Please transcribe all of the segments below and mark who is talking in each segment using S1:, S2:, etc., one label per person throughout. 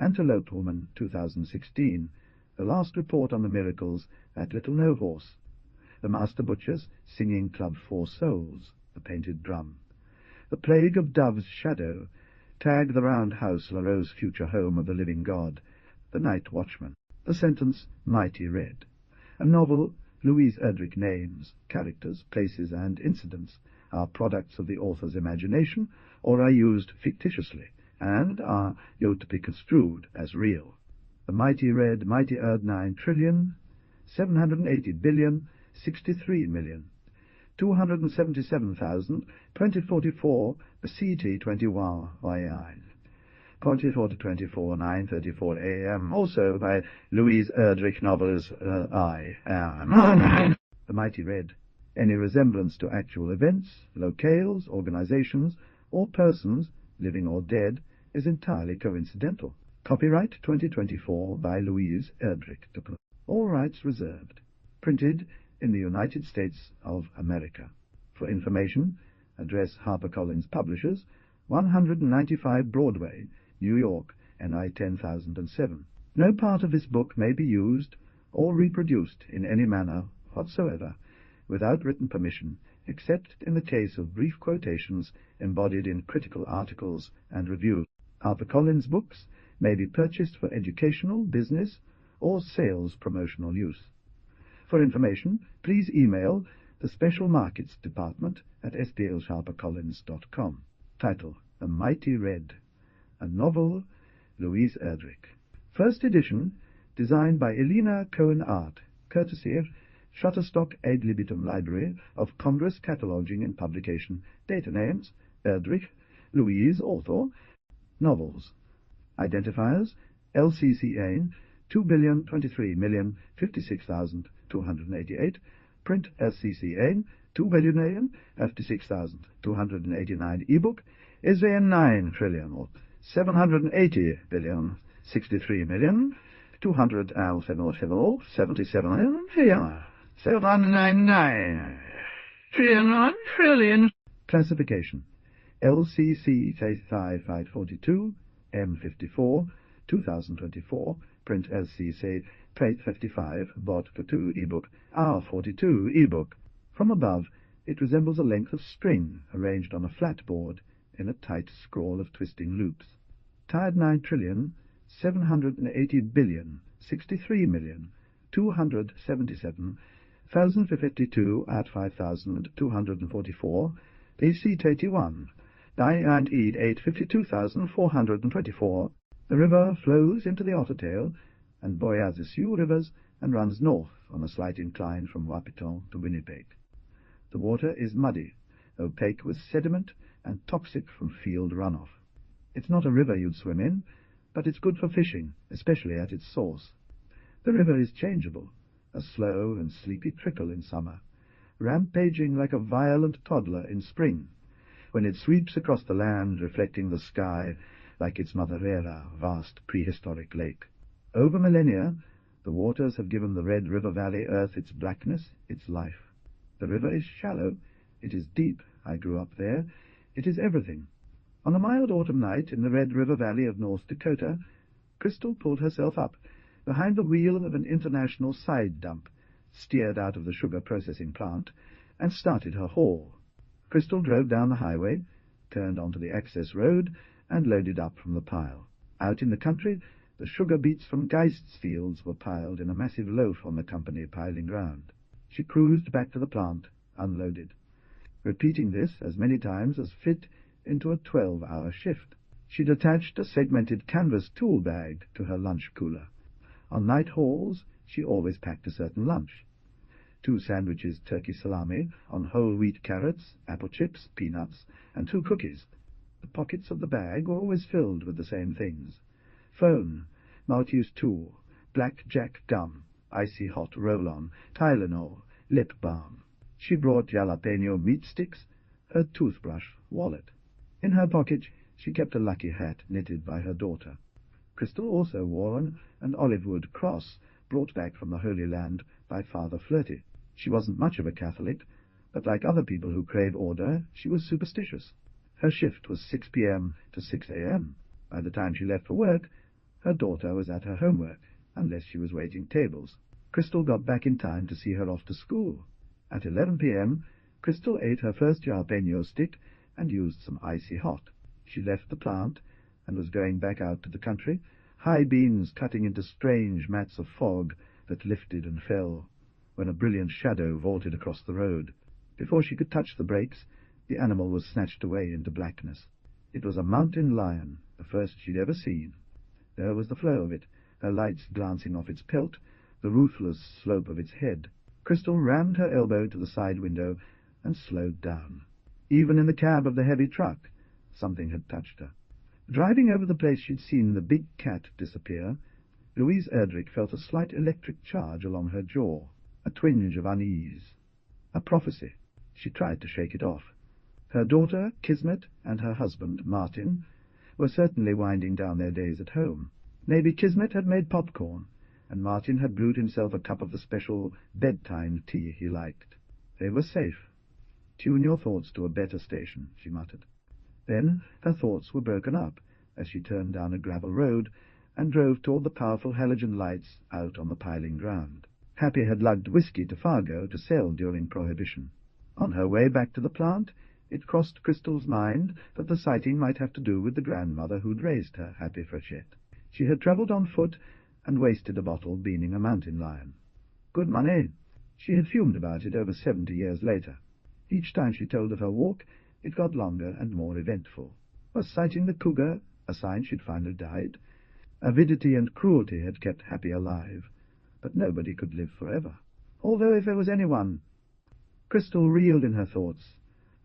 S1: Antelope Woman, 2016, The Last Report on the Miracles at Little No Horse. The Master Butchers Singing Club 4 Souls, The Painted Drum. The Plague of Dove's Shadow, Tag the Round House, LaRoe's Future Home of the Living God, The Night Watchman. The Sentence, Mighty Red. A novel, Louise Erdrich. Names, characters, places, and incidents are products of the author's imagination or are used fictitiously, and are to be construed as real. The Mighty Red, Mighty Erd 9 trillion, 780 billion, 63 million, 277,000, 2044, CT 21 YI. 24 to 24, 9:34 a.m. Also by Louise Erdrich novels I Am. The Mighty Red. Any resemblance to actual events, locales, organizations, or persons, living or dead, is entirely coincidental. Copyright 2024 by Louise Erdrich. All rights reserved. Printed in the United States of America. For information, address HarperCollins Publishers, 195 Broadway, New York, NI 10007. No part of this book may be used or reproduced in any manner whatsoever without written permission, except in the case of brief quotations embodied in critical articles and reviews. HarperCollins books may be purchased for educational, business, or sales promotional use. For information, please email the Special Markets Department at sdlsharpercollins.com. Title, The Mighty Red. A novel, Louise Erdrich. First edition, designed by Elena Cohen Art, courtesy of Shutterstock ad libitum Library of Congress Cataloging and Publication. Data names, Erdrich, Louise, author. Novels. Identifiers, LCCA 2,023,056,288. Print SCCA 2,056,289. Ebook ISBN 9 trillion or 780 billion 63 million 277 799 trillion. Classification LCC 5542 M54 2024. Print LCC 55 bought for 2 ebook R42 ebook. From above it resembles a length of string arranged on a flat board in a tight scrawl of twisting loops. Tired 9 trillion 780 billion 63 million 277 1052 at 5244 AC 81 998 852,424. The river flows into the Ottertail and Boyaz's Sioux rivers and runs north on a slight incline from Wapiton to Winnipeg. The water is muddy, opaque with sediment, and toxic from field runoff. It's not a river you'd swim in, but it's good for fishing, especially at its source. The river is changeable, a slow and sleepy trickle in summer, rampaging like a violent toddler in spring, when it sweeps across the land, reflecting the sky like its Madeira, vast prehistoric lake. Over millennia, the waters have given the Red River Valley earth its blackness, its life. The river is shallow, it is deep. I grew up there. It is everything. On a mild autumn night in the Red River Valley of North Dakota, Crystal pulled herself up behind the wheel of an international side dump, steered out of the sugar processing plant, and started her haul. Crystal drove down the highway, turned onto the access road, and loaded up from the pile. Out in the country, the sugar beets from Geist's fields were piled in a massive loaf on the company piling ground. She cruised back to the plant, unloaded, repeating this as many times as fit into a 12-hour shift. She'd attached a segmented canvas tool bag to her lunch cooler. On night hauls, she always packed a certain lunch. 2 sandwiches turkey salami on whole wheat carrots, apple chips, peanuts, and 2 cookies. The pockets of the bag were always filled with the same things: phone, Maltese tool, black jack gum, icy hot roll-on, Tylenol, lip balm. She brought jalapeno meat sticks, her toothbrush, wallet. In her pocket she kept a lucky hat knitted by her daughter. Crystal also wore an olive wood cross brought back from the Holy Land by Father Flirty. She wasn't much of a Catholic, but like other people who crave order, she was superstitious. Her shift was 6 p.m. to 6 a.m. By the time she left for work, Her daughter was at her homework, unless she was waiting tables. Crystal got back in time to see her off to school. At 11 p.m., Crystal ate her first jalapeno stick and used some icy hot. She left the plant and was going back out to the country, high beams cutting into strange mats of fog that lifted and fell, when a brilliant shadow vaulted across the road. Before she could touch the brakes, the animal was snatched away into blackness. It was a mountain lion, the first she'd ever seen. There was the flow of it, her lights glancing off its pelt, the ruthless slope of its head. Crystal rammed her elbow to the side window and slowed down. Even in the cab of the heavy truck, something had touched her. Driving over the place she'd seen the big cat disappear, Louise Erdrich felt a slight electric charge along her jaw, a twinge of unease. A prophecy. She tried to shake it off. Her daughter, Kismet, and her husband, Martin, were certainly winding down their days at home. Maybe Kismet had made popcorn, and Martin had brewed himself a cup of the special bedtime tea he liked. They were safe. "Tune your thoughts to a better station," she muttered. Then her thoughts were broken up as she turned down a gravel road and drove toward the powerful halogen lights out on the piling ground. Happy had lugged whiskey to Fargo to sell during Prohibition. On her way back to the plant, it crossed Crystal's mind that the sighting might have to do with the grandmother who'd raised her, Happy Frechette. She had travelled on foot and wasted a bottle beaning a mountain lion. Good money. She had fumed about it over 70 years later. Each time she told of her walk, it got longer and more eventful. Was sighting the cougar a sign she'd finally died? Avidity and cruelty had kept Happy alive, but nobody could live forever. Although if there was anyone... Crystal reeled in her thoughts,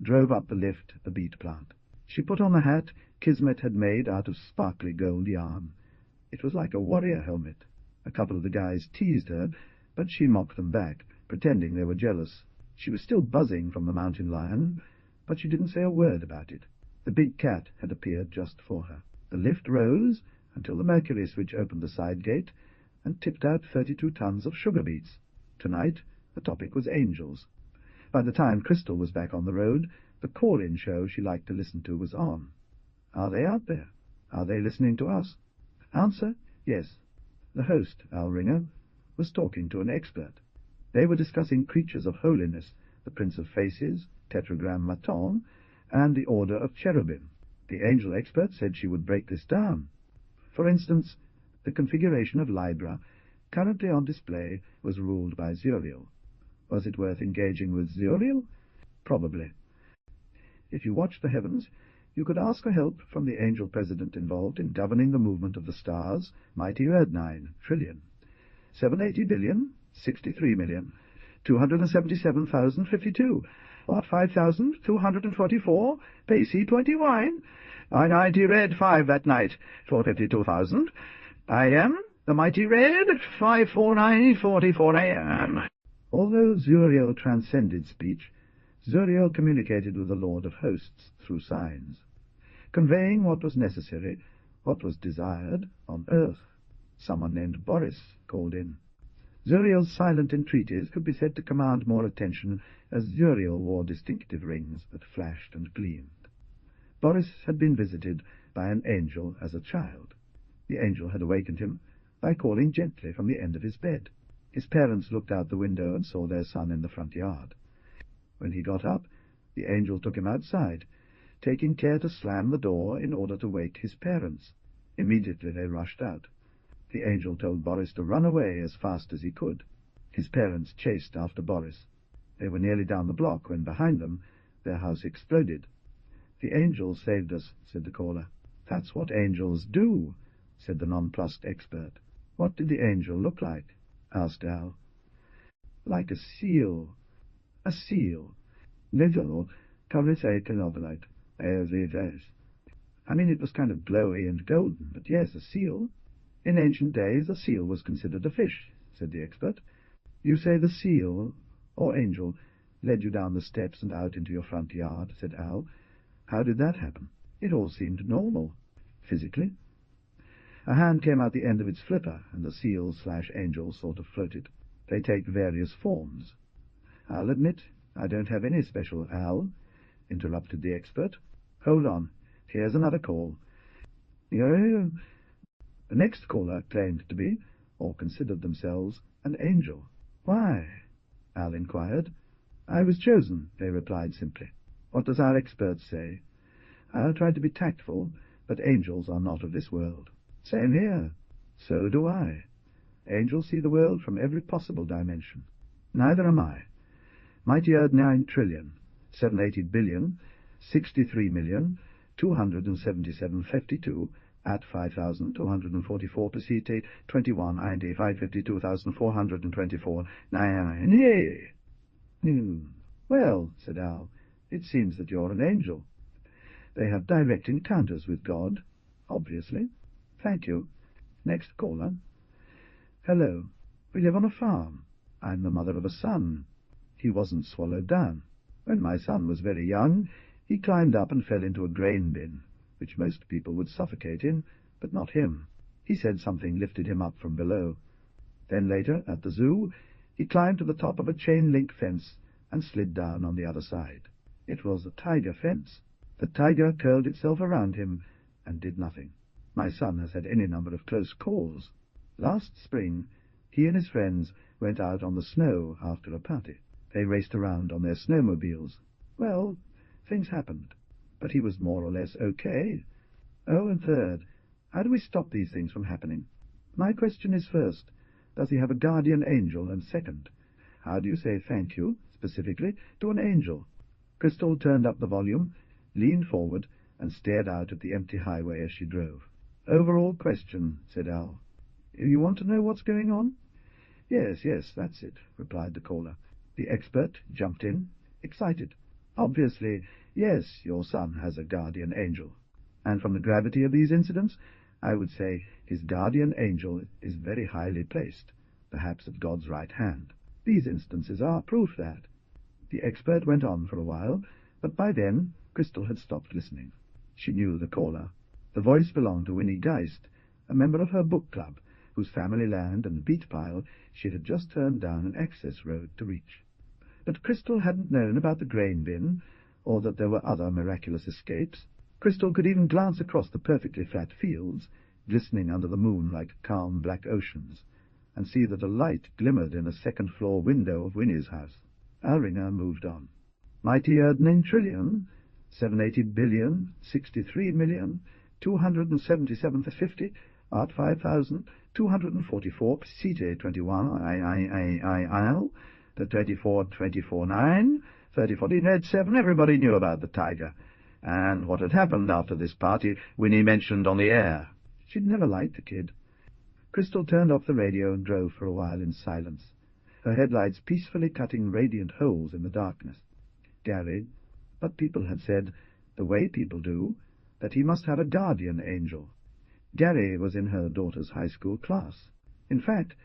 S1: drove up the lift, the beet plant. She put on the hat Kismet had made out of sparkly gold yarn. It was like a warrior helmet. A couple of the guys teased her, but she mocked them back, pretending they were jealous. She was still buzzing from the mountain lion, but she didn't say a word about it. The big cat had appeared just for her. The lift rose until the mercury switch opened the side gate and tipped out 32 tons of sugar beets. Tonight the topic was angels. By the time Crystal was back on the road, the call-in show she liked to listen to was on. Are they out there? Are they listening to us? Answer, yes. The host, Al Ringer, was talking to an expert. They were discussing creatures of holiness, the Prince of Faces, Tetragram Maton, and the Order of Cherubim. The angel expert said she would break this down. For instance, the configuration of Libra, currently on display, was ruled by Zuriel. Was it worth engaging with Zuriel? Probably. If you watched the heavens, you could ask for help from the angel president involved in governing the movement of the stars, mighty Erd9 trillion, 780 billion, 63 million, 277,052, 5,244, Pacey 20 wine, I 90 red 5 that night, 452,000. I am the mighty red, 54944 a.m. Although Zuriel transcended speech, Zuriel communicated with the Lord of Hosts through signs, conveying what was necessary, what was desired, on earth. Someone named Boris called in. Zuriel's silent entreaties could be said to command more attention, as Zuriel wore distinctive rings that flashed and gleamed. Boris had been visited by an angel as a child. The angel had awakened him by calling gently from the end of his bed. His parents looked out the window and saw their son in the front yard. When he got up, the angel took him outside, taking care to slam the door in order to wake his parents. Immediately they rushed out. The angel told Boris to run away as fast as he could. His parents chased after Boris. They were nearly down the block when, behind them, their house exploded. "The angel saved us," said the caller. "That's what angels do," said the nonplussed expert. "What did the angel look like?" asked Al. "Like a seal. A seal. I mean, it was kind of glowy and golden, but yes, a seal. In ancient days, a seal was considered a fish," said the expert. "You say the seal, or angel, led you down the steps and out into your front yard," said Al. "How did that happen? It all seemed normal. Physically." A hand came out the end of its flipper, and the seal/angel sort of floated. "They take various forms." "I'll admit I don't have any special Al," interrupted the expert. "Hold on. Here's another call." The next caller claimed to be, or considered themselves, an angel. "Why?" Al inquired. "I was chosen," they replied simply. "What does our expert say?" Al tried to be tactful, but angels are not of this world. "Same here." "So do I. Angels see the world from every possible dimension. Neither am I. Mightier 9 trillion, 780 billion, 63,277,52 at 5,244 pesite, 21 IND 552,424 9. Yay! Well, said Al, it seems that you're an angel. They have direct encounters with God, obviously. Thank you. Next caller. Hello. We live on a farm. I'm the mother of a son. He wasn't swallowed down. When my son was very young, he climbed up and fell into a grain bin, which most people would suffocate in, but not him. He said something lifted him up from below. Then later, at the zoo, he climbed to the top of a chain-link fence and slid down on the other side. It was a tiger fence. The tiger curled itself around him and did nothing. My son has had any number of close calls. Last spring, he and his friends went out on the snow after a party. They raced around on their snowmobiles. Well, things happened, but he was more or less okay. Oh, and third, how do we stop these things from happening? My question is first, does he have a guardian angel? And second, how do you say thank you, specifically, to an angel? Crystal turned up the volume, leaned forward, and stared out at the empty highway as she drove. Overall question, said Al. You want to know what's going on? Yes, that's it, replied the caller. The expert jumped in, excited. Obviously, yes, your son has a guardian angel. And from the gravity of these incidents, I would say his guardian angel is very highly placed, perhaps at God's right hand. These instances are proof that. The expert went on for a while, but by then Crystal had stopped listening. She knew the caller. The voice belonged to Winnie Geist, a member of her book club, whose family land and beet pile she had just turned down an access road to reach. But Crystal hadn't known about the grain bin, or that there were other miraculous escapes. Crystal could even glance across the perfectly flat fields, glistening under the moon like calm black oceans, and see that a light glimmered in a second-floor window of Winnie's house. Alringer moved on. Mightier 9 trillion, 780 billion, 63 million, 277,50 at 5,244 pesite 21 I the 24,9 30,14 red 7. Everybody knew about the tiger, and what had happened after this party Winnie mentioned on the air. She'd never liked the kid. Crystal turned off the radio and drove for a while in silence, her headlights peacefully cutting radiant holes in the darkness. Gary, but people had said, the way people do, that he must have a guardian angel. Gary was in her daughter's high school class. In fact,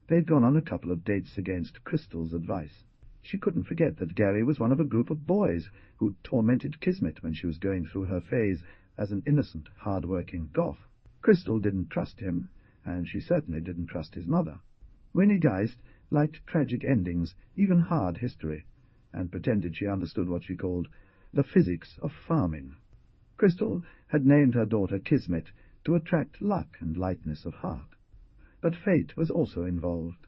S1: they'd gone on a couple of dates against Crystal's advice. She couldn't forget that Gary was one of a group of boys who tormented Kismet when she was going through her phase as an innocent, hard-working goth. Crystal didn't trust him, and she certainly didn't trust his mother. Winnie Geist liked tragic endings, even hard history, and pretended she understood what she called the physics of farming. Crystal had named her daughter Kismet to attract luck and lightness of heart. But fate was also involved,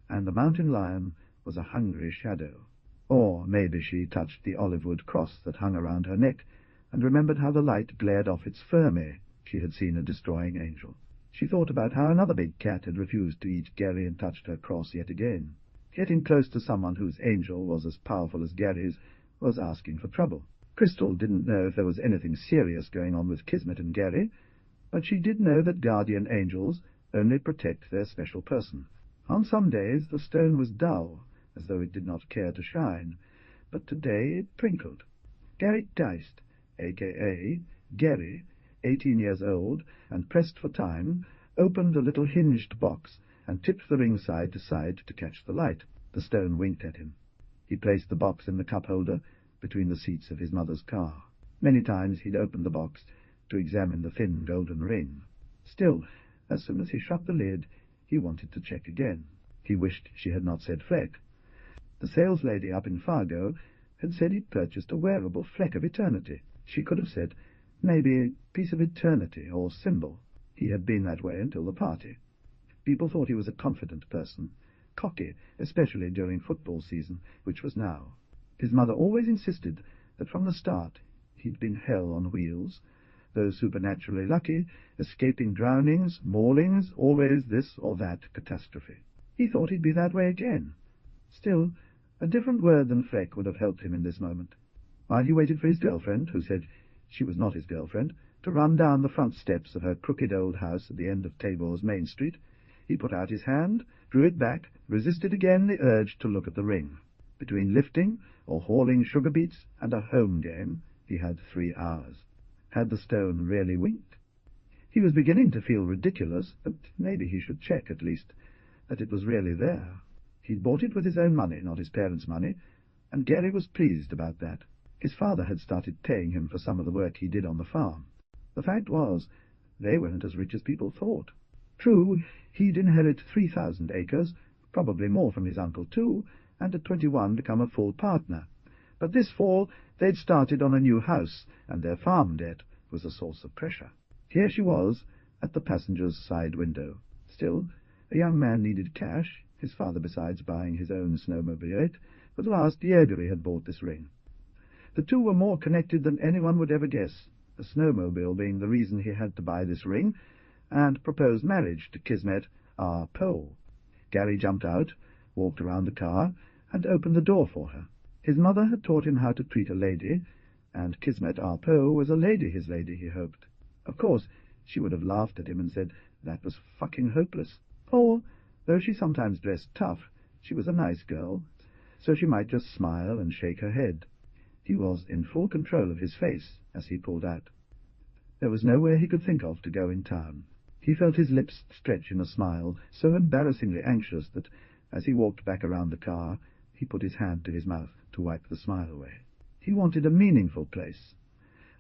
S1: and the mountain lion was a hungry shadow. Or maybe she touched the olive-wood cross that hung around her neck, and remembered how the light glared off its Fermi. She had seen a destroying angel. She thought about how another big cat had refused to eat Gary and touched her cross yet again. Getting close to someone whose angel was as powerful as Gary's was asking for trouble. Crystal didn't know if there was anything serious going on with Kismet and Gary, but she did know that guardian angels only protect their special person. On some days the stone was dull, as though it did not care to shine, but today it twinkled. Gary Geist, a.k.a. Gary, 18 years old, and pressed for time, opened a little hinged box and tipped the ring side to side to catch the light. The stone winked at him. He placed the box in the cup-holder between the seats of his mother's car. Many times he'd opened the box to examine the thin golden ring. Still, as soon as he shut the lid, he wanted to check again. He wished she had not said fleck. The saleslady up in Fargo had said he'd purchased a wearable fleck of eternity. She could have said, maybe, piece of eternity or symbol. He had been that way until the party. People thought he was a confident person, cocky, especially during football season, which was now. His mother always insisted that from the start he'd been hell on wheels, though supernaturally lucky, escaping drownings, maulings, always this or that catastrophe. He thought he'd be that way again. Still, a different word than Freck would have helped him in this moment. While he waited for his girlfriend, who said she was not his girlfriend, to run down the front steps of her crooked old house at the end of Tabor's Main Street, he put out his hand, drew it back, resisted again the urge to look at the ring. Between lifting or hauling sugar beets and a home game, he had 3 hours. Had the stone really winked? He was beginning to feel ridiculous, but maybe he should check, at least, that it was really there. He'd bought it with his own money, not his parents' money, and Gary was pleased about that. His father had started paying him for some of the work he did on the farm. The fact was, they weren't as rich as people thought. True, he'd inherit 3,000 acres, probably more from his uncle too, and at 21 become a full partner. But this fall they'd started on a new house, and their farm debt was a source of pressure. Here she was, at the passenger's side window. Still, a young man needed cash, his father besides buying his own snowmobile. For the last year he had bought this ring. The two were more connected than anyone would ever guess, the snowmobile being the reason he had to buy this ring, and proposed marriage to Kismet, our Pole. Gary jumped out, walked around the car, and opened the door for her. His mother had taught him how to treat a lady, and Kismet, our Poe, was a lady, his lady, he hoped. Of course, she would have laughed at him and said that was fucking hopeless. For, though she sometimes dressed tough, she was a nice girl, so she might just smile and shake her head. He was in full control of his face as he pulled out. There was nowhere he could think of to go in town. He felt his lips stretch in a smile, so embarrassingly anxious that, as he walked back around the car, he put his hand to his mouth to wipe the smile away. He wanted a meaningful place,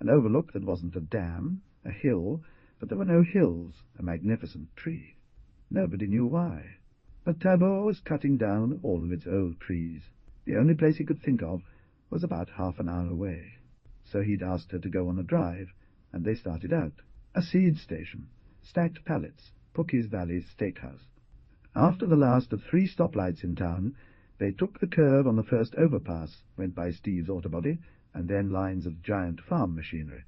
S1: an overlook that wasn't a dam, a hill, but there were no hills, a magnificent tree. Nobody knew why. But Tabor was cutting down all of its old trees. The only place he could think of was about half an hour away. So he'd asked her to go on a drive, and they started out. A seed station, stacked pallets, Pookie's Valley Steakhouse. After the last of 3 stoplights in town, they took the curve on the first overpass, went by Steve's autobody, and then lines of giant farm machinery.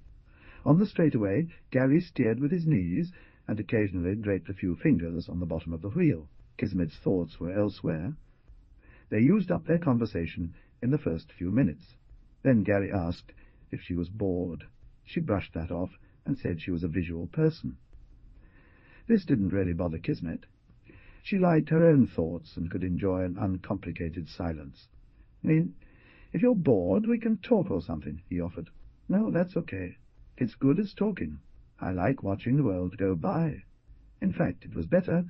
S1: On the straightaway, Gary steered with his knees, and occasionally draped a few fingers on the bottom of the wheel. Kismet's thoughts were elsewhere. They used up their conversation in the first few minutes. Then Gary asked if she was bored. She brushed that off and said she was a visual person. This didn't really bother Kismet. She liked her own thoughts and could enjoy an uncomplicated silence. "I mean, if you're bored, we can talk or something," he offered. "No, that's okay. It's good as talking. I like watching the world go by." In fact, it was better,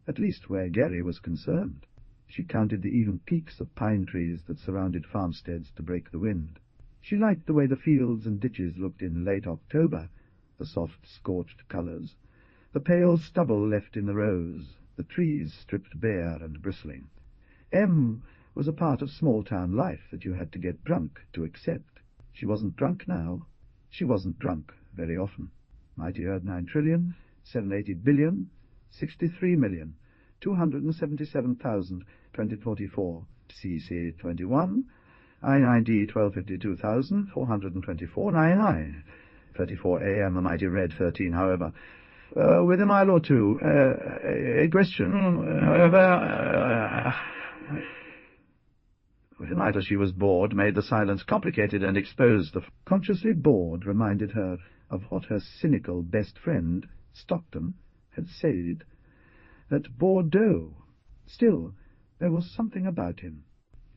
S1: at least where Gary was concerned. She counted the even peaks of pine trees that surrounded farmsteads to break the wind. She liked the way the fields and ditches looked in late October, the soft, scorched colours, the pale stubble left in the rows, the trees stripped bare and bristling. M was a part of small-town life that you had to get drunk to accept. She wasn't drunk now. She wasn't drunk very often. Mighty Earth 9,780,000,000,063,277,2044 CC 21 I9D 1252,424.99 34 AM the mighty red 13, however. With a mile or two. A question, however. With a night as she was bored made the silence complicated and exposed the consciously bored reminded her of what her cynical best friend, Stockton, had said, that Bordeaux. Still, there was something about him.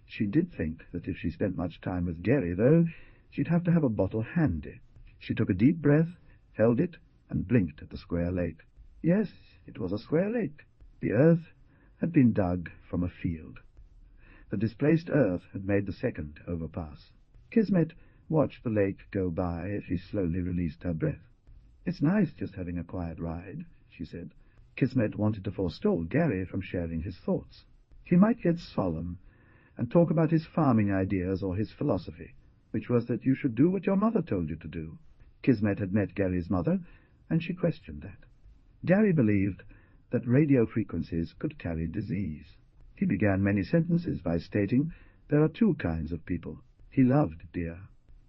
S1: She did think that if she spent much time with Gary, though, she'd have to have a bottle handy. She took a deep breath, held it, and blinked at the square lake. Yes, it was a square lake. The earth had been dug from a field. The displaced earth had made the second overpass. Kismet watched the lake go by as she slowly released her breath. "It's nice just having a quiet ride," she said. Kismet wanted to forestall Gary from sharing his thoughts. He might get solemn and talk about his farming ideas or his philosophy, which was that you should do what your mother told you to do. Kismet had met Gary's mother, and she questioned that. Gary believed that radio frequencies could carry disease. He began many sentences by stating there are two kinds of people. He loved deer.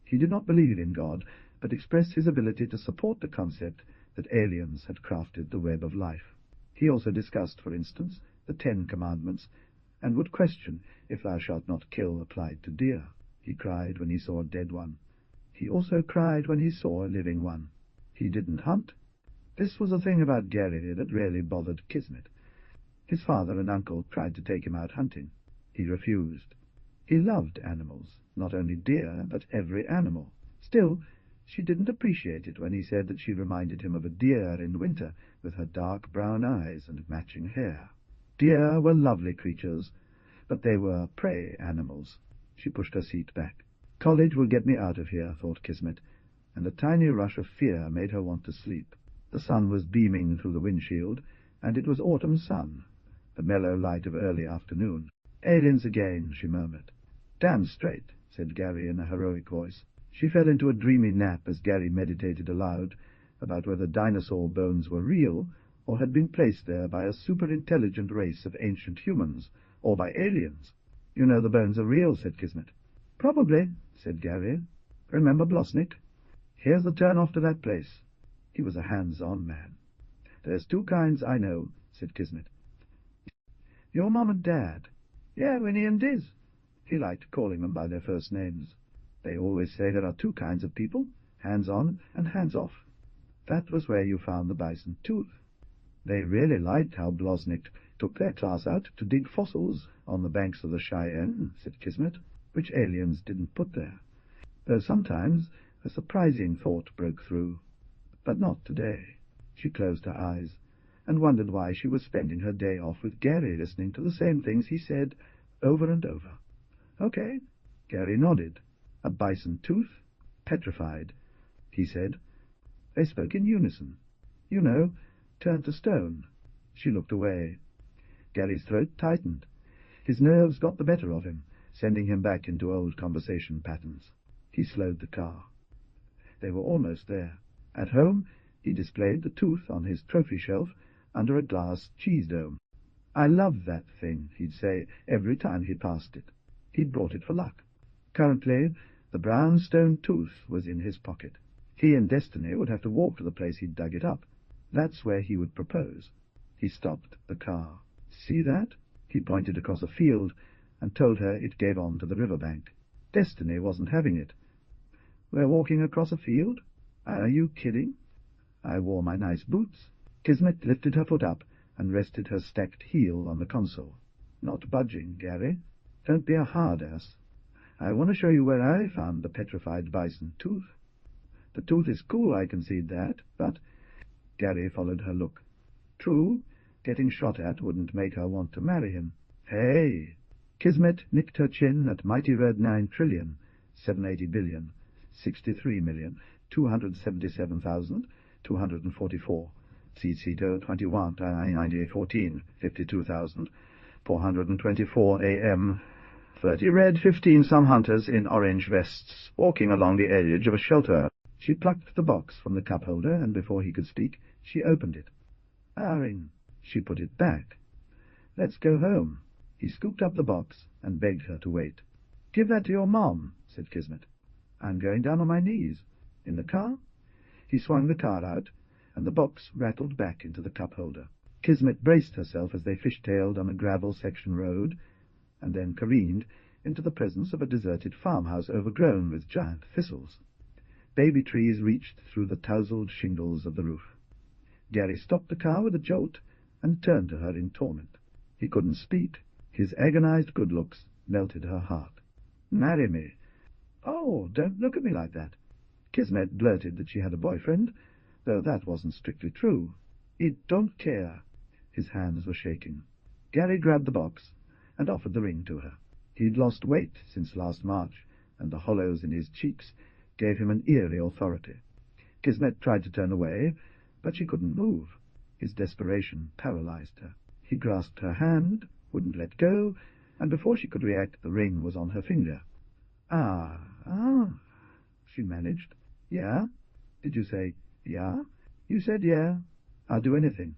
S1: He did not believe in God, but expressed his ability to support the concept that aliens had crafted the web of life. He also discussed, for instance, the 10 Commandments, and would question if thou shalt not kill applied to deer. He cried when he saw a dead one. He also cried when he saw a living one. He didn't hunt. This was a thing about Gary that really bothered Kismet. His father and uncle tried to take him out hunting. He refused. He loved animals, not only deer, but every animal. Still, she didn't appreciate it when he said that she reminded him of a deer in winter, with her dark brown eyes and matching hair. Deer were lovely creatures, but they were prey animals. She pushed her seat back. College will get me out of here, thought Kismet, and a tiny rush of fear made her want to sleep. The sun was beaming through the windshield, and it was autumn sun, the mellow light of early afternoon. Aliens again, she murmured. Damn straight, said Gary in a heroic voice. She fell into a dreamy nap as Gary meditated aloud about whether dinosaur bones were real or had been placed there by a super-intelligent race of ancient humans, or by aliens. You know the bones are real, said Kismet. Probably, said Gary. Remember Blosnik? Here's the turn off to that place. He was a hands-on man. There's two kinds I know, said Kismet. Your mum and dad. Yeah, Winnie and Diz. He liked calling them by their first names. They always say there are two kinds of people, hands-on and hands-off. That was where you found the bison tooth. They really liked how Blosnik took their class out to dig fossils on the banks of the Cheyenne, said Kismet, which aliens didn't put there. Though sometimes a surprising thought broke through. But not today. She closed her eyes, and wondered why she was spending her day off with Gary, listening to the same things he said over and over. Okay. Gary nodded. A bison tooth? Petrified, he said. They spoke in unison. You know, turned to stone. She looked away. Gary's throat tightened. His nerves got the better of him, sending him back into old conversation patterns. He slowed the car. They were almost there. At home, he displayed the tooth on his trophy shelf under a glass cheese dome. I love that thing, he'd say every time he passed it. He'd brought it for luck. Currently, the brown stone tooth was in his pocket. He and Destiny would have to walk to the place he'd dug it up. That's where he would propose. He stopped the car. See that? He pointed across a field and told her it gave on to the riverbank. Destiny wasn't having it. We're walking across a field? Are you kidding? I wore my nice boots. Kismet lifted her foot up and rested her stacked heel on the console. Not budging, Gary. Don't be a hard-ass. I want to show you where I found the petrified bison tooth. The tooth is cool, I concede that, but... Gary followed her look. True, getting shot at wouldn't make her want to marry him. Hey! Kismet nicked her chin at mighty red 9 trillion, 780 billion, 63 million, 277,244. CCO 21, 9814, 52,424 AM. 30 red, 15 some hunters in orange vests, walking along the edge of a shelter. She plucked the box from the cup holder, and before he could speak, she opened it. Irene, she put it back. Let's go home. He scooped up the box and begged her to wait. Give that to your mom, said Kismet. I'm going down on my knees. In the car? He swung the car out, and the box rattled back into the cup holder. Kismet braced herself as they fishtailed on a gravel section road, and then careened into the presence of a deserted farmhouse overgrown with giant thistles. Baby trees reached through the tousled shingles of the roof. Gary stopped the car with a jolt and turned to her in torment. He couldn't speak. His agonized good looks melted her heart. Marry me. Oh, don't look at me like that. Kismet blurted that she had a boyfriend, though that wasn't strictly true. He don't care. His hands were shaking. Gary grabbed the box and offered the ring to her. He'd lost weight since last March, and the hollows in his cheeks gave him an eerie authority. Kismet tried to turn away, but she couldn't move. His desperation paralyzed her. He grasped her hand, wouldn't let go, and before she could react, the ring was on her finger. Ah, she managed. Yeah? Did you say, yeah? You said yeah. I'll do anything."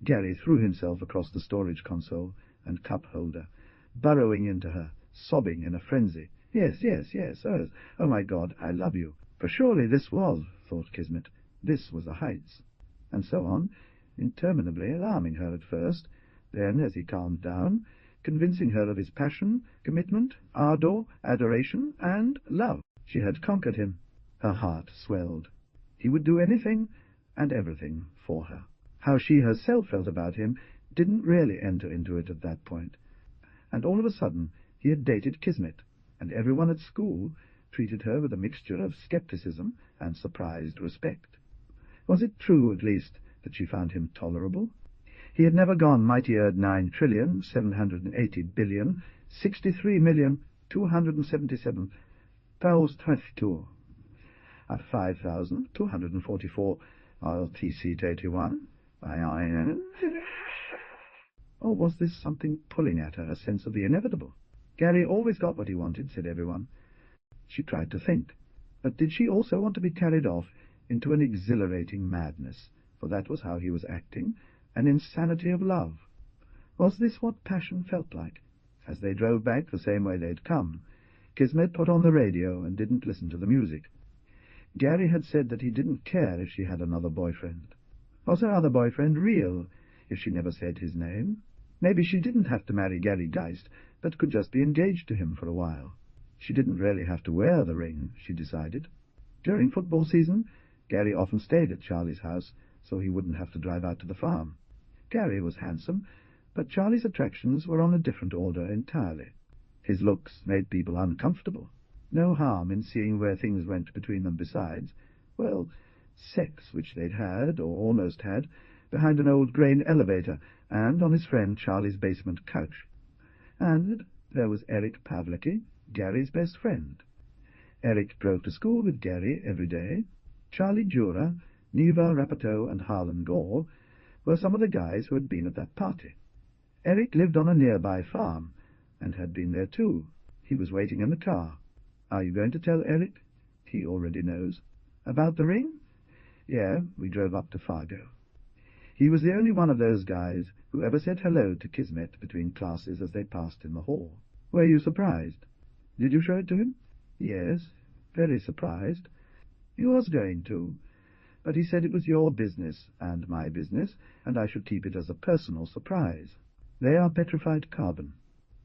S1: Gary threw himself across the storage console and cup holder, burrowing into her, sobbing in a frenzy. "Yes, yes, yes, oh my God, I love you." For surely this was, thought Kismet, this was the heights. And so on, interminably alarming her at first, then, as he calmed down, convincing her of his passion, commitment, ardour, adoration, and love. She had conquered him. Her heart swelled. He would do anything and everything for her. How she herself felt about him didn't really enter into it at that point. And all of a sudden he had dated Kismet, and everyone at school treated her with a mixture of skepticism and surprised respect. Was it true, at least, that she found him tolerable? He had never gone mightier 9,780,063,277,022 at 5,244 RTC-81. Or was this something pulling at her, a sense of the inevitable? Gary always got what he wanted, said everyone. She tried to think. But did she also want to be carried off into an exhilarating madness? For that was how he was acting, an insanity of love. Was this what passion felt like? As they drove back the same way they'd come, Kismet put on the radio and didn't listen to the music. Gary had said that he didn't care if she had another boyfriend. Was her other boyfriend real, if she never said his name? Maybe she didn't have to marry Gary Geist, but could just be engaged to him for a while. She didn't really have to wear the ring, she decided. During football season, Gary often stayed at Charlie's house, so he wouldn't have to drive out to the farm. Gary was handsome, but Charlie's attractions were on a different order entirely. His looks made people uncomfortable. No harm in seeing where things went between them besides, well, sex which they'd had, or almost had, behind an old grain elevator, and on his friend Charlie's basement couch. And there was Eric Pavlicki, Gary's best friend. Eric drove to school with Gary every day. Charlie Jura, Neva Rapateau, and Harlan Gore were some of the guys who had been at that party. Eric lived on a nearby farm, and had been there too. He was waiting in the car. Are you going to tell Eric? He already knows. About the ring? Yeah, we drove up to Fargo. He was the only one of those guys who ever said hello to Kismet between classes as they passed in the hall. Were you surprised? Did you show it to him? Yes, very surprised. He was going to, but he said it was your business and my business, and I should keep it as a personal surprise. They are petrified carbon,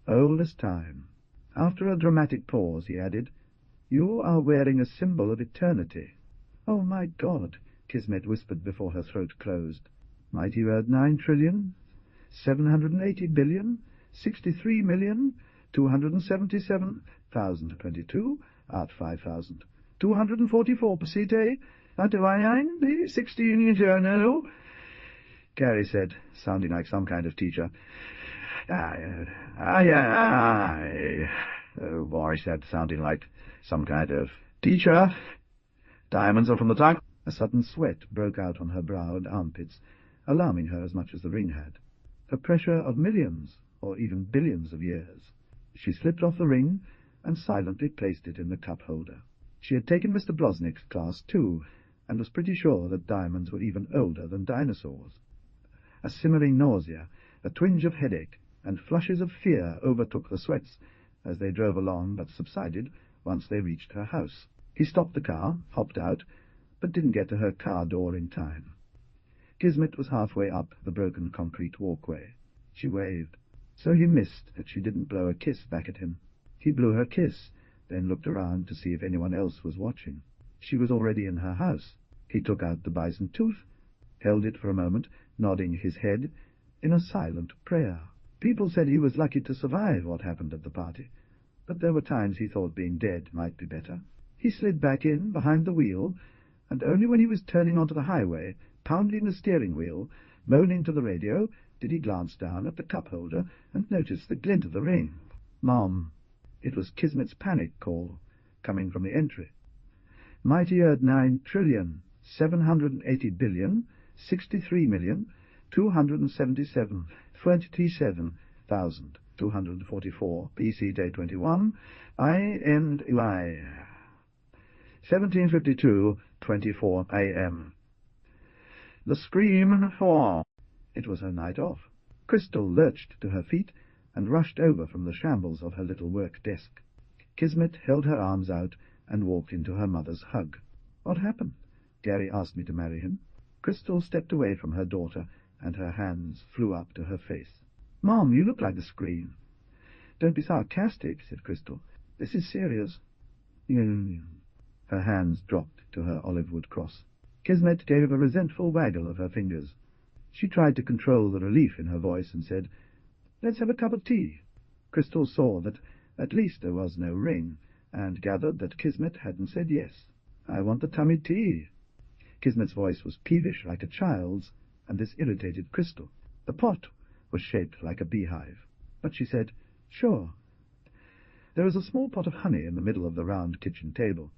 S1: old as time. After a dramatic pause, he added, "You are wearing a symbol of eternity." "Oh, my God," Kismet whispered before her throat closed. "Mighty word 9,780,063,277,022 at 5,244 pesite at 16 eternal," Gary said, sounding like some kind of teacher. Oh, boy said, sounding like some kind of teacher. "Diamonds are from the tongue." A sudden sweat broke out on her brow and armpits, alarming her as much as the ring had. A pressure of millions, or even billions of years. She slipped off the ring and silently placed it in the cup holder. She had taken Mr. Blosnick's class too, and was pretty sure that diamonds were even older than dinosaurs. A simmering nausea, a twinge of headache, and flushes of fear overtook the sweats as they drove along, but subsided once they reached her house. He stopped the car, hopped out, but didn't get to her car door in time. Kismet was halfway up the broken concrete walkway. She waved. So he missed that she didn't blow a kiss back at him. He blew her kiss, then looked around to see if anyone else was watching. She was already in her house. He took out the bison tooth, held it for a moment, nodding his head in a silent prayer. People said he was lucky to survive what happened at the party, but there were times he thought being dead might be better. He slid back in behind the wheel, and only when he was turning onto the highway, pounding the steering wheel, moaning to the radio, did he glance down at the cup holder and notice the glint of the ring. "Mom." It was Kismet's panic call, coming from the entry. "Mighty Earth 9,780,603,277,244 BC Day 21 INY 1752 24 AM. The scream for... It was her night off. Crystal lurched to her feet and rushed over from the shambles of her little work desk. Kismet held her arms out and walked into her mother's hug. What happened? Gary asked me to marry him. Crystal stepped away from her daughter, and her hands flew up to her face. Mom, you look like the scream. Don't be sarcastic, said Crystal. This is serious. Her hands dropped to her olive-wood cross. Kismet gave a resentful waggle of her fingers. She tried to control the relief in her voice and said, Let's have a cup of tea. Crystal saw that at least there was no ring, and gathered that Kismet hadn't said yes. I want the tummy tea. Kismet's voice was peevish like a child's, and this irritated Crystal. The pot was shaped like a beehive, but she said, Sure. There was a small pot of honey in the middle of the round kitchen table.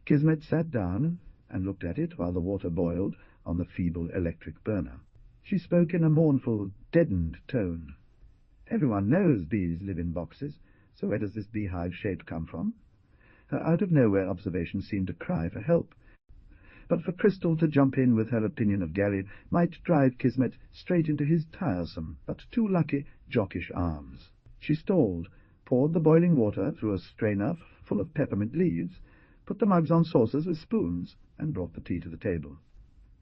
S1: Kismet sat down and looked at it while the water boiled on the feeble electric burner. She spoke in a mournful, deadened tone. Everyone knows bees live in boxes, so where does this beehive shape come from? Her out-of-nowhere observation seemed a cry for help. But for Crystal to jump in with her opinion of Gary might drive Kismet straight into his tiresome, but too lucky, jockish arms. She stalled, poured the boiling water through a strainer full of peppermint leaves, put the mugs on saucers with spoons, and brought the tea to the table.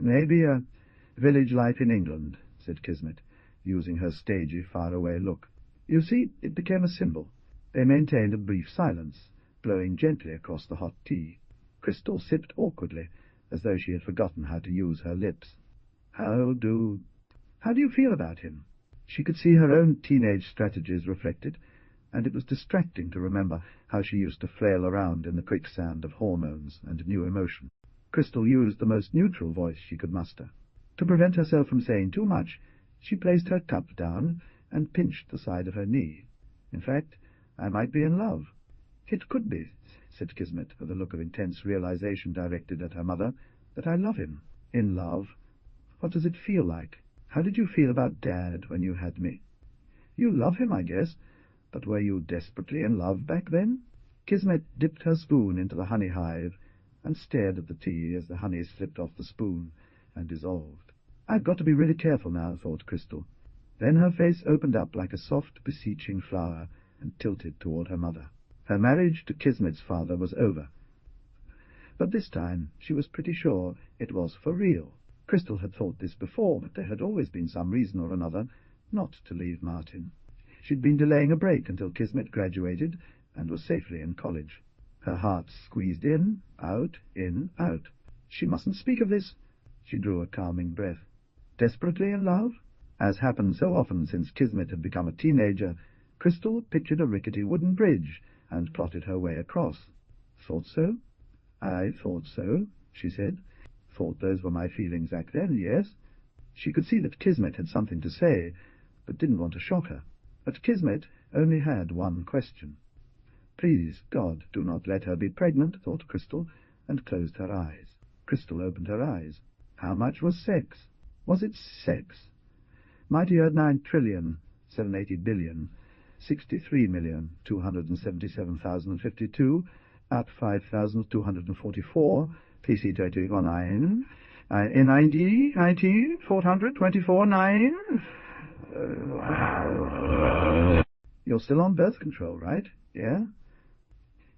S1: Maybe a village life in England, said Kismet, using her stagey, far-away look. You see, it became a symbol. They maintained a brief silence, blowing gently across the hot tea. Crystal sipped awkwardly, as though she had forgotten how to use her lips. How do you feel about him? She could see her own teenage strategies reflected, and it was distracting to remember how she used to flail around in the quicksand of hormones and new emotion. Crystal used the most neutral voice she could muster. To prevent herself from saying too much, she placed her cup down and pinched the side of her knee. In fact, I might be in love. It could be, said Kismet, with a look of intense realization directed at her mother, that I love him. In love? What does it feel like? How did you feel about Dad when you had me? You love him, I guess, but were you desperately in love back then? Kismet dipped her spoon into the honey hive and stared at the tea as the honey slipped off the spoon and dissolved. I've got to be really careful now, thought Crystal. Then her face opened up like a soft, beseeching flower and tilted toward her mother. Her marriage to Kismet's father was over, but this time she was pretty sure it was for real. Crystal had thought this before, but there had always been some reason or another not to leave Martin. She'd been delaying a break until Kismet graduated and was safely in college. Her heart squeezed in, out, in, out. She mustn't speak of this. She drew a calming breath. Desperately in love? As happened so often since Kismet had become a teenager, Crystal pictured a rickety wooden bridge and plotted her way across. Thought so? I thought so, she said. Thought those were my feelings back then, yes. She could see that Kismet had something to say, but didn't want to shock her. But Kismet only had one question. Please, God, do not let her be pregnant, thought Crystal, and closed her eyes. Crystal opened her eyes. How much was sex? Was it sex? Mightier 9,780,000,000, 63,277,052, at 5,244, PC 219, NID 19, 424, 9. You're still on birth control, right? Yeah?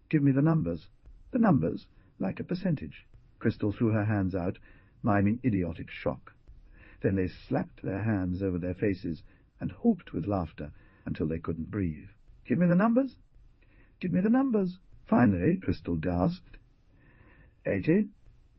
S1: Give me the numbers. The numbers, like a percentage. Crystal threw her hands out, miming idiotic shock. Then they slapped their hands over their faces and whooped with laughter until they couldn't breathe. Give me the numbers. Give me the numbers. Finally, Crystal gasped. 80.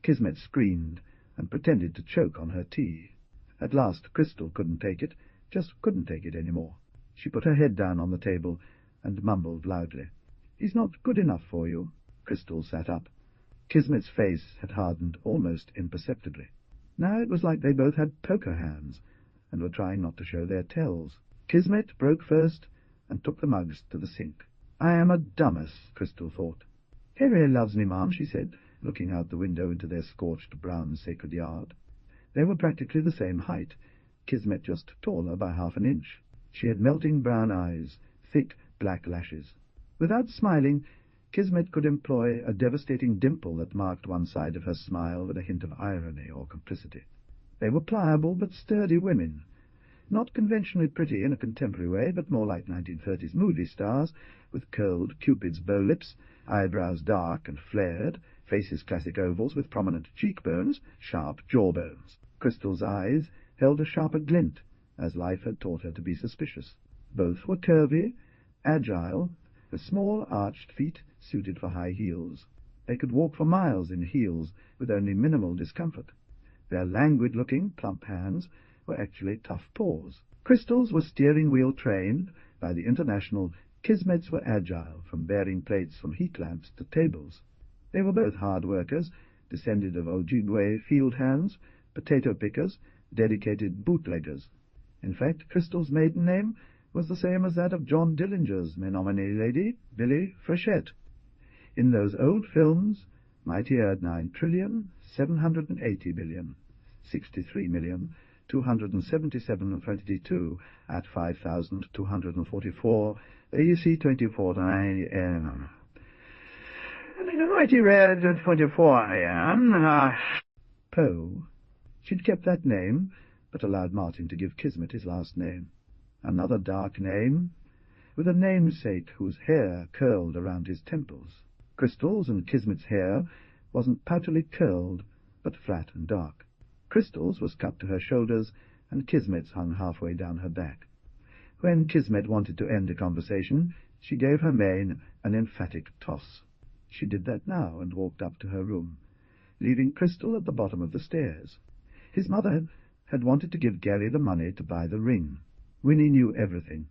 S1: Kismet screamed and pretended to choke on her tea. At last, Crystal couldn't take it, just couldn't take it any more. She put her head down on the table and mumbled loudly. He's not good enough for you. Crystal sat up. Kismet's face had hardened almost imperceptibly. Now it was like they both had poker hands and were trying not to show their tells. Kismet broke first and took the mugs to the sink. I am a dumbass, Crystal thought. He really loves me, Ma'am, she said, looking out the window into their scorched brown sacred yard. They were practically the same height, Kismet just taller by half an inch. She had melting brown eyes, thick black lashes. Without smiling, Kismet could employ a devastating dimple that marked one side of her smile with a hint of irony or complicity. They were pliable but sturdy women, not conventionally pretty in a contemporary way, but more like 1930s movie stars, with curled Cupid's bow lips, eyebrows dark and flared, faces classic ovals with prominent cheekbones, sharp jawbones. Crystal's eyes held a sharper glint, as life had taught her to be suspicious. Both were curvy, agile, with small arched feet suited for high heels. They could walk for miles in heels with only minimal discomfort. Their languid-looking, plump hands were actually tough paws. Crystal's were steering-wheel trained by the international. Kismet's were agile, from bearing plates from heat lamps to tables. They were both hard workers, descended of Ojibwe field hands, potato pickers, dedicated bootleggers. In fact, Crystal's maiden name was the same as that of John Dillinger's Menominee lady, Billy Frechette. In those old films, Mighty Earth 9,780,000,000,000, 63,277,22 at 5,244, AC 24 Mighty Red 24 Poe. She'd kept that name, but allowed Martin to give Kismet his last name. Another dark name, with a namesake whose hair curled around his temples. Crystal's and Kismet's hair wasn't poutily curled, but flat and dark. Crystal's was cut to her shoulders, and Kismet's hung halfway down her back. When Kismet wanted to end a conversation, she gave her mane an emphatic toss. She did that now and walked up to her room, leaving Crystal at the bottom of the stairs. His mother had wanted to give Gary the money to buy the ring. Winnie knew everything,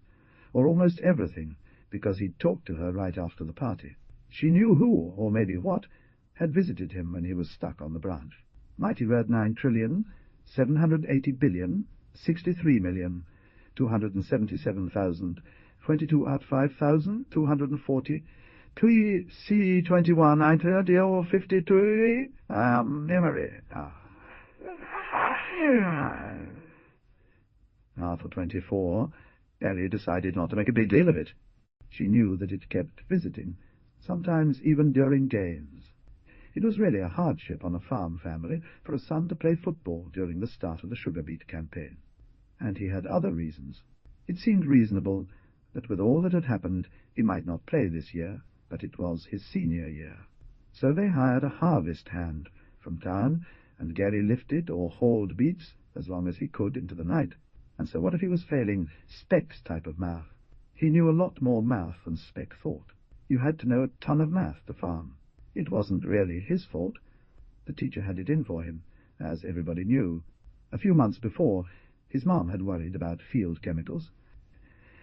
S1: or almost everything, because he'd talked to her right after the party. She knew who, or maybe what, had visited him when he was stuck on the branch. Mighty Red 9,780,000,000,000, 63,277,022 at 5,240, C21 52 memory. After 24, Ellie decided not to make a big deal of it. She knew that it kept visiting, sometimes even during games. It was really a hardship on a farm family for a son to play football during the start of the sugar beet campaign. And he had other reasons. It seemed reasonable that with all that had happened he might not play this year, but it was his senior year. So they hired a harvest hand from town, and Gary lifted or hauled beets as long as he could into the night. And so what if he was failing Speck's type of math? He knew a lot more math than Speck thought. You had to know a ton of math to farm. It wasn't really his fault. The teacher had it in for him, as everybody knew. A few months before, his mom had worried about field chemicals.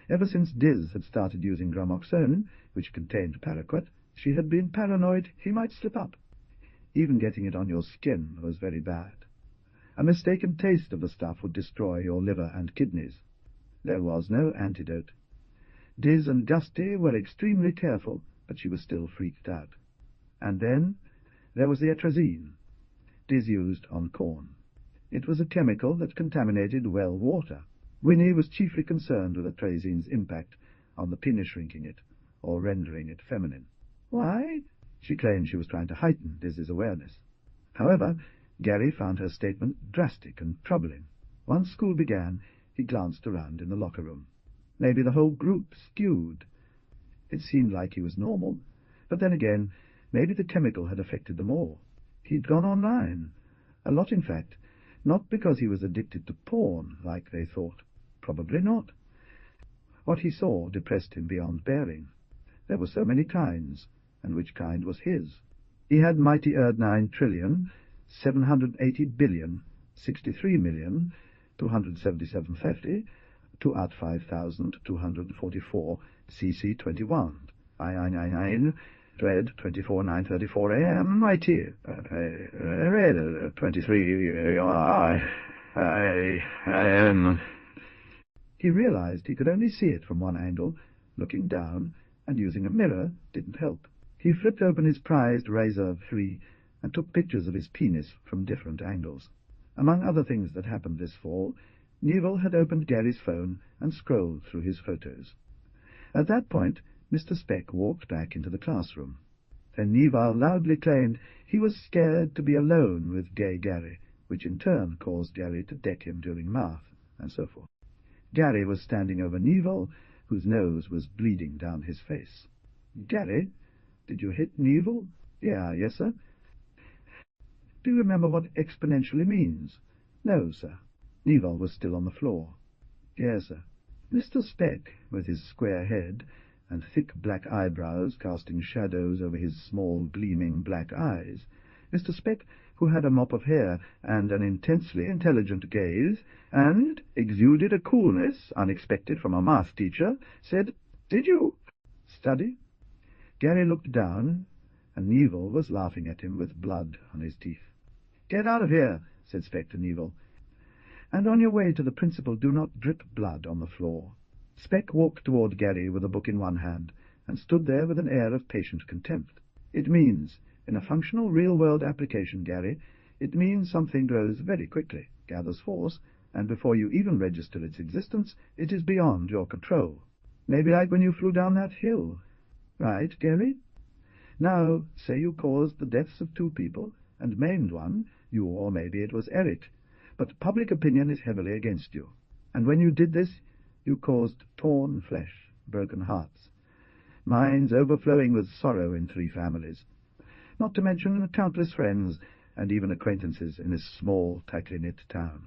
S1: Ever since Diz had started using gramoxone, which contained paraquat, she had been paranoid he might slip up. Even getting it on your skin was very bad. A mistaken taste of the stuff would destroy your liver and kidneys. There was no antidote. Diz and Dusty were extremely careful, but she was still freaked out. And then there was the atrazine, Diz used on corn. It was a chemical that contaminated well water. Winnie was chiefly concerned with atrazine's impact on the penis, shrinking it, or rendering it feminine. Why? She claimed she was trying to heighten Diz's awareness. However, Gary found her statement drastic and troubling. Once school began, he glanced around in the locker room. Maybe the whole group skewed. It seemed like he was normal, but then again, maybe the chemical had affected them all. He'd gone online. A lot, in fact. Not because he was addicted to porn, like they thought. Probably not. What he saw depressed him beyond bearing. There were so many kinds, and which kind was his? He had Mighty Earth 9,780,000,000,000, 63,277,50, to at 5,244, CC 21, I Dread 24,934 AM, Mighty Red 23, He realized he could only see it from one angle. Looking down and using a mirror didn't help. He flipped open his prized Razor 3 and took pictures of his penis from different angles. Among other things that happened this fall, Neville had opened Gary's phone and scrolled through his photos. At that point, Mr. Speck walked back into the classroom. Then Neville loudly claimed he was scared to be alone with gay Gary, which in turn caused Gary to deck him during math, and so forth. Gary was standing over Neville, whose nose was bleeding down his face. "Gary, did you hit Neville?" Yes, sir." "Do you remember what exponentially means?" "No, sir." Neville was still on the floor. "Yes, sir." Mr. Speck, with his square head and thick black eyebrows casting shadows over his small, gleaming black eyes, Mr. Speck, who had a mop of hair and an intensely intelligent gaze, and exuded a coolness unexpected from a math teacher, said, "Did you study?" Gary looked down, and Neville was laughing at him with blood on his teeth. "Get out of here," said Speck to Neville, "and on your way to the principal do not drip blood on the floor." Speck walked toward Gary with a book in one hand, and stood there with an air of patient contempt. "It means, in a functional real-world application, Gary, it means something grows very quickly, gathers force, and before you even register its existence, it is beyond your control. Maybe like when you flew down that hill. Right, Gary? Now, say you caused the deaths of 2 people, and maimed one, you, or maybe it was Eric, but public opinion is heavily against you. And when you did this, you caused torn flesh, broken hearts, minds overflowing with sorrow in 3 families, not to mention countless friends and even acquaintances in this small, tightly-knit town.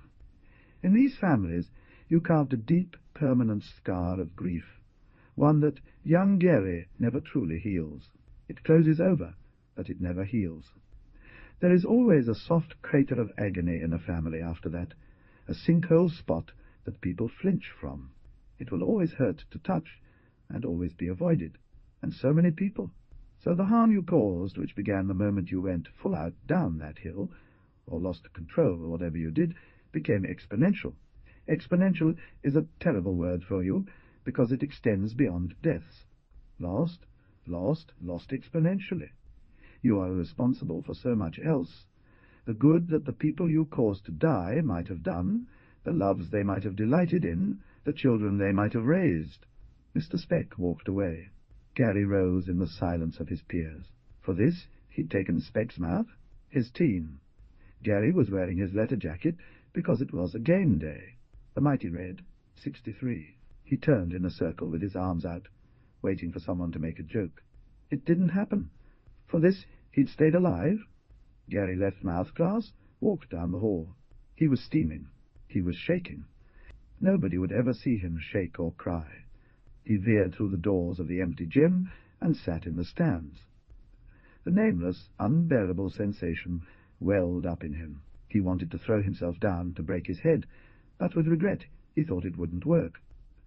S1: In these families you carved a deep, permanent scar of grief, one that young Gary never truly heals. It closes over, but it never heals. There is always a soft crater of agony in a family after that, a sinkhole spot that people flinch from. It will always hurt to touch, and always be avoided. And so many people. So the harm you caused, which began the moment you went full out down that hill, or lost control, or whatever you did, became exponential. Exponential is a terrible word for you, because it extends beyond deaths. Lost exponentially. You are responsible for so much else. The good that the people you caused to die might have done, the loves they might have delighted in, the children they might have raised. Mr. Speck walked away. Gary rose in the silence of his peers. For this he'd taken Speck's mouth, his team. Gary was wearing his letter jacket because it was a game day. The mighty read 63. He turned in a circle with his arms out, waiting for someone to make a joke. It didn't happen. For this he'd stayed alive. Gary left math class, walked down the hall. He was steaming. He was shaking. Nobody would ever see him shake or cry. He veered through the doors of the empty gym and sat in the stands. The nameless, unbearable sensation welled up in him. He wanted to throw himself down to break his head, but with regret he thought it wouldn't work.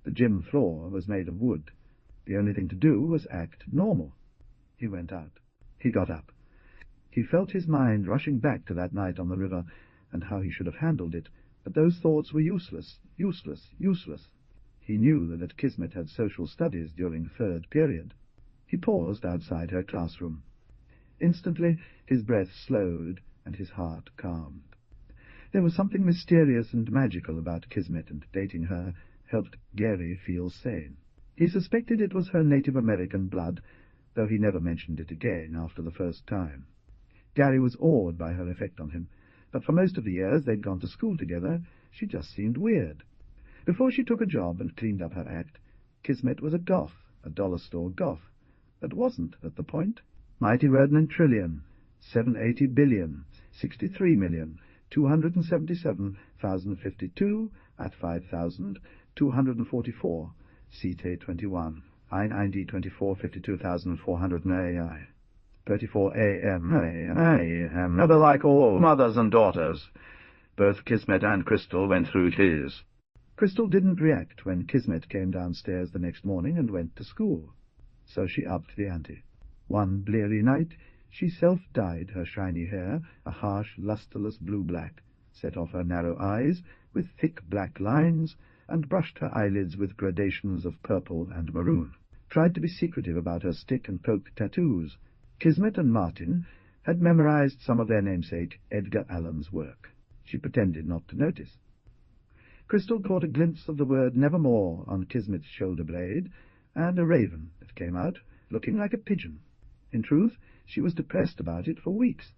S1: The gym floor was made of wood. The only thing to do was act normal. He went out. He got up. He felt his mind rushing back to that night on the river, and how he should have handled it, but those thoughts were useless. He knew that Kismet had social studies during 3rd period. He paused outside her classroom. Instantly his breath slowed and his heart calmed. There was something mysterious and magical about Kismet, and dating her helped Gary feel sane. He suspected it was her Native American blood, though he never mentioned it again after the first time. Gary was awed by her effect on him, but for most of the years they'd gone to school together, she just seemed weird. Before she took a job and cleaned up her act, Kismet was a goth, a dollar-store goth. That wasn't at the point. Mighty Rodent Trillion, 780 billion, 63 million, 277,052 at 5,244, CT 21, I90 24, 52,400 AI. 34 AM. I am never like all mothers and daughters. Both Kismet and Crystal went through his. Crystal didn't react when Kismet came downstairs the next morning and went to school, so she upped the ante. One bleary night she self-dyed her shiny hair a harsh, lustreless blue-black, set off her narrow eyes with thick black lines, and brushed her eyelids with gradations of purple and maroon, tried to be secretive about her stick-and-poke tattoos. Kismet and Martin had memorized some of their namesake Edgar Allan's work. She pretended not to notice. Crystal caught a glimpse of the word nevermore on Kismet's shoulder-blade, and a raven that came out, looking like a pigeon. In truth, she was depressed about it for weeks.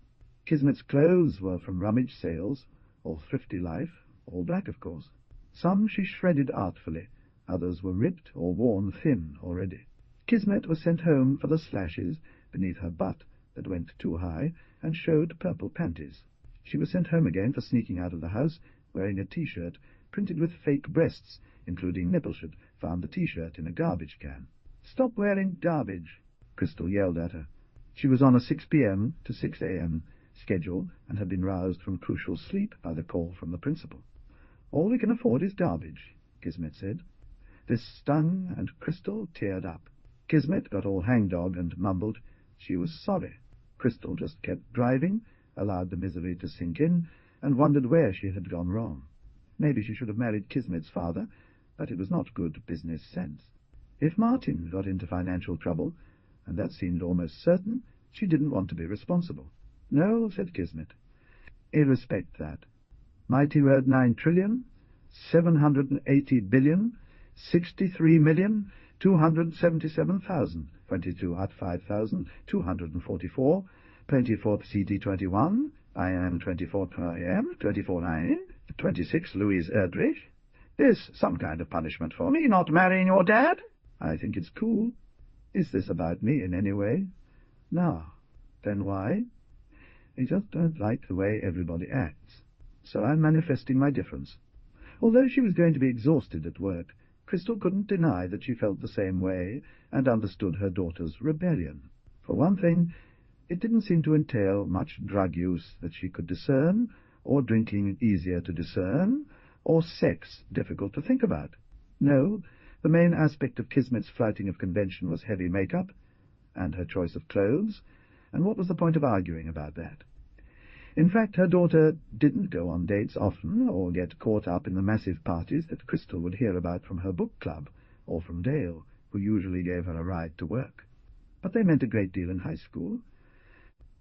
S1: Kismet's clothes were from rummage sales, or thrifty life, all black, of course. Some she shredded artfully, others were ripped or worn thin already. Kismet was sent home for the slashes beneath her butt that went too high and showed purple panties. She was sent home again for sneaking out of the house wearing a T-shirt printed with fake breasts, including nipple she'd found the T-shirt in a garbage can. "Stop wearing garbage," Crystal yelled at her. She was on a 6 p.m. to 6 a.m. schedule and had been roused from crucial sleep by the call from the principal. "All we can afford is garbage," Kismet said. This stung, and Crystal teared up. Kismet got all hangdog and mumbled she was sorry. Crystal just kept driving, allowed the misery to sink in, and wondered where she had gone wrong. Maybe she should have married Kismet's father, but it was not good business sense. If Martin got into financial trouble, and that seemed almost certain, she didn't want to be responsible. "No," said Kismet. "I respect that. Mighty word 9,780,063,277,022 at 5,244, 24th CD21, I am 24 I.M., 24/9, 26 Louise Erdrich. This some kind of punishment for me, not marrying your dad? I think it's cool. Is this about me in any way? No. Then why? I just don't like the way everybody acts. So I'm manifesting my difference." Although she was going to be exhausted at work, Crystal couldn't deny that she felt the same way and understood her daughter's rebellion. For one thing, it didn't seem to entail much drug use that she could discern, or drinking easier to discern, or sex difficult to think about. No, the main aspect of Kismet's flouting of convention was heavy makeup, and her choice of clothes, and what was the point of arguing about that? In fact, her daughter didn't go on dates often, or get caught up in the massive parties that Crystal would hear about from her book club, or from Dale, who usually gave her a ride to work. But they meant a great deal in high school.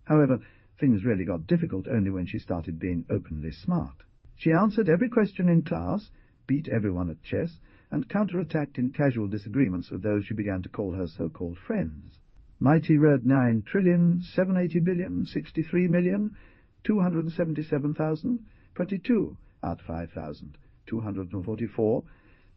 S1: However, things really got difficult only when she started being openly smart. She answered every question in class, beat everyone at chess, and counterattacked in casual disagreements with those she began to call her so-called friends. Mighty word 9,780,063,277,022 at 5,244,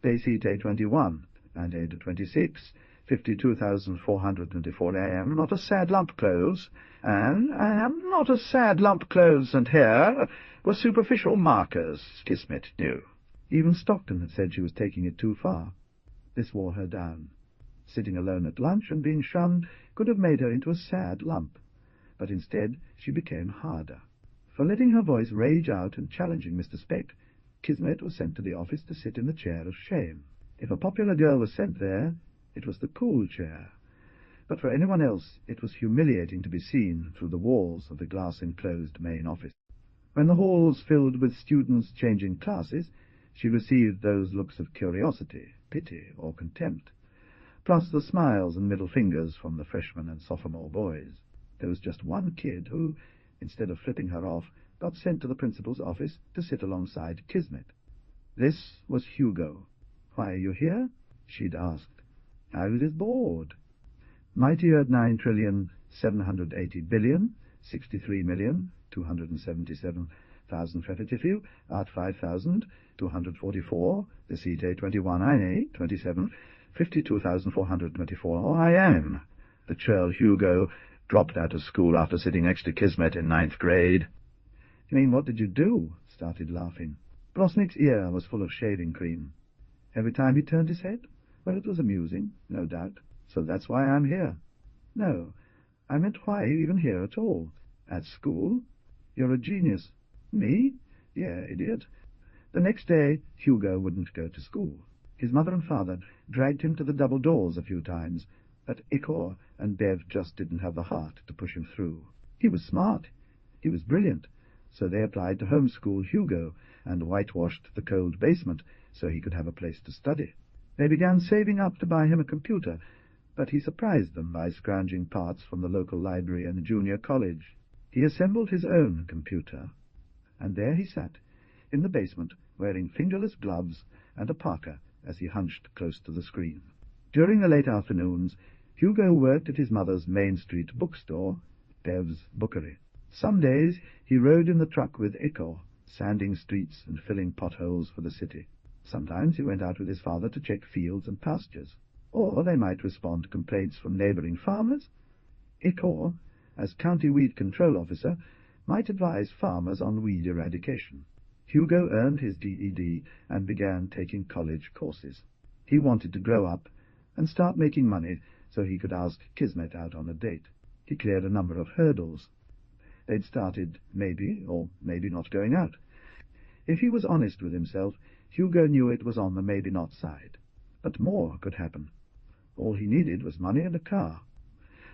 S1: base heat A21, and A26, 52,424 AM, not a sad lump clothes, and not a sad lump clothes and hair were superficial markers, Kismet knew. Even Stockton had said she was taking it too far. This wore her down. Sitting alone at lunch and being shunned could have made her into a sad lump, but instead she became harder. For letting her voice rage out and challenging Mr. Speck, Kismet was sent to the office to sit in the chair of shame. If a popular girl was sent there, it was the cool chair, but for anyone else it was humiliating to be seen through the walls of the glass-enclosed main office. When the halls filled with students changing classes, she received those looks of curiosity, pity, or contempt, plus the smiles and middle fingers from the freshman and sophomore boys. There was just one kid who, instead of flipping her off, got sent to the principal's office to sit alongside Kismet. This was Hugo. "Why are you here?" she'd asked. "I was bored." Mighty earth 9,780,063,277,000 at 5,244, the seat A21 INA 27, 52,424 IM. The churl Hugo dropped out of school after sitting next to Kismet in 9th grade. "You mean, what did you do?" started laughing. Brosnick's ear was full of shaving cream. Every time he turned his head, well, it was amusing, no doubt. "So that's why I'm here." "No, I meant why are you even here at all? At school? You're a genius." "Me? Yeah, idiot." The next day Hugo wouldn't go to school. His mother and father dragged him to the double doors a few times, but Ikor and Bev just didn't have the heart to push him through. He was smart. He was brilliant. So they applied to homeschool Hugo and whitewashed the cold basement so he could have a place to study. They began saving up to buy him a computer, but he surprised them by scrounging parts from the local library and junior college. He assembled his own computer, and there he sat, in the basement, wearing fingerless gloves and a parka as he hunched close to the screen. During the late afternoons, Hugo worked at his mother's Main Street bookstore, Bev's Bookery. Some days he rode in the truck with Ikor, sanding streets and filling potholes for the city. Sometimes he went out with his father to check fields and pastures, or they might respond to complaints from neighbouring farmers. Icor, as county weed control officer, might advise farmers on weed eradication. Hugo earned his GED and began taking college courses. He wanted to grow up and start making money so he could ask Kismet out on a date. He cleared a number of hurdles. They'd started maybe or maybe not going out. If he was honest with himself, Hugo knew it was on the maybe-not side. But more could happen. All he needed was money and a car.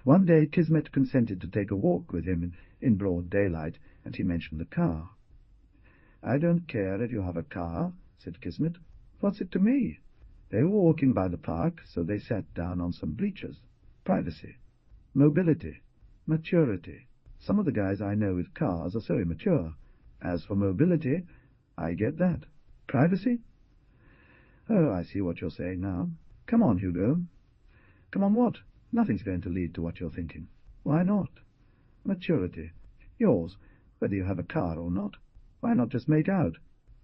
S1: One day Kismet consented to take a walk with him in broad daylight, and he mentioned the car. "I don't care if you have a car," said Kismet. "What's it to me?" They were walking by the park, so they sat down on some bleachers. Privacy. Mobility. Maturity. Some of the guys I know with cars are so immature. As for mobility, I get that. Privacy? Oh, I see what you're saying now. Come on, Hugo. Come on what? Nothing's going to lead to what you're thinking. Why not? Maturity. Yours, whether you have a car or not. Why not just make out?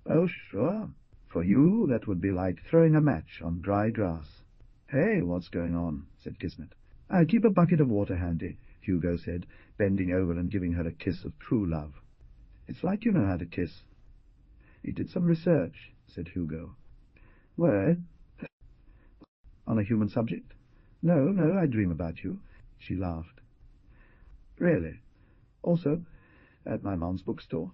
S1: Oh, sure. For you, that would be like throwing a match on dry grass. Hey, what's going on? Said Kismet. I'll keep a bucket of water handy, Hugo said, bending over and giving her a kiss of true love. It's like you know how to kiss. He did some research, said Hugo. Where? On a human subject? No, I dream about you. She laughed. Really? Also, at my mom's bookstore.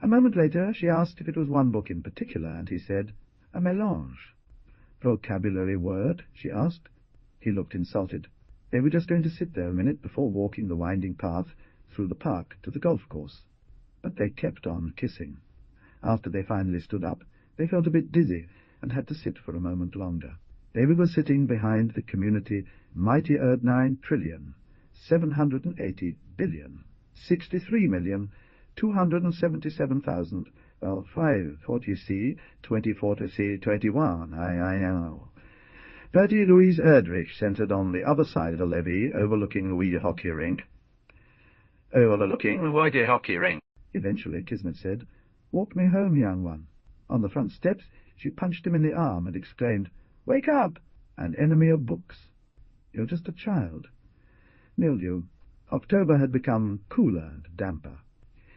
S1: A moment later she asked if it was one book in particular, and he said, a mélange. Vocabulary word? She asked. He looked insulted. They were just going to sit there a minute before walking the winding path through the park to the golf course. But they kept on kissing. After they finally stood up, they felt a bit dizzy and had to sit for a moment longer. David was sitting behind the community mighty 9,780 billion, 63,277,000, well, 540C, 2040C, 21, I know. 30 Louise Erdrich centred on the other side of the levee, overlooking the wee hockey rink. Overlooking the wee hockey rink. Eventually, Kismet said, "Walk me home, young one." On the front steps, she punched him in the arm and exclaimed, "Wake up! An enemy of books. You're just a child." Mildew. October had become cooler and damper.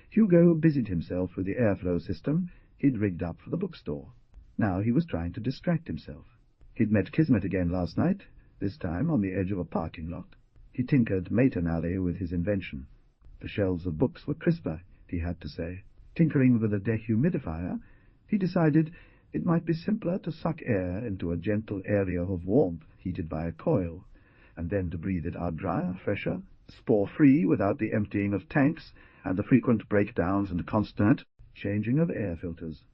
S1: Hugo busied himself with the airflow system he'd rigged up for the bookstore. Now he was trying to distract himself. He'd met Kismet again last night, this time on the edge of a parking lot. He tinkered maternally with his invention. The shelves of books were crisper, he had to say. Tinkering with a dehumidifier, he decided it might be simpler to suck air into a gentle area of warmth heated by a coil, and then to breathe it out drier, fresher, spore-free without the emptying of tanks and the frequent breakdowns and constant changing of air filters.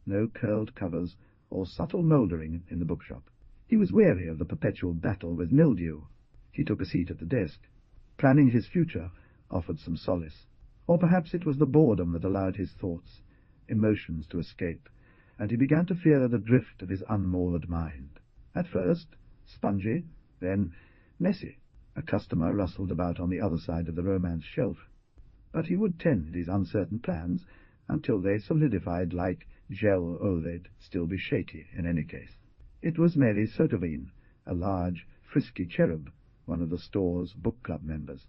S1: No curled covers or subtle mouldering in the bookshop. He was weary of the perpetual battle with mildew. He took a seat at the desk. Planning his future offered some solace. Or perhaps it was the boredom that allowed his thoughts, emotions to escape, and he began to fear the drift of his unmoored mind. At first, spongy, then messy. A customer rustled about on the other side of the romance shelf. But he would tend his uncertain plans until they solidified like gel. They'd still be shaky in any case. It was Mary Sotovine, a large, frisky cherub, one of the store's book club members.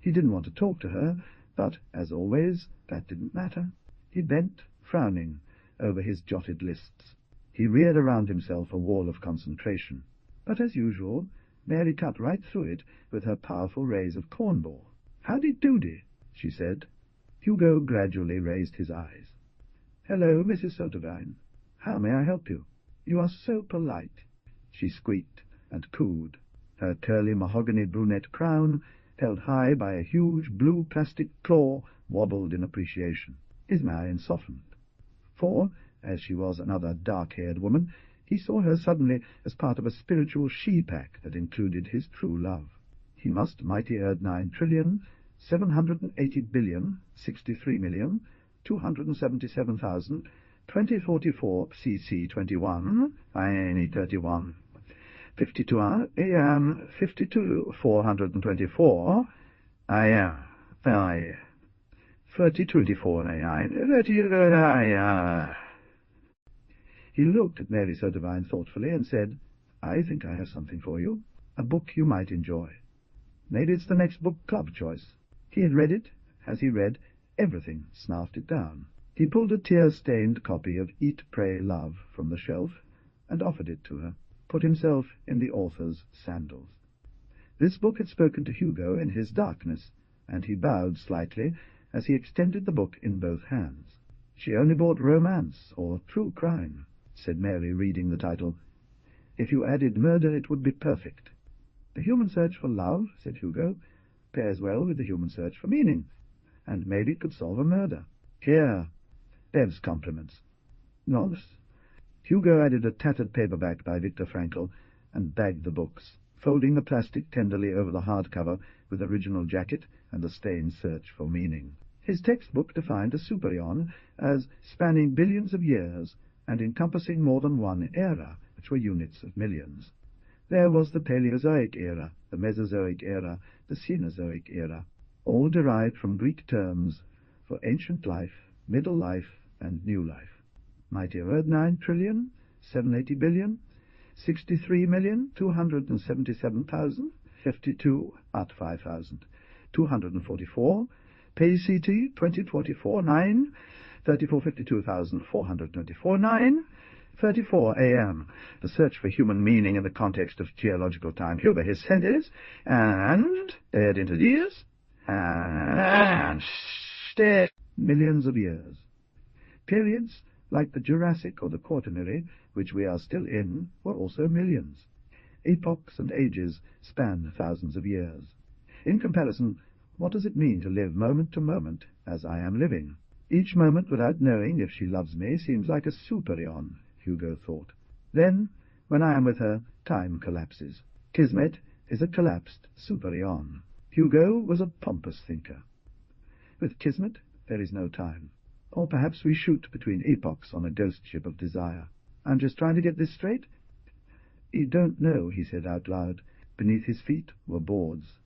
S1: He didn't want to talk to her, but, as always, that didn't matter. He bent, frowning, over his jotted lists. He reared around himself a wall of concentration. But, as usual, Mary cut right through it with her powerful rays of cornball. "Howdy-doody," she said. Hugo gradually raised his eyes. "Hello, Mrs. Sotovine. How may I help you?" "You are so polite," she squeaked and cooed. Her curly mahogany brunette crown, held high by a huge blue plastic claw, wobbled in appreciation. His mind softened. For, as she was another dark-haired woman, he saw her suddenly as part of a spiritual she-pack that included his true love. He must mighty 9,780,063,277,000 CC21 I-31 52 AM 52 424 I 5 He looked at Mary so divine thoughtfully and said, "I think I have something for you, a book you might enjoy. Maybe it's the next book club choice." He had read it. As he read, everything snapped it down. He pulled a tear-stained copy of Eat, Pray, Love from the shelf and offered it to her, put himself in the author's sandals. This book had spoken to Hugo in his darkness, and he bowed slightly as he extended the book in both hands. "She only bought romance or true crime," said Mary, reading the title. "If you added murder, it would be perfect." "The human search for love," said Hugo, "pairs well with the human search for meaning, and maybe it could solve a murder. Here, Bev's compliments." "Nonce." Hugo added a tattered paperback by Viktor Frankl and bagged the books, folding the plastic tenderly over the hardcover with original jacket and the stained search for meaning. His textbook defined a superion as spanning billions of years and encompassing more than one era, which were units of millions. There was the Paleozoic era, the Mesozoic era, the Cenozoic era, all derived from Greek terms for ancient life, middle life, and new life. Mighty Earth 9 trillion, 780 billion, 63,277,052 at 5,000, 244, PCT 2044 9, 3452,424 9, 34 AM. The search for human meaning in the context of geological time. Hugo his senses, and stared into these, and stared millions of years. Periods like the Jurassic or the Quaternary, which we are still in, were also millions. Epochs and ages span thousands of years. In comparison, what does it mean to live moment to moment as I am living? Each moment without knowing if she loves me seems like a superion, Hugo thought. Then, when I am with her, time collapses. Kismet is a collapsed superion. Hugo was a pompous thinker. With Kismet there is no time. Or perhaps we shoot between epochs on a ghost ship of desire. I'm just trying to get this straight. You don't know, he said out loud. Beneath his feet were boards.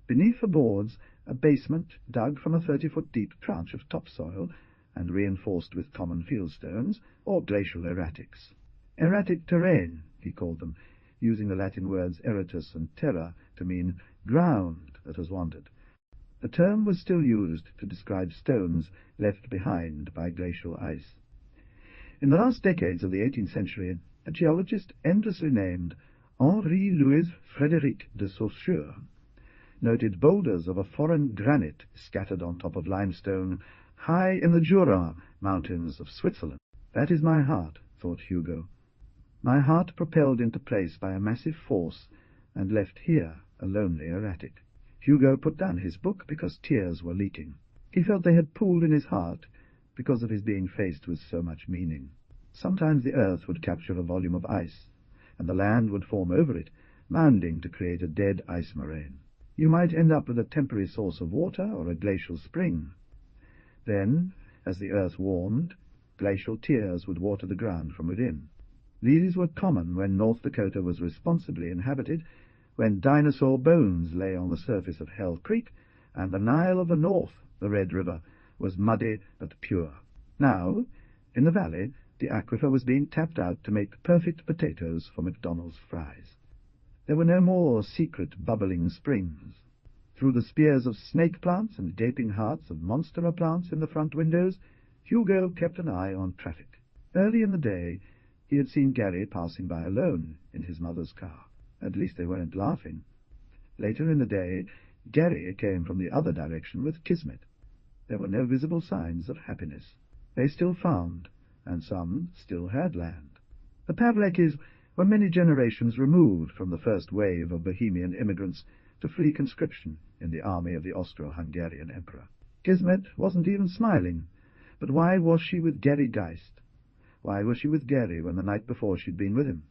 S1: Beneath the boards, a basement dug from a 30-foot-deep tranche of topsoil and reinforced with common fieldstones or glacial erratics. Erratic terrain, he called them, using the Latin words eratus and terra to mean ground that has wandered. The term was still used to describe stones left behind by glacial ice. In the last decades of the 18th century, a geologist endlessly named Henri-Louis Frédéric de Saussure noted boulders of a foreign granite scattered on top of limestone high in the Jura mountains of Switzerland. That is my heart, thought Hugo. My heart propelled into place by a massive force and left here a lonely erratic. Hugo put down his book because tears were leaking. He felt they had pooled in his heart because of his being faced with so much meaning. Sometimes the earth would capture a volume of ice, and the land would form over it, mounding to create a dead ice moraine. You might end up with a temporary source of water or a glacial spring. Then, as the earth warmed, glacial tears would water the ground from within. These were common when North Dakota was responsibly inhabited, when dinosaur bones lay on the surface of Hell Creek, and the Nile of the North, the Red River, was muddy but pure. Now, in the valley, the aquifer was being tapped out to make perfect potatoes for McDonald's fries. There were no more secret bubbling springs. Through the spears of snake plants and gaping hearts of monstera plants in the front windows, Hugo kept an eye on traffic. Early in the day, he had seen Gary passing by alone in his mother's car. At least they weren't laughing. Later in the day, Gary came from the other direction with Kismet. There were no visible signs of happiness. They still farmed, and some still had land. The Pavlekis were many generations removed from the first wave of Bohemian immigrants to flee conscription in the army of the Austro-Hungarian emperor. Kismet wasn't even smiling, but why was she with Gary Geist? Why was she with Gary when the night before she'd been with him?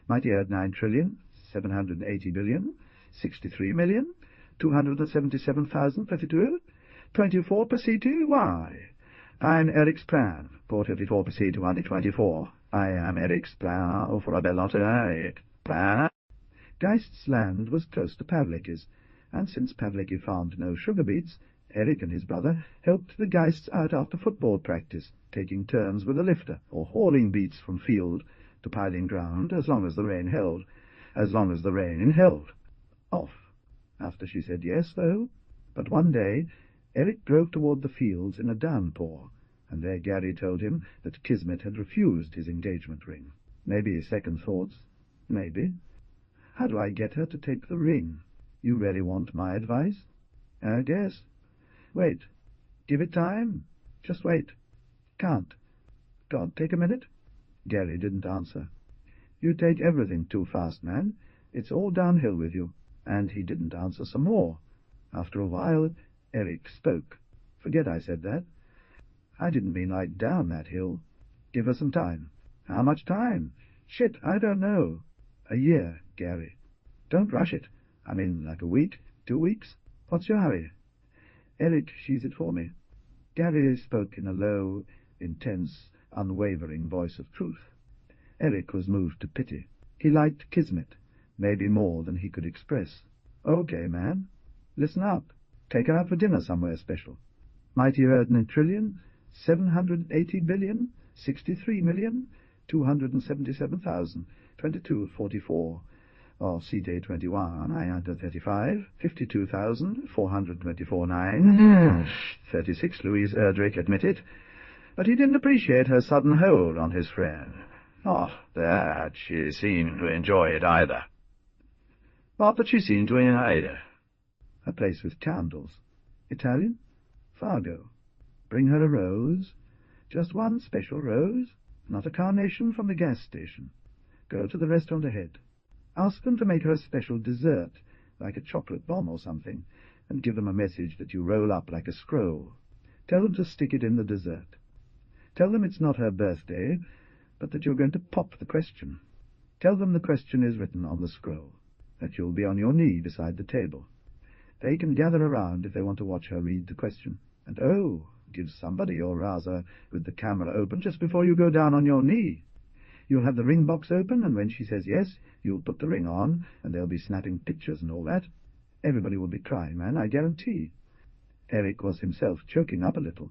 S1: Mighty Earth 9 trillion, 780 billion, 63 million, 277,052, 24 per CT. Why? I'm Eric's plan, 454 per C 224. I am Eric's plan for a Bellotte plan. Geist's land was close to Pavleki's, and since Pavleki farmed no sugar beets, Eric and his brother helped the Geists out after football practice, taking turns with a lifter, or hauling beats from field to piling ground as long as the rain held. As long as the rain held. Off. After she said yes, though. But one day Eric drove toward the fields in a downpour, and there Gary told him that Kismet had refused his engagement ring. Maybe second thoughts. Maybe. How do I get her to take the ring? You really want my advice? I guess. Wait. Give it time. Just wait. Can't. God, take a minute? Gary didn't answer. You take everything too fast, man. It's all downhill with you. And he didn't answer some more. After a while, Eric spoke. Forget I said that. I didn't mean like down that hill. Give her some time. How much time? Shit, I don't know. A year, Gary. Don't rush it. I mean, like a week, 2 weeks. What's your hurry? Eric, she's it for me. Gary spoke in a low, intense, unwavering voice of truth. Eric was moved to pity. He liked Kismet, maybe more than he could express. Okay, man. Listen up. Take her out for dinner somewhere special. Mighty Erdrich trillion, 780 billion, 63 million, 277,000, 2244. Or CJ 21, 935, 52,424, 36, Louise Erdrich admitted. But he didn't appreciate her sudden hold on his friend. Not that she seemed to enjoy it either. Not that she seemed to either. A place with candles. Italian? Fargo. Bring her a rose. Just one special rose. Not a carnation from the gas station. Go to the restaurant ahead. Ask them to make her a special dessert, like a chocolate bomb or something, and give them a message that you roll up like a scroll. Tell them to stick it in the dessert. Tell them it's not her birthday, but that you're going to pop the question. Tell them the question is written on the scroll, that you'll be on your knee beside the table. They can gather around if they want to watch her read the question. And give somebody your razor with the camera open just before you go down on your knee. You'll have the ring box open, and when she says yes, you'll put the ring on, and they'll be snapping pictures and all that. Everybody will be crying, man, I guarantee. Eric was himself choking up a little.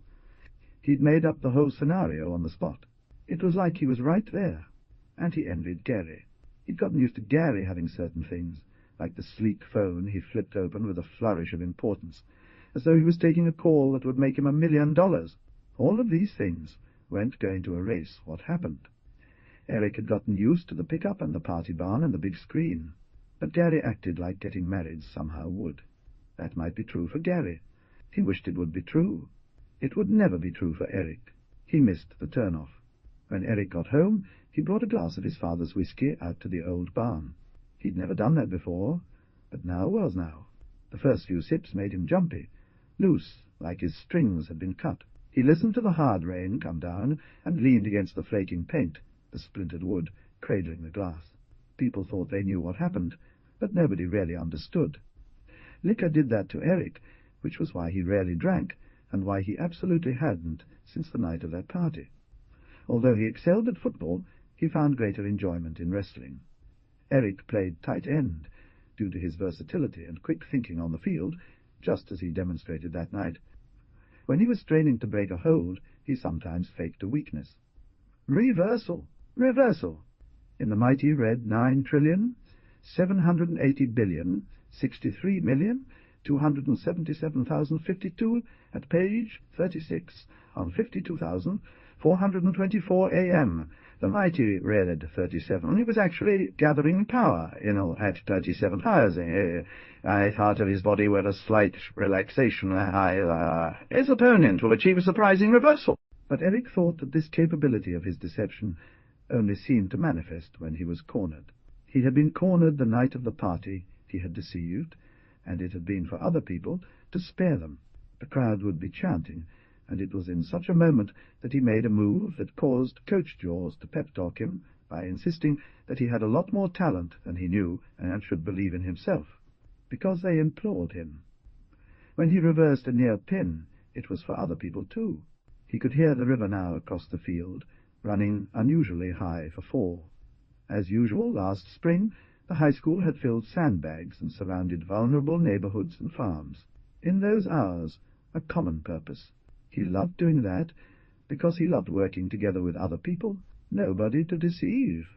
S1: He'd made up the whole scenario on the spot. It was like he was right there. And he envied Gary. He'd gotten used to Gary having certain things, like the sleek phone he flipped open with a flourish of importance, as though he was taking a call that would make him $1 million. All of these things weren't going to erase what happened. Eric had gotten used to the pickup and the party barn and the big screen, but Gary acted like getting married somehow would. That might be true for Gary. He wished it would be true. It would never be true for Eric. He missed the turn-off. When Eric got home, he brought a glass of his father's whiskey out to the old barn. He'd never done that before, but now was now. The first few sips made him jumpy, loose, like his strings had been cut. He listened to the hard rain come down and leaned against the flaking paint, the splintered wood, cradling the glass. People thought they knew what happened, but nobody really understood. Liquor did that to Eric, which was why he rarely drank, and why he absolutely hadn't since the night of that party. Although he excelled at football, he found greater enjoyment in wrestling. Eric played tight end, due to his versatility and quick thinking on the field, just as he demonstrated that night. When he was straining to break a hold, he sometimes faked a weakness. Reversal! Reversal! In the mighty red 9 trillion, 780 billion, 63 million, 277,052 at page 36 on 52,424 AM. The mighty red 37. He was actually gathering power, at 37 hours. I thought of his body with a slight relaxation. His opponent will achieve a surprising reversal. But Eric thought that this capability of his deception only seemed to manifest when he was cornered. He had been cornered the night of the party he had deceived, and it had been for other people to spare them. The crowd would be chanting, and it was in such a moment that he made a move that caused Coach Jaws to pep-talk him by insisting that he had a lot more talent than he knew and should believe in himself, because they implored him. When he reversed a near pin, it was for other people too. He could hear the river now across the field, running unusually high for fall. As usual, last spring, the high school had filled sandbags and surrounded vulnerable neighborhoods and farms. In those hours, a common purpose. He loved doing that because he loved working together with other people, nobody to deceive.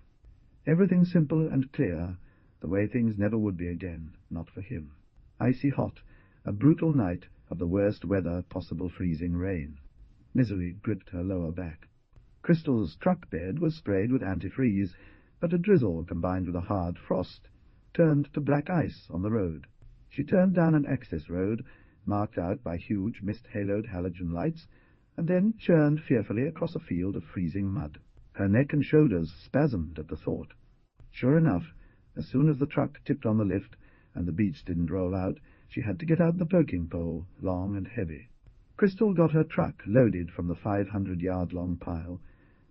S1: Everything simple and clear, the way things never would be again, not for him. Icy hot, a brutal night of the worst weather, possible freezing rain. Misery gripped her lower back. Crystal's truck bed was sprayed with antifreeze, but a drizzle combined with a hard frost turned to black ice on the road. She turned down an access road, marked out by huge mist-haloed halogen lights, and then churned fearfully across a field of freezing mud. Her neck and shoulders spasmed at the thought. Sure enough, as soon as the truck tipped on the lift and the beach didn't roll out, she had to get out the poking pole, long and heavy. Crystal got her truck loaded from the 500-yard-long pile,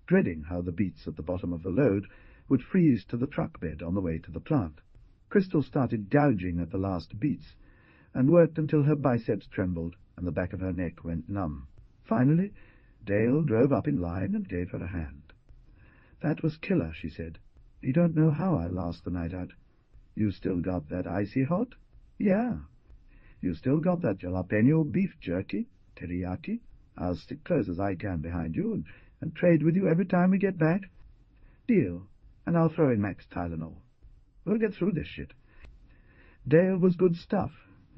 S1: dreading how the beats at the bottom of the load would freeze to the truck bed on the way to the plant. Crystal started gouging at the last beats, and worked until her biceps trembled and the back of her neck went numb. Finally, Dale drove up in line and gave her a hand. "That was killer," she said. "You don't know how I last the night out." "You still got that icy hot?" "Yeah." "You still got that jalapeno beef jerky, teriyaki?" "I'll stick close as I can behind you and trade with you every time we get back." "Deal, and I'll throw in Max Tylenol. We'll get through this shit." Dale was good stuff,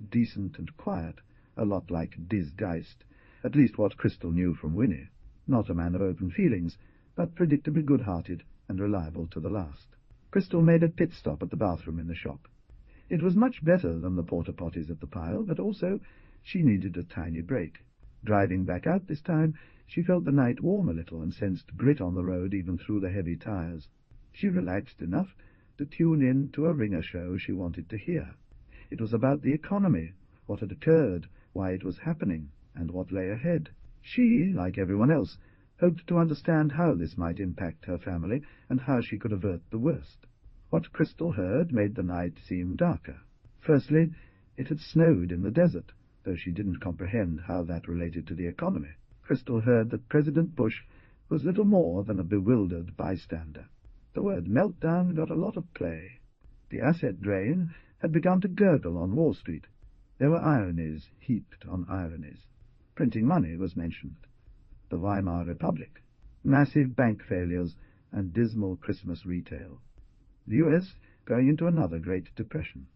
S1: decent and quiet, a lot like Diz Geist, at least what Crystal knew from Winnie. Not a man of open feelings, but predictably good-hearted and reliable to the last. Crystal made a pit stop at the bathroom in the shop. It was much better than the porta-potties at the pile, but also she needed a tiny break. Driving back out this time, she felt the night warm a little and sensed grit on the road even through the heavy tires. She relaxed enough to tune in to a ringer show she wanted to hear. It was about the economy, what had occurred, why it was happening, and what lay ahead. She, like everyone else, hoped to understand how this might impact her family and how she could avert the worst. What Crystal heard made the night seem darker. Firstly, it had snowed in the desert, though she didn't comprehend how that related to the economy. Crystal heard that President Bush was little more than a bewildered bystander. The word meltdown got a lot of play. The asset drain had begun to gurgle on Wall Street. There were ironies heaped on ironies. Printing money was mentioned. The Weimar Republic, massive bank failures, and dismal Christmas retail. The U.S. going into another Great Depression.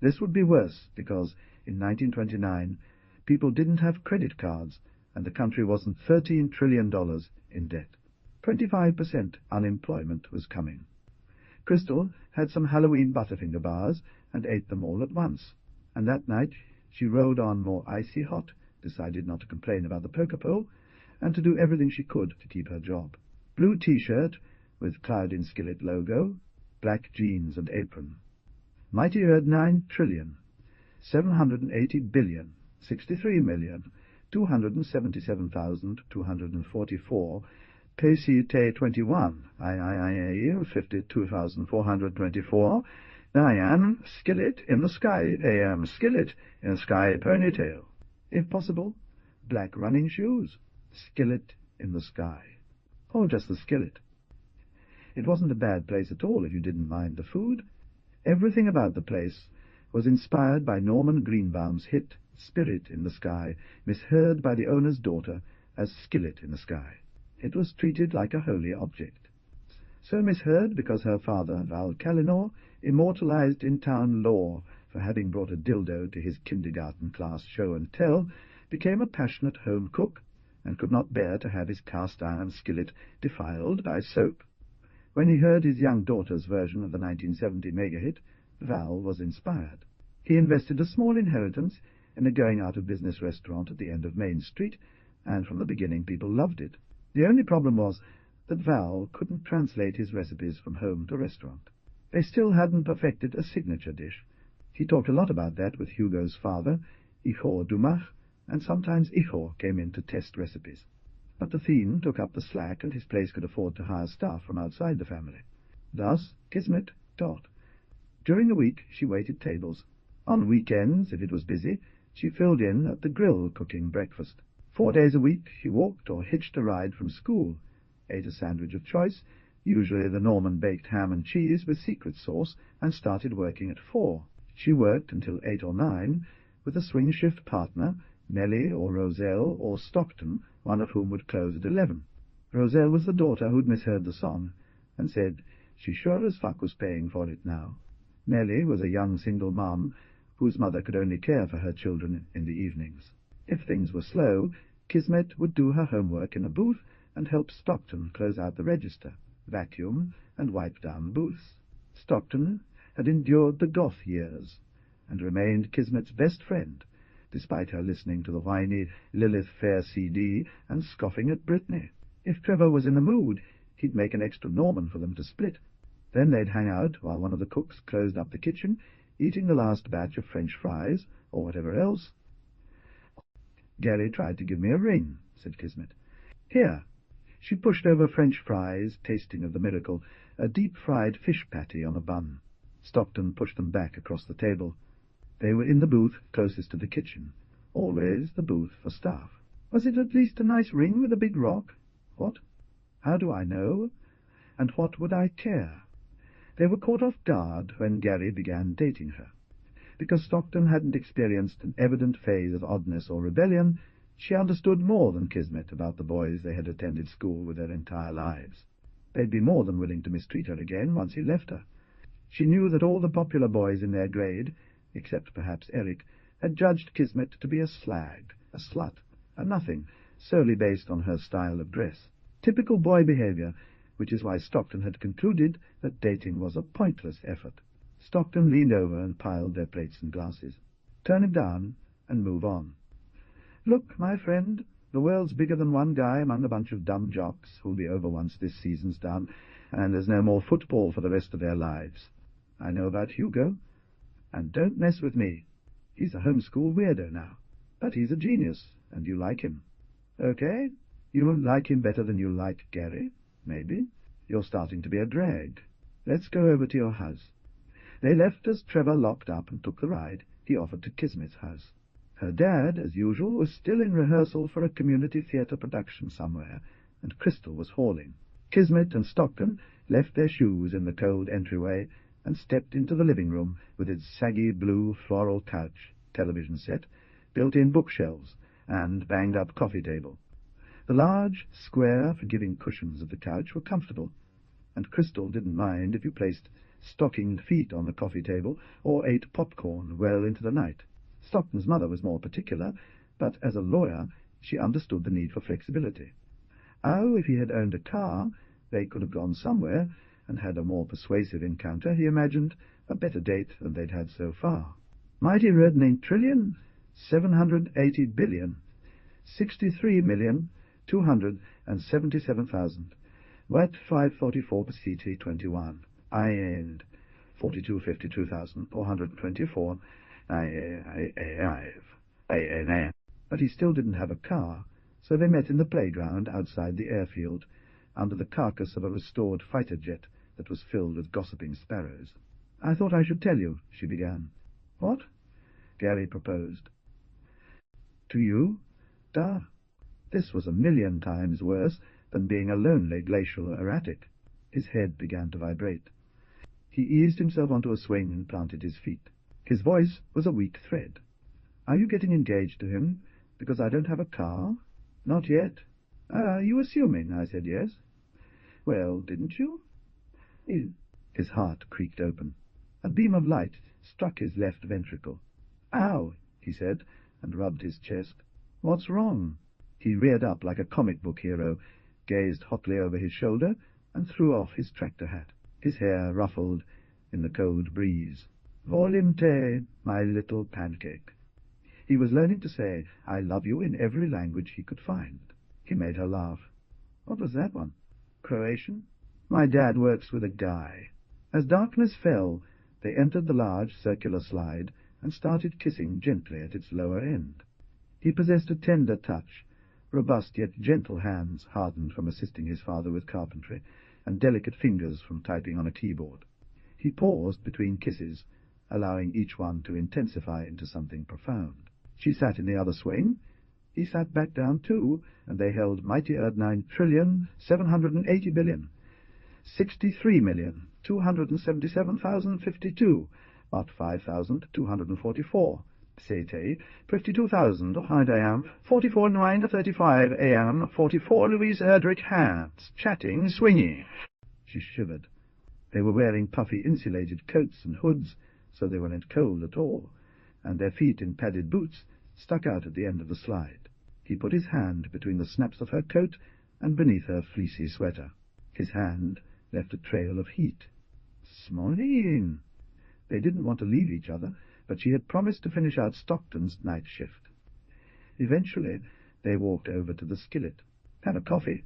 S1: This would be worse because, in 1929, people didn't have credit cards, and the country wasn't $13 trillion in debt. 25% unemployment was coming. Crystal had some Halloween Butterfinger bars and ate them all at once, and that night she rolled on more icy hot, decided not to complain about the poker pole, and to do everything she could to keep her job. Blue T-shirt with Cloud in Skillet logo, black jeans and apron. Mighty Earth 9 trillion, 780 billion, 63 million, 277,244, PCT 21, IIIA 52,424, Diane, skillet in the sky, AM, skillet in the sky, ponytail. If possible, black running shoes, skillet in the sky. Or just the skillet. It wasn't a bad place at all if you didn't mind the food. Everything about the place was inspired by Norman Greenbaum's hit Spirit in the Sky, misheard by the owner's daughter as Skillet in the Sky. It was treated like a holy object. So misheard because her father, Val Callinor, immortalized in town lore for having brought a dildo to his kindergarten class show and tell, became a passionate home cook, and could not bear to have his cast-iron skillet defiled by soap. When he heard his young daughter's version of the 1970 mega-hit, Val was inspired. He invested a small inheritance in a going-out-of-business restaurant at the end of Main Street, and from the beginning people loved it. The only problem was that Val couldn't translate his recipes from home to restaurant. They still hadn't perfected a signature dish. He talked a lot about that with Hugo's father, Ihor Dumach, and sometimes Ihor came in to test recipes. But the theme took up the slack, and his place could afford to hire staff from outside the family. Thus, Kismet taught. During the week, she waited tables. On weekends, if it was busy, she filled in at the grill cooking breakfast. 4 days a week, she walked or hitched a ride from school, ate a sandwich of choice, usually the Norman baked ham and cheese with secret sauce, and started working at 4. She worked until 8 or 9, with a swing shift partner, Nellie or Roselle or Stockton, one of whom would close at 11. Roselle was the daughter who'd misheard the song, and said she sure as fuck was paying for it now. Nellie was a young single mom, whose mother could only care for her children in the evenings. If things were slow, Kismet would do her homework in a booth and help Stockton close out the register, vacuum, and wipe down the booths. Stockton had endured the goth years, and remained Kismet's best friend, despite her listening to the whiny Lilith Fair CD and scoffing at Brittany. If Trevor was in the mood, he'd make an extra Norman for them to split. Then they'd hang out while one of the cooks closed up the kitchen, eating the last batch of French fries, or whatever else. "Gary tried to give me a ring," said Kismet. "Here." She pushed over French fries, tasting of the miracle, a deep-fried fish patty on a bun. Stockton pushed them back across the table. They were in the booth closest to the kitchen, always the booth for staff. Was it at least a nice ring with a big rock? What? How do I know? And what would I care? They were caught off guard when Gary began dating her. Because Stockton hadn't experienced an evident phase of oddness or rebellion, she understood more than Kismet about the boys they had attended school with their entire lives. They'd be more than willing to mistreat her again once he left her. She knew that all the popular boys in their grade, except perhaps Eric, had judged Kismet to be a slag, a slut, a nothing, solely based on her style of dress. Typical boy behavior, which is why Stockton had concluded that dating was a pointless effort. Stockton leaned over and piled their plates and glasses. Turn him down and move on. "Look, my friend, the world's bigger than one guy among a bunch of dumb jocks who'll be over once this season's done, and there's no more football for the rest of their lives. I know about Hugo. And don't mess with me. He's a homeschool weirdo now. But he's a genius, and you like him. Okay, you like him better than you like Gary, maybe. You're starting to be a drag. Let's go over to your house." They left as Trevor locked up and took the ride he offered to Kismet's house. Her dad, as usual, was still in rehearsal for a community theatre production somewhere, and Crystal was hauling. Kismet and Stockton left their shoes in the cold entryway and stepped into the living room with its saggy blue floral couch, television set, built-in bookshelves, and banged-up coffee table. The large, square, forgiving cushions of the couch were comfortable, and Crystal didn't mind if you placed stockinged feet on the coffee table or ate popcorn well into the night. Stockton's mother was more particular, but as a lawyer she understood the need for flexibility. Oh, if he had owned a car, they could have gone somewhere and had a more persuasive encounter, he imagined, a better date than they'd had so far. Mighty reddening trillion, 780 billion, 63,277,000, Wet 544 per CT 21, I end 42,52,424, But he still didn't have a car, so they met in the playground outside the airfield, under the carcass of a restored fighter jet that was filled with gossiping sparrows. "I thought I should tell you," she began. "What?" Gary proposed. "To you? Duh. This was 1,000,000 times worse than being a lonely glacial erratic." His head began to vibrate. He eased himself onto a swing and planted his feet. His voice was a weak thread. "Are you getting engaged to him because I don't have a car?" "Not yet." "Are you assuming I said yes?" "Well, didn't you?" His heart creaked open. A beam of light struck his left ventricle. "Ow!" he said, and rubbed his chest. "What's wrong?" He reared up like a comic book hero, gazed hotly over his shoulder, and threw off his tractor hat. His hair ruffled in the cold breeze. "Volimte, my little pancake." He was learning to say, "I love you" in every language he could find. He made her laugh. "What was that one?" "Croatian? My dad works with a guy." As darkness fell, they entered the large circular slide and started kissing gently at its lower end. He possessed a tender touch, robust yet gentle hands hardened from assisting his father with carpentry, and delicate fingers from typing on a keyboard. He paused between kisses, allowing each one to intensify into something profound. She sat in the other swing. He sat back down too, and they held mighty 9,780 billion, 63,277,052, about 5,244, Sete, 52,000, hide I am, 44 9 35 a.m., 44 Louise Erdrich hands, chatting, swinging. She shivered. They were wearing puffy insulated coats and hoods, so they weren't cold at all, and their feet in padded boots stuck out at the end of the slide. He put his hand between the snaps of her coat and beneath her fleecy sweater. His hand left a trail of heat. Smolene! They didn't want to leave each other, but she had promised to finish out Stockton's night shift. Eventually, they walked over to the skillet. Have a coffee.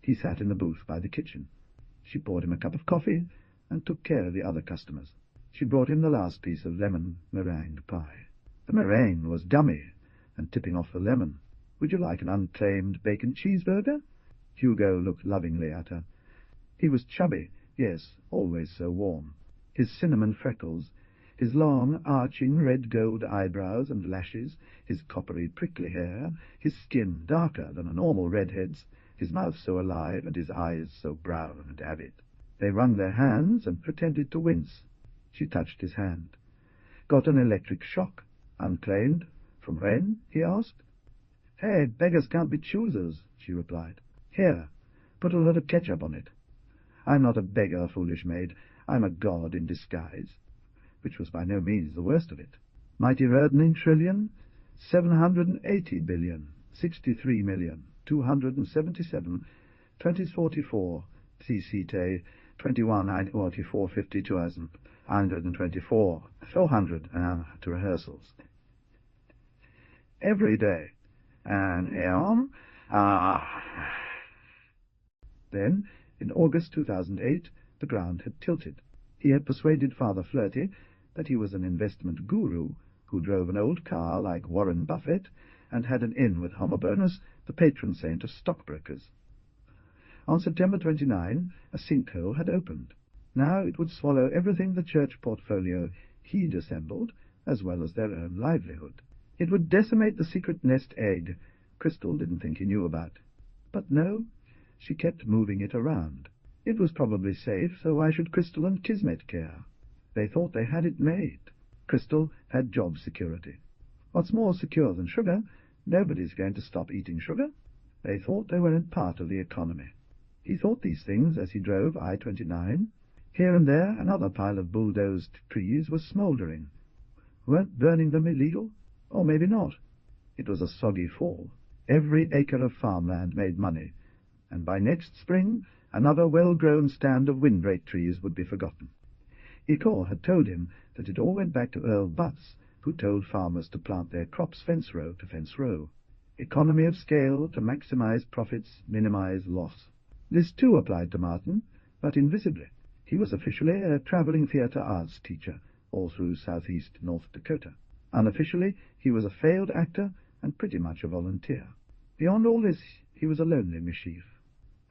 S1: He sat in the booth by the kitchen. She poured him a cup of coffee and took care of the other customers. She brought him the last piece of lemon meringue pie. The meringue was gummy and tipping off the lemon. Would you like an unclaimed bacon cheeseburger? Hugo looked lovingly at her. He was chubby, yes, always so warm. His cinnamon freckles, his long, arching red-gold eyebrows and lashes, his coppery, prickly hair, his skin darker than a normal redhead's, his mouth so alive and his eyes so brown and avid. They wrung their hands and pretended to wince. She touched his hand. Got an electric shock. Unclaimed. From when? He asked. Hey, beggars can't be choosers, she replied. Here, put a lot of ketchup on it. I'm not a beggar, foolish maid. I'm a god in disguise. Which was by no means the worst of it. Mighty reddening trillion, 780 billion, 63 million, 277, 2044, CCT, 21, 44, 52,000, 124, 400, to rehearsals. Every day. And, Then, in August 2008, the ground had tilted. He had persuaded Father Flirty that he was an investment guru who drove an old car like Warren Buffett and had an inn with Homobonus, the patron saint of stockbrokers. On September 29, a sinkhole had opened. Now it would swallow everything the church portfolio he'd assembled, as well as their own livelihood. It would decimate the secret nest egg Crystal didn't think he knew about. But no, she kept moving it around. It was probably safe, so why should Crystal and Kismet care? They thought they had it made. Crystal had job security. What's more secure than sugar? Nobody's going to stop eating sugar. They thought they weren't part of the economy. He thought these things as he drove I-29. Here and there another pile of bulldozed trees was smouldering. Weren't burning them illegal? Or maybe not. It was a soggy fall. Every acre of farmland made money, and by next spring another well-grown stand of windbreak trees would be forgotten. Icor had told him that it all went back to Earl Butts, who told farmers to plant their crops fence row to fence row. Economy of scale to maximize profits, minimize loss. This too applied to Martin, but invisibly. He was officially a traveling theatre arts teacher all through southeast North Dakota. Unofficially, he was a failed actor and pretty much a volunteer. Beyond all this, he was a lonely mischief,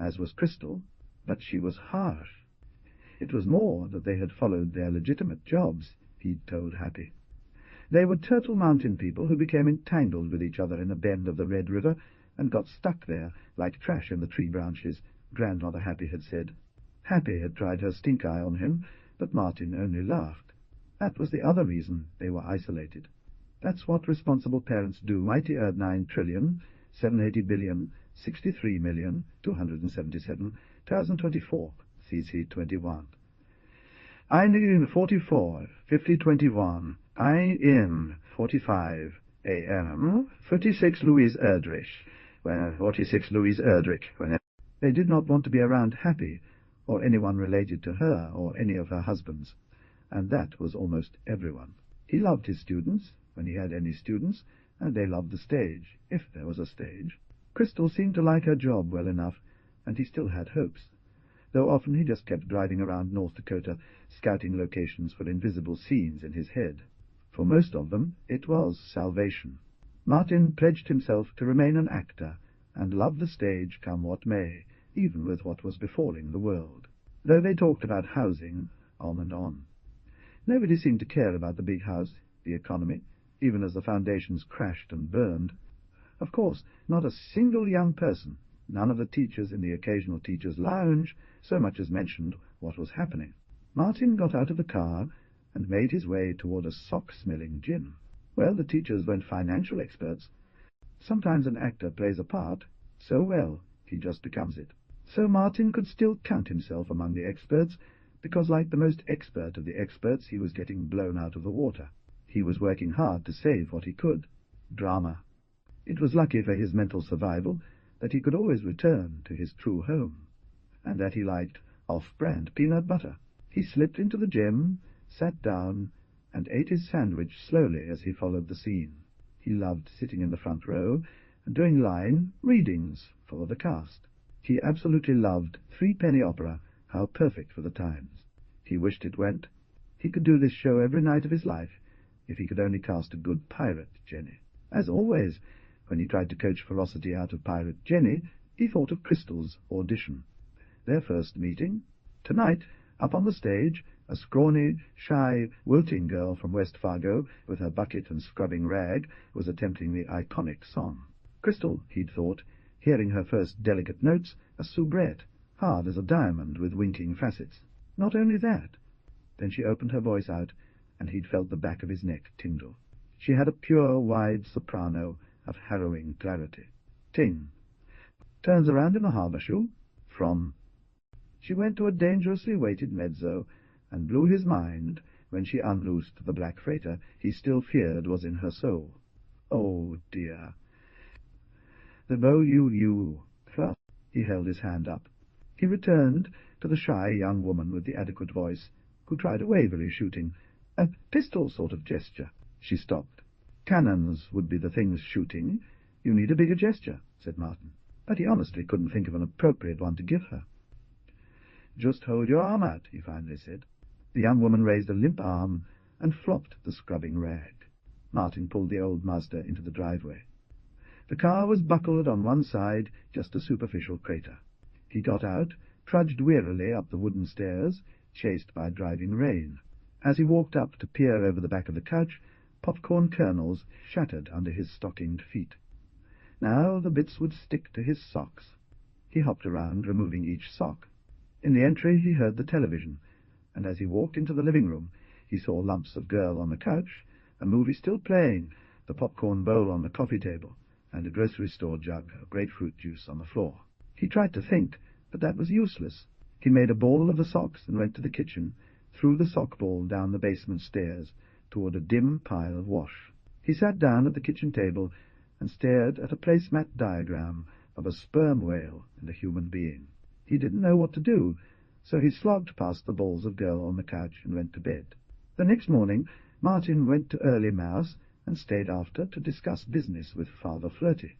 S1: as was Crystal, but she was harsh. It was more that they had followed their legitimate jobs, he'd told Happy. They were Turtle Mountain people who became entangled with each other in a bend of the Red River and got stuck there like trash in the tree branches, Grandmother Happy had said. Happy had tried her stink eye on him, but Martin only laughed. That was the other reason they were isolated. That's what responsible parents do. Mighty 9 trillion, 780 billion, 63 million, 277, 2024, CC 21. I in 44, 50 21, I in 45, AM, 36 Louise Erdrich, 46 Louise Erdrich. They did not want to be around Happy, or anyone related to her, or any of her husbands, and that was almost everyone. He loved his students, when he had any students, and they loved the stage, if there was a stage. Crystal seemed to like her job well enough, and he still had hopes, though often he just kept driving around North Dakota, scouting locations for invisible scenes in his head. For most of them, it was salvation. Martin pledged himself to remain an actor, and love the stage come what may, even with what was befalling the world. Though they talked about housing, on and on. Nobody seemed to care about the big house, the economy, even as the foundations crashed and burned. Of course, not a single young person, none of the teachers in the occasional teacher's lounge, so much as mentioned what was happening. Martin got out of the car and made his way toward a sock-smelling gym. Well, the teachers weren't financial experts. Sometimes an actor plays a part so well he just becomes it. So Martin could still count himself among the experts, because like the most expert of the experts, he was getting blown out of the water. He was working hard to save what he could. Drama. It was lucky for his mental survival that he could always return to his true home, and that he liked off-brand peanut butter. He slipped into the gym, sat down, and ate his sandwich slowly as he followed the scene. He loved sitting in the front row and doing line readings for the cast. He absolutely loved Threepenny Opera, how perfect for the times. He wished it went. He could do this show every night of his life, if he could only cast a good pirate Jenny. As always, when he tried to coach ferocity out of pirate Jenny, he thought of Crystal's audition. Their first meeting. Tonight, up on the stage, a scrawny, shy, wilting girl from West Fargo, with her bucket and scrubbing rag, was attempting the iconic song. Crystal, he'd thought, hearing her first delicate notes, a soubrette, hard as a diamond with winking facets. Not only that. Then she opened her voice out, and he'd felt the back of his neck tingle. She had a pure, wide soprano of harrowing clarity. Ting. Turns around in a harbour shoe. From. She went to a dangerously weighted mezzo, and blew his mind when she unloosed the black freighter he still feared was in her soul. Oh, dear. The bow-you-you. First, he held his hand up. He returned to the shy young woman with the adequate voice, who tried a wavery shooting, a pistol sort of gesture. She stopped. Cannons would be the things shooting. You need a bigger gesture, said Martin. But he honestly couldn't think of an appropriate one to give her. Just hold your arm out, he finally said. The young woman raised a limp arm and flopped the scrubbing rag. Martin pulled the old Mazda into the driveway. The car was buckled on one side, just a superficial crater. He got out, trudged wearily up the wooden stairs, chased by driving rain. As he walked up to peer over the back of the couch, popcorn kernels shattered under his stockinged feet. Now the bits would stick to his socks. He hopped around, removing each sock. In the entry he heard the television, and as he walked into the living room, he saw lumps of girl on the couch, a movie still playing, the popcorn bowl on the coffee table, and a grocery store jug of grapefruit juice on the floor. He tried to think, but that was useless. He made a ball of the socks and went to the kitchen, threw the sock ball down the basement stairs toward a dim pile of wash. He sat down at the kitchen table and stared at a placemat diagram of a sperm whale and a human being. He didn't know what to do, so he slogged past the balls of girl on the couch and went to bed. The next morning Martin went to early Mass and stayed after to discuss business with Father Flirty.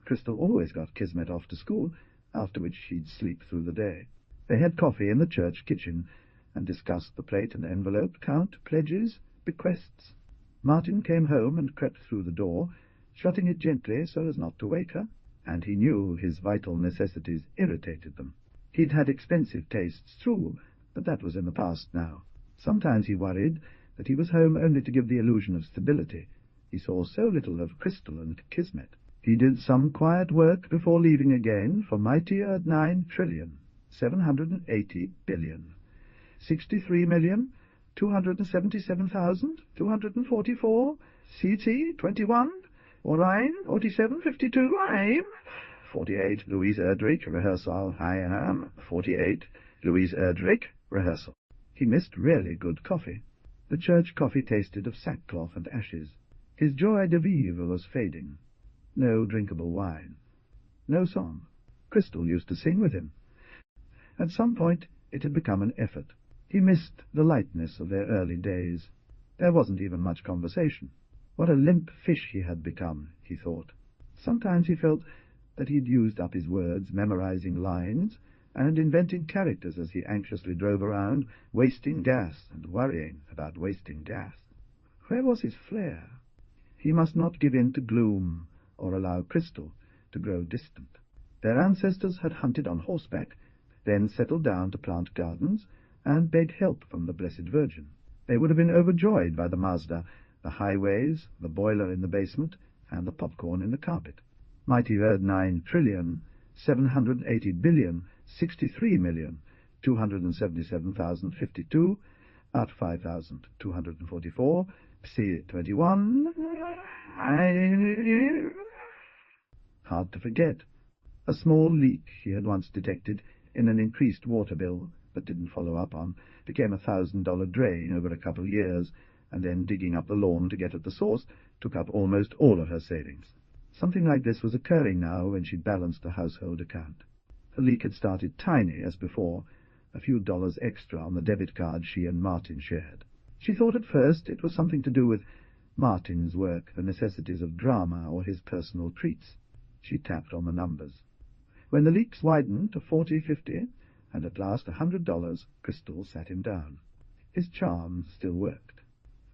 S1: Crystal always got Kismet off to school, after which he'd sleep through the day. They had coffee in the church kitchen and discussed the plate and envelope count, pledges, bequests. Martin came home and crept through the door, shutting it gently so as not to wake her, and he knew his vital necessities irritated them. He'd had expensive tastes, true, but that was in the past now. Sometimes he worried that he was home only to give the illusion of stability. He saw so little of Crystal and Kismet. He did some quiet work before leaving again for mightier 9,780,000,000,000, 63,277,244, CT 21, Orion 4752, I'm 48, Louise Erdrich, rehearsal, I am 48, Louise Erdrich, rehearsal. He missed really good coffee. The church coffee tasted of sackcloth and ashes. His joie de vivre was fading. No drinkable wine. No song. Crystal used to sing with him. At some point it had become an effort. He missed the lightness of their early days. There wasn't even much conversation. What a limp fish he had become, he thought. Sometimes he felt that he'd used up his words memorizing lines and inventing characters as he anxiously drove around, wasting gas and worrying about wasting gas. Where was his flair? He must not give in to gloom or allow Crystal to grow distant. Their ancestors had hunted on horseback, then settled down to plant gardens and beg help from the Blessed Virgin. They would have been overjoyed by the Mazda, the highways, the boiler in the basement, and the popcorn in the carpet. Mighty Word 9,780,000,063,277,052, Art 5244, Psi 21. Hard to forget. A small leak he had once detected in an increased water bill, but didn't follow up on, became $1,000 drain over a couple of years, and then digging up the lawn to get at the source took up almost all of her savings. Something like this was occurring now when she balanced a household account. The leak had started tiny, as before, a few dollars extra on the debit card she and Martin shared. She thought at first it was something to do with Martin's work, the necessities of drama, or his personal treats. She tapped on the numbers. When the leaks widened to 40, 50, and at last $100, Crystal sat him down. His charm still worked.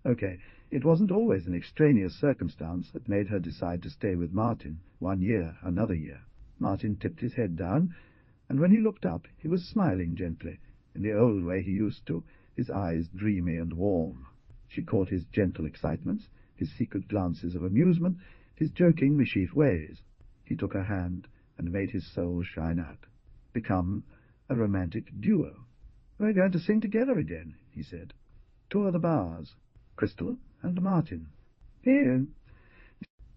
S1: Okay, it wasn't always an extraneous circumstance that made her decide to stay with Martin 1 year, another year. Martin tipped his head down, and when he looked up he was smiling gently, in the old way he used to, his eyes dreamy and warm. She caught his gentle excitements, his secret glances of amusement, his joking, mischief ways. He took her hand and made his soul shine out. Become a romantic duo. "We're going to sing together again," he said. "Tour the bars. Crystal and Martin." Here.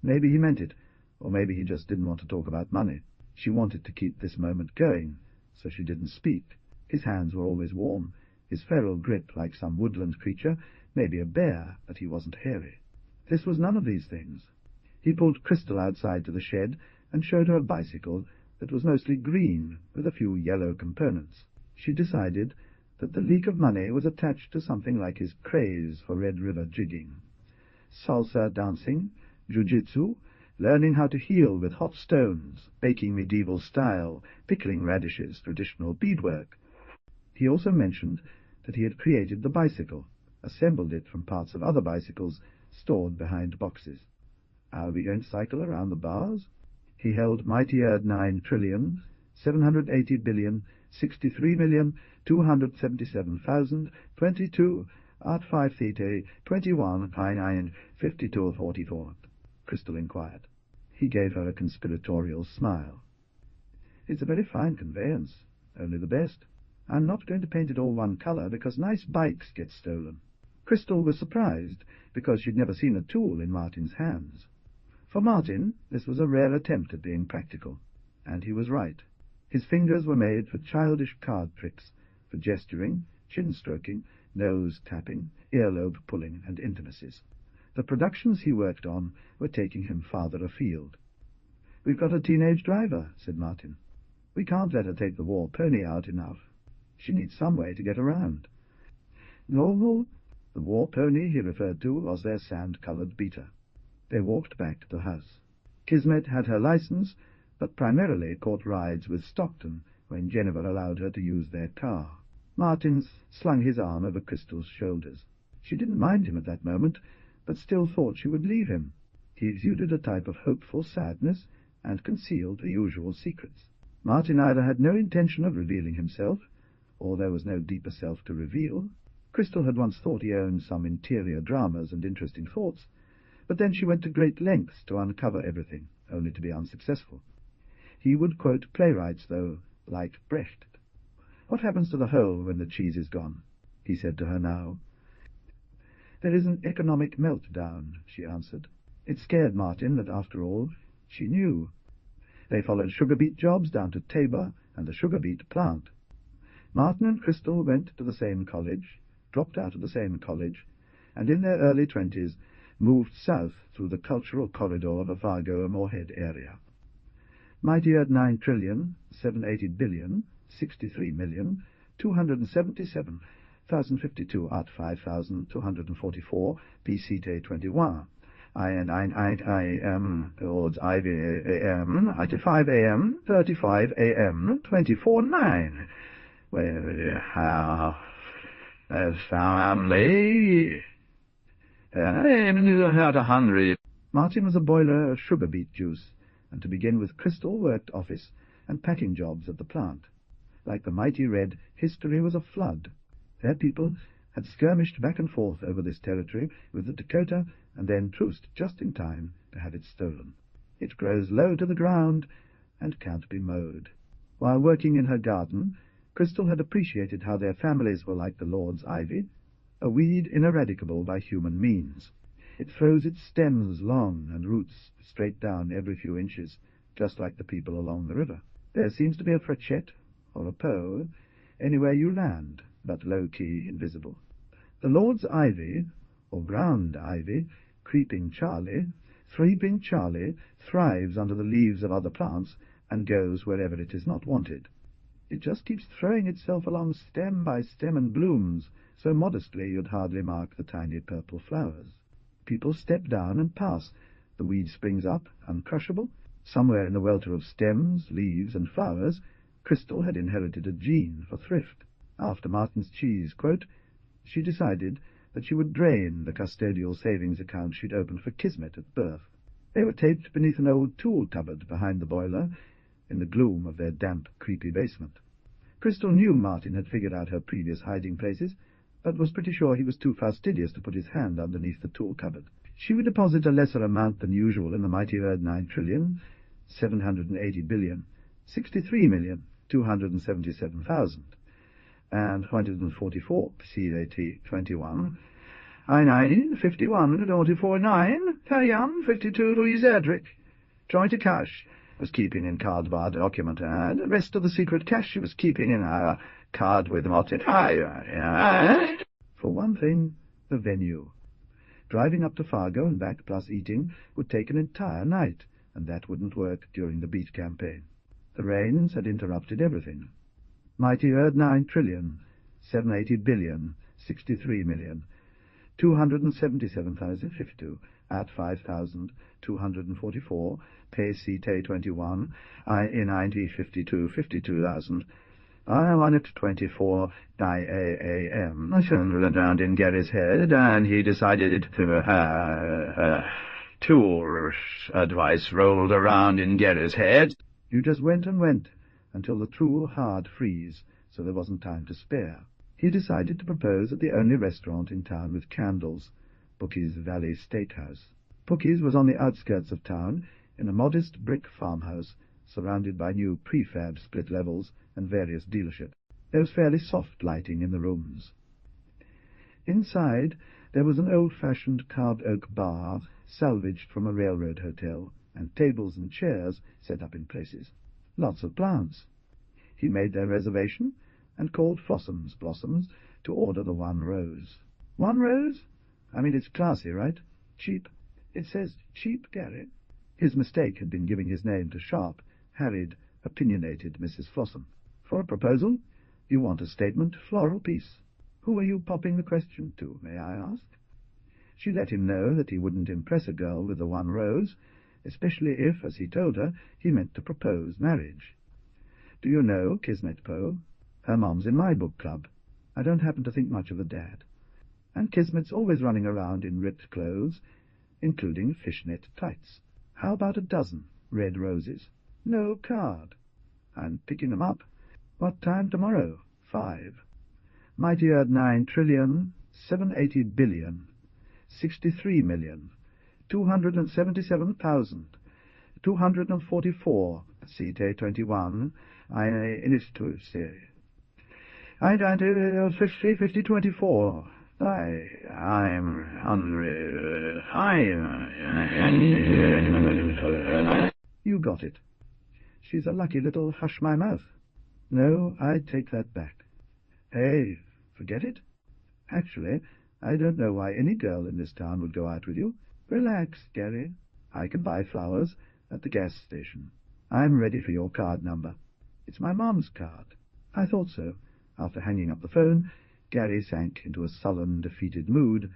S1: Maybe he meant it, or maybe he just didn't want to talk about money. She wanted to keep this moment going, so she didn't speak. His hands were always warm, his feral grip like some woodland creature, maybe a bear, but he wasn't hairy. This was none of these things. He pulled Crystal outside to the shed and showed her a bicycle that was mostly green, with a few yellow components. She decided that the leak of money was attached to something like his craze for Red River jigging. Salsa dancing, jiu-jitsu, learning how to heal with hot stones, baking medieval style, pickling radishes, traditional beadwork. He also mentioned that he had created the bicycle, assembled it from parts of other bicycles stored behind boxes. Are we going to cycle around the bars? He held mightier 9,063,063,277,022 Art 5 Theta 21 Pi 9 5244. Crystal inquired. He gave her a conspiratorial smile. "It's a very fine conveyance, only the best. I'm not going to paint it all one colour, because nice bikes get stolen." Crystal was surprised, because she'd never seen a tool in Martin's hands. For Martin, this was a rare attempt at being practical, and he was right. His fingers were made for childish card tricks, for gesturing, chin-stroking, nose-tapping, earlobe pulling, and intimacies. The productions he worked on were taking him farther afield. "We've got a teenage driver," said Martin. "We can't let her take the war pony out enough. She needs some way to get around." No, the war pony he referred to was their sand-coloured beater. They walked back to the house. Kismet had her license, but primarily caught rides with Stockton when Jennifer allowed her to use their car. Martin slung his arm over Crystal's shoulders. She didn't mind him at that moment, but still thought she would leave him. He exuded a type of hopeful sadness and concealed the usual secrets. Martin either had no intention of revealing himself, or there was no deeper self to reveal. Crystal had once thought he owned some interior dramas and interesting thoughts, but then she went to great lengths to uncover everything, only to be unsuccessful. He would quote playwrights, though, like Brecht. "What happens to the whole when the cheese is gone?" he said to her now. "There is an economic meltdown," she answered. It scared Martin that, after all, she knew. They followed sugar beet jobs down to Tabor and the sugar beet plant. Martin and Crystal went to the same college, dropped out of the same college, and in their early 20s moved south through the cultural corridor of the Fargo-Moorhead area. Mightier 9,780,063,277,052 Art 5,244 PCT 21 IM Lords IVAM 95 AM 35 AM 24/9 family about 100. Martin was a boiler of sugar beet juice, and to begin with Crystal worked office and packing jobs at the plant. Like the mighty red, history was a flood. Their people had skirmished back and forth over this territory with the Dakota, and then truced just in time to have it stolen. It grows low to the ground and can't be mowed. While working in her garden, Crystal had appreciated how their families were like the Lord's ivy, a weed ineradicable by human means. It throws its stems long and roots straight down every few inches, just like the people along the river. There seems to be a frechet, or a poe, anywhere you land, but low-key invisible. The Lord's ivy, or ground ivy, Creeping Charlie, thrives under the leaves of other plants and goes wherever it is not wanted. It just keeps throwing itself along stem by stem and blooms, so modestly you'd hardly mark the tiny purple flowers. People step down and pass. The weed springs up, uncrushable. Somewhere in the welter of stems, leaves, and flowers, Crystal had inherited a gene for thrift. After Martin's cheese, quote, she decided that she would drain the custodial savings account she'd opened for Kismet at birth. They were taped beneath an old tool cupboard behind the boiler, in the gloom of their damp, creepy basement. Crystal knew Martin had figured out her previous hiding places, but was pretty sure he was too fastidious to put his hand underneath the tool cupboard. She would deposit a lesser amount than usual in the mighty 9,780,780,063,277,000, and 144 CAT 21. I-9, 51, 44.9, Tayan, 52, Louise Erdrich. Joint cash was keeping in card-bar document, and the rest of the secret cash she was keeping in our card with Martin. For one thing, the venue. Driving up to Fargo and back plus eating would take an entire night, and that wouldn't work during the beat campaign. The rains had interrupted everything. Mighty 9,063,063,277,052 at 5,244, pay CT 21, I-90 52,000. I won at 24 a.m. I turned around in Gary's head, and he decided to, tool advice rolled around in Gary's head. You just went and went, until the true hard freeze, so there wasn't time to spare. He decided to propose at the only restaurant in town with candles, Bookie's Valley Steakhouse. Bookie's was on the outskirts of town, in a modest brick farmhouse, surrounded by new prefab split levels and various dealerships. There was fairly soft lighting in the rooms. Inside there was an old-fashioned carved oak bar, salvaged from a railroad hotel, and tables and chairs set up in places. Lots of plants. He made their reservation, and called Flossom's Blossoms to order the 1 rose. 1 rose? I mean, it's classy, right? Cheap. It says cheap, Gary. His mistake had been giving his name to sharp, harried, opinionated Mrs. Flossom. For a proposal, you want a statement, floral piece. Who are you popping the question to, may I ask? She let him know that he wouldn't impress a girl with the 1 rose, especially if, as he told her, he meant to propose marriage. Do you know Kismet Poe? Her mom's in my book club. I don't happen to think much of the dad. And Kismet's always running around in ripped clothes, including fishnet tights. How about a dozen red roses? No card. I'm picking them up. What time tomorrow? 5. Mighty 9,780,000,63,277,244 CT 21. I'm 50/24. You got it. She's a lucky little hush-my-mouth. No, I'd take that back. Hey, forget it? Actually, I don't know why any girl in this town would go out with you. Relax, Gary. I can buy flowers at the gas station. I'm ready for your card number. It's my mom's card. I thought so. After hanging up the phone, Gary sank into a sullen, defeated mood.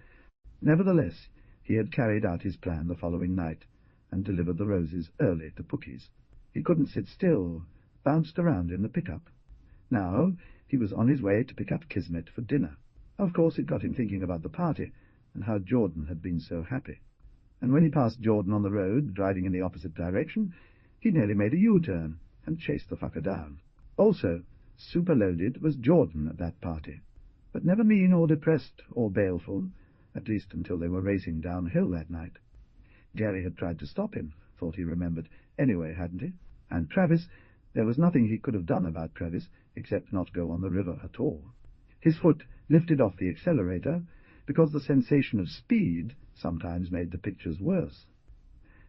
S1: Nevertheless, he had carried out his plan the following night, and delivered the roses early to Bookie's. He couldn't sit still, bounced around in the pickup. Now he was on his way to pick up Kismet for dinner. Of course it got him thinking about the party, and how Jordan had been so happy. And when he passed Jordan on the road, driving in the opposite direction, he nearly made a U-turn, and chased the fucker down. Also, super-loaded was Jordan at that party, but never mean or depressed or baleful, at least until they were racing downhill that night. Gary had tried to stop him, thought he remembered, anyway, hadn't he? And Travis, there was nothing he could have done about Travis, except not go on the river at all. His foot lifted off the accelerator, because the sensation of speed sometimes made the pictures worse.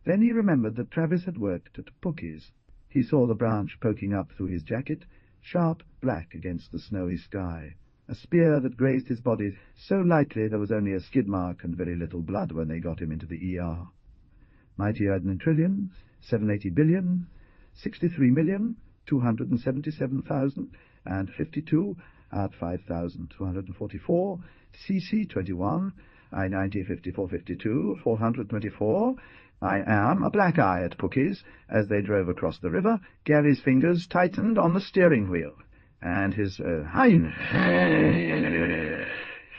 S1: Then he remembered that Travis had worked at Pookie's. He saw the branch poking up through his jacket, sharp black against the snowy sky, a spear that grazed his body so lightly there was only a skid mark and very little blood when they got him into the ER. Mighty Erdrich trillion, 780 billion, 63,277,052 at 5,244, CC 21, I-90 5452, 424. I am a black eye at Pookie's. As they drove across the river, Gary's fingers tightened on the steering wheel, and his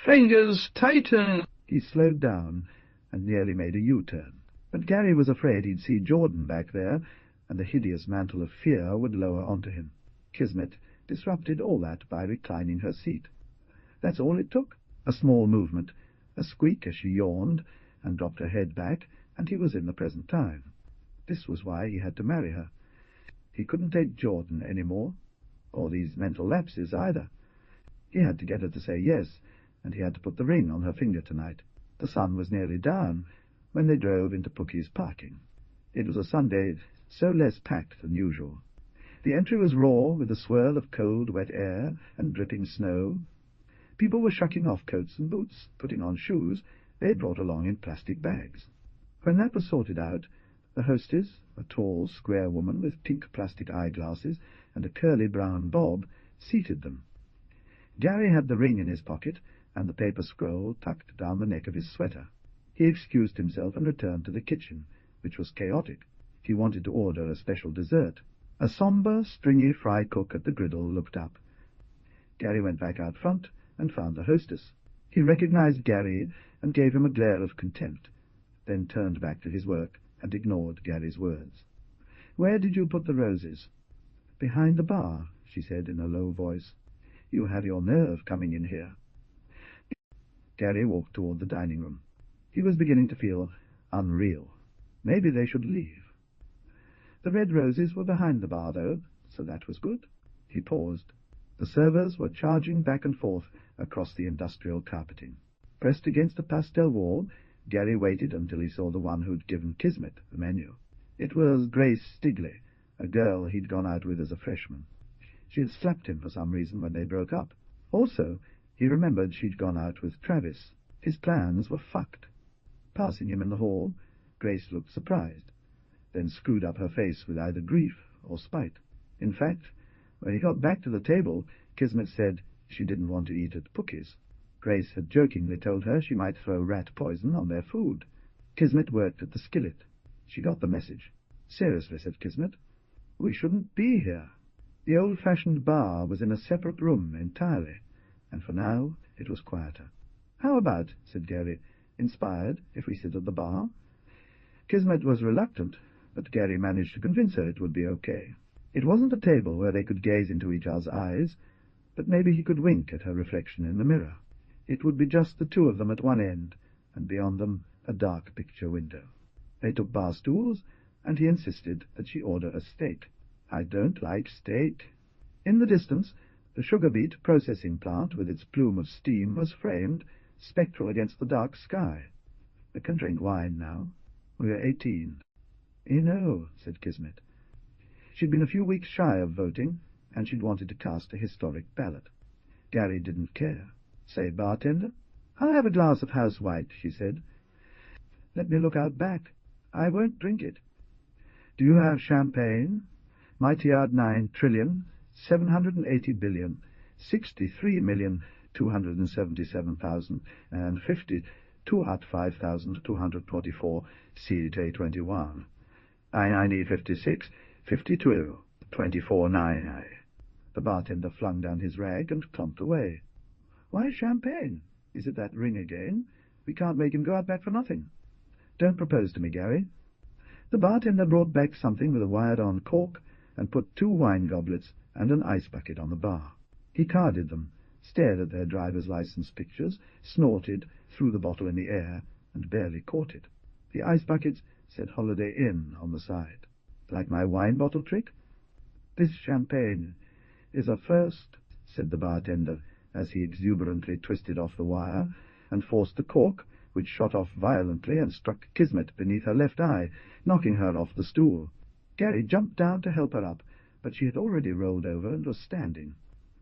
S1: fingers tightened. He slowed down and nearly made a U-turn. But Gary was afraid he'd see Jordan back there, and the hideous mantle of fear would lower onto him. Kismet disrupted all that by reclining her seat. That's all it took. A small movement, a squeak as she yawned and dropped her head back, and he was in the present time. This was why he had to marry her. He couldn't take Jordan any more, or these mental lapses either. He had to get her to say yes, and he had to put the ring on her finger tonight. The sun was nearly down when they drove into Pookie's parking. It was a Sunday, so less packed than usual. The entry was raw, with a swirl of cold, wet air and dripping snow. People were shucking off coats and boots, putting on shoes they had brought along in plastic bags. When that was sorted out, the hostess, a tall, square woman with pink plastic eyeglasses and a curly brown bob, seated them. Gary had the ring in his pocket and the paper scroll tucked down the neck of his sweater. He excused himself and returned to the kitchen, which was chaotic. He wanted to order a special dessert. A sombre, stringy fry cook at the griddle looked up. Gary went back out front and found the hostess. He recognized Gary and gave him a glare of contempt, then turned back to his work and ignored Gary's words. "Where did you put the roses?" "Behind the bar," she said in a low voice. "You have your nerve coming in here." Gary walked toward the dining room. He was beginning to feel unreal. Maybe they should leave. The red roses were behind the bar, though, so that was good. He paused. The servers were charging back and forth across the industrial carpeting. Pressed against a pastel wall, Gary waited until he saw the one who'd given Kismet the menu. It was Grace Stigley, a girl he'd gone out with as a freshman. She had slapped him for some reason when they broke up. Also, he remembered she'd gone out with Travis. His plans were fucked. Passing him in the hall, Grace looked surprised, then screwed up her face with either grief or spite. In fact, when he got back to the table, Kismet said she didn't want to eat at Pookie's. Grace had jokingly told her she might throw rat poison on their food. Kismet worked at the skillet. She got the message. "Seriously," said Kismet, "we shouldn't be here." The old-fashioned bar was in a separate room entirely, and for now it was quieter. "How about," said Gary, "inspired, if we sit at the bar?" Kismet was reluctant, but Gary managed to convince her it would be okay. It wasn't a table where they could gaze into each other's eyes, but maybe he could wink at her reflection in the mirror. It would be just the two of them at one end, and beyond them a dark picture window. They took bar stools, and he insisted that she order a steak. "I don't like steak." In the distance, the sugar beet processing plant with its plume of steam was framed, spectral against the dark sky. "We can drink wine now. We're 18. "You know," said Kismet. She'd been a few weeks shy of voting, and she'd wanted to cast a historic ballot. Gary didn't care. "Say, bartender?" "I'll have a glass of house white," she said. "Let me look out back. I won't drink it." "Do you have champagne?" "Mighty Ard 9 trillion, 780 billion, 63,277,050, 5,224, CJ21. I-90 56, 52, 24.9. The bartender flung down his rag and clumped away. "Why champagne? Is it that ring again? We can't make him go out back for nothing." "Don't propose to me, Gary." The bartender brought back something with a wired-on cork and put 2 wine goblets and an ice bucket on the bar. He carded them, stared at their driver's license pictures, snorted, threw the bottle in the air, and barely caught it. The ice buckets said Holiday Inn on the side. "Like my wine bottle trick?" "This champagne is a first," said the bartender, as he exuberantly twisted off the wire. and forced the cork, which shot off violently and struck Kismet beneath her left eye, knocking her off the stool. Gary jumped down to help her up, but she had already rolled over and was standing.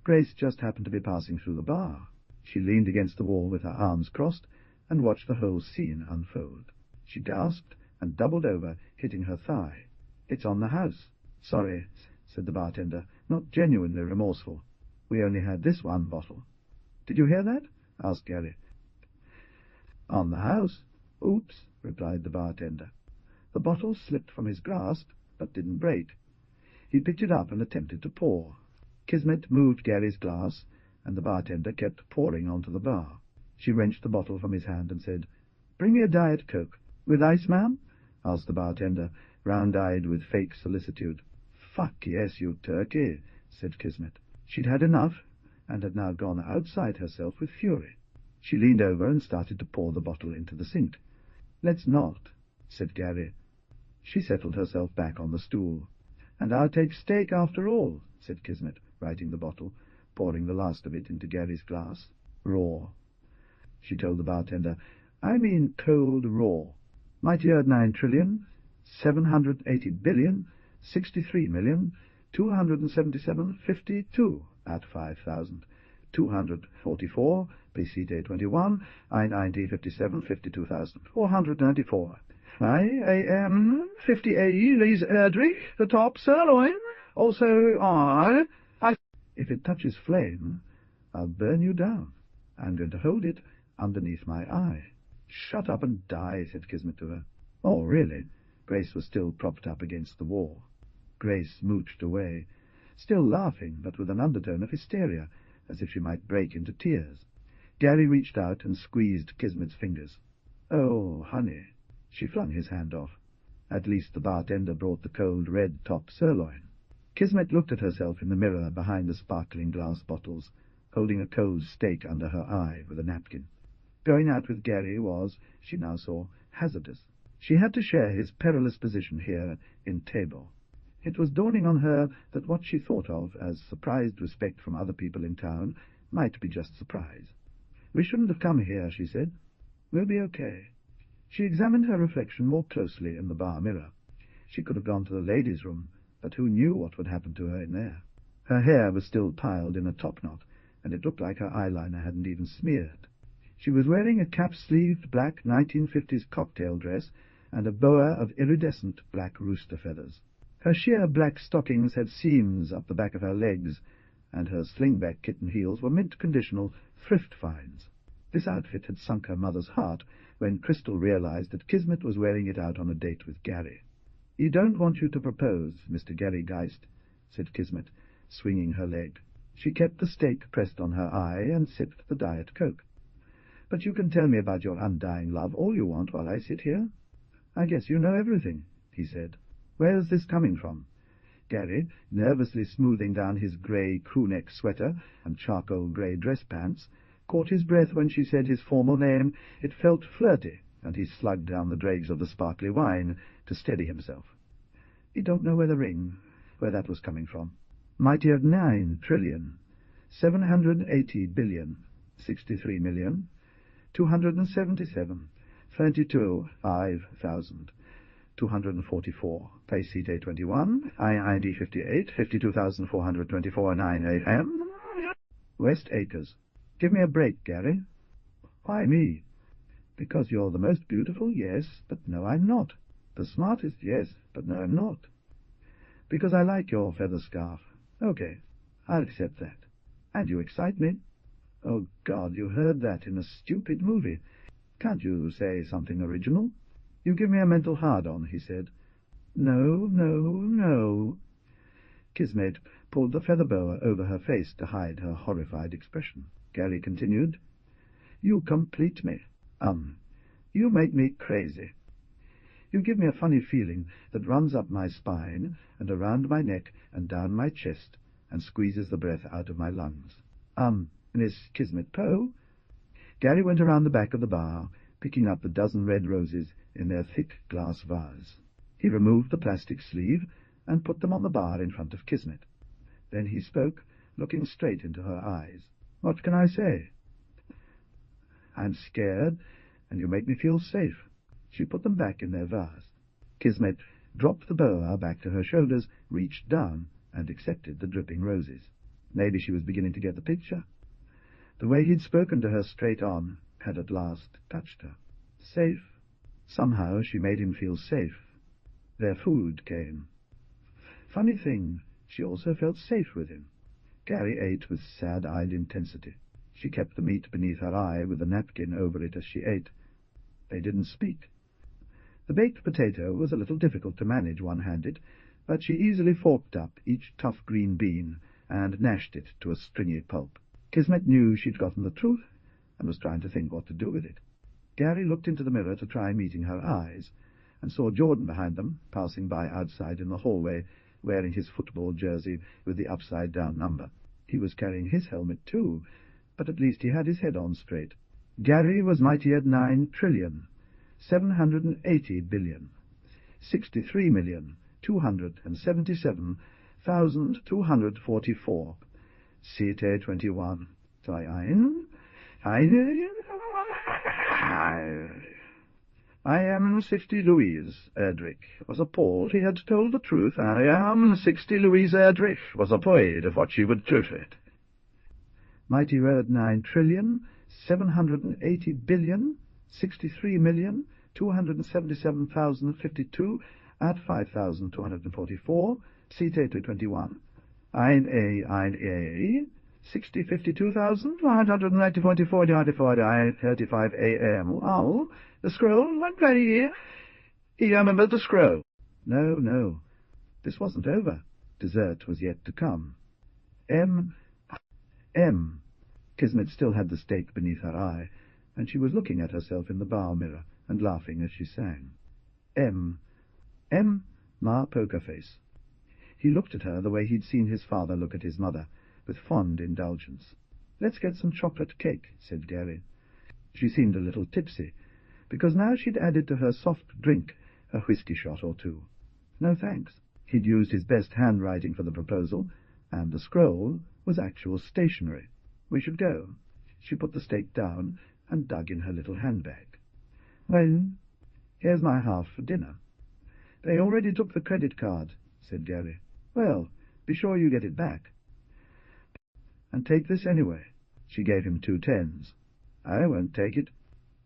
S1: Grace just happened to be passing through the bar. She leaned against the wall with her arms crossed and watched the whole scene unfold. She gasped and doubled over, hitting her thigh. "It's on the house." "Sorry," said the bartender, not genuinely remorseful. "We only had this one bottle." "Did you hear that?" asked Gary. "On the house." "Oops," replied the bartender. The bottle slipped from his grasp, but didn't break. He picked it up and attempted to pour. Kismet moved Gary's glass, and the bartender kept pouring onto the bar. She wrenched the bottle from his hand and said, "Bring me a Diet Coke." "With ice, ma'am?" asked the bartender, round-eyed with fake solicitude. "Fuck yes, you turkey," said Kismet. She'd had enough, and had now gone outside herself with fury. She leaned over and started to pour the bottle into the sink. "Let's not," said Gary. She settled herself back on the stool. "And I'll take steak after all," said Kismet, righting the bottle, pouring the last of it into Gary's glass. "Raw," she told the bartender. "I mean cold raw. Mighty Earth 9,780,000,63,277,52 at 5,000. 244, PCT 21, I90 57, 52,494. I am 50A, Louise Erdrich, the top sirloin. Also, I... If it touches flame, I'll burn you down. I'm going to hold it underneath my eye." "Shut up and die," said Kismet to her. "Oh, really?" Grace was still propped up against the wall. Grace mooched away, still laughing, but with an undertone of hysteria, as if she might break into tears. Gary reached out and squeezed Kismet's fingers. "Oh, honey." She flung his hand off. At least the bartender brought the cold red top sirloin. Kismet looked at herself in the mirror behind the sparkling glass bottles, holding a cold steak under her eye with a napkin. Going out with Gary was, she now saw, hazardous. She had to share his perilous position here in Tabor. It was dawning on her that what she thought of as surprised respect from other people in town might be just surprise. "We shouldn't have come here," she said. "We'll be okay." She examined her reflection more closely in the bar mirror. She could have gone to the ladies' room, but who knew what would happen to her in there? Her hair was still piled in a topknot, and it looked like her eyeliner hadn't even smeared. She was wearing a cap-sleeved black 1950s cocktail dress and a boa of iridescent black rooster feathers. Her sheer black stockings had seams up the back of her legs, and her slingback kitten heels were mint-conditional thrift finds. This outfit had sunk her mother's heart when Crystal realized that Kismet was wearing it out on a date with Gary. "He don't want you to propose, Mr. Gary Geist," said Kismet, swinging her leg. She kept the steak pressed on her eye and sipped the Diet Coke. "But you can tell me about your undying love all you want while I sit here." "I guess you know everything," he said. "Where's this coming from?" Gary, nervously smoothing down his grey crewneck sweater and charcoal grey dress pants, caught his breath when she said his formal name. It felt flirty, and he slugged down the dregs of the sparkly wine to steady himself. He don't know where that was coming from. "Mighty of 9,280,603,277,32,5,244. PCT 21, IID 58, 52,424, 9 AM. West Acres. Give me a break, Gary." "Why me?" "Because you're the most beautiful, yes, but no, I'm not. The smartest, yes, but no, I'm not. Because I like your feather scarf. Okay, I'll accept that. And you excite me." "Oh, God, you heard that in a stupid movie. Can't you say something original?" "You give me a mental hard-on," he said. "No, no, no." Kismet pulled the feather boa over her face to hide her horrified expression. Gary continued, "You complete me. You make me crazy. You give me a funny feeling that runs up my spine and around my neck and down my chest and squeezes the breath out of my lungs. Miss Kismet Poe?" Gary went around the back of the bar, picking up the dozen red roses in their thick glass vase. He removed the plastic sleeve and put them on the bar in front of Kismet. Then he spoke, looking straight into her eyes. "What can I say?" I'm scared, and you make me feel safe." She put them back in their vase. Kismet dropped the boa back to her shoulders, reached down, and accepted the dripping roses. Maybe she was beginning to get the picture. The way he'd spoken to her straight on had at last touched her. Safe. Somehow she made him feel safe. Their food came. Funny thing, she also felt safe with him. Gary ate with sad-eyed intensity. She kept the meat beneath her eye with a napkin over it as she ate. They didn't speak. The baked potato was a little difficult to manage one-handed, but she easily forked up each tough green bean and gnashed it to a stringy pulp. Kismet knew she'd gotten the truth and was trying to think what to do with it. Gary looked into the mirror to try meeting her eyes, and saw Jordan behind them, passing by outside in the hallway, wearing his football jersey with the upside-down number. He was carrying his helmet too, but at least he had his head on straight. Gary was mighty at 9 trillion, 780 billion, 63,277,244. Cite 21. I am 60 Louise Erdrich, was appalled he had told the truth. I am 60 Louise Erdrich, was afraid of what she would do to it. Mighty word 9 trillion, 780 billion, 63,277,052 at 5,244, Cite 21. Ein A, 60, 52,190, 40, 35 a.m. Oh, the scroll went very... He remembered the scroll. No, this wasn't over. Dessert was yet to come. M. Kismet still had the steak beneath her eye, and she was looking at herself in the bow mirror and laughing as she sang. M. Ma Poker Face. He looked at her the way he'd seen his father look at his mother, with fond indulgence. "Let's get some chocolate cake," said Gary. She seemed a little tipsy, because now she'd added to her soft drink a whisky shot or two. No thanks. He'd used his best handwriting for the proposal, and the scroll was actual stationery. We should go. She put the steak down and dug in her little handbag. "Well, here's my half for dinner." "They already took the credit card," said Gary. "Well, be sure you get it back. And take this anyway." She gave him 2 tens. "I won't take it."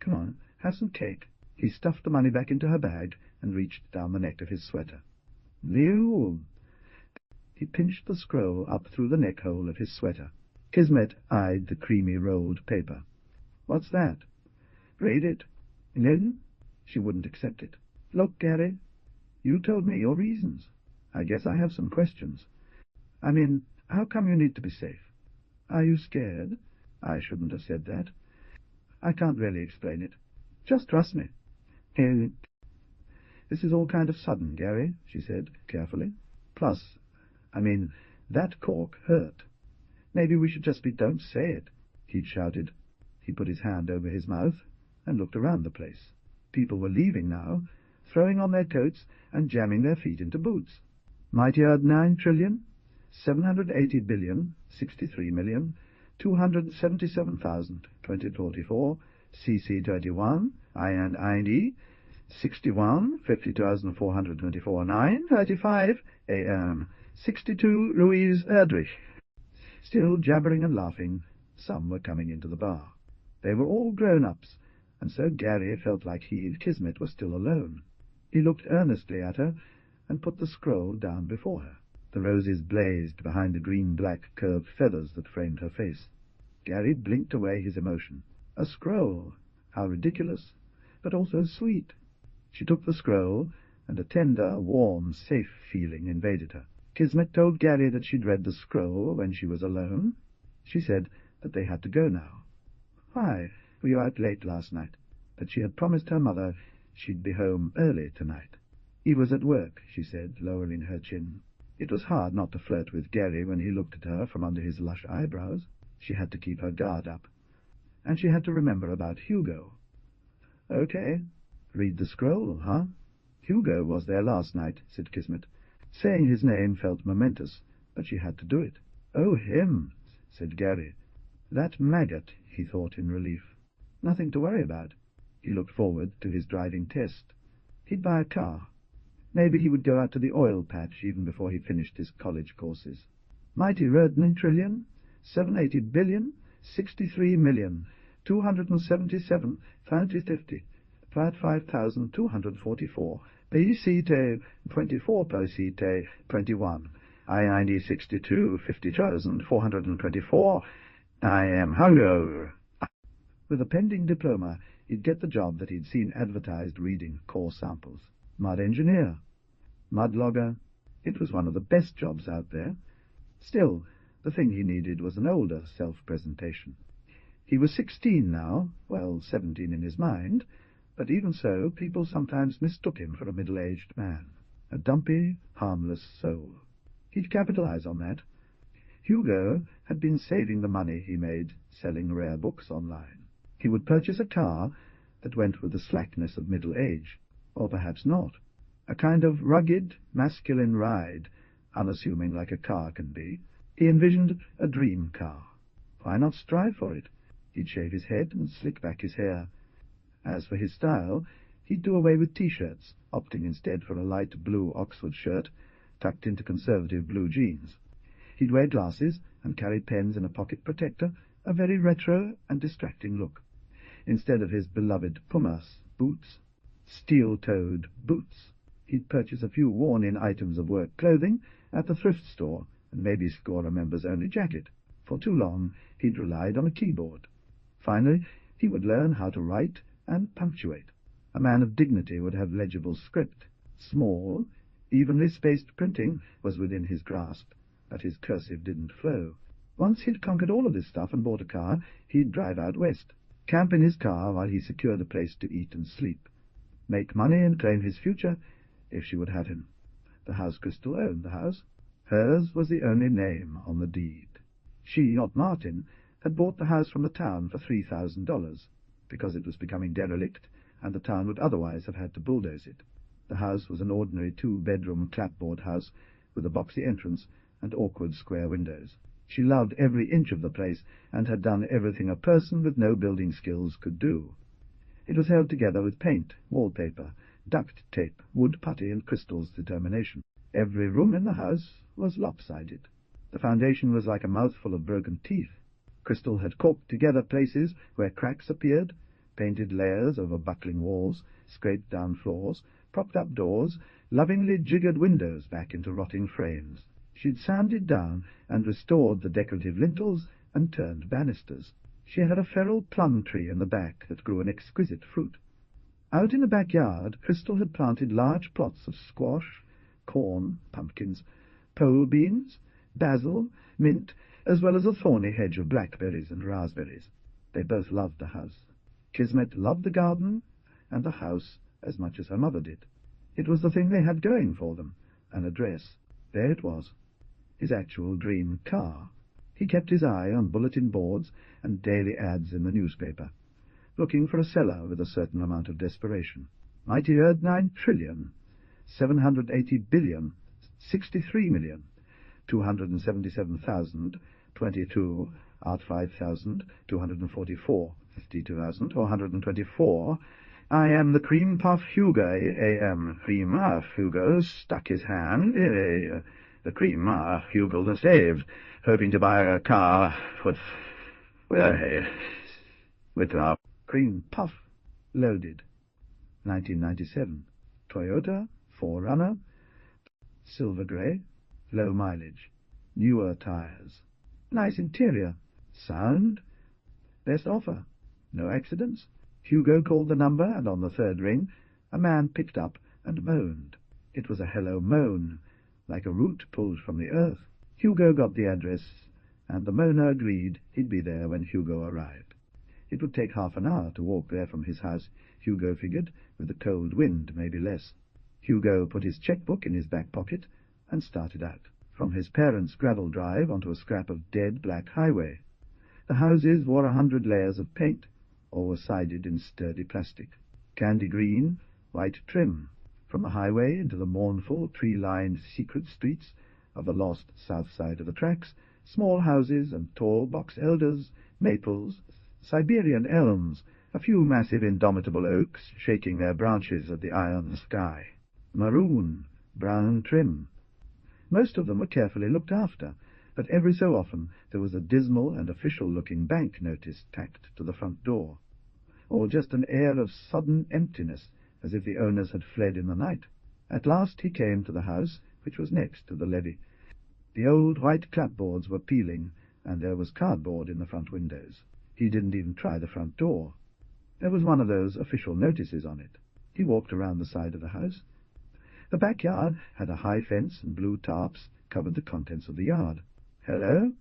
S1: "Come on, have some cake." He stuffed the money back into her bag and reached down the neck of his sweater. "Liu." He pinched the scroll up through the neck hole of his sweater. Kismet eyed the creamy rolled paper. "What's that?" "Read it." "No." She wouldn't accept it. "Look, Gary, you told me your reasons. I guess I have some questions. I mean, how come you need to be safe? Are you scared?" "I shouldn't have said that." "I can't really explain it. Just trust me." "This is all kind of sudden, Gary," she said carefully. "Plus, that cork hurt. Maybe we should just don't say it," he'd shouted. He put his hand over his mouth and looked around the place. People were leaving now, throwing on their coats and jamming their feet into boots. Mighty odd 9 trillion, 780 billion, 63,277,044, CC 21, I and IND, 61, 50,424, 9, 35, AM, 62, Louise Erdrich. Still jabbering and laughing, some were coming into the bar. They were all grown-ups, and so Gary felt like he and Kismet were still alone. He looked earnestly at her and put the scroll down before her. The roses blazed behind the green-black curved feathers that framed her face. Gary blinked away his emotion. A scroll! How ridiculous, but also sweet. She took the scroll, and a tender, warm, safe feeling invaded her. Kismet told Gary that she'd read the scroll when she was alone. She said that they had to go now. Why? Were you out late last night? That she had promised her mother she'd be home early tonight. He was at work, she said, lowering her chin. It was hard not to flirt with Gary when he looked at her from under his lush eyebrows. She had to keep her guard up. And she had to remember about Hugo. "Okay. Read the scroll, huh?" "Hugo was there last night," said Kismet. Saying his name felt momentous, but she had to do it. "Oh, him," said Gary. That maggot, he thought in relief. Nothing to worry about. He looked forward to his driving test. He'd buy a car. Maybe he would go out to the oil patch even before he finished his college courses. Mighty Rodnin trillion, 780 billion, 63 million, 277, 550, 5,244, BCT 24 PCT 21, I-90 62, 50,424, I am Hugo. With a pending diploma, he'd get the job that he'd seen advertised reading core samples. Mud engineer, mud logger. It was one of the best jobs out there. Still, the thing he needed was an older self-presentation. He was 16 now, well, 17 in his mind, but even so, people sometimes mistook him for a middle-aged man, a dumpy, harmless soul. He'd capitalize on that. Hugo had been saving the money he made selling rare books online. He would purchase a car that went with the slackness of middle age, or perhaps not. A kind of rugged, masculine ride, unassuming like a car can be. He envisioned a dream car. Why not strive for it? He'd shave his head and slick back his hair. As for his style, he'd do away with T-shirts, opting instead for a light blue Oxford shirt tucked into conservative blue jeans. He'd wear glasses and carry pens in a pocket protector, a very retro and distracting look. Instead of his beloved pumas boots, steel-toed boots, he'd purchase a few worn-in items of work clothing at the thrift store and maybe score a members-only jacket. For too long, he'd relied on a keyboard. Finally, he would learn how to write and punctuate. A man of dignity would have legible script. Small, evenly spaced printing was within his grasp, but his cursive didn't flow. Once he'd conquered all of this stuff and bought a car, he'd drive out west, camp in his car while he secured a place to eat and sleep, make money and claim his future if she would have him. The house Crystal owned the house. Hers was the only name on the deed. She, not Martin, had bought the house from the town for $3,000, because it was becoming derelict, and the town would otherwise have had to bulldoze it. The house was an ordinary two-bedroom clapboard house with a boxy entrance and awkward square windows. She loved every inch of the place, and had done everything a person with no building skills could do. It was held together with paint, wallpaper, duct tape, wood putty, and Crystal's determination. Every room in the house was lopsided. The foundation was like a mouthful of broken teeth. Crystal had corked together places where cracks appeared, painted layers over buckling walls, scraped down floors, propped up doors, lovingly jiggered windows back into rotting frames. She'd sanded down and restored the decorative lintels and turned banisters. She had a feral plum tree in the back that grew an exquisite fruit. Out in the backyard, Crystal had planted large plots of squash, corn, pumpkins, pole beans, basil, mint, as well as a thorny hedge of blackberries and raspberries. They both loved the house. Kismet loved the garden and the house as much as her mother did. It was the thing they had going for them, an address. There it was, his actual dream car. He kept his eye on bulletin boards and daily ads in the newspaper, looking for a seller with a certain amount of desperation. Mighty Erdrich trillion, 780 billion, 63 million, 277,022 out 5,244, 52,424. I am the cream puff Hugo, A.M. Cream puff Hugo stuck his hand. The cream puff Hugo was saved, hoping to buy a car with our cream puff loaded. 1997. Toyota 4Runner, silver grey, low mileage, newer tires, nice interior, sound, best offer, no accidents. Hugo called the number, and on the third ring a man picked up and moaned. It was a hello moan, like a root pulled from the earth. Hugo got the address, and the moaner agreed he'd be there when Hugo arrived. It would take half an hour to walk there from his house, Hugo figured, with the cold wind, maybe less. Hugo put his checkbook in his back pocket and started out. From his parents' gravel drive onto a scrap of dead black highway. The houses wore 100 layers of paint, or were sided in sturdy plastic. Candy green, white trim. From the highway into the mournful, tree-lined secret streets of the lost south side of the tracks, small houses and tall box elders, maples, Siberian elms, A few massive indomitable oaks shaking their branches at the iron sky. Maroon, brown trim. Most of them were carefully looked after, but every so often there was a dismal and official-looking bank notice tacked to the front door, or just an air of sudden emptiness, as if the owners had fled in the night. At last he came to the house, which was next to the levee. The old white clapboards were peeling, and there was cardboard in the front windows. He didn't even try the front door. There was one of those official notices on it. He walked around the side of the house. The backyard had a high fence, and blue tarps covered the contents of the yard. Hello?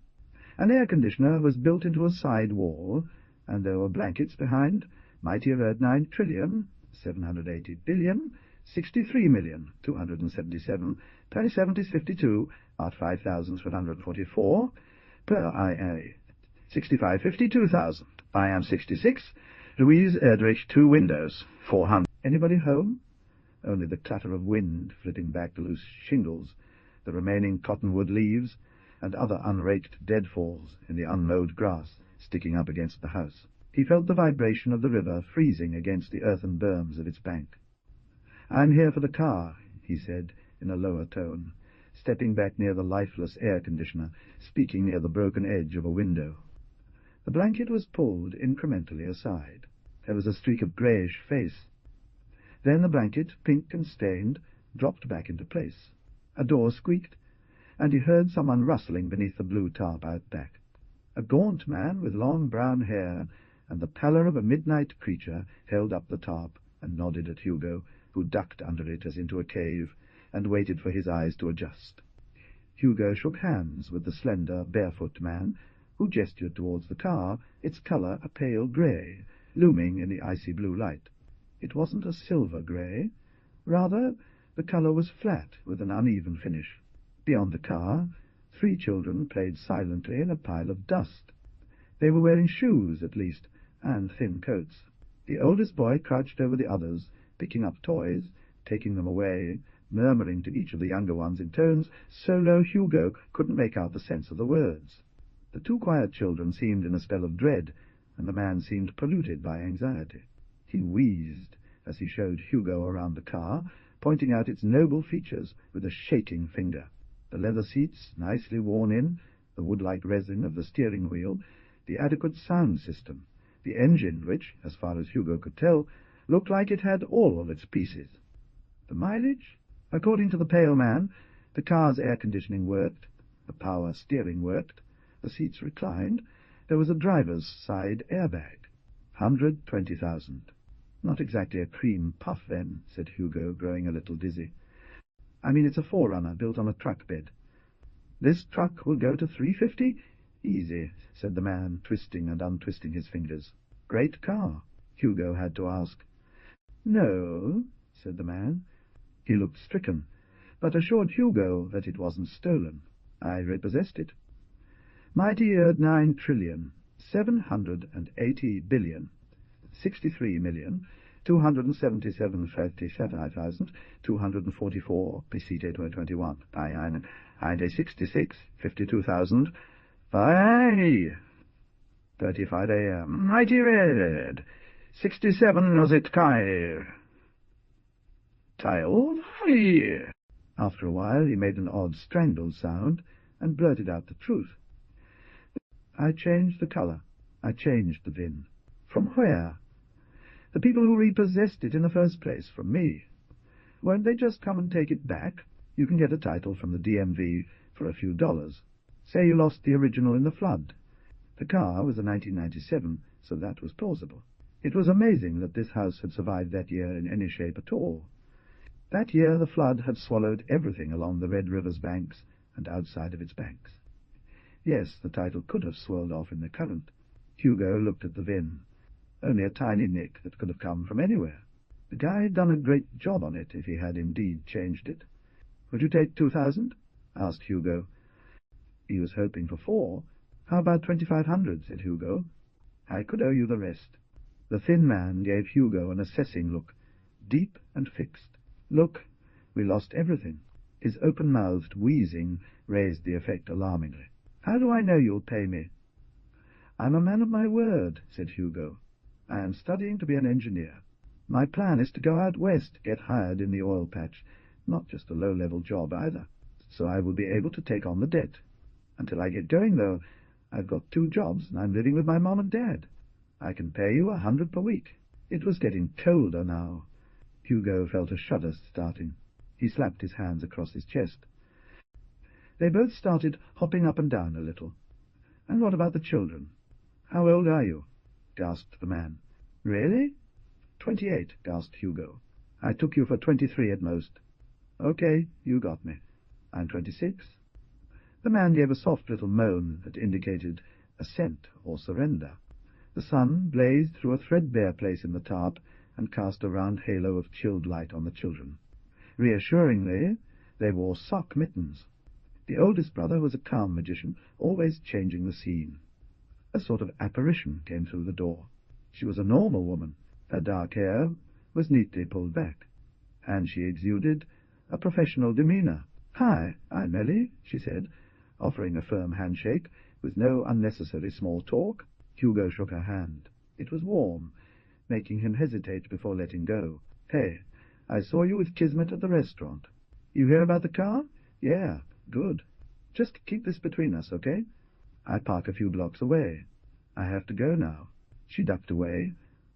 S1: An air conditioner was built into a side wall, and there were blankets behind. Mighty Erd 9 trillion, 780 billion, 63,277, 2752, Art 5,744, per IA, 6552,000. I am 66. Louise Erdrich, 2 windows, 400. Anybody home? Only the clatter of wind flitting back the loose shingles, the remaining cottonwood leaves, and other unraked deadfalls in the unmowed grass sticking up against the house. He felt the vibration of the river freezing against the earthen berms of its bank. "I'm here for the car," he said in a lower tone, stepping back near the lifeless air conditioner, speaking near the broken edge of a window. The blanket was pulled incrementally aside. There was a streak of greyish face. Then the blanket, pink and stained, dropped back into place. A door squeaked, and he heard someone rustling beneath the blue tarp out back. A gaunt man with long brown hair and the pallor of a midnight creature held up the tarp and nodded at Hugo, who ducked under it as into a cave, and waited for his eyes to adjust. Hugo shook hands with the slender, barefoot man, who gestured towards the car, its colour a pale grey, looming in the icy blue light. It wasn't a silver grey. Rather, the colour was flat, with an uneven finish. Beyond the car, 3 children played silently in a pile of dust. They were wearing shoes, at least, and thin coats. The oldest boy crouched over the others, picking up toys, taking them away, murmuring to each of the younger ones in tones so low Hugo couldn't make out the sense of the words. The 2 quiet children seemed in a spell of dread, and the man seemed polluted by anxiety. He wheezed as he showed Hugo around the car, pointing out its noble features with a shaking finger. The leather seats, nicely worn in, the wood-like resin of the steering wheel, the adequate sound system, the engine which, as far as Hugo could tell, looked like it had all of its pieces. The mileage? According to the pale man, the car's air conditioning worked, the power steering worked, the seats reclined, there was a driver's side airbag. 120,000. Not exactly a cream puff, then, said Hugo, growing a little dizzy. I mean, it's a forerunner built on a truck bed. This truck will go to 350? Easy, said the man, twisting and untwisting his fingers. Great car, Hugo had to ask. No, said the man. He looked stricken, but assured Hugo that it wasn't stolen. I repossessed it. Mighty Erd 9 trillion, 780 billion, 63,277,244 PCT 2021. I 66, 52,000. 35 a.m. Mighty Red, 67 was it Kai. Tile. After a while he made an odd strangled sound and blurted out the truth. I changed the colour. I changed the VIN. From where? The people who repossessed it in the first place, from me. Won't they just come and take it back? You can get a title from the DMV for a few dollars. Say you lost the original in the flood. The car was a 1997, so that was plausible. It was amazing that this house had survived that year in any shape at all. That year the flood had swallowed everything along the Red River's banks and outside of its banks. Yes, the title could have swirled off in the current. Hugo looked at the VIN. Only a tiny nick that could have come from anywhere. The guy had done a great job on it if he had indeed changed it. Would you take 2,000? Asked Hugo. He was hoping for 4. How about 2,500? Said Hugo. I could owe you the rest. The thin man gave Hugo an assessing look, deep and fixed. Look, we lost everything. His open-mouthed wheezing raised the effect alarmingly. How do I know you'll pay me? I'm a man of my word, said Hugo. I am studying to be an engineer. My plan is to go out west, get hired in the oil patch, not just a low-level job either, so I will be able to take on the debt. Until I get going, though, I've got 2 jobs, and I'm living with my mom and dad. I can pay you $100 per week. It was getting colder now. Hugo felt a shudder starting. He slapped his hands across his chest. They both started hopping up and down a little. And what about the children? How old are you? Gasped the man. Really? 28, gasped Hugo. I took you for 23 at most. Okay, you got me. I'm 26. The man gave a soft little moan that indicated assent or surrender. The sun blazed through a threadbare place in the tarp and cast a round halo of chilled light on the children. Reassuringly, they wore sock mittens. The oldest brother was a calm magician, always changing the scene. A sort of apparition came through the door. She was a normal woman. Her dark hair was neatly pulled back, and she exuded a professional demeanour. "Hi, I'm Ellie," she said, offering a firm handshake, with no unnecessary small talk. Hugo shook her hand. It was warm, making him hesitate before letting go. "Hey, I saw you with Kismet at the restaurant. You hear about the car? Yeah, good. Just keep this between us, okay? I park a few blocks away. I have to go now." She ducked away,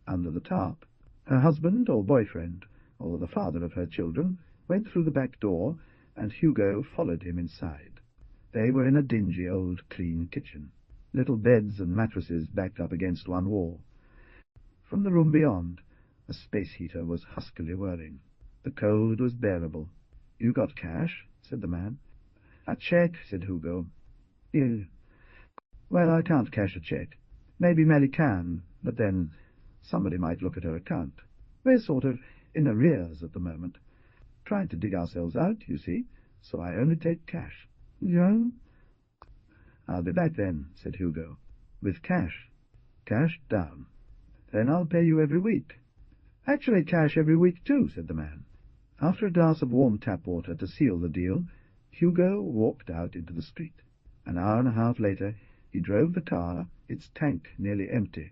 S1: under the tarp. Her husband or boyfriend, or the father of her children, went through the back door, and Hugo followed him inside. They were in a dingy old clean kitchen, little beds and mattresses backed up against one wall. From the room beyond, a space heater was huskily whirring. The cold was bearable. "You got cash?" said the man. "A check," said Hugo. Well, I can't cash a check. Maybe Melly can, but then somebody might look at her account. We're sort of in arrears at the moment. Trying to dig ourselves out, you see, so I only take cash." "Yeah?" "I'll be back then," said Hugo. "With cash. Cash down. Then I'll pay you every week." "Actually cash every week too," said the man. After a glass of warm tap water to seal the deal, Hugo walked out into the street. An hour and a half later, he drove the car, its tank nearly empty,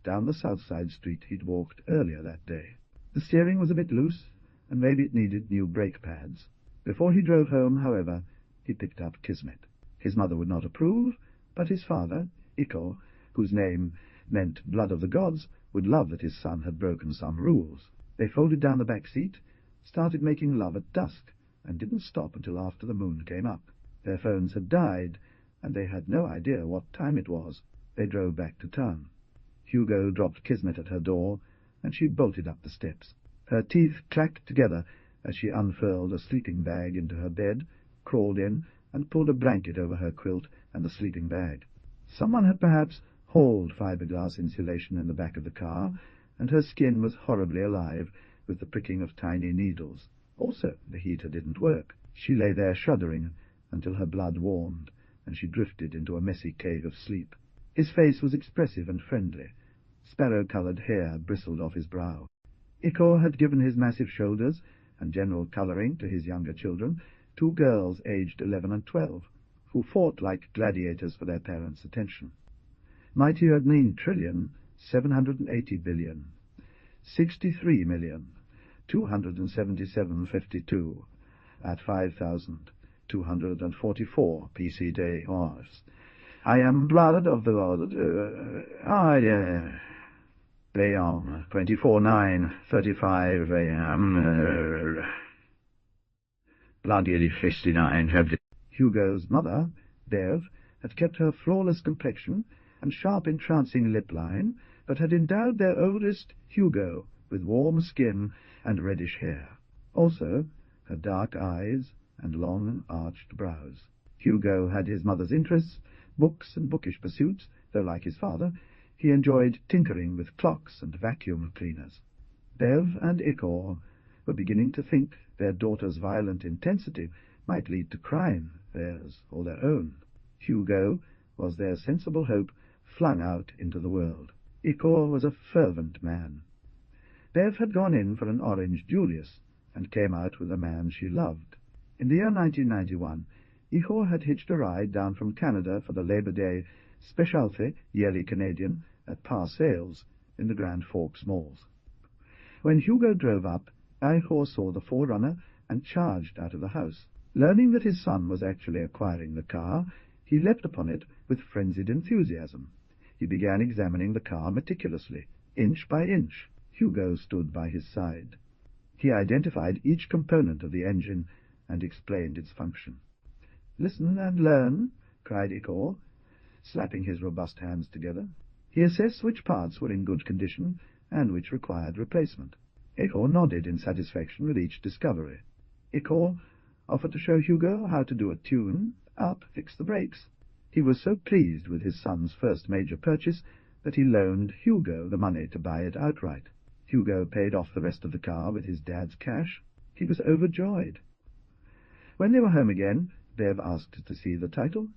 S1: down the south side street he'd walked earlier that day. The steering was a bit loose, and maybe it needed new brake pads. Before he drove home, however, he picked up Kismet. His mother would not approve, but his father, Iko, whose name meant blood of the gods, would love that his son had broken some rules. They folded down the back seat, started making love at dusk, and didn't stop until after the moon came up. Their phones had died, and they had no idea what time it was. They drove back to town. Hugo dropped Kismet at her door, and she bolted up the steps. Her teeth clacked together as she unfurled a sleeping bag into her bed, crawled in, and pulled a blanket over her quilt and the sleeping bag. Someone had perhaps hauled fiberglass insulation in the back of the car, and her skin was horribly alive with the pricking of tiny needles. Also, the heater didn't work. She lay there shuddering until her blood warmed, and she drifted into a messy cave of sleep. His face was expressive and friendly. Sparrow-coloured hair bristled off his brow. Iko had given his massive shoulders and general colouring to his younger children 2 girls aged 11 and 12, who fought like gladiators for their parents' attention. Mightier 9,780,000,000,000, 63,277,52 at 5,244 PC day hours. I am blood of the Lord. They are 24/9/35 a.m. Bloody 59. Hugo's mother, Bev, had kept her flawless complexion and sharp, entrancing lip line, but had endowed their oldest, Hugo, with warm skin and reddish hair. Also, her dark eyes and long, arched brows. Hugo had his mother's interests, books and bookish pursuits, though, like his father, he enjoyed tinkering with clocks and vacuum cleaners. Bev and Iko were beginning to think their daughter's violent intensity might lead to crime, theirs or their own. Hugo was their sensible hope flung out into the world. Iko was a fervent man. Bev had gone in for an Orange Julius, and came out with a man she loved. In the year 1991, Iko had hitched a ride down from Canada for the Labor Day Specialty, yearly Canadian, at par sales, in the Grand Forks malls. When Hugo drove up, Eichhorn saw the forerunner and charged out of the house. Learning that his son was actually acquiring the car, he leapt upon it with frenzied enthusiasm. He began examining the car meticulously, inch by inch. Hugo stood by his side. He identified each component of the engine and explained its function. "Listen and learn," cried Eichhorn, slapping his robust hands together. He assessed which parts were in good condition and which required replacement. Eichhorn nodded in satisfaction with each discovery. Eichhorn offered to show Hugo how to do a tune, up, fix the brakes. He was so pleased with his son's first major purchase that he loaned Hugo the money to buy it outright. Hugo paid off the rest of the car with his dad's cash. He was overjoyed. When they were home again, Bev asked to see the title.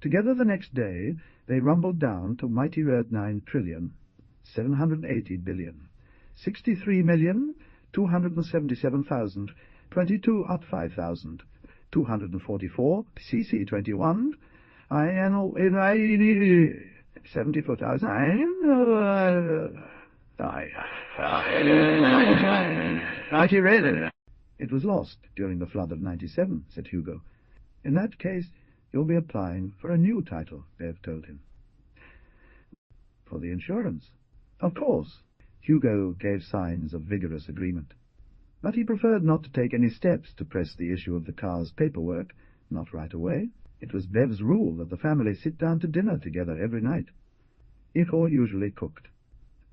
S1: Together the next day, they rumbled down to mighty Earth 9 trillion, 780 billion, 63,277,000, 22 at 5,000, 244, CC21, 70,000, mighty Red. It was lost during the flood of 97, said Hugo. In that case, you'll be applying for a new title, Bev told him. For the insurance. Of course. Hugo gave signs of vigorous agreement. But he preferred not to take any steps to press the issue of the car's paperwork, not right away. It was Bev's rule that the family sit down to dinner together every night. Eichhorn usually cooked.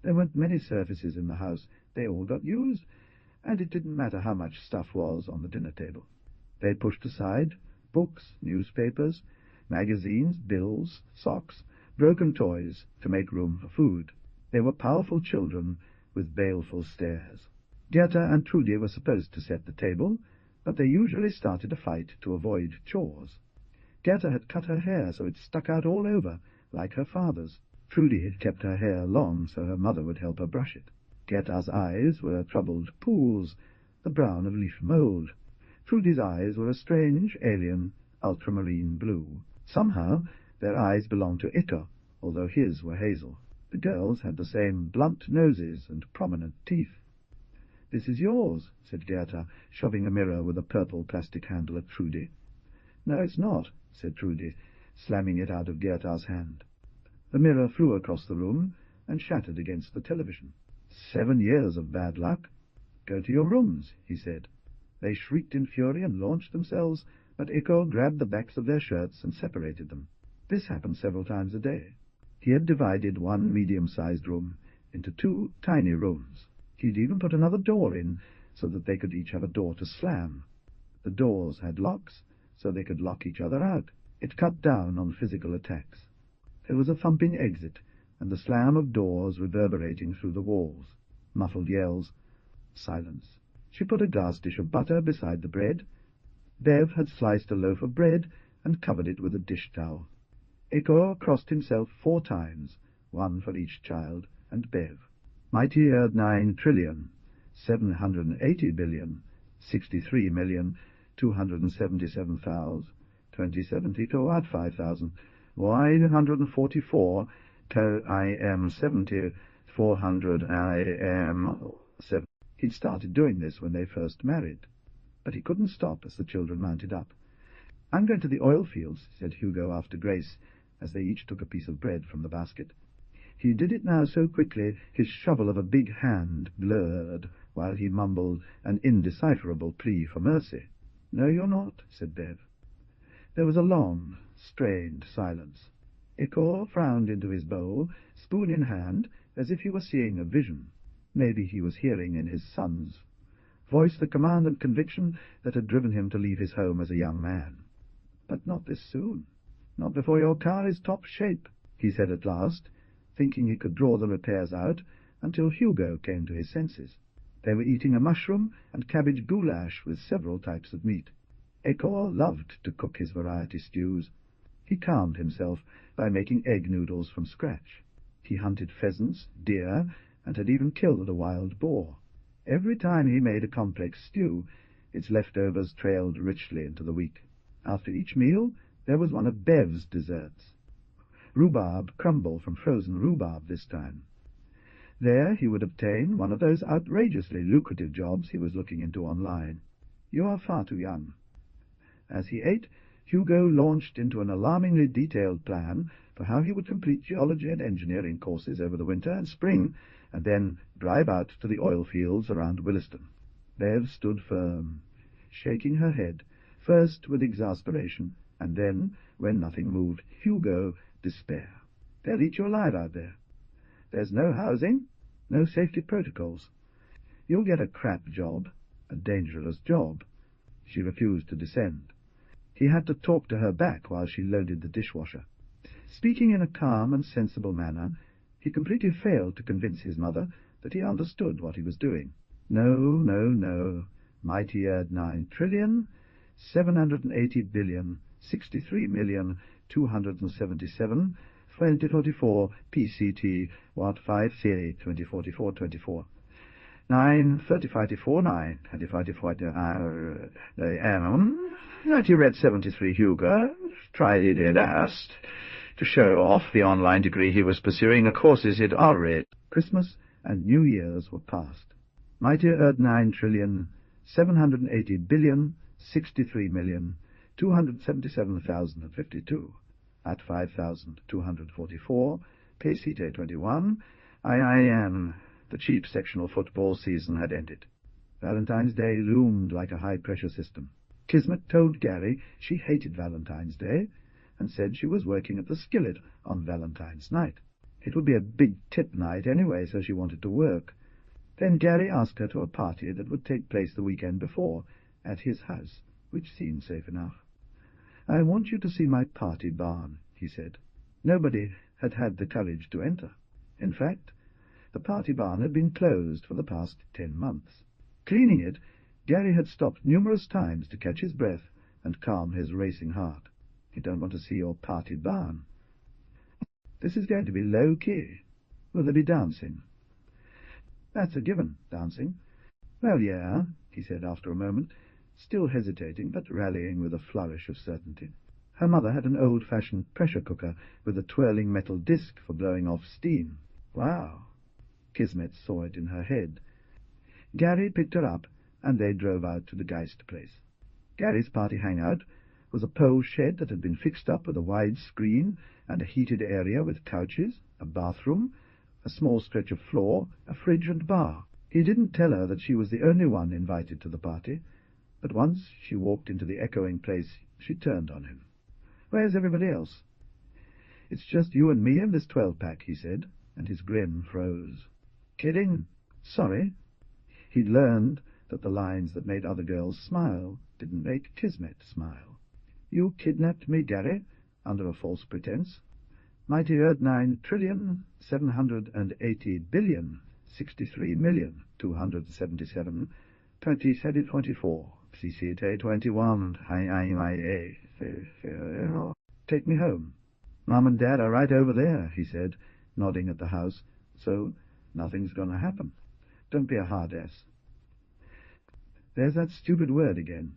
S1: There weren't many surfaces in the house. They all got used, and it didn't matter how much stuff was on the dinner table. They pushed aside books, newspapers, magazines, bills, socks, broken toys to make room for food. They were powerful children with baleful stares. Gerda and Trudy were supposed to set the table, but they usually started a fight to avoid chores. Gerda had cut her hair so it stuck out all over, like her father's. Trudy had kept her hair long so her mother would help her brush it. Gerda's eyes were troubled pools, the brown of leaf mould. Trudy's eyes were a strange, alien, ultramarine blue. Somehow their eyes belonged to Ito, although his were hazel. The girls had the same blunt noses and prominent teeth. "This is yours," said Gerda, shoving a mirror with a purple plastic handle at Trudy. "No, it's not," said Trudy, slamming it out of Gerda's hand. The mirror flew across the room and shattered against the television. 7 years of bad luck. "Go to your rooms," he said. They shrieked in fury and launched themselves, but Eichhorn grabbed the backs of their shirts and separated them. This happened several times a day. He had divided one medium-sized room into 2 tiny rooms. He'd even put another door in, so that they could each have a door to slam. The doors had locks, so they could lock each other out. It cut down on physical attacks. There was a thumping exit, and the slam of doors reverberating through the walls. Muffled yells. Silence. She put a glass dish of butter beside the bread. Bev had sliced a loaf of bread and covered it with a dish towel. Eichhorn crossed himself 4 times, 1 for each child, and Bev. Mighty Earth 9 trillion, 780 billion, 63,277,000, 2072 at 5,000, 144, IM 70, 400 IM 7. He'd started doing this when they first married, but he couldn't stop as the children mounted up. "I'm going to the oil fields," said Hugo after Grace, as they each took a piece of bread from the basket. He did it now so quickly his shovel of a big hand blurred, while he mumbled an indecipherable plea for mercy. "No, you're not," said Bev. There was a long, strained silence. Eichhorn frowned into his bowl, spoon in hand, as if he were seeing a vision. Maybe he was hearing in his son's voice the command and conviction that had driven him to leave his home as a young man. "But not this soon. Not before your car is top shape," he said at last, thinking he could draw the repairs out until Hugo came to his senses. They were eating a mushroom and cabbage goulash with several types of meat. Eichhorn loved to cook his variety stews. He calmed himself by making egg noodles from scratch. He hunted pheasants, deer, and had even killed a wild boar. Every time he made a complex stew, its leftovers trailed richly into the week. After each meal, there was one of Bev's desserts. Rhubarb crumble from frozen rhubarb this time. There he would obtain one of those outrageously lucrative jobs he was looking into online. You are far too young. As he ate, Hugo launched into an alarmingly detailed plan for how he would complete geology and engineering courses over the winter and spring, and then drive out to the oil fields around Williston. Bev stood firm, shaking her head, first with exasperation, and then, when nothing moved, Hugo, despair. They'll eat you alive out there. There's no housing, no safety protocols. You'll get a crap job, a dangerous job. She refused to descend. He had to talk to her back while she loaded the dishwasher. Speaking in a calm and sensible manner, he completely failed to convince his mother that he understood what he was doing. No. Mighty Erd 9,780,063,277 2044 PCT Watt 5 Theory 2044-24 9 90 Red 73 Hugo tried it asked to show off the online degree he was pursuing, the courses he'd already. Christmas and New Year's were past. Mighty Erd 9,780,063,277,052 at 5,244 PCT 21 IIN. The cheap sectional football season had ended. Valentine's Day loomed like a high-pressure system. Kismet told Gary she hated Valentine's Day and said she was working at the Skillet on Valentine's night. It would be a big tip night anyway, so she wanted to work. Then Gary asked her to a party that would take place the weekend before, at his house, which seemed safe enough. "I want you to see my party barn," he said. Nobody had had the courage to enter. In fact, the party barn had been closed for the past 10 months. Cleaning it, Gary had stopped numerous times to catch his breath and calm his racing heart. "You don't want to see your party barn. This is going to be low-key. Will there be dancing?" "That's a given, dancing." "Well, yeah," he said after a moment, still hesitating, but rallying with a flourish of certainty. Her mother had an old-fashioned pressure cooker with a twirling metal disc for blowing off steam. Wow! Kismet saw it in her head. Gary picked her up, and they drove out to the Geist place. Gary's party hangout was a pole shed that had been fixed up with a wide screen and a heated area with couches, a bathroom, a small stretch of floor, a fridge and bar. He didn't tell her that she was the only one invited to the party, but once she walked into the echoing place, she turned on him. "Where's everybody else?" "It's just you and me and this 12-pack, he said, and his grin froze. "Kidding? Sorry." He'd learned that the lines that made other girls smile didn't make Kismet smile. "You kidnapped me, Gary, under a false pretense. Mighty Erd 9,780,063,277 2024 CCT 21 IIIA. "Take me home." "Mom and Dad are right over there," he said, nodding at the house, "so nothing's going to happen. Don't be a hard-ass." "There's that stupid word again."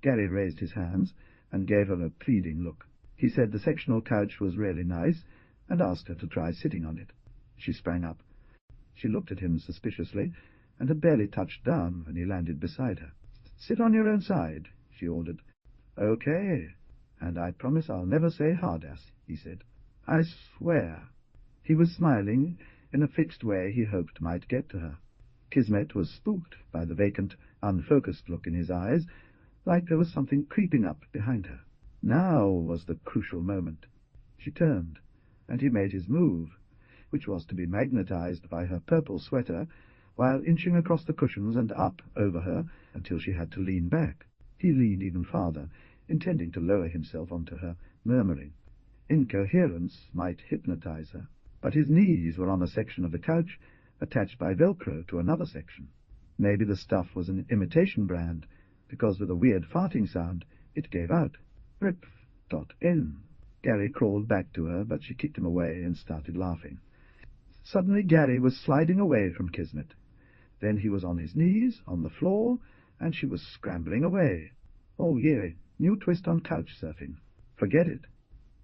S1: Gary raised his hands and gave her a pleading look. He said the sectional couch was really nice and asked her to try sitting on it. She sprang up. She looked at him suspiciously and had barely touched down when he landed beside her. "Sit on your own side," she ordered. "Okay, and I promise I'll never say hard-ass," he said. "I swear." He was smiling in a fixed way he hoped might get to her. Kismet was spooked by the vacant, unfocused look in his eyes, like there was something creeping up behind her. Now was the crucial moment. She turned, and he made his move, which was to be magnetized by her purple sweater, while inching across the cushions and up over her until she had to lean back. He leaned even farther, intending to lower himself onto her, murmuring. Incoherence might hypnotize her, but his knees were on a section of the couch attached by Velcro to another section. Maybe the stuff was an imitation brand, because with a weird farting sound it gave out. Rip.N. Gary crawled back to her, but she kicked him away and started laughing. Suddenly Gary was sliding away from Kismet. Then he was on his knees, on the floor, and she was scrambling away. "Oh, yeah, new twist on couch surfing. Forget it."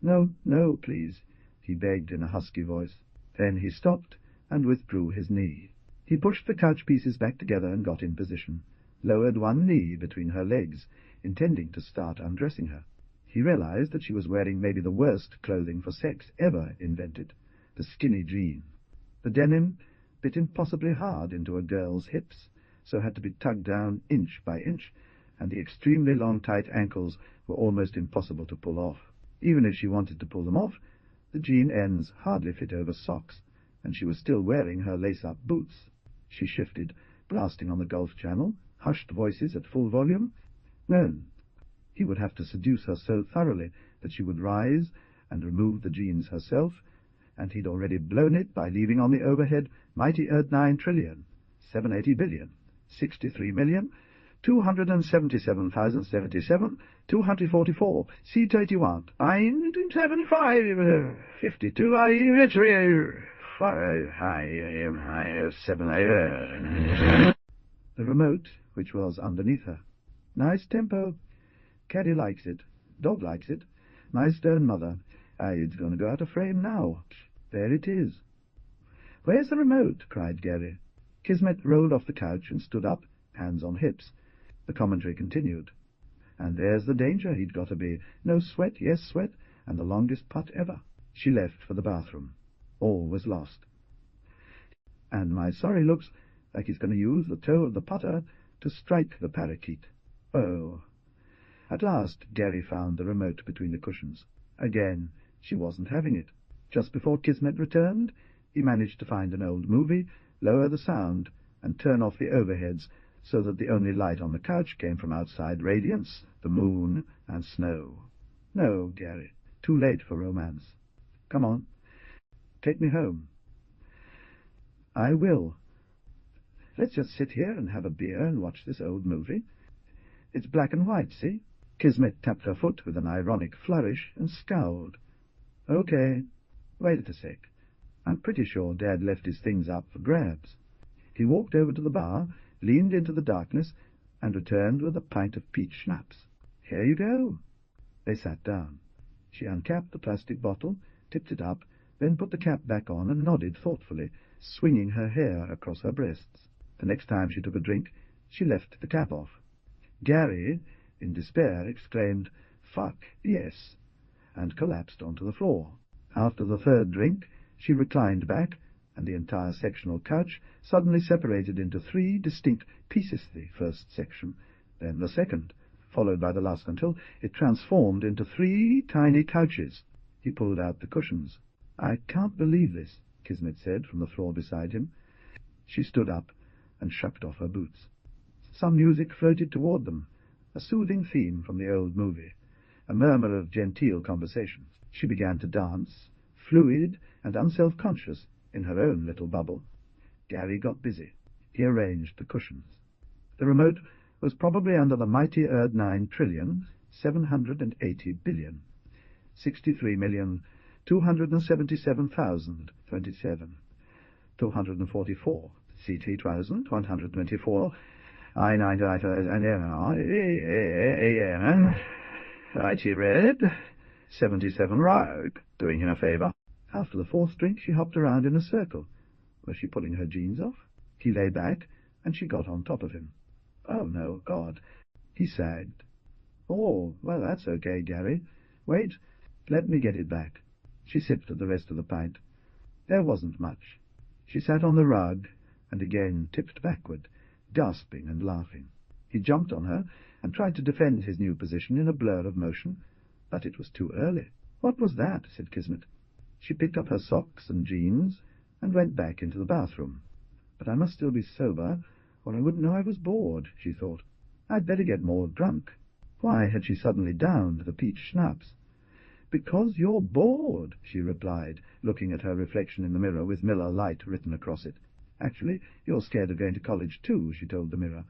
S1: "No, no, please," he begged in a husky voice. Then he stopped and withdrew his knee. He pushed the couch pieces back together and got in position, lowered one knee between her legs, intending to start undressing her. He realized that she was wearing maybe the worst clothing for sex ever invented, the skinny jean. The denim bit impossibly hard into a girl's hips, so had to be tugged down inch by inch, and the extremely long tight ankles were almost impossible to pull off. Even if she wanted to pull them off, the jean ends hardly fit over socks, and she was still wearing her lace-up boots. She shifted, blasting on the Golf Channel, hushed voices at full volume. No, he would have to seduce her so thoroughly that she would rise and remove the jeans herself, and he'd already blown it by leaving on the overhead mighty 9 trillion, 780 billion, 63 million, 277,077, 244, C31, 975, 52, 7. The remote, which was underneath her. Nice tempo. Caddy likes it. Dog likes it. My stone mother. It's going to go out of frame now. There it is. Where's the remote? Cried Gary. Kismet rolled off the couch and stood up, hands on hips. The commentary continued. And there's the danger he'd got to be. No sweat, yes sweat, and the longest putt ever. She left for the bathroom. All was lost. And my sorry looks like he's going to use the toe of the putter to strike the parakeet. Oh. At last Gary found the remote between the cushions. Again, she wasn't having it. Just before Kismet returned, he managed to find an old movie, lower the sound, and turn off the overheads so that the only light on the couch came from outside radiance, the moon, and snow. No, Gary, too late for romance. Come on, take me home. I will. Let's just sit here and have a beer and watch this old movie. It's black and white, see? Kismet tapped her foot with an ironic flourish and scowled. Okay, wait a sec. I'm pretty sure Dad left his things up for grabs. He walked over to the bar, leaned into the darkness, and returned with a pint of peach schnapps. Here you go. They sat down. She uncapped the plastic bottle, tipped it up, then put the cap back on and nodded thoughtfully, swinging her hair across her breasts. The next time she took a drink, she left the cap off. Gary, in despair, exclaimed, "Fuck, yes," and collapsed onto the floor. After the third drink, she reclined back, and the entire sectional couch suddenly separated into three distinct pieces, the first section, then the second, followed by the last until it transformed into three tiny couches. He pulled out the cushions. "I can't believe this," Kismet said from the floor beside him. She stood up and shucked off her boots. Some music floated toward them, a soothing theme from the old movie, a murmur of genteel conversation. She began to dance, fluid and unself-conscious in her own little bubble. Gary got busy. He arranged the cushions. The remote was probably under the mighty 9 trillion, 780 billion, 63,277,027, 244, CT 1,124, I-90, red, 77 rogue, doing him a favour. After the fourth drink, she hopped around in a circle. Was she pulling her jeans off? He lay back, and she got on top of him. Oh, no, God. He sagged. Oh, well, that's okay, Gary. Wait, let me get it back. She sipped at the rest of the pint. There wasn't much. She sat on the rug, and again tipped backward, gasping and laughing. He jumped on her, and tried to defend his new position in a blur of motion, but it was too early. What was that? Said Kismet. She picked up her socks and jeans, and went back into the bathroom. But I must still be sober, or I wouldn't know I was bored, she thought. I'd better get more drunk. Why had she suddenly downed the peach schnapps? Because you're bored, she replied, looking at her reflection in the mirror with Miller Lite written across it. Actually, you're scared of going to college too, she told the mirror.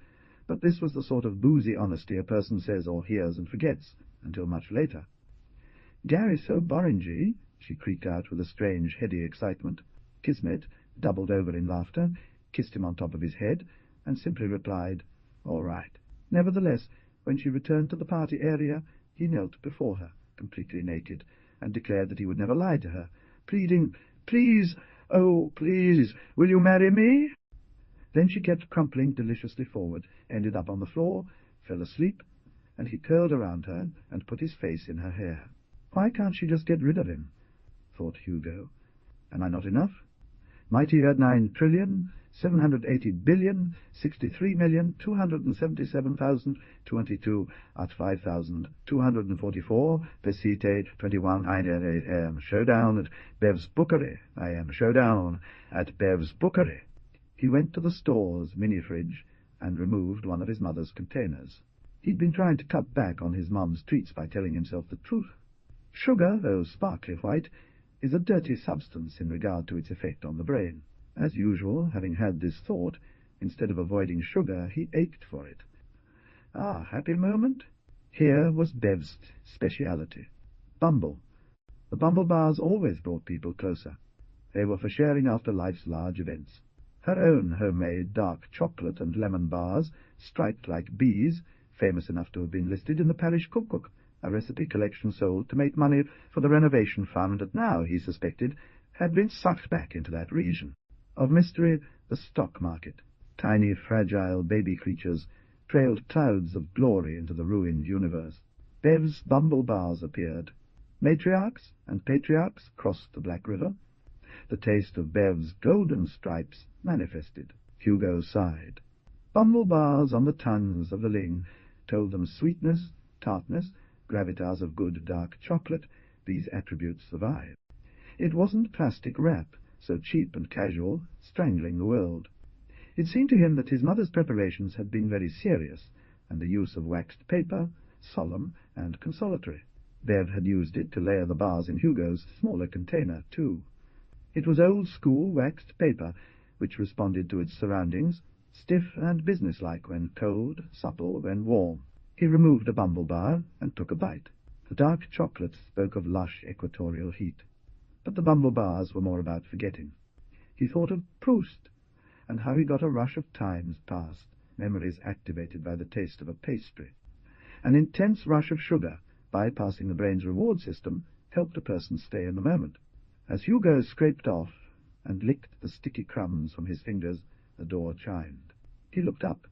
S1: But this was the sort of boozy honesty a person says or hears and forgets, until much later. Gary's so boringy, she creaked out with a strange, heady excitement. Kismet, doubled over in laughter, kissed him on top of his head, and simply replied, all right. Nevertheless, when she returned to the party area, he knelt before her, completely naked, and declared that he would never lie to her, pleading, please, "Oh, please, will you marry me?" Then she kept crumpling deliciously forward, ended up on the floor, fell asleep, and he curled around her and put his face in her hair. "Why can't she just get rid of him?" thought Hugo. "Am I not enough? Mighty Earth 9,780,063,277,022 at 5,244 Pesite 21 I am showdown at Bev's Bookery. I am showdown at Bev's Bookery." He went to the store's mini-fridge and removed one of his mother's containers. He'd been trying to cut back on his mum's treats by telling himself the truth. Sugar, though sparkly white, is a dirty substance in regard to its effect on the brain. As usual, having had this thought, instead of avoiding sugar, he ached for it. Ah, happy moment! Here was Bev's speciality. Bumble. The Bumble bars always brought people closer. They were for sharing after life's large events. Her own homemade dark chocolate and lemon bars, striped like bees, famous enough to have been listed in the parish cookbook, a recipe collection sold to make money for the renovation fund that now, he suspected, had been sucked back into that region. Of mystery, the stock market. Tiny, fragile baby creatures trailed clouds of glory into the ruined universe. Bev's Bumble bars appeared. Matriarchs and patriarchs crossed the Black River. The taste of Bev's golden stripes manifested. Hugo sighed. Bumble bars on the tongues of the Ling told them sweetness, tartness, gravitas of good dark chocolate, these attributes survive. It wasn't plastic wrap, so cheap and casual, strangling the world. It seemed to him that his mother's preparations had been very serious, and the use of waxed paper, solemn and consolatory. Bev had used it to layer the bars in Hugo's smaller container, too. It was old-school waxed paper, which responded to its surroundings, stiff and businesslike when cold, supple when warm. He removed a Bumble bar and took a bite. The dark chocolate spoke of lush equatorial heat. But the Bumble bars were more about forgetting. He thought of Proust, and how he got a rush of times past, memories activated by the taste of a pastry. An intense rush of sugar, bypassing the brain's reward system, helped a person stay in the moment. As Hugo scraped off and licked the sticky crumbs from his fingers, the door chimed. He looked up,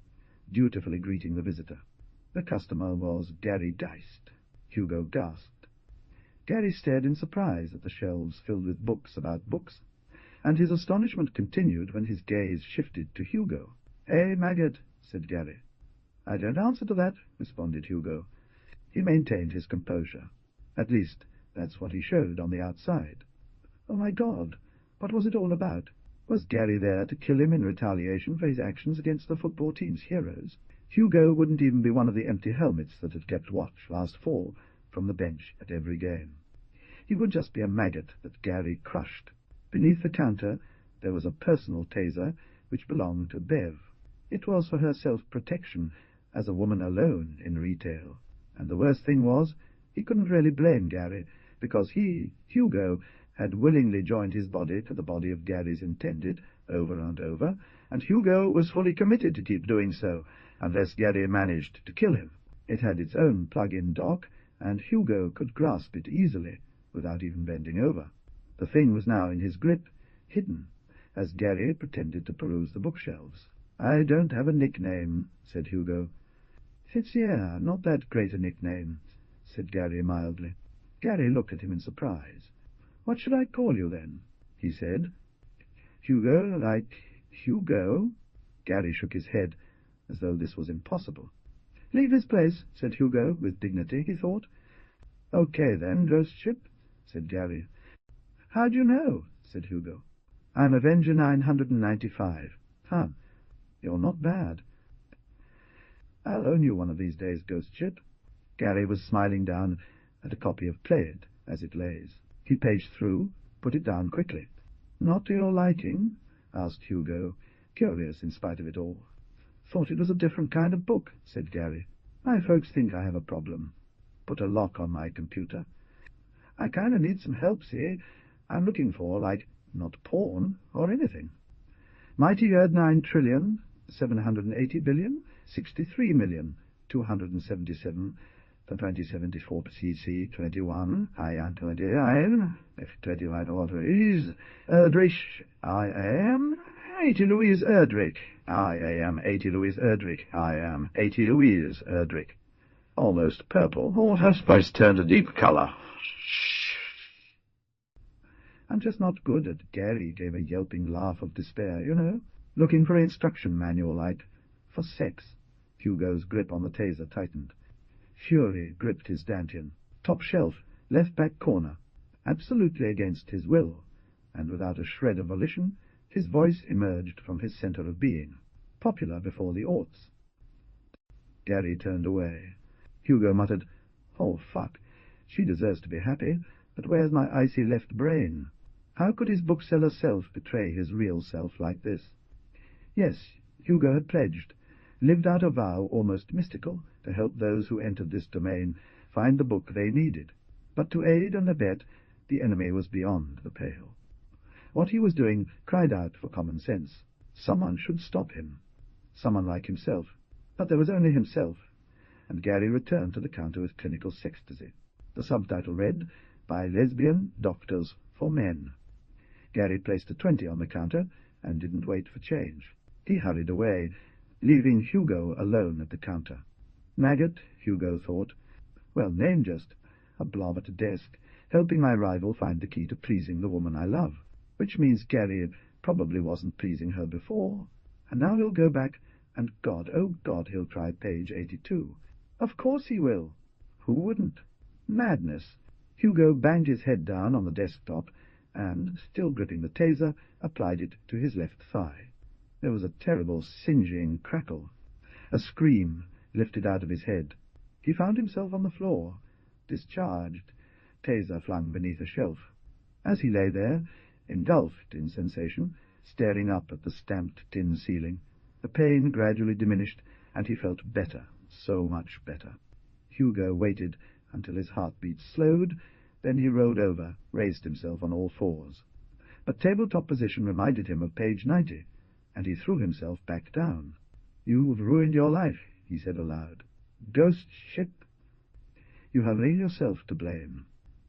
S1: dutifully greeting the visitor. The customer was Gary Deist. Hugo gasped. Gary stared in surprise at the shelves filled with books about books, and his astonishment continued when his gaze shifted to Hugo. "Hey, maggot," said Gary. "I don't answer to that," responded Hugo. He maintained his composure. At least, that's what he showed on the outside. Oh, my God, what was it all about? Was Gary there to kill him in retaliation for his actions against the football team's heroes? Hugo wouldn't even be one of the empty helmets that had kept watch last fall from the bench at every game. He would just be a maggot that Gary crushed. Beneath the counter there was a personal taser which belonged to Bev. It was for her self-protection, as a woman alone in retail. And the worst thing was, he couldn't really blame Gary, because he, Hugo, had willingly joined his body to the body of Gary's intended, over and over, and Hugo was fully committed to keep doing so, unless Gary managed to kill him. It had its own plug-in dock, and Hugo could grasp it easily, without even bending over. The thing was now in his grip, hidden, as Gary pretended to peruse the bookshelves. "I don't have a nickname," said Hugo. "Fitzierre, not that great a nickname," said Gary mildly. Gary looked at him in surprise. "What should I call you, then?" he said. "Hugo, like Hugo?" Gary shook his head, as though this was impossible. "Leave this place," said Hugo, with dignity, he thought. "Okay, then, ghost ship," said Gary. "How do you know?" said Hugo. "I'm Avenger 995. "Huh, you're not bad." "I'll own you one of these days, ghost ship." Gary was smiling down at a copy of Play It, as it lays. He paged through, put it down quickly. "Not to your liking?" asked Hugo, curious in spite of it all. "Thought it was a different kind of book," said Gary. "My folks think I have a problem. Put a lock on my computer. I kind of need some help, see? I'm looking for, like, not porn or anything. Mighty Earth 9,780,063,277,022 The 2074 CC 21, I am 29, F21 Louise Erdrich, I am 80 Louise Erdrich, I am 80 Louise Erdrich, I am 80 Louise Erdrich. Almost purple, or her voice turned a deep colour. I'm just not good at Gary gave a yelping laugh of despair, you know, looking for an instruction manual like, for sex. Hugo's grip on the taser tightened. Fury gripped his dantian. Top shelf, left back corner. Absolutely against his will, and without a shred of volition, his voice emerged from his centre of being, popular before the aughts. Gary turned away. Hugo muttered, "Oh, fuck. She deserves to be happy, but where's my icy left brain? How could his bookseller self betray his real self like this?" Yes, Hugo had pledged, lived out a vow almost mystical, to help those who entered this domain find the book they needed. But to aid and abet, the enemy was beyond the pale. What he was doing cried out for common sense. Someone should stop him. Someone like himself. But there was only himself, and Gary returned to the counter with clinical sextasy. The subtitle read, "By Lesbian Doctors for Men." Gary placed a 20 on the counter and didn't wait for change. He hurried away, leaving Hugo alone at the counter. Maggot, Hugo thought. Well, name just. A blob at a desk, helping my rival find the key to pleasing the woman I love. Which means Gary probably wasn't pleasing her before. And now he'll go back, and God, oh God, he'll try page 82. Of course he will. Who wouldn't? Madness. Hugo banged his head down on the desktop and, still gripping the taser, applied it to his left thigh. There was a terrible singeing crackle. A scream lifted out of his head. He found himself on the floor, discharged, taser flung beneath a shelf. As he lay there, engulfed in sensation, staring up at the stamped tin ceiling, the pain gradually diminished, and he felt better, so much better. Hugo waited until his heartbeat slowed, then he rolled over, raised himself on all fours. But tabletop position reminded him of page 90, and he threw himself back down. "You've ruined your life," he said aloud. "Ghost ship. You have only yourself to blame.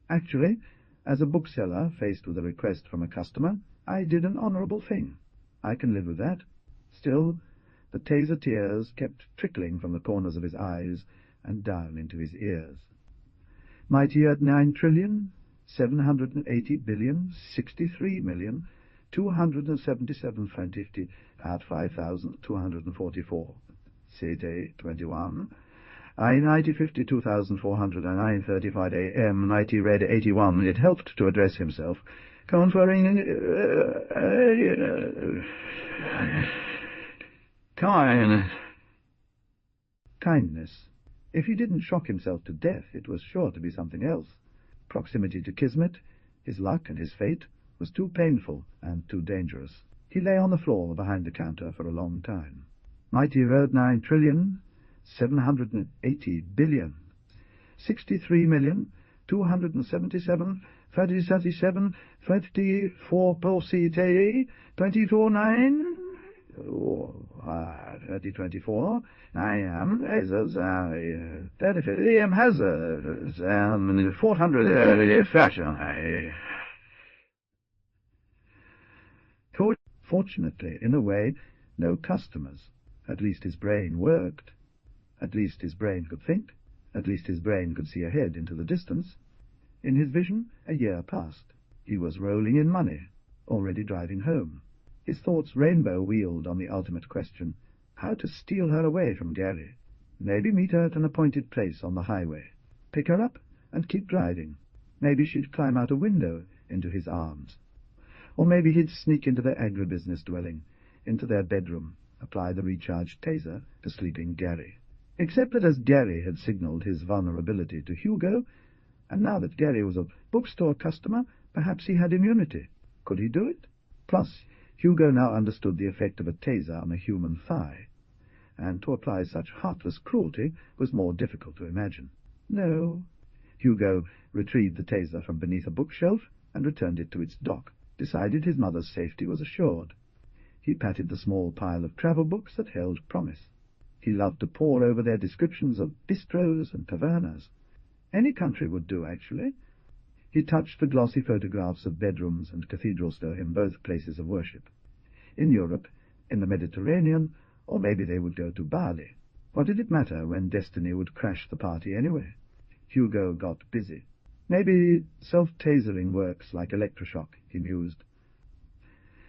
S1: Actually, as a bookseller faced with a request from a customer, I did an honourable thing. I can live with that." Still, the taser tears kept trickling from the corners of his eyes and down into his ears. Mighty at 9,780,063,277,50 at 5,244. CT 21. I 90,52,409:35 a.m. 90 red 81. It helped to address himself, conferring kindness. If he didn't shock himself to death, it was sure to be something else. Proximity to Kismet, his luck and his fate, was too painful and too dangerous. He lay on the floor behind the counter for a long time. Mighty road 9,780,000,000,000, 63,277,3037, 34 CT 249. 2024. I am hazards, 30 hazards, 400 fashion. Fortunately, in a way, no customers. At least his brain worked. At least his brain could think. At least his brain could see ahead into the distance. In his vision, a year passed. He was rolling in money, already driving home. His thoughts rainbow-wheeled on the ultimate question, how to steal her away from Gary. Maybe meet her at an appointed place on the highway. Pick her up and keep driving. Maybe she'd climb out a window into his arms. Or maybe he'd sneak into their agribusiness dwelling, into their bedroom, apply the recharged taser to sleeping Gary. Except that as Gary had signaled his vulnerability to Hugo, and now that Gary was a bookstore customer, perhaps he had immunity. Could he do it? Plus, Hugo now understood the effect of a taser on a human thigh, and to apply such heartless cruelty was more difficult to imagine. No. Hugo retrieved the taser from beneath a bookshelf and returned it to its dock, decided his mother's safety was assured. He patted the small pile of travel books that held promise. He loved to pore over their descriptions of bistros and tavernas. Any country would do, actually. He touched the glossy photographs of bedrooms and cathedrals to him, both places of worship. In Europe, in the Mediterranean, or maybe they would go to Bali. What did it matter when destiny would crash the party anyway? Hugo got busy. Maybe self-tasering works like electroshock, he mused.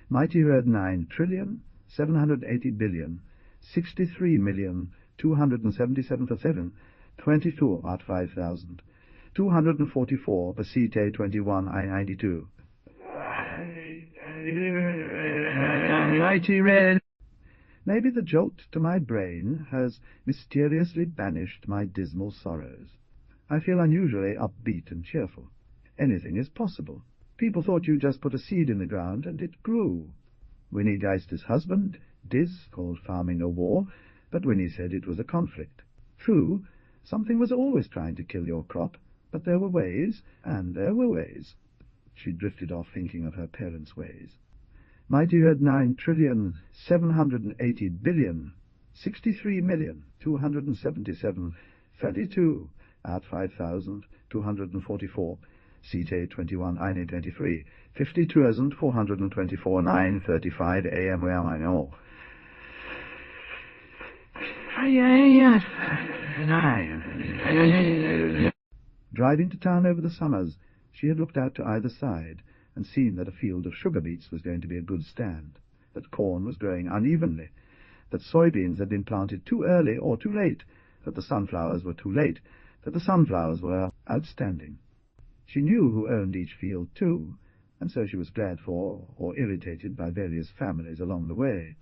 S1: Mighty Word 9,780,000,63,277,7, 22 at 5,000, 244 Basite 21 I-92. Mighty Red. Maybe the jolt to my brain has mysteriously banished my dismal sorrows. I feel unusually upbeat and cheerful. Anything is possible. People thought you just put a seed in the ground and it grew. Winnie Geister's husband, Diz, called farming a war, but Winnie said it was a conflict. True, something was always trying to kill your crop, but there were ways, and there were ways. She drifted off thinking of her parents' ways. Mighty Word 9,780,000,63,277,32 at 5,244. CT 21 INA 23, 50,424 9:35 AM where I know. Driving to town over the summers, she had looked out to either side and seen that a field of sugar beets was going to be a good stand, that corn was growing unevenly, that soybeans had been planted too early or too late, that the sunflowers were too late, that the sunflowers were outstanding. She knew who owned each field, too, and so she was glad for, or irritated by various families along the way.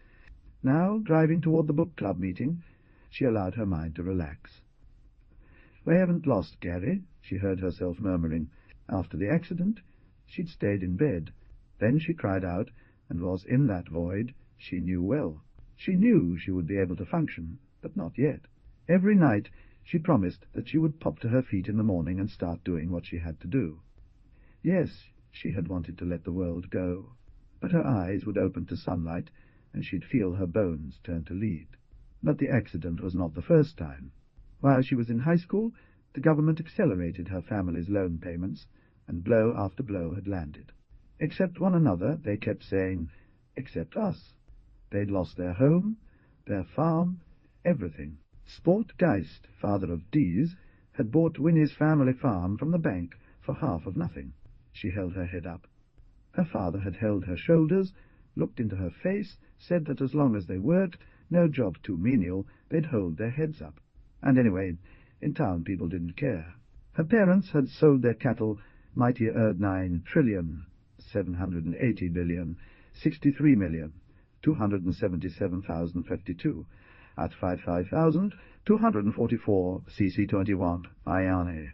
S1: Now, driving toward the book club meeting, she allowed her mind to relax. "We haven't lost Gary," she heard herself murmuring. After the accident, she'd stayed in bed. Then she cried out, and was in that void she knew well. She knew she would be able to function, but not yet. Every night she promised that she would pop to her feet in the morning and start doing what she had to do. Yes, she had wanted to let the world go, but her eyes would open to sunlight, and she'd feel her bones turn to lead. But the accident was not the first time. While she was in high school, the government accelerated her family's loan payments, and blow after blow had landed. Except one another, they kept saying, except us. They'd lost their home, their farm, everything. Sport Geist, father of Dees, had bought Winnie's family farm from the bank for half of nothing. She held her head up. Her father had held her shoulders, looked into her face, said that as long as they worked, no job too menial, they'd hold their heads up. And anyway, in town people didn't care. Her parents had sold their cattle, Mighty Word 9,780,000,63,277,052, at 5,244 CC21 Ione,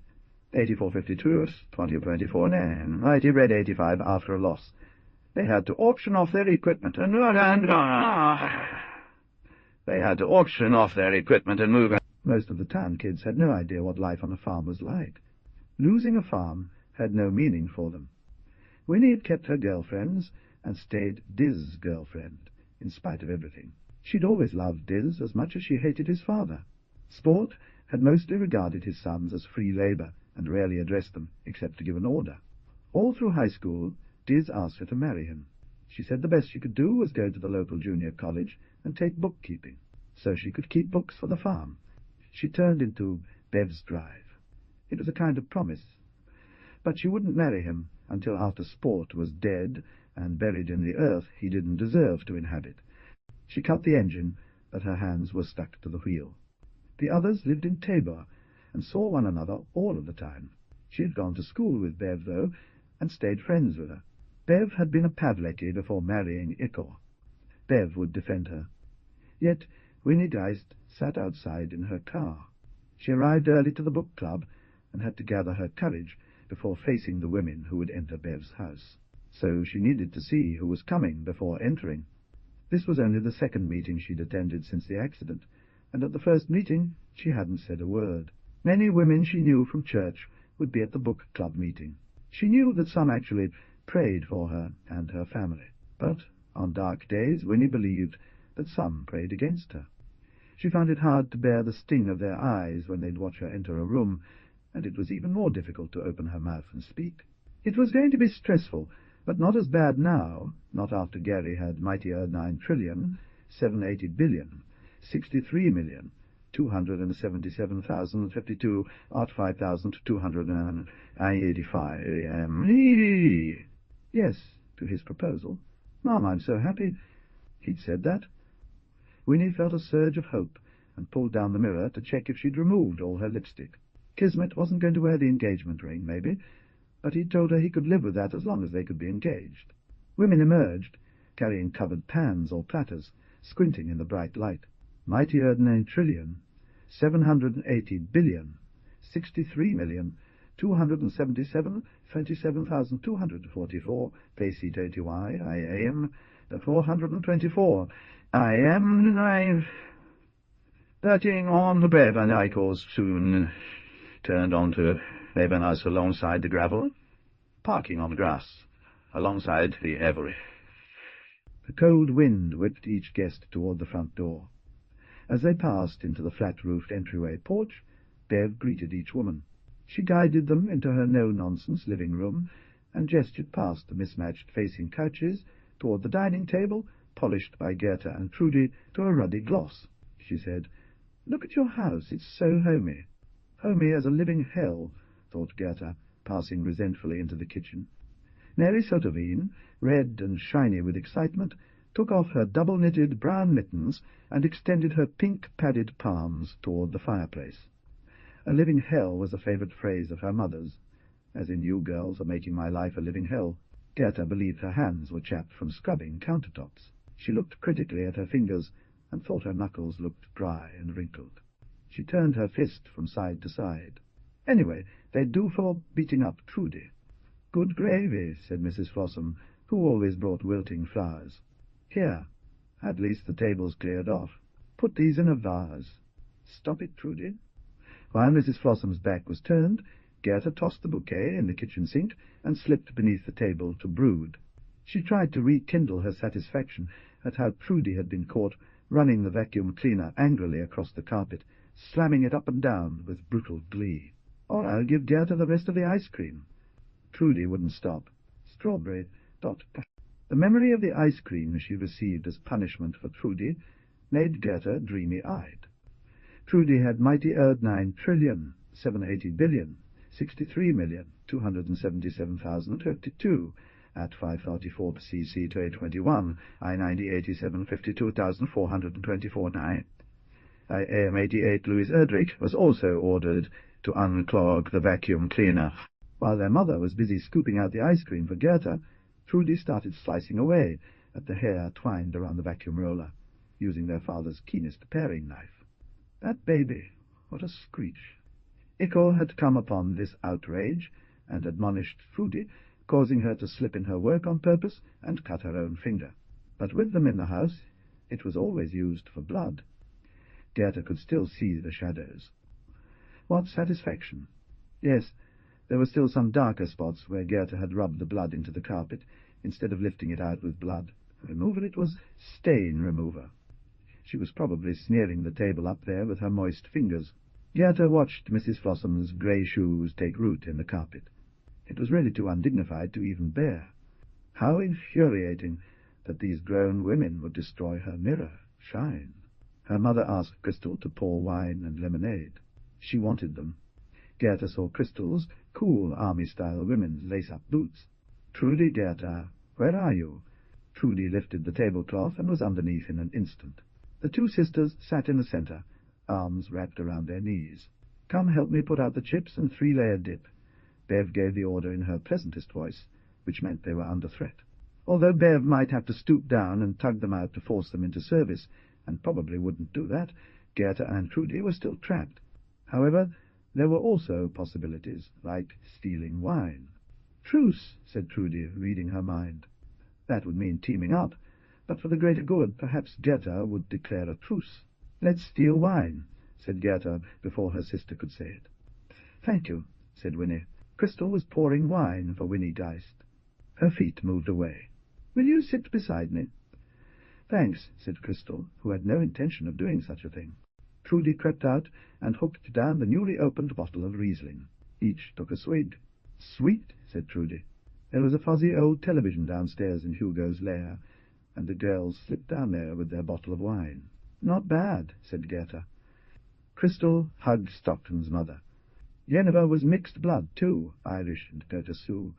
S1: 8452 2024 9, Mighty Red 85 after a loss. They had to auction off their equipment and move. Most of the town kids had no idea what life on a farm was like. Losing a farm had no meaning for them. Winnie had kept her girlfriends and stayed Diz's girlfriend, in spite of everything. She'd always loved Diz as much as she hated his father. Sport had mostly regarded his sons as free labor and rarely addressed them, except to give an order. All through high school, Diz asked her to marry him. She said the best she could do was go to the local junior college and take bookkeeping, so she could keep books for the farm. She turned into Bev's Drive. It was a kind of promise. But she wouldn't marry him until after Sport was dead and buried in the earth he didn't deserve to inhabit. She cut the engine, but her hands were stuck to the wheel. The others lived in Tabor and saw one another all of the time. She had gone to school with Bev, though, and stayed friends with her. Bev had been a Pavleki before marrying Ikor. Bev would defend her. Yet Winnie Geist sat outside in her car. She arrived early to the book club and had to gather her courage before facing the women who would enter Bev's house. So she needed to see who was coming before entering. This was only the second meeting she'd attended since the accident, and at the first meeting she hadn't said a word. Many women she knew from church would be at the book club meeting. She knew that some actually prayed for her and her family, but on dark days Winnie believed that some prayed against her. She found it hard to bear the sting of their eyes when they'd watch her enter a room, and it was even more difficult to open her mouth and speak. It was going to be stressful, but not as bad now, not after Gary had mightier 9,780,000,063,277,052 at 5,285. Yes, to his proposal. "Mom, I'm so happy." He'd said that. Winnie felt a surge of hope and pulled down the mirror to check if she'd removed all her lipstick. Kismet wasn't going to wear the engagement ring, maybe, but he'd told her he could live with that as long as they could be engaged. Women emerged, carrying covered pans or platters, squinting in the bright light. Mighty 9,780,000,063,277,27,244, Payseat 80Y, I am 424. I am 13 on the bed, and I course soon turned on to neighbour house alongside the gravel, parking on the grass, alongside the Every. The cold wind whipped each guest toward the front door. As they passed into the flat-roofed entryway porch, Bev greeted each woman. She guided them into her no-nonsense living room and gestured past the mismatched facing couches toward the dining table, polished by Gerta and Trudy to a ruddy gloss. She said, "Look at your house, it's so homey." Homey as a living hell, thought Gerta, passing resentfully into the kitchen. Mary Sotovine, red and shiny with excitement, took off her double-knitted brown mittens and extended her pink-padded palms toward the fireplace. A living hell was a favourite phrase of her mother's, as in "You girls are making my life a living hell." Gerta believed her hands were chapped from scrubbing countertops. She looked critically at her fingers and thought her knuckles looked dry and wrinkled. She turned her fist from side to side. Anyway, they'd do for beating up Trudy. "Good gravy," said Mrs. Flossam, who always brought wilting flowers. "Here, at least the table's cleared off. Put these in a vase. Stop it, Trudy." While Mrs. Flossam's back was turned, Gerta tossed the bouquet in the kitchen sink and slipped beneath the table to brood. She tried to rekindle her satisfaction at how Trudy had been caught running the vacuum cleaner angrily across the carpet, slamming it up and down with brutal glee. "Or I'll give Gerta the rest of the ice cream." Trudy wouldn't stop. Strawberry. The memory of the ice cream she received as punishment for Trudy made Gerta dreamy-eyed. Trudy had mighty 9,080,000,063,277,052 at 544 cc to 821, I-908752,424.9. IAM-88 Louise Erdrich was also ordered to unclog the vacuum cleaner. While their mother was busy scooping out the ice cream for Gerta, Trudy started slicing away at the hair twined around the vacuum roller, using their father's keenest paring knife. That baby, what a screech! Ichor had come upon this outrage and admonished Trudy, causing her to slip in her work on purpose and cut her own finger. But with them in the house, it was always used for blood. Gerta could still see the shadows. What satisfaction! Yes, there were still some darker spots where Gerta had rubbed the blood into the carpet instead of lifting it out with blood. Remover it was stain remover. She was probably smearing the table up there with her moist fingers. Gerta watched Mrs. Flossam's grey shoes take root in the carpet. It was really too undignified to even bear. How infuriating that these grown women would destroy her mirror, shine. Her mother asked Crystal to pour wine and lemonade. She wanted them. Gerta saw Crystal's cool army-style women's lace-up boots. "Trudy, Gerta, where are you?" Trudy lifted the tablecloth and was underneath in an instant. The two sisters sat in the centre, arms wrapped around their knees. "Come help me put out the chips and 3-layer dip." Bev gave the order in her pleasantest voice, which meant they were under threat. Although Bev might have to stoop down and tug them out to force them into service, and probably wouldn't do that, Gerta and Trudy were still trapped. However, there were also possibilities, like stealing wine. "Truce," said Trudy, reading her mind. That would mean teaming up, but for the greater good, perhaps Gerta would declare a truce. "Let's steal wine," said Gerta before her sister could say it. "Thank you," said Winnie. Crystal was pouring wine for Winnie Geist. Her feet moved away. "Will you sit beside me?" "Thanks," said Crystal, who had no intention of doing such a thing. Trudy crept out and hooked down the newly opened bottle of Riesling. Each took a swig. "Sweet," said Trudy. There was a fuzzy old television downstairs in Hugo's lair, and the girls slipped down there with their bottle of wine. "Not bad," said Gerta. Crystal hugged Stockton's mother. Jennifer was mixed blood, too, Irish and Dakota Sioux.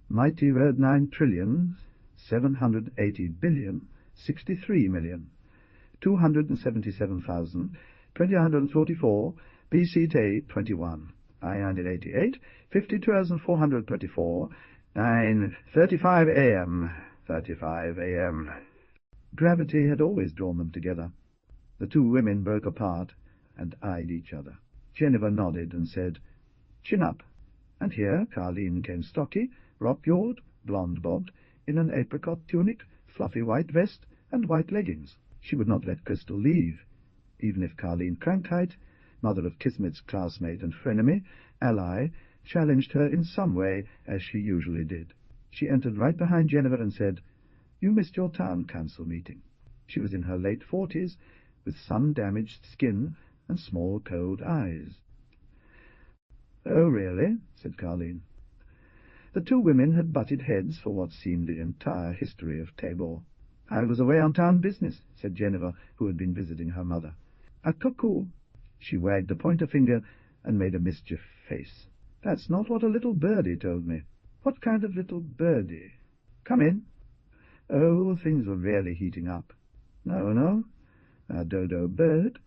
S1: Mighty Road 9,780,000,603,277,244 BCT 21. I-988, 52,434, 9:35 a.m., 35 a.m. Gravity had always drawn them together. The two women broke apart and eyed each other. Jennifer nodded and said, "Chin up." And here Carleen came stocky, rock-yawed, blonde-bobbed, in an apricot tunic, fluffy white vest, and white leggings. She would not let Crystal leave, even if Carleen Crankheit, mother of Kismet's classmate and frenemy, ally, challenged her in some way, as she usually did. She entered right behind Jennifer and said, "You missed your town council meeting." She was in her late 40s, with sun-damaged skin and small, cold eyes. "Oh, really?" said Carleen. The two women had butted heads for what seemed the entire history of Tabor. "I was away on town business," said Jennifer, who had been visiting her mother. "A cuckoo." She wagged a pointer finger and made a mischief face. "That's not what a little birdie told me." "What kind of little birdie?" "Come in." Oh, things were really heating up. No, a dodo bird.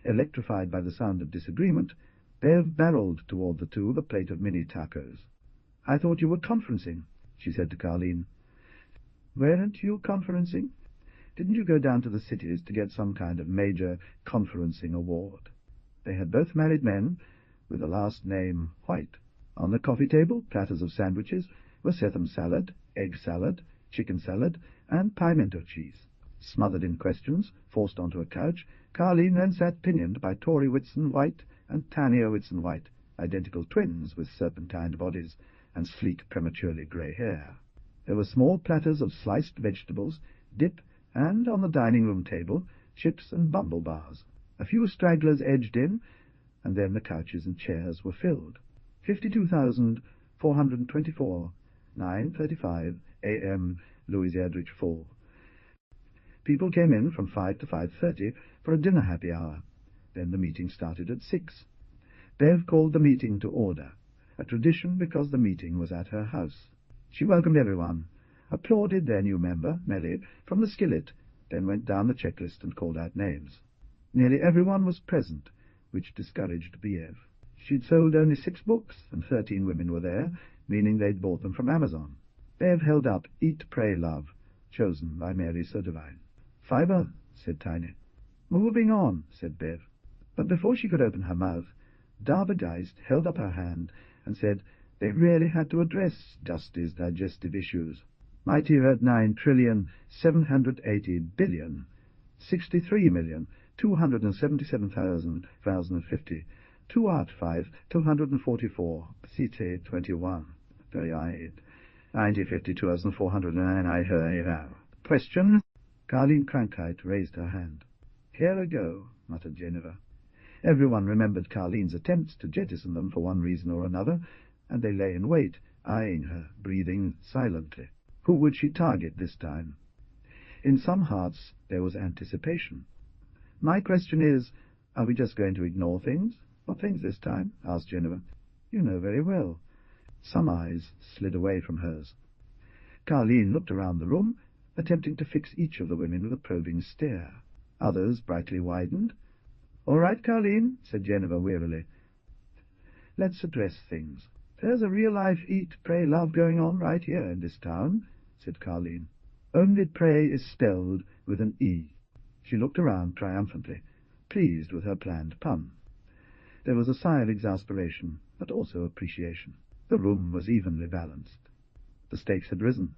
S1: Electrified by the sound of disagreement, Bev barreled toward the two with a plate of mini tacos. "I thought you were conferencing," she said to Carleen. "Weren't you conferencing? Didn't you go down to the cities to get some kind of major conferencing award?" They had both married men, with the last name White. On the coffee table, platters of sandwiches, were Setham salad, egg salad, chicken salad, and pimento cheese. Smothered in questions, forced onto a couch, Carleen then sat pinioned by Tory Whitson White and Tanya Whitson White, identical twins with serpentined bodies and sleek, prematurely grey hair. There were small platters of sliced vegetables, dip, and, on the dining-room table, chips and bumble bars. A few stragglers edged in, and then the couches and chairs were filled. 52,424, 9:35 a.m., Louise Erdrich full. People came in from 5 to 5:30 for a dinner happy hour. Then the meeting started at 6. Bev called the meeting to order, a tradition because the meeting was at her house. She welcomed everyone, applauded their new member, Melly, from the skillet, then went down the checklist and called out names. Nearly everyone was present, which discouraged Bev. She'd sold only 6 books, and 13 women were there, meaning they'd bought them from Amazon. Bev held up Eat, Pray, Love, chosen by Mary Sodavine. "Fiber," said Tiny. "Moving on," said Bev. But before she could open her mouth, Darbergeist held up her hand and said they really had to address Dusty's digestive issues. Mighty Road 9,780,000,000,000, 63,277,050, 2 Art 5, 244, CT 21, 90,52,409, I heard. Question? Carleen Crankheit raised her hand. "Here I go," muttered Jennifer. Everyone remembered Carleen's attempts to jettison them for one reason or another, and they lay in wait, eyeing her, breathing silently. Who would she target this time? In some hearts there was anticipation. "My question is, are we just going to ignore things? What things this time?" asked Jennifer. "You know very well." Some eyes slid away from hers. Carleen looked around the room, attempting to fix each of the women with a probing stare. Others brightly widened. "All right, Carleen," said Jennifer wearily. "Let's address things. There's a real-life eat, pray, love going on right here in this town," said Carleen. "Only pray is spelled with an E." She looked around triumphantly, pleased with her planned pun. There was a sigh of exasperation, but also appreciation. The room was evenly balanced. The stakes had risen.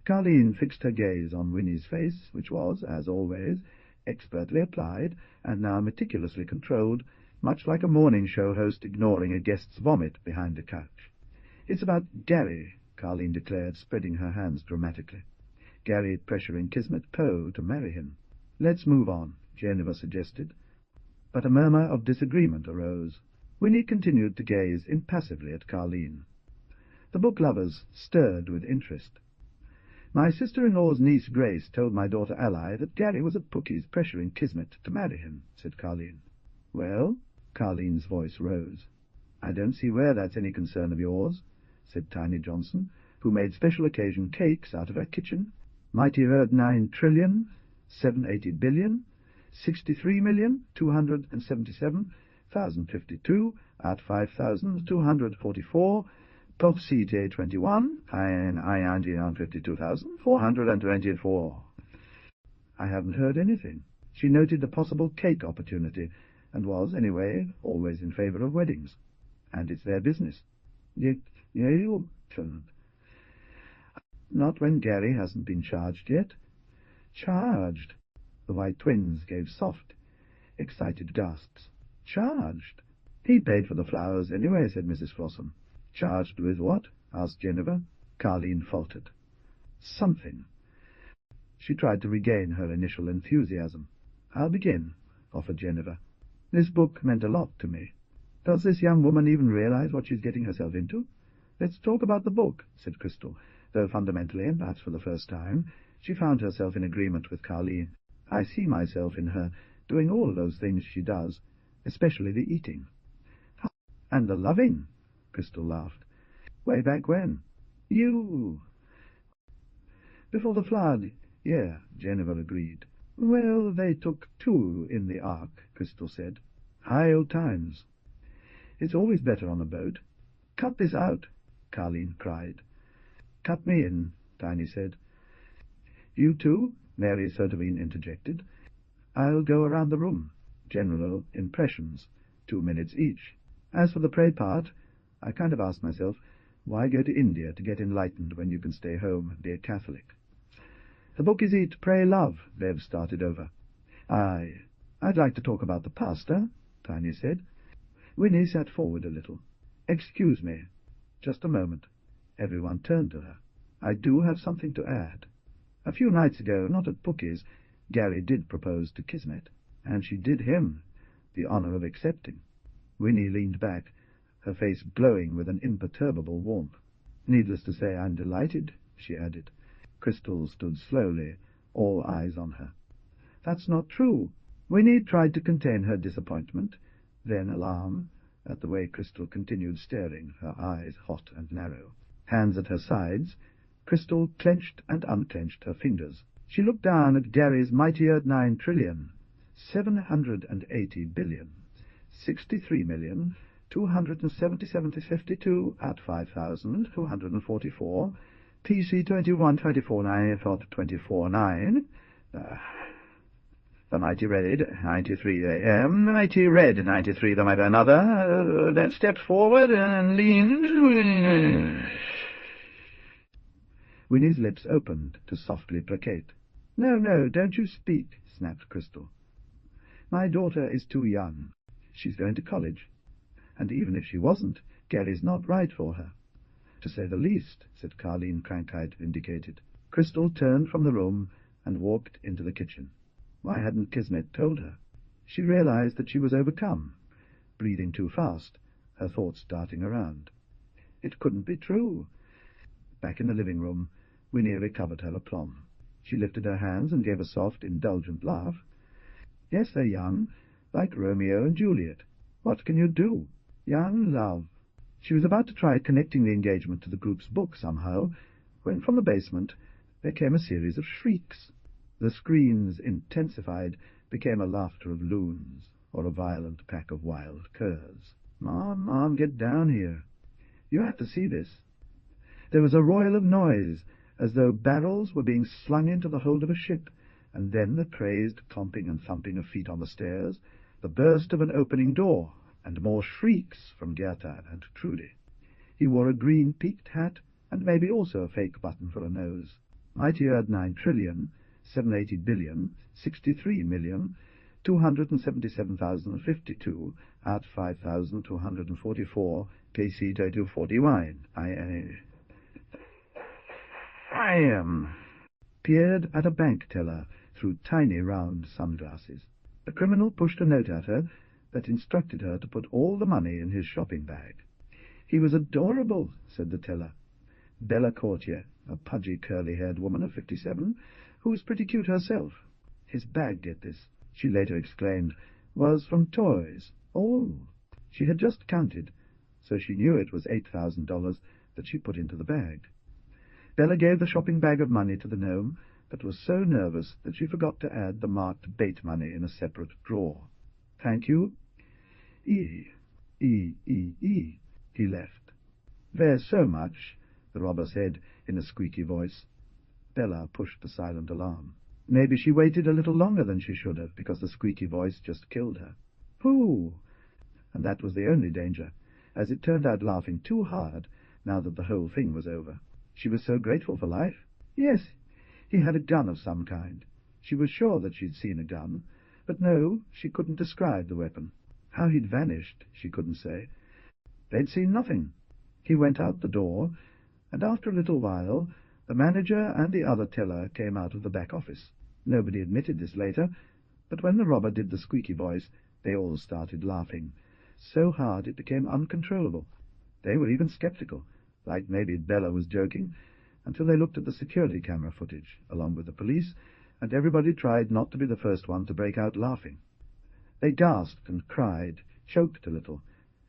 S1: Carleen fixed her gaze on Winnie's face, which was, as always, expertly applied, and now meticulously controlled, much like a morning show host ignoring a guest's vomit behind a couch. "It's about Gary," Carleen declared, spreading her hands dramatically. "Gary pressuring Kismet Poe to marry him." "Let's move on," Geneva suggested, but a murmur of disagreement arose. Winnie continued to gaze impassively at Carleen. The book lovers stirred with interest. "My sister-in-law's niece Grace told my daughter Ally that Gary was at Pookie's pressuring Kismet to marry him," said Carleen. "Well?" Carleen's voice rose. "I don't see where that's any concern of yours," said Tiny Johnson, who made special occasion cakes out of her kitchen. "Mighty Road 9 trillion, 780 billion, 63,277,052 at 5,244, Porcite 21, ING 52,424. I haven't heard anything. She noted a possible cake opportunity, and was, anyway, always in favour of weddings. And it's their business. Not when Gary hasn't been charged yet. Charged? The White Twins gave soft, excited gasps. Charged? He paid for the flowers anyway, said Mrs. Flossum. Charged with what? Asked Geneva. Carleen faltered. Something. She tried to regain her initial enthusiasm. I'll begin, offered Geneva. This book meant a lot to me. Does this young woman even realize what she's getting herself into? Let's talk about the book, said Crystal, though fundamentally, and perhaps for the first time, she found herself in agreement with Carleen. I see myself in her, doing all those things she does, especially the eating. And the loving, Crystal laughed. Way back when? You. Before the flood, yeah, Geneva agreed. Well, they took 2 in the Ark, Crystal said. High old times. It's always better on a boat. Cut this out, Carleen cried. Cut me in, Tiny said. You too, Mary Sotovine interjected. I'll go around the room. General impressions, 2 minutes each. As for the pray part, I kind of asked myself, why go to India to get enlightened when you can stay home and be a Catholic? The book is Eat, Pray, Love, Bev started over. I'd like to talk about the pasta, Tiny said. Winnie sat forward a little. Excuse me. Just a moment. Everyone turned to her. I do have something to add. A few nights ago, not at Pookie's, Gary did propose to Kismet, and she did him the honour of accepting. Winnie leaned back, her face glowing with an imperturbable warmth. Needless to say, I'm delighted, she added. Crystal stood slowly, all eyes on her. That's not true. Winnie tried to contain her disappointment, then alarm, at the way Crystal continued staring, her eyes hot and narrow. Hands at her sides, Crystal clenched and unclenched her fingers. She looked down at Gary's mightier 9 trillion, 780 billion, 63,277,52 at 5,244, PC 21,24,9,24,9, the mighty red 93 AM, the mighty red 93, there might be another, then stepped forward and leaned. Winnie's lips opened to softly placate. No, don't you speak, snapped Crystal. My daughter is too young. She's going to college. And even if she wasn't, Gary's not right for her. To say the least, said Carleen, crank-eyed, vindicated. Crystal turned from the room and walked into the kitchen. Why hadn't Kismet told her? She realized that she was overcome, breathing too fast, her thoughts darting around. It couldn't be true. Back in the living room, Winnie recovered her aplomb. She lifted her hands and gave a soft, indulgent laugh. Yes, they're young, like Romeo and Juliet. What can you do? Young love. She was about to try connecting the engagement to the group's book somehow, when from the basement there came a series of shrieks. The screams, intensified, became a laughter of loons, or a violent pack of wild curs. Mom, get down here. You have to see this. There was a roil of noise, as though barrels were being slung into the hold of a ship, and then the crazed clomping and thumping of feet on the stairs, the burst of an opening door, and more shrieks from Gertard and Trudy. He wore a green peaked hat, and maybe also a fake button for a nose. Mighty Earth 9 trillion, 780 billion, 63,277,052 at 5,244 PC 241. I peered at a bank teller through tiny round sunglasses. The criminal pushed a note at her that instructed her to put all the money in his shopping bag. "He was adorable," said the teller. Bella Courtier, a pudgy, curly-haired woman of 57, who was pretty cute herself. "His bag, get this," she later exclaimed, "was from toys. Oh!" She had just counted, so she knew it was $8,000 that she put into the bag. Bella gave the shopping bag of money to the gnome, but was so nervous that she forgot to add the marked bait money in a separate drawer. "Thank you." He left. "There's so much," the robber said in a squeaky voice. Bella pushed the silent alarm. Maybe she waited a little longer than she should have, because the squeaky voice just killed her. "Whoo!" And that was the only danger, as it turned out laughing too hard now that the whole thing was over. She was so grateful for life. Yes, he had a gun of some kind. She was sure that she'd seen a gun, but no, she couldn't describe the weapon. How he'd vanished, she couldn't say. They'd seen nothing. He went out the door, and after a little while the manager and the other teller came out of the back office. Nobody admitted this later, but when the robber did the squeaky voice, they all started laughing, so hard it became uncontrollable. They were even skeptical, like maybe Bella was joking, until they looked at the security camera footage, along with the police, and everybody tried not to be the first one to break out laughing. They gasped and cried, choked a little,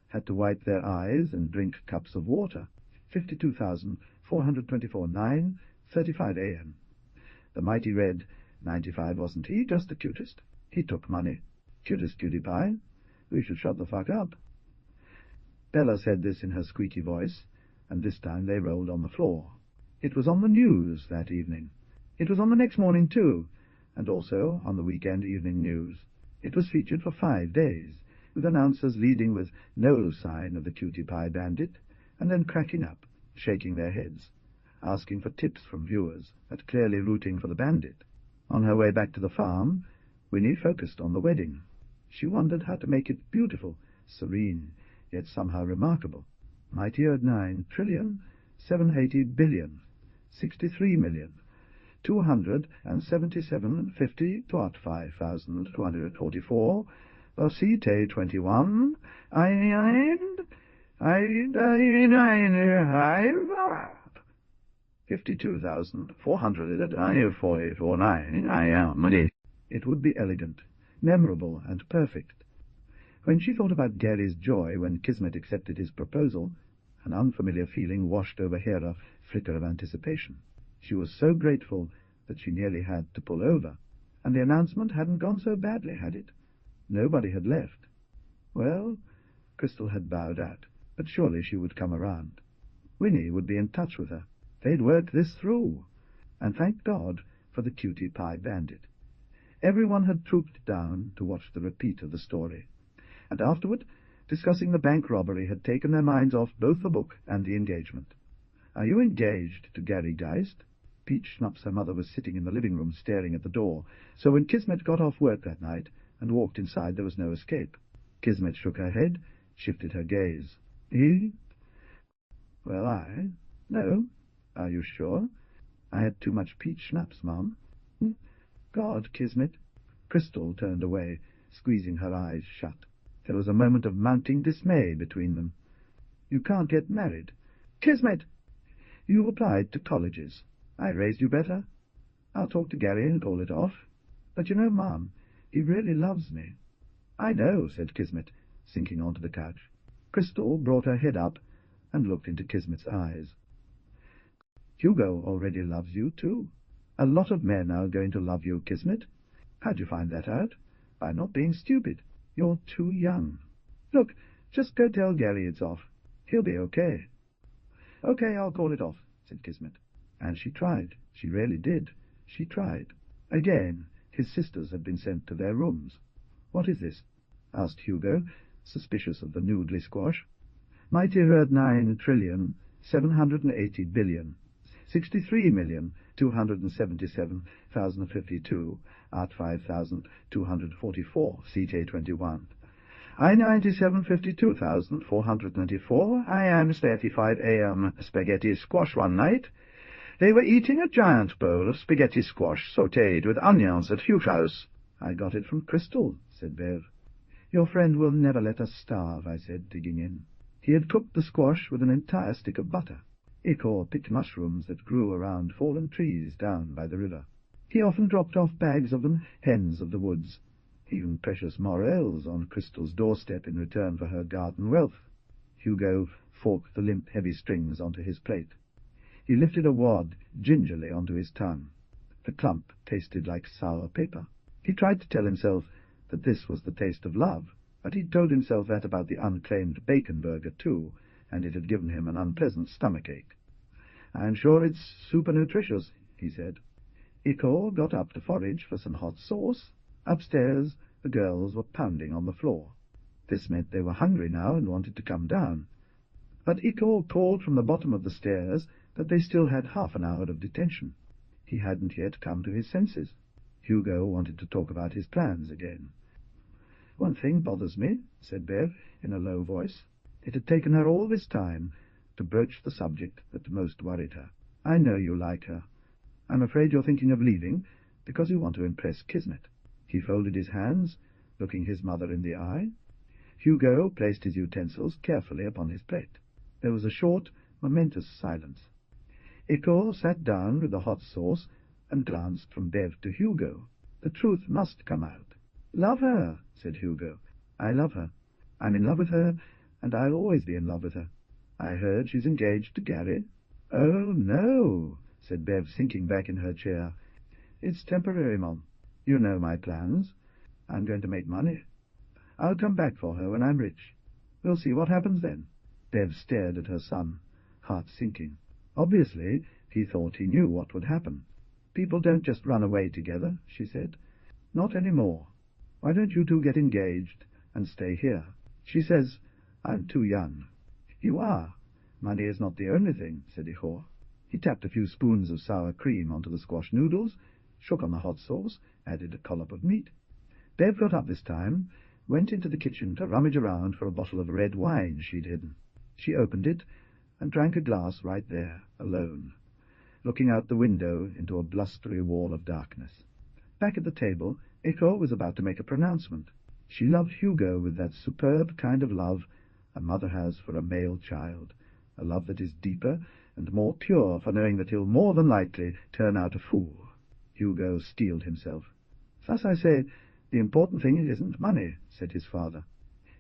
S1: had to wipe their eyes and drink cups of water. 52,424 9:35 a.m. The mighty red 95 wasn't he just the cutest? He took money. Cutest cutie pie. We should shut the fuck up. Bella said this in her squeaky voice, and this time they rolled on the floor. It was on the news that evening. It was on the next morning, too, and also on the weekend evening news. It was featured for 5 days, with announcers leading with no sign of the cutie pie bandit, and then cracking up, shaking their heads, asking for tips from viewers, but clearly rooting for the bandit. On her way back to the farm, Winnie focused on the wedding. She wondered how to make it beautiful, serene, yet somehow remarkable. Mighty Earth 9,780,000,000,000, 63,277,50,5,244, Cite 21, 52,449. It would be elegant, memorable, and perfect. When she thought about Gary's joy when Kismet accepted his proposal, an unfamiliar feeling washed over her, a flicker of anticipation. She was so grateful that she nearly had to pull over, and the announcement hadn't gone so badly, had it? Nobody had left. Well, Crystal had bowed out, but surely she would come around. Winnie would be in touch with her. They'd worked this through, and thank God for the cutie pie bandit. Everyone had trooped down to watch the repeat of the story, and afterward, discussing the bank robbery had taken their minds off both the book and the engagement. "Are you engaged to Gary Geist?" Peach Schnapp's her mother was sitting in the living room staring at the door, so when Kismet got off work that night and walked inside there was no escape. Kismet shook her head, shifted her gaze. "He? Well, No. Are you sure? I had too much peach schnapps, Mum." "God, Kismet." Crystal turned away, squeezing her eyes shut. There was a moment of mounting dismay between them. "You can't get married." "Kismet!" "You applied to colleges. I raised you better. I'll talk to Gary and call it off. But you know, Mum, he really loves me." "I know," said Kismet, sinking onto the couch. Crystal brought her head up and looked into Kismet's eyes. "Hugo already loves you, too. A lot of men are going to love you, Kismet. How'd you find that out? By not being stupid. You're too young. Look, just go tell Gary it's off. He'll be okay." "Okay, I'll call it off," said Kismet. And she tried. She really did. She tried. Again, his sisters had been sent to their rooms. "What is this?" asked Hugo, suspicious of the noodly squash. "Mighty Earth 9,780,000,000,000, 63,277,052, at 5,244, CJ 21. I-97,52,494, I am 35 a.m. spaghetti squash one night. They were eating a giant bowl of spaghetti squash sautéed with onions at Hugh's house." "I got it from Crystal," said Bev. "Your friend will never let us starve," I said, digging in. He had cooked the squash with an entire stick of butter. Ikor picked mushrooms that grew around fallen trees down by the river. He often dropped off bags of them, hens of the woods, even precious morels on Crystal's doorstep in return for her garden wealth. Hugo forked the limp, heavy strings onto his plate. He lifted a wad gingerly onto his tongue. The clump tasted like sour paper. He tried to tell himself that this was the taste of love, but he'd told himself that about the unclaimed bacon burger too, and it had given him an unpleasant stomachache. "I'm sure it's super nutritious," he said. Ikor got up to forage for some hot sauce. Upstairs, the girls were pounding on the floor. This meant they were hungry now and wanted to come down. But Ikor called from the bottom of the stairs that they still had half an hour of detention. He hadn't yet come to his senses. Hugo wanted to talk about his plans again. "One thing bothers me," said Bev in a low voice. It had taken her all this time to broach the subject that most worried her. "I know you like her. I'm afraid you're thinking of leaving because you want to impress Kismet." He folded his hands, looking his mother in the eye. Hugo placed his utensils carefully upon his plate. There was a short, momentous silence. Ikor sat down with the hot sauce and glanced from Bev to Hugo. The truth must come out. "Love her," said Hugo. "I love her. I'm in love with her, and I'll always be in love with her. I heard she's engaged to Gary." "Oh, no," said Bev, sinking back in her chair. "It's temporary, Mom. You know my plans. I'm going to make money. I'll come back for her when I'm rich. We'll see what happens then." Bev stared at her son, heart sinking. Obviously, he thought he knew what would happen. "People don't just run away together," she said. "Not anymore. Why don't you two get engaged and stay here?" "She says I'm too young." "You are. Money is not the only thing," said Ihor. He tapped a few spoons of sour cream onto the squash noodles, shook on the hot sauce, added a collop of meat. Bev got up this time, went into the kitchen to rummage around for a bottle of red wine she'd hidden. She opened it and drank a glass right there, alone, looking out the window into a blustery wall of darkness. Back at the table, Ikor was about to make a pronouncement. She loved Hugo with that superb kind of love a mother has for a male child, a love that is deeper and more pure for knowing that he'll more than likely turn out a fool. Hugo steeled himself. "Thus I say, the important thing isn't money," said his father.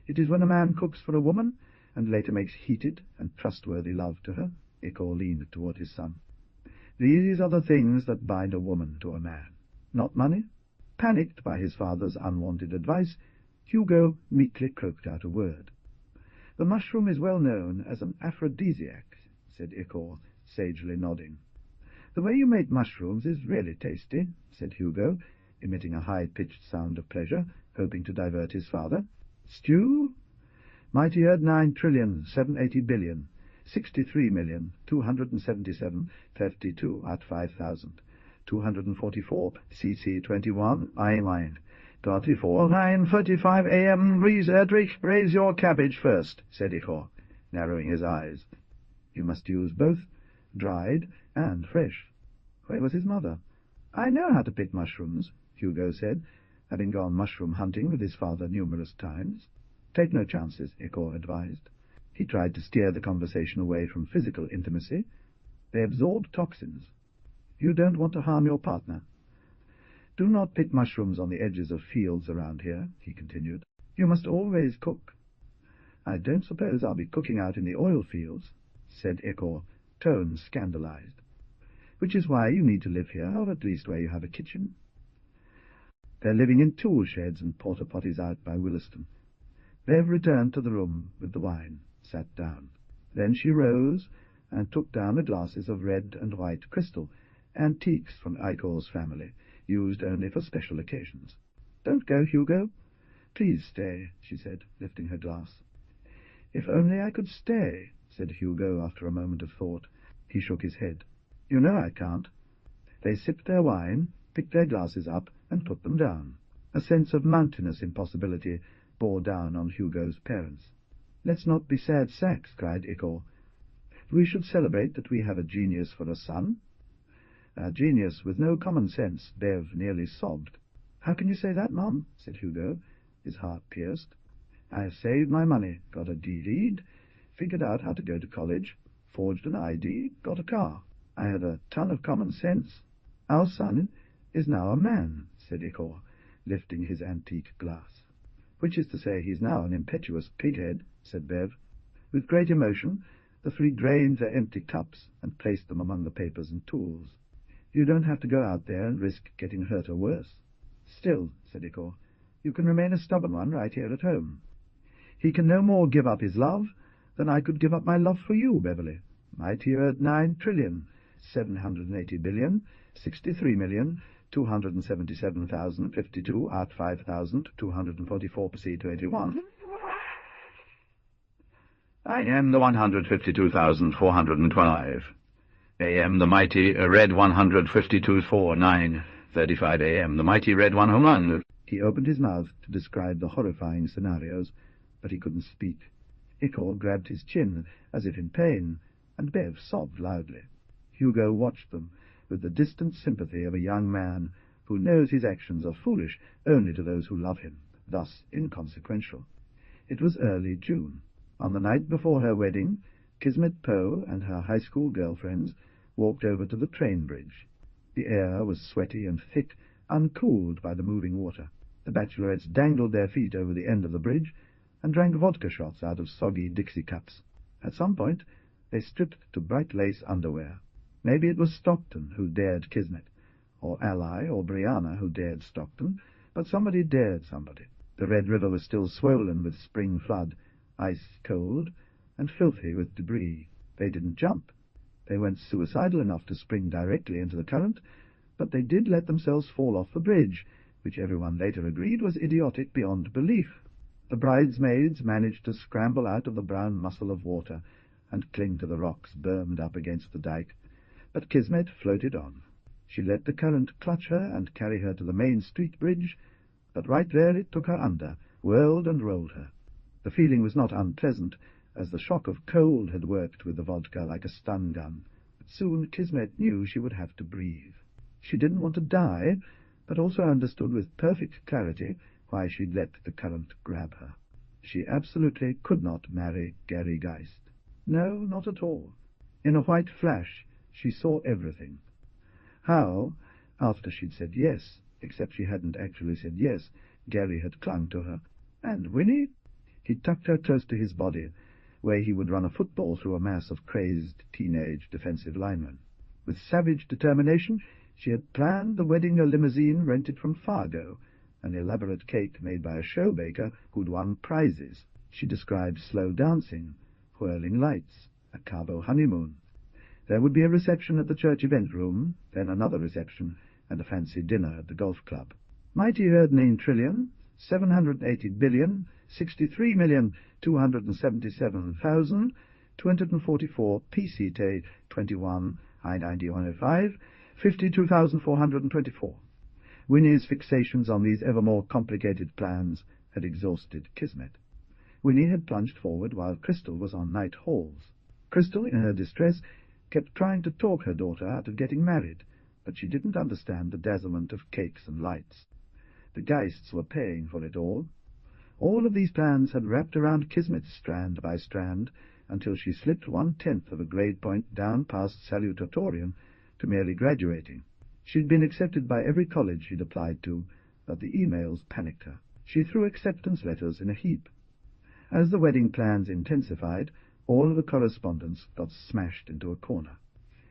S1: "It is when a man cooks for a woman and later makes heated and trustworthy love to her." Ikor leaned toward his son. "These are the things that bind a woman to a man, not money." Panicked by his father's unwanted advice, Hugo meekly croaked out a word. "The mushroom is well known as an aphrodisiac," said Ikor, sagely nodding. "The way you make mushrooms is really tasty," said Hugo, emitting a high-pitched sound of pleasure, hoping to divert his father. "Stew? Mighty Earth 9,780,000,000,000, 63,277,32 at 5,000, 244 CC21 I mind. 9:45 a.m. Louise Erdrich, raise your cabbage first," said Ihor, narrowing his eyes. "You must use both dried and fresh." Where was his mother? "I know how to pick mushrooms," Hugo said, having gone mushroom hunting with his father numerous times. "Take no chances," Ikor advised. He tried to steer the conversation away from physical intimacy. "They absorb toxins. You don't want to harm your partner. Do not pick mushrooms on the edges of fields around here," he continued. "You must always cook." "I don't suppose I'll be cooking out in the oil fields," said Ikor, tone scandalized. "Which is why you need to live here, or at least where you have a kitchen." "They're living in tool sheds and porta potties out by Williston." Bev returned to the room with the wine, sat down. Then she rose and took down the glasses of red and white crystal, antiques from Ikor's family, used only for special occasions. "Don't go, Hugo. Please stay," she said, lifting her glass. "If only I could stay," said Hugo after a moment of thought. He shook his head. "You know I can't." They sipped their wine, picked their glasses up, and put them down. A sense of mountainous impossibility bore down on Hugo's parents. "Let's not be sad sacks," cried Ikor. "We should celebrate that we have a genius for a son." "A genius with no common sense," Bev nearly sobbed. "How can you say that, Mom?" said Hugo. his heart pierced. "I have saved my money, got a D.Lied, figured out how to go to college, forged an ID, got a car. I had a ton of common sense. Our son is now a man," said Ikor, lifting his antique glass. "Which is to say, he's now an impetuous pighead," said Bev. With great emotion, the three drained their empty cups and placed them among the papers and tools. "You don't have to go out there and risk getting hurt or worse." "Still," said Ikor, "you can remain a stubborn one right here at home." "He can no more give up his love than I could give up my love for you, Beverly. Mighty Earth 9,780,063,277,052 out 5,244 proceed to 81. I am the 152,412. AM the mighty red 152,435 AM the mighty red 100. He opened his mouth to describe the horrifying scenarios, but he couldn't speak. Ikor grabbed his chin as if in pain, and Bev sobbed loudly. Hugo watched them with the distant sympathy of a young man who knows his actions are foolish only to those who love him, thus inconsequential. It was early June. On the night before her wedding, Kismet Poe and her high school girlfriends walked over to the train bridge. The air was sweaty and thick, uncooled by the moving water. The bachelorettes dangled their feet over the end of the bridge and drank vodka shots out of soggy Dixie cups. At some point, they stripped to bright lace underwear. Maybe it was Stockton who dared Kismet, or Ally or Brianna who dared Stockton, but somebody dared somebody. The Red River was still swollen with spring flood, ice-cold, and filthy with debris. They didn't jump. They weren't suicidal enough to spring directly into the current, but they did let themselves fall off the bridge, which everyone later agreed was idiotic beyond belief. The bridesmaids managed to scramble out of the brown muscle of water and cling to the rocks bermed up against the dike, but Kismet floated on. She let the current clutch her and carry her to the main street bridge, but right there it took her under, whirled and rolled her. The feeling was not unpleasant, as the shock of cold had worked with the vodka like a stun gun, but soon Kismet knew she would have to breathe. She didn't want to die, but also understood with perfect clarity why she'd let the current grab her. She absolutely could not marry Gary Geist. No, not at all. In a white flash, she saw everything. How, after she'd said yes, except she hadn't actually said yes, Gary had clung to her. And Winnie? He tucked her close to his body, where he would run a football through a mass of crazed teenage defensive linemen. With savage determination, she had planned the wedding a limousine rented from Fargo, an elaborate cake made by a show baker who'd won prizes. She described slow dancing, whirling lights, a Cabo honeymoon. There would be a reception at the church event room, then another reception, and a fancy dinner at the golf club. Mighty Earth 9,780,063,277,244 PCT 21 I-9105 52,424. Winnie's fixations on these ever more complicated plans had exhausted Kismet. Winnie had plunged forward while Crystal was on night halls. Crystal, in her distress, kept trying to talk her daughter out of getting married, but she didn't understand the dazzlement of cakes and lights. The Geists were paying for it all. All of these plans had wrapped around Kismet strand by strand until she slipped 1/10 of a grade point down past salutatorian to merely graduating. She'd been accepted by every college she'd applied to, but the emails panicked her. She threw acceptance letters in a heap. As the wedding plans intensified, all of the correspondence got smashed into a corner.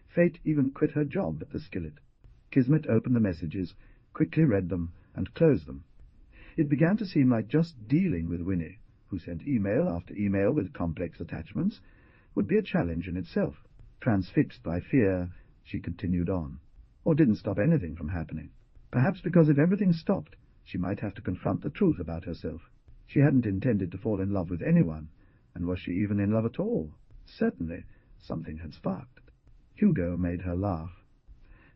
S1: Fate even quit her job at the Skillet. Kismet opened the messages, quickly read them, and closed them. It began to seem like just dealing with Winnie, who sent email after email with complex attachments, would be a challenge in itself. Transfixed by fear, she continued on, or didn't stop anything from happening. Perhaps because if everything stopped, she might have to confront the truth about herself. She hadn't intended to fall in love with anyone, and was she even in love at all? Certainly, something had sparked. Hugo made her laugh.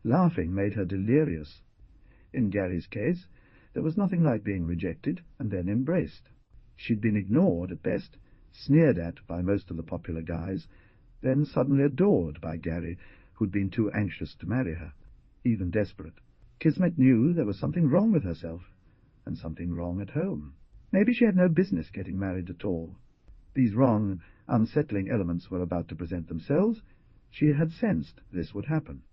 S1: Laughing made her delirious. In Gary's case, there was nothing like being rejected and then embraced. She'd been ignored at best, sneered at by most of the popular guys, then suddenly adored by Gary, who'd been too anxious to marry her, even desperate. Kismet knew there was something wrong with herself, and something wrong at home. Maybe she had no business getting married at all. These wrong, unsettling elements were about to present themselves. She had sensed this would happen.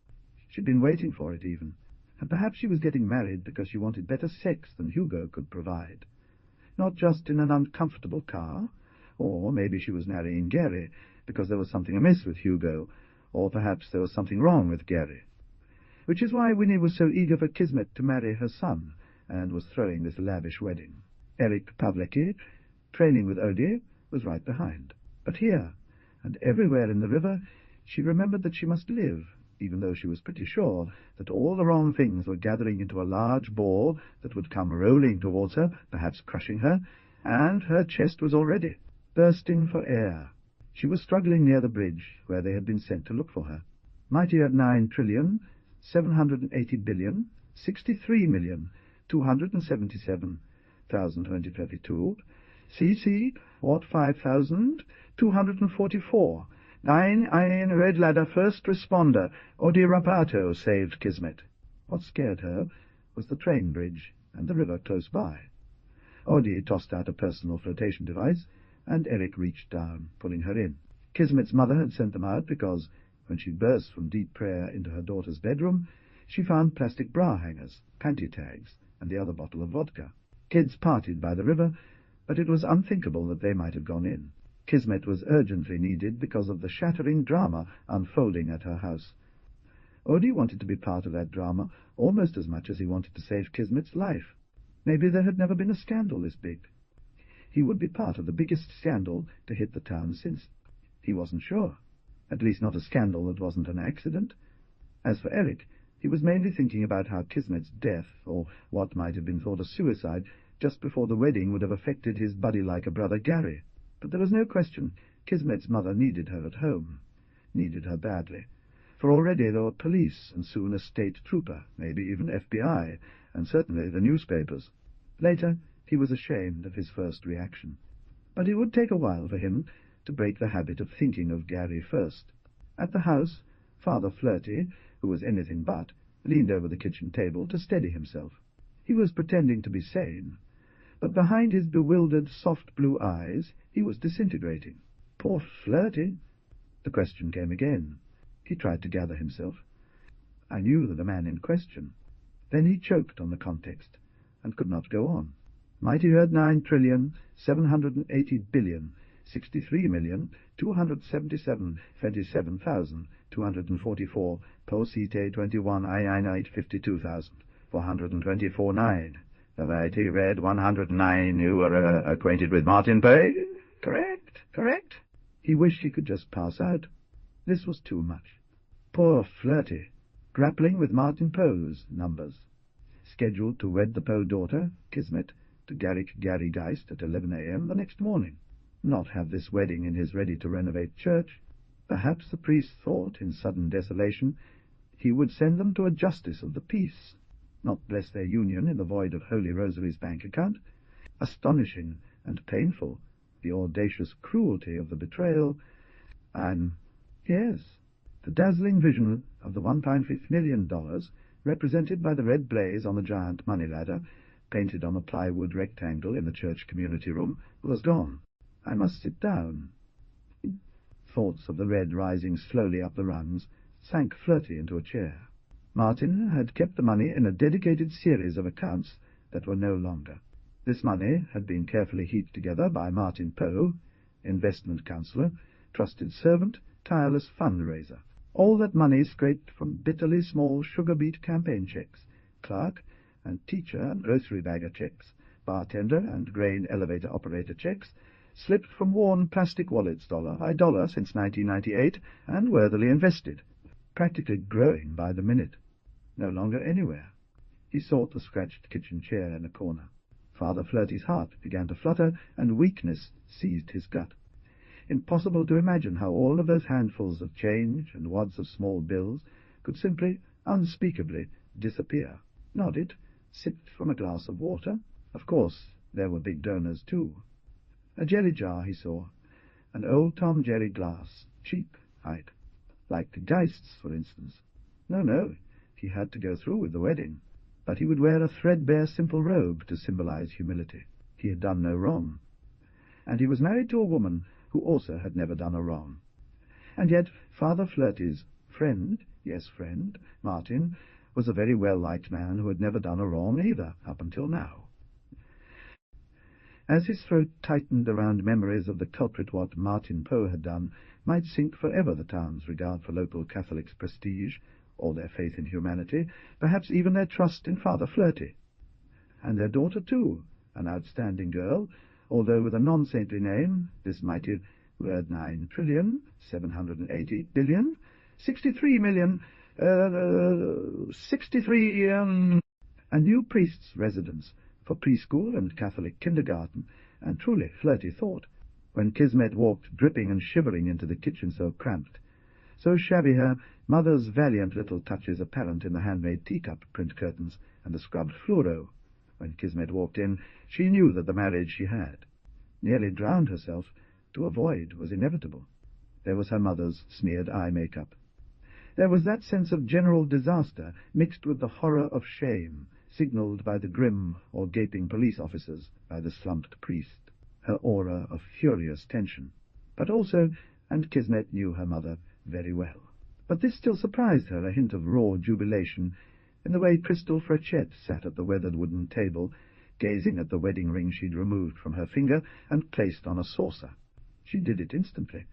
S1: She'd been waiting for it, even. And perhaps she was getting married because she wanted better sex than Hugo could provide. Not just in an uncomfortable car. Or maybe she was marrying Gary because there was something amiss with Hugo, or perhaps there was something wrong with Gary. Which is why Winnie was so eager for Kismet to marry her son, and was throwing this lavish wedding. Eric Pavlecki, training with Odie, was right behind. But here, and everywhere in the river, she remembered that she must live, even though she was pretty sure that all the wrong things were gathering into a large ball that would come rolling towards her, perhaps crushing her, and her chest was already bursting for air. She was struggling near the bridge, where they had been sent to look for her. Mighty at 9,780,603,277,2022, CC, Watt 5,244. 9 Iron Red Ladder First Responder, Odi Rapato, saved Kismet. What scared her was the train bridge and the river close by. Odi tossed out a personal flotation device, and Eric reached down, pulling her in. Kismet's mother had sent them out because, when she burst from deep prayer into her daughter's bedroom, she found plastic bra hangers, panty tags, and the other bottle of vodka. Kids partied by the river, but it was unthinkable that they might have gone in. Kismet was urgently needed because of the shattering drama unfolding at her house. Odie wanted to be part of that drama almost as much as he wanted to save Kismet's life. Maybe there had never been a scandal this big. He would be part of the biggest scandal to hit the town since. He wasn't sure. At least not a scandal that wasn't an accident. As for Eric, he was mainly thinking about how Kismet's death, or what might have been thought a suicide, just before the wedding would have affected his buddy-like-a-brother Gary. But there was no question Kismet's mother needed her at home. Needed her badly. For already there were police, and soon a state trooper, maybe even FBI, and certainly the newspapers. Later, he was ashamed of his first reaction. But it would take a while for him to break the habit of thinking of Gary first. At the house, Father Flirty, who was anything but, leaned over the kitchen table to steady himself. He was pretending to be sane, but behind his bewildered, soft blue eyes he was disintegrating. Poor Flirty! The question came again. He tried to gather himself. I knew the man in question. Then he choked on the context, and could not go on. Mighty Earth 9,780,603,277,27,244, Posite 21 I 52,424.9. The Mighty Red 109, you are acquainted with Martin Pay? Correct. He wished he could just pass out. This was too much. Poor Flirty, grappling with Martin Poe's numbers. Scheduled to wed the Poe daughter, Kismet, to Garrick Gary Geist at 11 a.m. the next morning. Not have this wedding in his ready-to-renovate church. Perhaps the priest thought, in sudden desolation, he would send them to a justice of the peace, not bless their union in the void of Holy Rosary's bank account. Astonishing and painful, the audacious cruelty of the betrayal, and, yes, the dazzling vision of the $1.5 million, represented by the red blaze on the giant money ladder, painted on a plywood rectangle in the church community room, was gone. I must sit down. Thoughts of the red rising slowly up the rungs sank Flirty into a chair. Martin had kept the money in a dedicated series of accounts that were no longer. This money had been carefully heaped together by Martin Poe, investment counselor, trusted servant, tireless fundraiser. All that money scraped from bitterly small sugar-beet campaign checks, clerk and teacher and grocery bagger checks, bartender and grain elevator operator checks, slipped from worn plastic wallets dollar by dollar since 1998, and worthily invested, practically growing by the minute. No longer anywhere. He sought the scratched kitchen chair in a corner. Father Flirty's heart began to flutter, and weakness seized his gut. Impossible to imagine how all of those handfuls of change and wads of small bills could simply, unspeakably, disappear. Nodded, sipped from a glass of water. Of course, there were big donors, too. A jelly jar he saw, an old Tom Jerry glass, cheap, height, like the Geist's, for instance. No, he had to go through with the wedding, but he would wear a threadbare simple robe to symbolize humility. He had done no wrong. And he was married to a woman who also had never done a wrong. And yet Father Flirty's friend, yes, friend, Martin, was a very well-liked man who had never done a wrong either, up until now. As his throat tightened around memories of the culprit, what Martin Poe had done might sink forever the town's regard for local Catholics' prestige, or their faith in humanity, perhaps even their trust in Father Flirty. And their daughter, too, an outstanding girl, although with a non-saintly name, this mighty word 9,780,000,000,000, 63 a new priest's residence for preschool and Catholic kindergarten, and truly Flirty thought, when Kismet walked dripping and shivering into the kitchen so cramped, so shabby her mother's valiant little touches apparent in the handmade teacup print curtains and the scrubbed fluoro. When Kismet walked in, she knew that the marriage she had nearly drowned herself to avoid was inevitable. There was her mother's smeared eye makeup. There was that sense of general disaster mixed with the horror of shame, signalled by the grim or gaping police officers, by the slumped priest, her aura of furious tension. But also, and Kismet knew her mother very well. But this still surprised her, a hint of raw jubilation, in the way Crystal Frechette sat at the weathered wooden table, gazing at the wedding ring she'd removed from her finger and placed on a saucer. She did it instantly,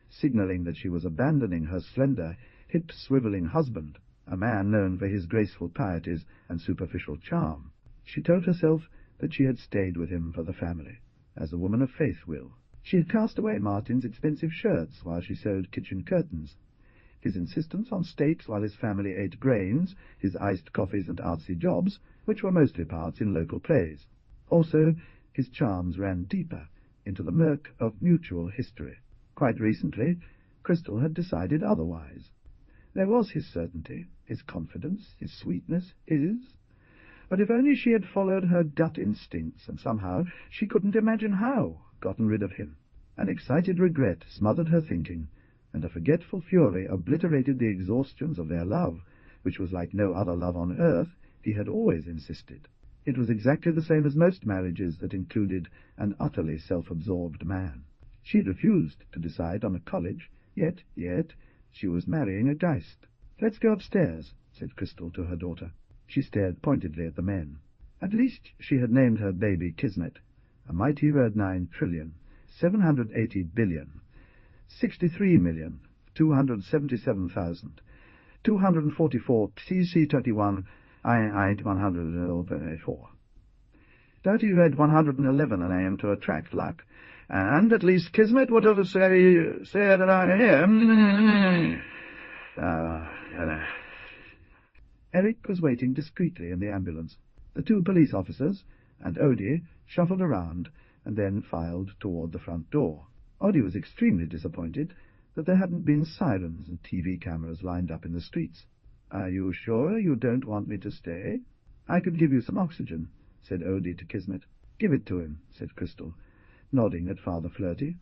S1: signalling that she was abandoning her slender, hip-swivelling husband, a man known for his graceful pieties and superficial charm. She told herself that she had stayed with him for the family, as a woman of faith will. She had cast away Martin's expensive shirts while she sewed kitchen curtains. His insistence on state while his family ate grains, his iced coffees and artsy jobs, which were mostly parts in local plays. Also, his charms ran deeper into the murk of mutual history. Quite recently, Crystal had decided otherwise. There was his certainty, his confidence, his sweetness, his... But if only she had followed her gut instincts, and somehow, she couldn't imagine how, gotten rid of him. An excited regret smothered her thinking, and a forgetful fury obliterated the exhaustions of their love, which was like no other love on earth, he had always insisted. It was exactly the same as most marriages that included an utterly self-absorbed man. She had refused to decide on a college, yet, she was marrying a Geist. "Let's go upstairs," said Crystal to her daughter. She stared pointedly at the men. At least she had named her baby Kismet, a mighty word 9,780,000,000,000, 63,277,244 CC21 I 104. Dirty red 111 and I am to attract luck. And at least Kismet would have said that I am. Eric was waiting discreetly in the ambulance. The two police officers and Odie shuffled around and then filed toward the front door. Odie was extremely disappointed that there hadn't been sirens and TV cameras lined up in the streets. "Are you sure you don't want me to stay?" "I could give you some oxygen," said Odie to Kismet. "Give it to him," said Crystal, nodding at Father Flirty.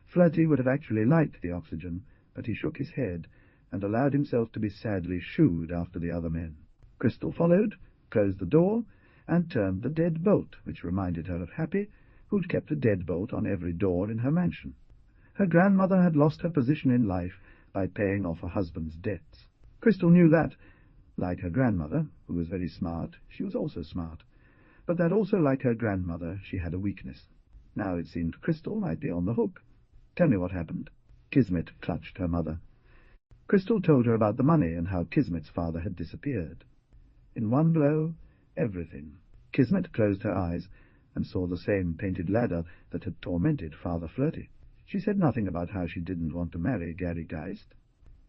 S1: Flirty would have actually liked the oxygen, but he shook his head and allowed himself to be sadly shooed after the other men. Crystal followed, closed the door, and turned the deadbolt, which reminded her of Happy, who'd kept a deadbolt on every door in her mansion. Her grandmother had lost her position in life by paying off her husband's debts. Crystal knew that. Like her grandmother, who was very smart, she was also smart, but that also, like her grandmother, she had a weakness. Now it seemed Crystal might be on the hook. "Tell me what happened." Kismet clutched her mother. Crystal told her about the money and how Kismet's father had disappeared. In one blow, everything. Kismet closed her eyes and saw the same painted ladder that had tormented Father Flirty. She said nothing about how she didn't want to marry Gary Geist.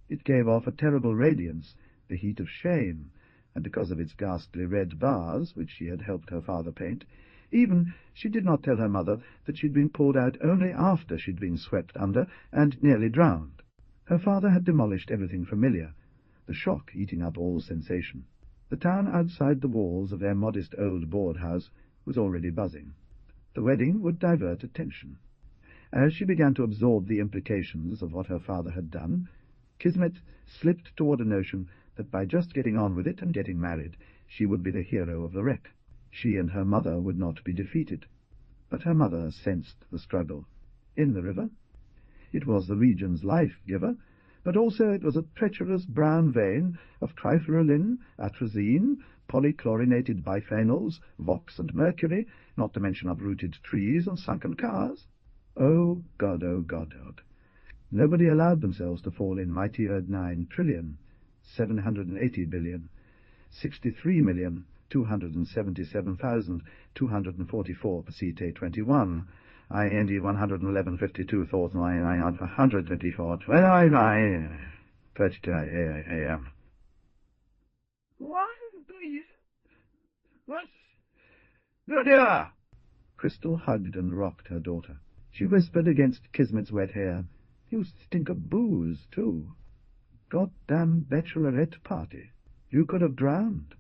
S1: It gave off a terrible radiance, the heat of shame, and because of its ghastly red bars, which she had helped her father paint, even she did not tell her mother that she'd been pulled out only after she'd been swept under and nearly drowned. Her father had demolished everything familiar, the shock eating up all sensation. The town outside the walls of their modest old board house was already buzzing. The wedding would divert attention. As she began to absorb the implications of what her father had done, Kismet slipped toward a notion that by just getting on with it and getting married, she would be the hero of the wreck. She and her mother would not be defeated. But her mother sensed the struggle. In the river. It was the region's life-giver, but also it was a treacherous brown vein of trifluralin, atrazine, polychlorinated biphenyls, vox and mercury, not to mention uprooted trees and sunken cars. Oh God, oh God, oh God. Nobody allowed themselves to fall in mighty Earth 9 trillion, 780 billion, 63,277,244 per CT 21, IND 111,52,924, 32 AM. What? What? No, dear! Crystal hugged and rocked her daughter. She whispered against Kismet's wet hair, "You stink of booze, too. Goddamn bachelorette party. You could have drowned."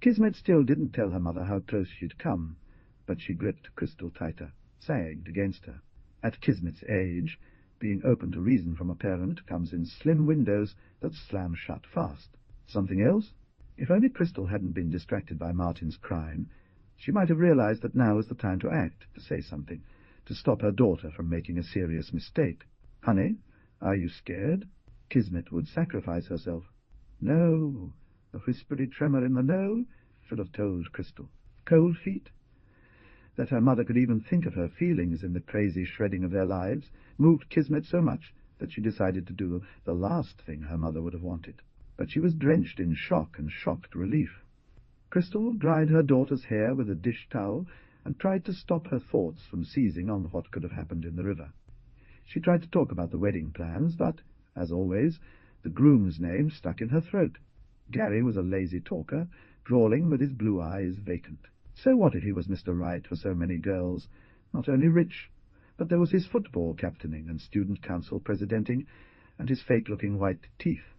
S1: Kismet still didn't tell her mother how close she'd come, but she gripped Crystal tighter, sagged against her. At Kismet's age, being open to reason from a parent comes in slim windows that slam shut fast. Something else? If only Crystal hadn't been distracted by Martin's crime, she might have realized that now was the time to act, to say something, to stop her daughter from making a serious mistake. "Honey, are you scared?" Kismet would sacrifice herself. No, the whispery tremor in the no should have told Crystal. Cold feet? That her mother could even think of her feelings in the crazy shredding of their lives moved Kismet so much that she decided to do the last thing her mother would have wanted. But she was drenched in shock and shocked relief. Crystal dried her daughter's hair with a dish towel and tried to stop her thoughts from seizing on what could have happened in the river. She tried to talk about the wedding plans, but, as always, the groom's name stuck in her throat. Gary was a lazy talker, drawling with his blue eyes vacant. So what if he was Mr. Right for so many girls? Not only rich, but there was his football captaining and student council presidenting, and his fake-looking white teeth.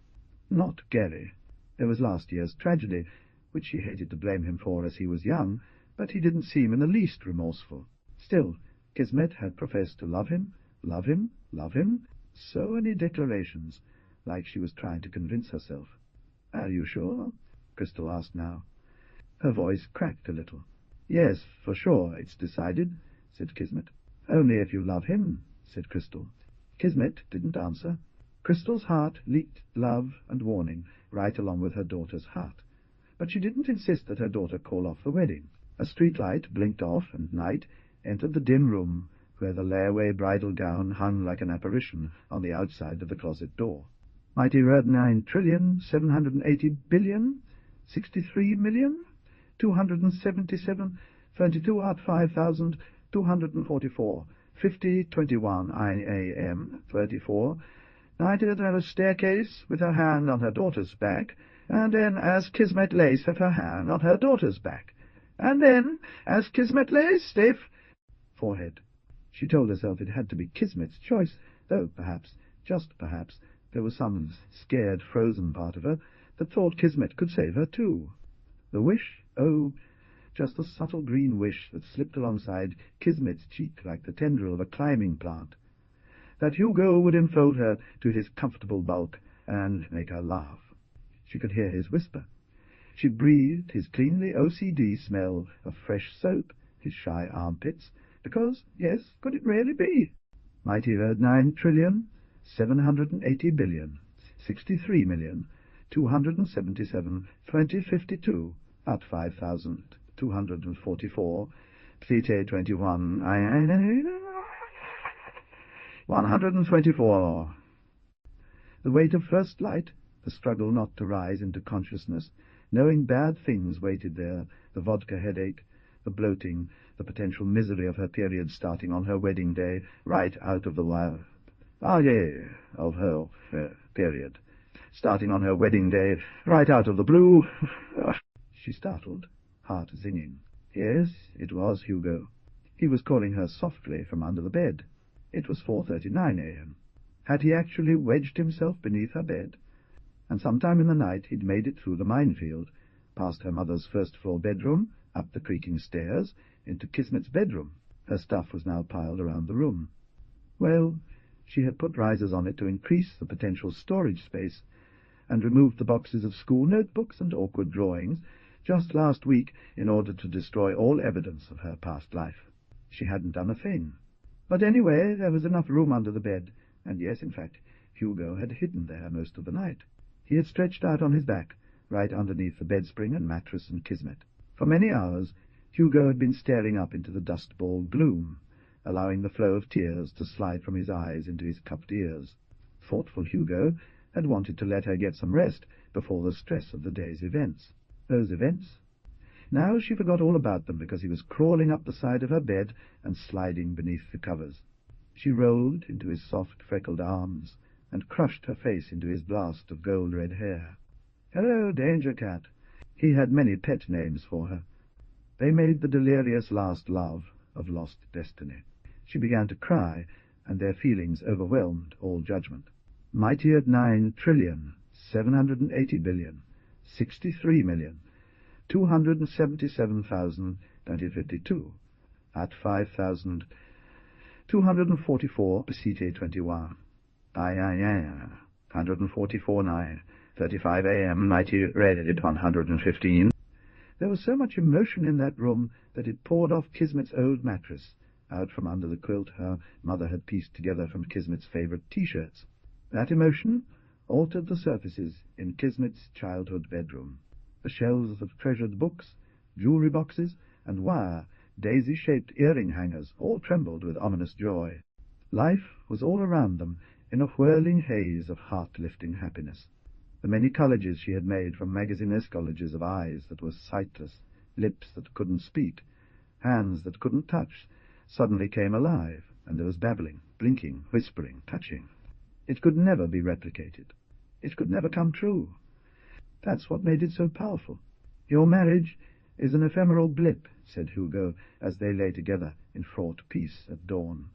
S1: Not Gary. There was last year's tragedy, which she hated to blame him for as he was young, but he didn't seem in the least remorseful. Still, Kismet had professed to love him, love him, love him. So many declarations, like she was trying to convince herself. "Are you sure?" Crystal asked now. Her voice cracked a little. "Yes, for sure, it's decided," said Kismet. "Only if you love him," said Crystal. Kismet didn't answer. Crystal's heart leaked love and warning right along with her daughter's heart. But she didn't insist that her daughter call off the wedding. A street light blinked off, and night entered the dim room where the layaway bridal gown hung like an apparition on the outside of the closet door. Mighty Red 9,780,000,000,000, 63,277,000,000, 22,5,244, 50:21 AM, 34, nighted at a staircase with her hand on her daughter's back, and then as Kismet lay set her hand on her daughter's back, and then as Kismet lay stiff forehead. She told herself it had to be Kismet's choice, though perhaps, just perhaps, there was some scared, frozen part of her that thought Kismet could save her too. The wish? Oh, just a subtle green wish that slipped alongside Kismet's cheek like the tendril of a climbing plant. That Hugo would enfold her to his comfortable bulk and make her laugh. She could hear his whisper. She breathed his cleanly OCD smell of fresh soap, his shy armpits, because, yes, could it really be? Mighty Earth 9,780,000,000,000, 63,277,000,000, 2052 at 5,244, CT 21, 124. The weight of first light, the struggle not to rise into consciousness, knowing bad things waited there, the vodka headache, the bloating, the potential misery of her period starting on her wedding day, right out of the wild. Of her period, starting on her wedding day, right out of the blue. She startled, heart zinging. Yes, it was Hugo. He was calling her softly from under the bed. It was 4:39 AM. Had he actually wedged himself beneath her bed? And sometime in the night he'd made it through the minefield, past her mother's first-floor bedroom, up the creaking stairs, into Kismet's bedroom. Her stuff was now piled around the room. Well, she had put risers on it to increase the potential storage space, and removed the boxes of school notebooks and awkward drawings just last week in order to destroy all evidence of her past life. She hadn't done a thing. But anyway, there was enough room under the bed, and yes, in fact, Hugo had hidden there most of the night. He had stretched out on his back, right underneath the bedspring and mattress and Kismet. For many hours, Hugo had been staring up into the dust-ball gloom, allowing the flow of tears to slide from his eyes into his cupped ears. Thoughtful Hugo had wanted to let her get some rest before the stress of the day's events. Those events? Now she forgot all about them because he was crawling up the side of her bed and sliding beneath the covers. She rolled into his soft, freckled arms and crushed her face into his blast of gold-red hair. "Hello, Danger Cat." He had many pet names for her. They made the delirious last love of lost destiny. She began to cry, and their feelings overwhelmed all judgment. Mighty at 9,780,000,633,277,052 at 5,244 Pesite 21. 144.9:35 a.m. Mighty read it 115. There was so much emotion in that room that it poured off Kismet's old mattress, out from under the quilt her mother had pieced together from Kismet's favorite T-shirts. That emotion altered the surfaces in Kismet's childhood bedroom. The shelves of treasured books, jewelry boxes, and wire, daisy-shaped earring hangers all trembled with ominous joy. Life was all around them in a whirling haze of heart-lifting happiness. The many collages she had made from magazine-esque collages of eyes that were sightless, lips that couldn't speak, hands that couldn't touch, suddenly came alive, and there was babbling, blinking, whispering, touching. It could never be replicated. It could never come true. That's what made it so powerful. "Your marriage is an ephemeral blip," said Hugo, as they lay together in fraught peace at dawn.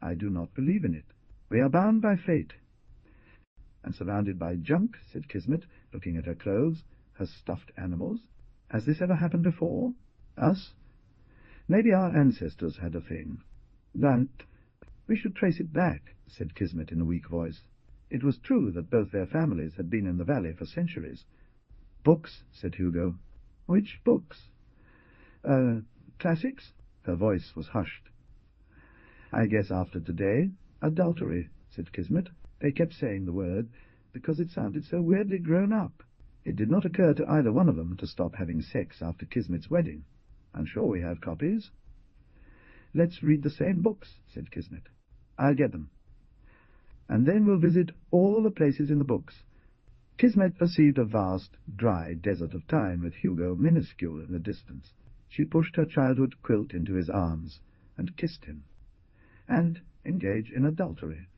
S1: "I do not believe in it. We are bound by fate." "And surrounded by junk," said Kismet, looking at her clothes, her stuffed animals. "Has this ever happened before? Us? Maybe our ancestors had a thing. We should trace it back," said Kismet in a weak voice. It was true that both their families had been in the valley for centuries. "Books," said Hugo. "Which books?" Classics?" Her voice was hushed. "I guess after today, adultery," said Kismet. They kept saying the word because it sounded so weirdly grown up. It did not occur to either one of them to stop having sex after Kismet's wedding. "I'm sure we have copies." "Let's read the same books," said Kismet. "I'll get them. And then we'll visit all the places in the books." Kismet perceived a vast, dry desert of time with Hugo minuscule in the distance. She pushed her childhood quilt into his arms and kissed him. "And engage in adultery.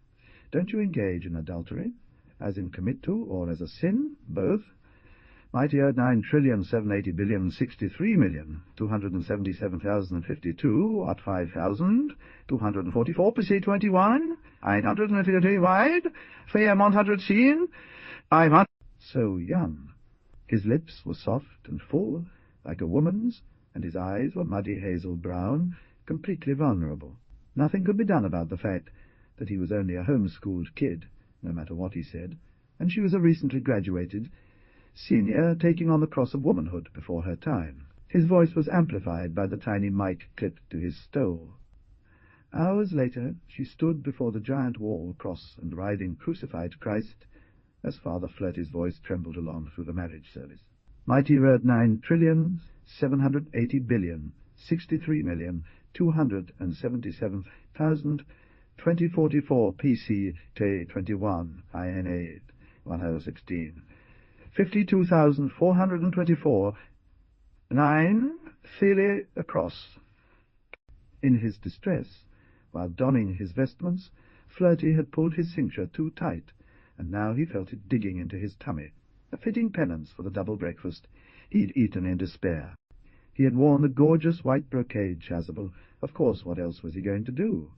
S1: Don't you engage in adultery, as in commit to, or as a sin? Both? Mighty 9,780,063,277,052 at 5,244 Pesite 21, 150 wide, 410, 500. So young. His lips were soft and full, like a woman's, and his eyes were muddy hazel brown, completely vulnerable. Nothing could be done about the fact that he was only a home-schooled kid, no matter what he said, and she was a recently graduated senior taking on the cross of womanhood before her time. His voice was amplified by the tiny mic clipped to his stole. Hours later she stood before the giant wall cross and writhing crucified Christ as Father Flirty's voice trembled along through the marriage service. Mighty word 9,780,000,603,277,02044 PC T21 IN8 1016 52,424 9 Thele across. In his distress, while donning his vestments, Flirty had pulled his cincture too tight, and now he felt it digging into his tummy, a fitting penance for the double breakfast he'd eaten in despair. He had worn the gorgeous white brocade chasuble. Of course, what else was he going to do?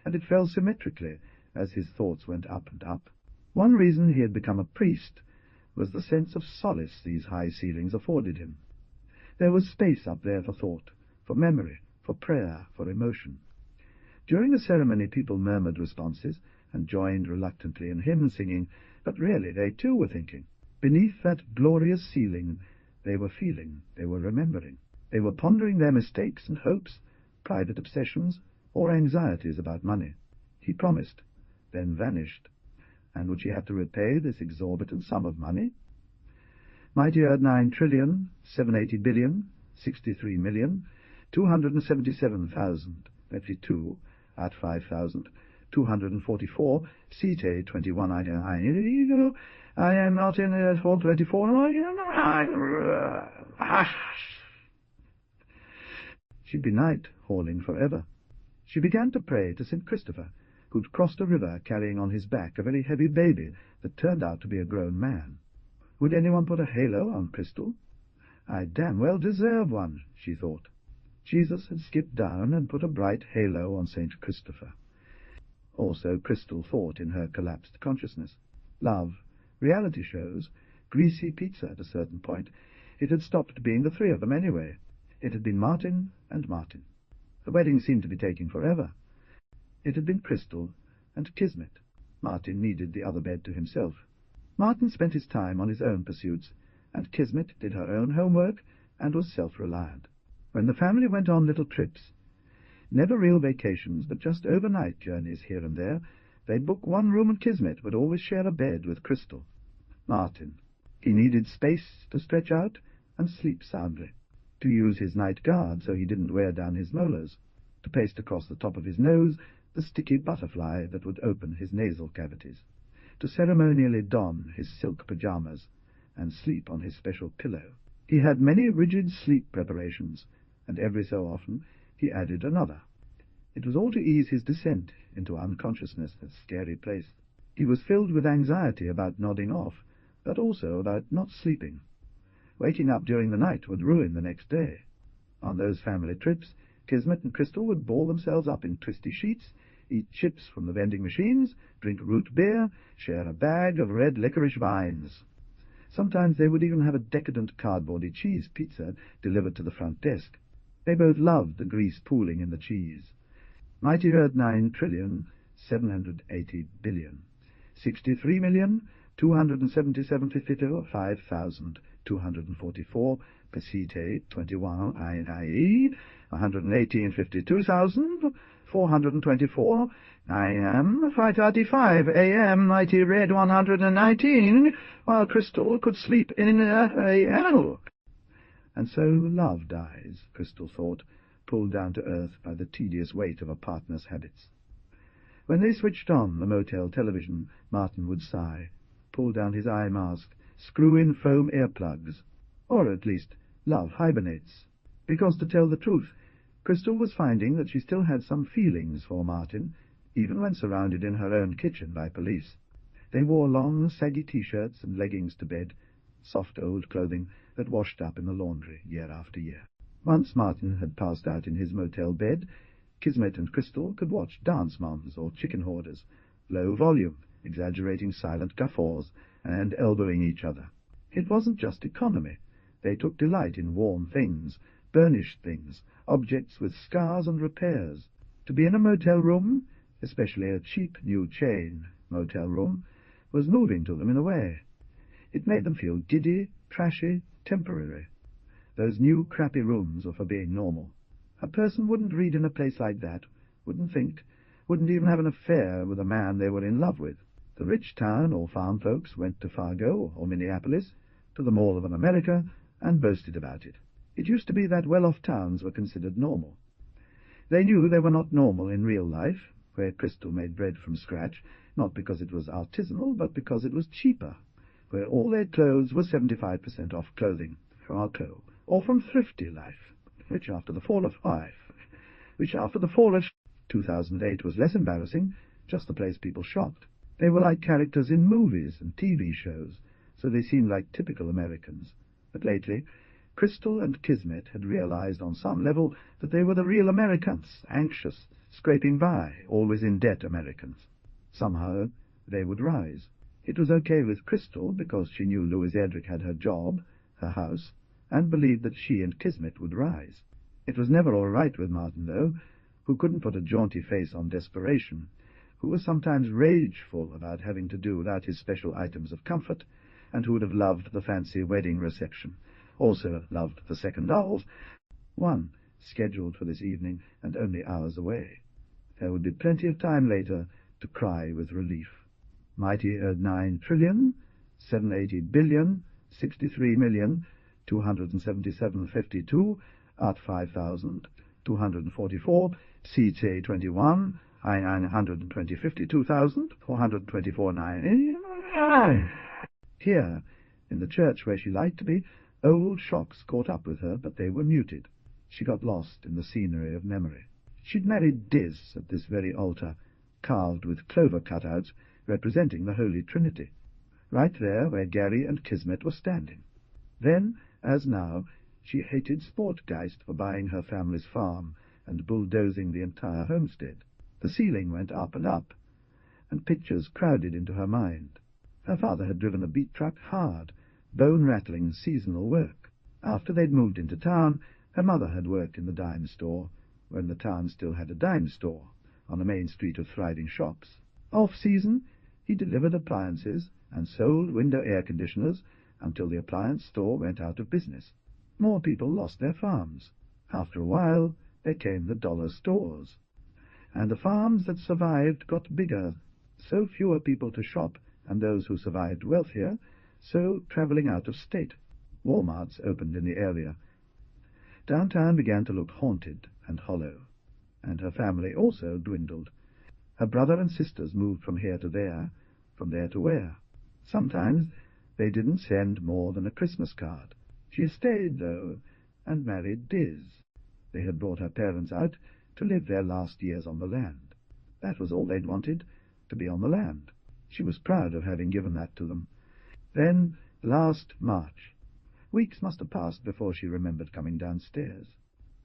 S1: And it fell symmetrically as his thoughts went up and up. One reason he had become a priest was the sense of solace these high ceilings afforded him. There was space up there for thought, for memory, for prayer, for emotion. During the ceremony people murmured responses and joined reluctantly in hymn-singing, but really they too were thinking. Beneath that glorious ceiling they were feeling, they were remembering. They were pondering their mistakes and hopes, private obsessions, or anxieties about money. He promised, then vanished. And would she have to repay this exorbitant sum of money? Mightier 9,063,063,277,022 at 5,244 CT 21. I am not in 424. She'd be night hauling forever. She began to pray to St. Christopher, who'd crossed a river carrying on his back a very heavy baby that turned out to be a grown man. Would anyone put a halo on Crystal? I damn well deserve one, she thought. Jesus had skipped down and put a bright halo on St. Christopher. Also Crystal thought in her collapsed consciousness. Love, reality shows, greasy pizza at a certain point. It had stopped being the three of them anyway. It had been Martin and Martin. The wedding seemed to be taking forever. It had been Crystal and Kismet. Martin needed the other bed to himself. Martin spent his time on his own pursuits, and Kismet did her own homework and was self-reliant. When the family went on little trips, never real vacations, but just overnight journeys here and there, they'd book one room and Kismet would always share a bed with Crystal. Martin. He needed space to stretch out and sleep soundly, to use his night guard so he didn't wear down his molars, to paste across the top of his nose the sticky butterfly that would open his nasal cavities, to ceremonially don his silk pyjamas and sleep on his special pillow. He had many rigid sleep preparations, and every so often he added another. It was all to ease his descent into unconsciousness, a scary place. He was filled with anxiety about nodding off, but also about not sleeping. Waking up during the night would ruin the next day. On those family trips, Kismet and Crystal would ball themselves up in twisty sheets, eat chips from the vending machines, drink root beer, share a bag of red licorice vines. Sometimes they would even have a decadent cardboardy cheese pizza delivered to the front desk. They both loved the grease pooling in the cheese. Mighty Earth 9,780,000,000,000, 63,277,5,244 pesite 21 IE 118,52,424 IM 5:35 AM Mighty Red 119, while Crystal could sleep in a And so love dies, Crystal thought, pulled down to earth by the tedious weight of a partner's habits. When they switched on the motel television, Martin would sigh, pull down his eye mask, screw in foam earplugs. Or at least, love hibernates. Because, to tell the truth, Crystal was finding that she still had some feelings for Martin, even when surrounded in her own kitchen by police. They wore long, saggy T-shirts and leggings to bed, soft old clothing that washed up in the laundry year after year. Once Martin had passed out in his motel bed, Kismet and Crystal could watch dance moms or chicken hoarders, low volume, exaggerating silent guffaws, and elbowing each other. It wasn't just economy. They took delight in warm things, burnished things, objects with scars and repairs. To be in a motel room, especially a cheap new chain motel room, was moving to them in a way. It made them feel giddy, trashy, temporary. Those new crappy rooms were for being normal. A person wouldn't read in a place like that, wouldn't think, wouldn't even have an affair with a man they were in love with. The rich town or farm folks went to Fargo or Minneapolis, to the Mall of America, and boasted about it. It used to be that well-off towns were considered normal. They knew they were not normal in real life, where Crystal made bread from scratch, not because it was artisanal, but because it was cheaper, where all their clothes were 75% off clothing from Alco, or from thrifty life, which after the fall of 2008 was less embarrassing, just the place people shopped. They were like characters in movies and TV shows, so they seemed like typical Americans. But lately, Crystal and Kismet had realized on some level that they were the real Americans, anxious, scraping by, always in debt Americans. Somehow they would rise. It was okay with Crystal because she knew Louise Erdrich had her job, her house, and believed that she and Kismet would rise. It was never all right with Martin, though, who couldn't put a jaunty face on desperation, who was sometimes rageful about having to do without his special items of comfort, and who would have loved the fancy wedding reception, also loved the second dolls. One scheduled for this evening and only hours away. There would be plenty of time later to cry with relief. Mighty 9,000,000,063,277,52 at 5,244 CT 21 920,52,424 Here, in the church where she liked to be, old shocks caught up with her, but they were muted. She got lost in the scenery of memory. She'd married Diz at this very altar, carved with clover cutouts representing the Holy Trinity, right there where Gary and Kismet were standing. Then, as now, she hated Sportgeist for buying her family's farm and bulldozing the entire homestead. The ceiling went up, and pictures crowded into her mind. Her father had driven a beet truck hard, bone-rattling seasonal work. After they'd moved into town, her mother had worked in the dime store, when the town still had a dime store, on a main street of thriving shops. Off-season, he delivered appliances and sold window air conditioners until the appliance store went out of business. More people lost their farms. After a while, there came the dollar stores. And the farms that survived got bigger, so fewer people to shop, and those who survived wealthier, so traveling out of state. Walmarts opened in the area. Downtown began to look haunted and hollow, and her family also dwindled. Her brother and sisters moved from here to there, from there to where. Sometimes they didn't send more than a Christmas card. She stayed, though, and married Diz. They had brought her parents out to live their last years on the land. That was all they'd wanted, to be on the land. She was proud of having given that to them. Then, last March. Weeks must have passed before she remembered coming downstairs.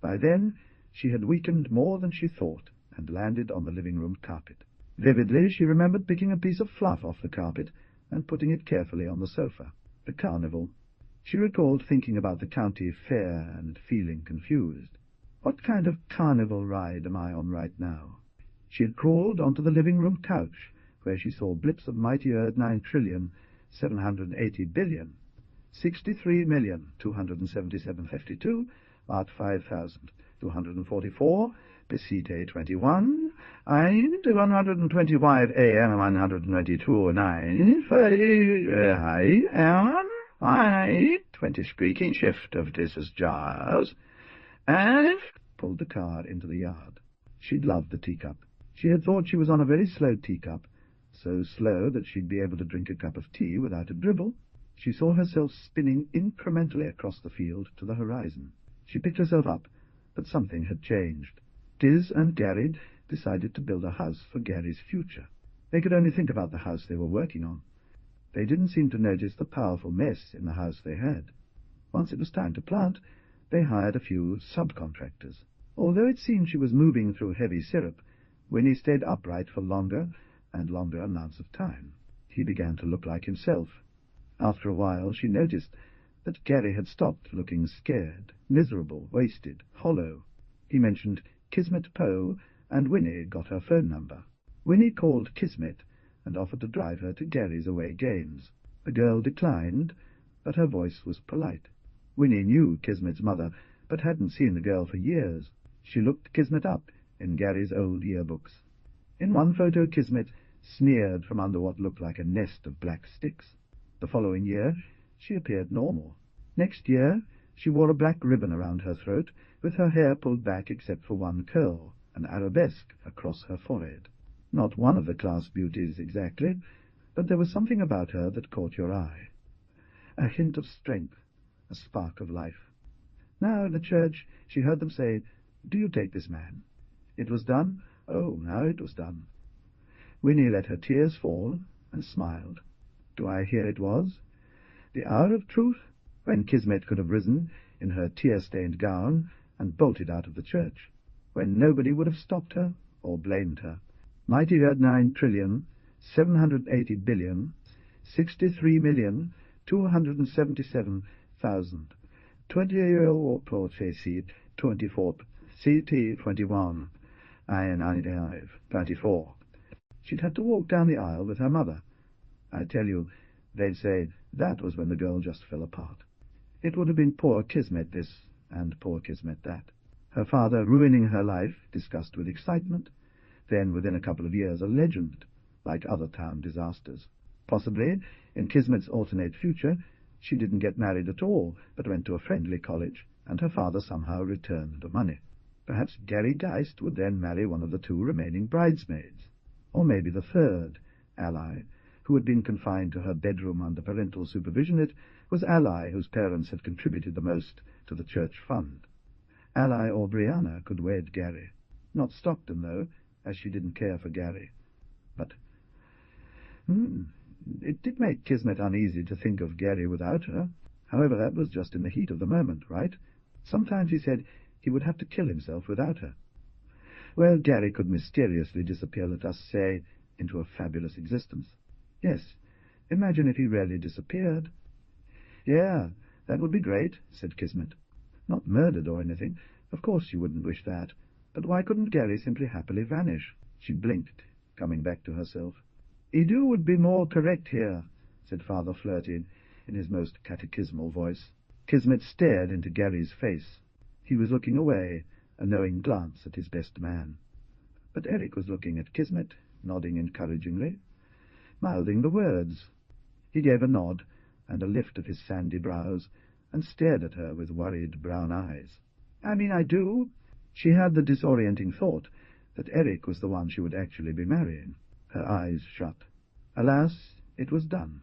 S1: By then, she had weakened more than she thought, and landed on the living-room carpet. Vividly, she remembered picking a piece of fluff off the carpet and putting it carefully on the sofa. The carnival. She recalled thinking about the county fair and feeling confused. What kind of carnival ride am I on right now? She had crawled onto the living-room couch, where she saw blips of mighty 9,780,000,000,000, 63,277,52 at 5,244 Pesite 21 and 125 AM 122 9 I 20 squeaking shift of Diz's jars, and pulled the car into the yard. She'd loved the teacup. She had thought she was on a very slow teacup, so slow that she'd be able to drink a cup of tea without a dribble. She saw herself spinning incrementally across the field to the horizon. She picked herself up, but something had changed. Diz and Gary decided to build a house for Gary's future. They could only think about the house they were working on. They didn't seem to notice the powerful mess in the house they had. Once it was time to plant, they hired a few subcontractors. Although it seemed she was moving through heavy syrup, Winnie stayed upright for longer and longer amounts of time. He began to look like himself. After a while, she noticed that Gary had stopped looking scared, miserable, wasted, hollow. He mentioned Kismet Poe, and Winnie got her phone number. Winnie called Kismet and offered to drive her to Gary's away games. The girl declined, but her voice was polite. Winnie knew Kismet's mother, but hadn't seen the girl for years. She looked Kismet up in Gary's old yearbooks. In one photo, Kismet sneered from under what looked like a nest of black sticks. The following year, she appeared normal. Next year, she wore a black ribbon around her throat, with her hair pulled back except for one curl, an arabesque across her forehead. Not one of the class beauties exactly, but there was something about her that caught your eye. A hint of strength, a spark of life. Now in the church she heard them say, "Do you take this man?" It was done. Oh, now it was done. Winnie let her tears fall and smiled. Do I hear it was? The hour of truth, when Kismet could have risen in her tear-stained gown and bolted out of the church, when nobody would have stopped her or blamed her. Mighty 9,780,000,000,000, 63,277,000, 24 CT 21 I 24. She'd have to walk down the aisle with her mother. I tell you, they'd say that was when the girl just fell apart. It would have been poor Kismet this, and poor Kismet that. Her father ruining her life, discussed with excitement, then within a couple of years a legend, like other town disasters. Possibly, in Kismet's alternate future, she didn't get married at all, but went to a friendly college, and her father somehow returned the money. Perhaps Gary Geist would then marry one of the 2 remaining bridesmaids, or maybe the third, Ally, who had been confined to her bedroom under parental supervision. It was Ally whose parents had contributed the most to the church fund. Ally or Brianna could wed Gary. Not Stockton, though, as she didn't care for Gary. But it did make Kismet uneasy to think of Gary without her. However, that was just in the heat of the moment, right? Sometimes he said he would have to kill himself without her. Well, Gary could mysteriously disappear, let us say, into a fabulous existence. Yes, imagine if he really disappeared. Yeah, that would be great, said Kismet. Not murdered or anything. Of course you wouldn't wish that. But why couldn't Gary simply happily vanish? She blinked, coming back to herself. Idu would be more correct here, said Father Flirty in his most catechismal voice. Kismet stared into Gary's face. He was looking away, a knowing glance at his best man. But Eric was looking at Kismet, nodding encouragingly, mouthing the words. He gave a nod and a lift of his sandy brows, and stared at her with worried brown eyes. I mean, I do. She had the disorienting thought that Eric was the one she would actually be marrying. Her eyes shut. Alas, it was done.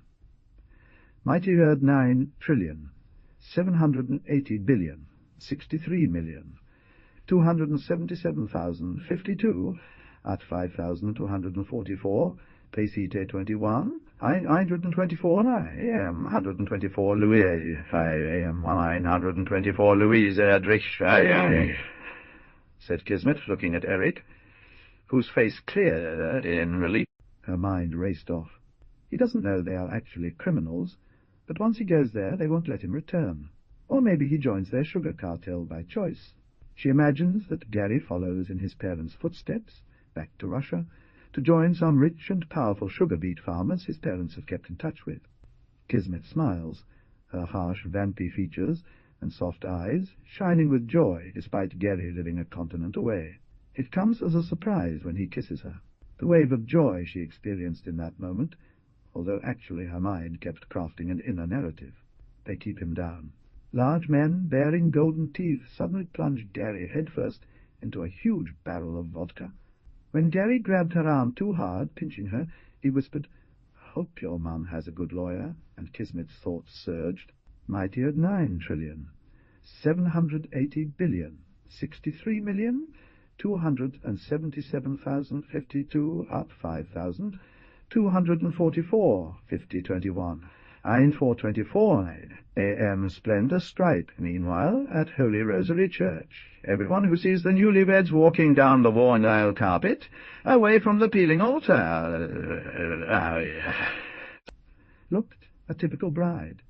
S1: Mighty Earth 9 trillion, 780 billion, 63 million, 277,052 at 5,244, Pesite 21, 124, AM 124, Louise, AM 124, Louise Erdrich, said Kismet, looking at Eric, whose face cleared in relief. Her mind raced off. He doesn't know they are actually criminals, but once he goes there they won't let him return. Or maybe he joins their sugar cartel by choice. She imagines that Gary follows in his parents' footsteps, back to Russia, to join some rich and powerful sugar beet farmers his parents have kept in touch with. Kismet smiles, her harsh, vampy features and soft eyes shining with joy despite Gary living a continent away. It comes as a surprise when he kisses her. The wave of joy she experienced in that moment, although actually her mind kept crafting an inner narrative. They keep him down. Large men bearing golden teeth suddenly plunged Gary headfirst into a huge barrel of vodka. When Gary grabbed her arm too hard, pinching her, he whispered, "Hope your mum has a good lawyer," and Kismet's thoughts surged. Mighty at 9 trillion, 780 billion, 63 million, 277,052 up 5,000, 244, 5021. 424 AM Splendor Stripe, meanwhile, at Holy Rosary Church. Everyone who sees the newlyweds walking down the worn aisle carpet, away from the peeling altar. Looked a typical bride.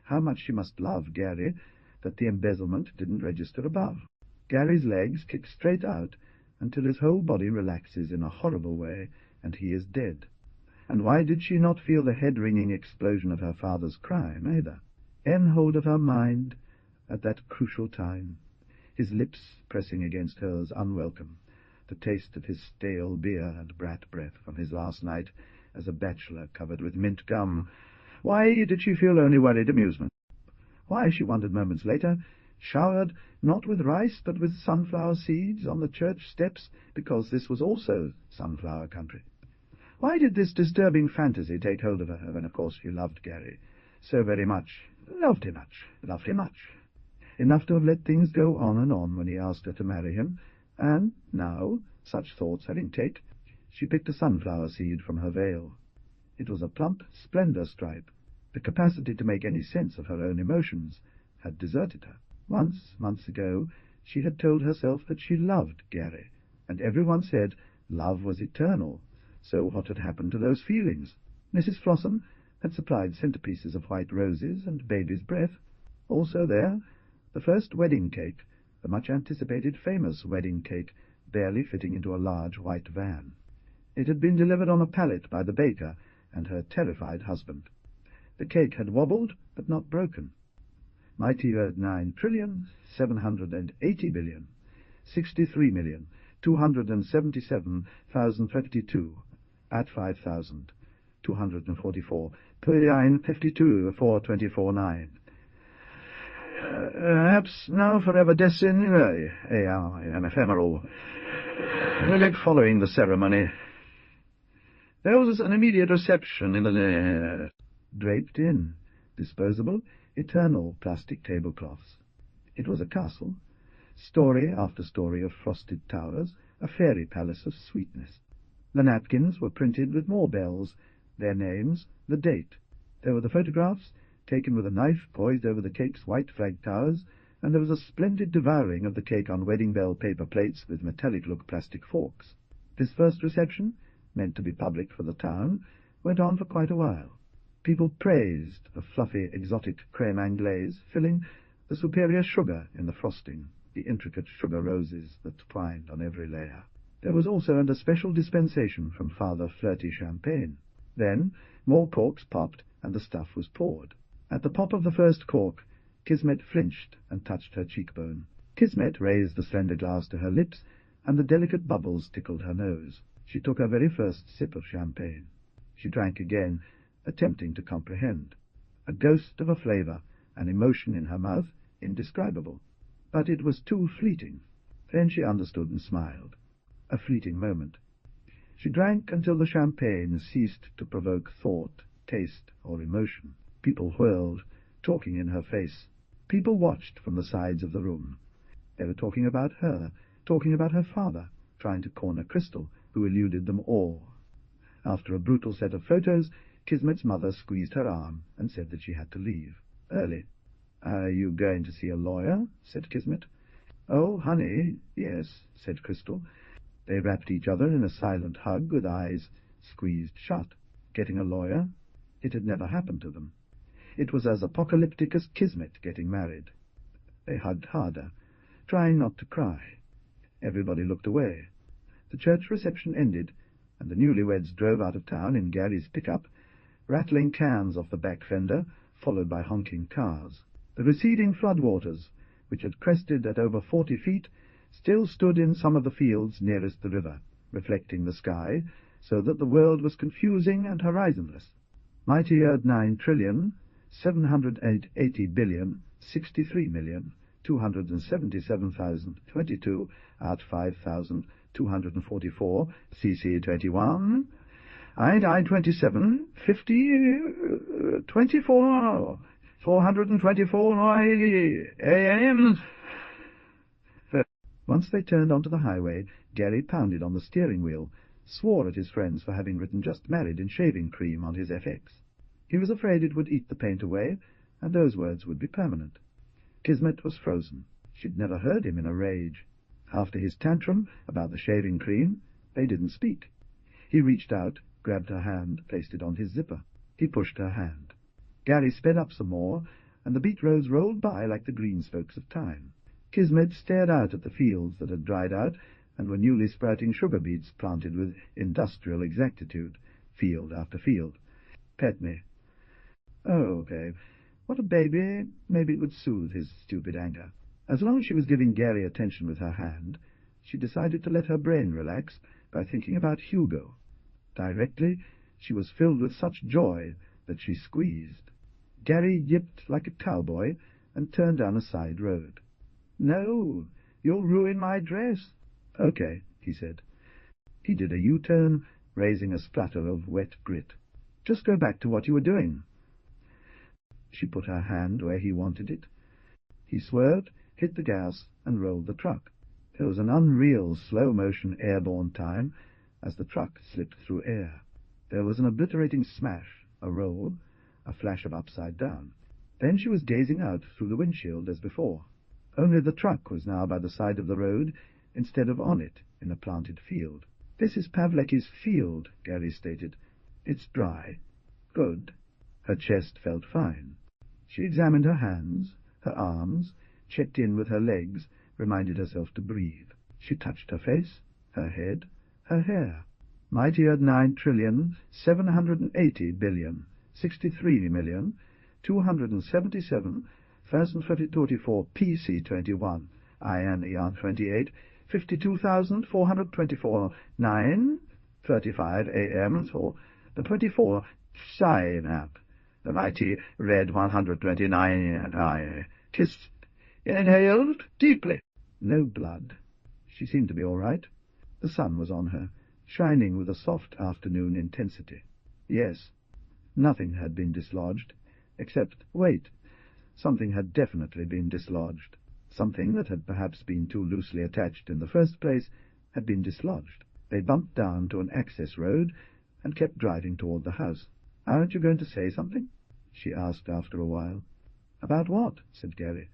S1: How much she must love Gary that the embezzlement didn't register above. Gary's legs kick straight out until his whole body relaxes in a horrible way, and he is dead. And why did she not feel the head-wringing explosion of her father's crime, either? Hold of her mind at that crucial time, his lips pressing against hers unwelcome, the taste of his stale beer and brat breath from his last night as a bachelor covered with mint gum. Why did she feel only worried amusement? Why, she wondered moments later, showered not with rice but with sunflower seeds on the church steps, because this was also sunflower country. Why did this disturbing fantasy take hold of her when, of course, she loved Gary so very much, loved him much, enough to have let things go on and on when he asked her to marry him, and now, such thoughts having taken, she picked a sunflower seed from her veil. It was a plump, splendor stripe. The capacity to make any sense of her own emotions had deserted her. Once, months ago, she had told herself that she loved Gary, and everyone said love was eternal. So what had happened to those feelings? Mrs. Flossum had supplied centerpieces of white roses and baby's breath. Also there, the first wedding cake, the much-anticipated famous wedding cake, barely fitting into a large white van. It had been delivered on a pallet by the baker and her terrified husband. The cake had wobbled, but not broken. Mighty Earth 9 trillion, 780 billion, 63,277,032 at 5,244 .52,424.9. Perhaps now forever destined, an ephemeral relic following the ceremony. There was an immediate reception in the draped in, disposable, eternal plastic tablecloths. It was a castle, story after story of frosted towers, a fairy palace of sweetness. The napkins were printed with more bells, their names, the date. There were the photographs, taken with a knife poised over the cake's white flag towers, and there was a splendid devouring of the cake on wedding bell paper plates with metallic-look plastic forks. This first reception, meant to be public for the town, went on for quite a while. People praised the fluffy, exotic creme anglaise, filling, the superior sugar in the frosting, the intricate sugar roses that twined on every layer. There was also a special dispensation from Father Flirty champagne. Then more corks popped, and the stuff was poured. At the pop of the first cork, Kismet flinched and touched her cheekbone. Kismet raised the slender glass to her lips, and the delicate bubbles tickled her nose. She took her very first sip of champagne. She drank again, attempting to comprehend. A ghost of a flavour, an emotion in her mouth, indescribable. But it was too fleeting. Then she understood and smiled. A fleeting moment. She drank until the champagne ceased to provoke thought, taste, or emotion. People whirled, talking in her face. People watched from the sides of the room. They were talking about her father, trying to corner Crystal, who eluded them all. After a brutal set of photos, Kismet's mother squeezed her arm and said that she had to leave. Early. "Are you going to see a lawyer?" said Kismet. "Oh, honey, yes," said Crystal. They wrapped each other in a silent hug with eyes squeezed shut. Getting a lawyer? It had never happened to them. It was as apocalyptic as Kismet getting married. They hugged harder, trying not to cry. Everybody looked away. The church reception ended, and the newlyweds drove out of town in Gary's pickup, rattling cans off the back fender, followed by honking cars. The receding floodwaters, which had crested at over 40 feet, still stood in some of the fields nearest the river, reflecting the sky, so that the world was confusing and horizonless. Mighty Earth 9,780,063,277,022 at 5,244 CC 21 I 27 50 24 424 AM. Once they turned onto the highway, Gary pounded on the steering wheel, swore at his friends for having written "just married" in shaving cream on his FX. He was afraid it would eat the paint away, and those words would be permanent. Kismet was frozen. She'd never heard him in a rage. After his tantrum about the shaving cream, they didn't speak. He reached out, grabbed her hand, placed it on his zipper. He pushed her hand. Gary sped up some more, and the beet roads rolled by like the green spokes of time. Kismet stared out at the fields that had dried out and were newly sprouting sugar beets planted with industrial exactitude, field after field. "Pet me." "Oh, okay. What a baby." Maybe it would soothe his stupid anger. As long as she was giving Gary attention with her hand, she decided to let her brain relax by thinking about Hugo. Directly, she was filled with such joy that she squeezed. Gary yipped like a cowboy and turned down a side road. "No, you'll ruin my dress." "Okay," he said. He did a U-turn, raising a splatter of wet grit. "Just go back to what you were doing." She put her hand where he wanted it. He swerved, hit the gas, and rolled the truck. There was an unreal slow-motion airborne time as the truck slipped through air. There was an obliterating smash, a roll, a flash of upside down. Then she was gazing out through the windshield as before. Only the truck was now by the side of the road instead of on it in a planted field. "This is Pavlecki's field," Gary stated. "It's dry." "Good." Her chest felt fine. She examined her hands, her arms, checked in with her legs, reminded herself to breathe. She touched her face, her head, her hair. Mightier 9,780,063,277,024 PC 21 IN ER 28 52,424 9:35 a.m. for the 24 sign-up. The mighty red 129 kissed, inhaled deeply. No blood. She seemed to be all right. The sun was on her, shining with a soft afternoon intensity. Yes, nothing had been dislodged, except, wait, something had definitely been dislodged. Something that had perhaps been too loosely attached in the first place had been dislodged. They bumped down to an access road and kept driving toward the house. "Aren't you going to say something?" she asked after a while. "About what?" said Gary.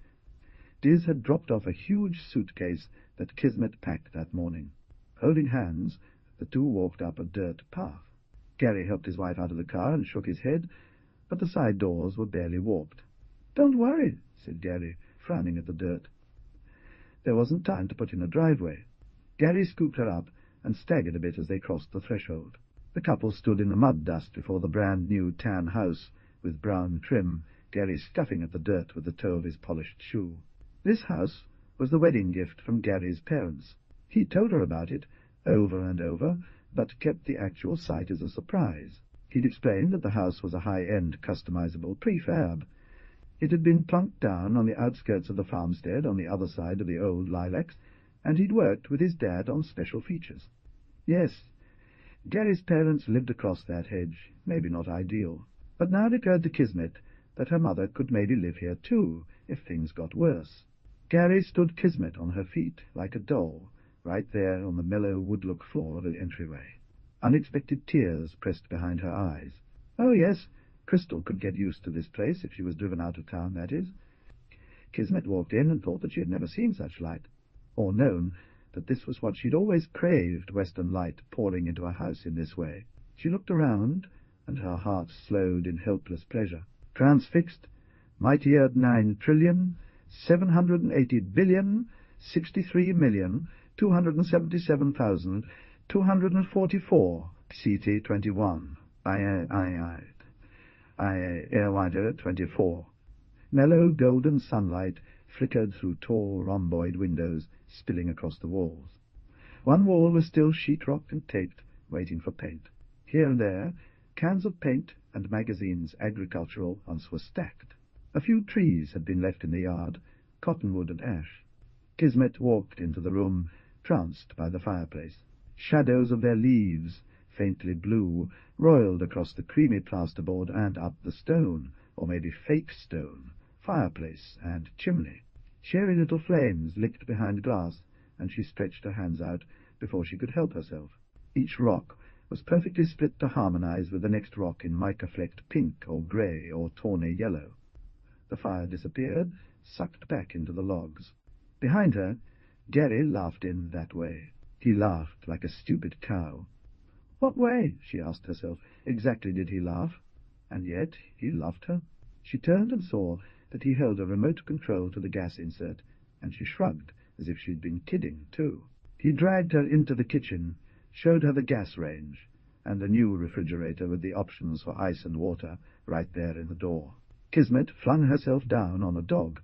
S1: Diz had dropped off a huge suitcase that Kismet packed that morning. Holding hands, the two walked up a dirt path. Gary helped his wife out of the car and shook his head, but the side doors were barely warped. "Don't worry," said Gary, frowning at the dirt. There wasn't time to put in a driveway. Gary scooped her up and staggered a bit as they crossed the threshold. The couple stood in the mud dust before the brand-new tan house with brown trim, Gary scuffing at the dirt with the toe of his polished shoe. This house was the wedding gift from Gary's parents. He told her about it over and over, but kept the actual site as a surprise. He'd explained that the house was a high-end, customizable prefab. It had been plunked down on the outskirts of the farmstead on the other side of the old lilacs, and he'd worked with his dad on special features. Yes, Gary's parents lived across that hedge, maybe not ideal, but now it occurred to Kismet that her mother could maybe live here too, if things got worse. Gary stood Kismet on her feet, like a doll, right there on the mellow wood-look floor of the entryway. Unexpected tears pressed behind her eyes. Oh, yes, Crystal could get used to this place if she was driven out of town, that is. Kismet walked in and thought that she had never seen such light, or known that this was what she'd always craved, western light pouring into a house in this way. She looked around, and her heart slowed in helpless pleasure. Transfixed, mightier 9,780,063,277,244 CT21. Airwinder 24. Mellow golden sunlight flickered through tall rhomboid windows spilling across the walls. One wall was still sheetrocked and taped, waiting for paint. Here and there, cans of paint and magazines, agricultural ones, were stacked. A few trees had been left in the yard, cottonwood and ash. Kismet walked into the room, tranced by the fireplace. Shadows of their leaves, faintly blue, roiled across the creamy plasterboard and up the stone, or maybe fake stone, fireplace and chimney. Cheery little flames licked behind glass, and she stretched her hands out before she could help herself. Each rock was perfectly split to harmonize with the next rock in mica-flecked pink or grey or tawny yellow. The fire disappeared, sucked back into the logs. Behind her, Gary laughed in that way. He laughed like a stupid cow. What way, she asked herself, exactly did he laugh? And yet he loved her. She turned and saw that he held a remote control to the gas insert, and she shrugged, as if she'd been kidding, too. He dragged her into the kitchen, showed her the gas range, and the new refrigerator with the options for ice and water right there in the door. Kismet flung herself down on a dog,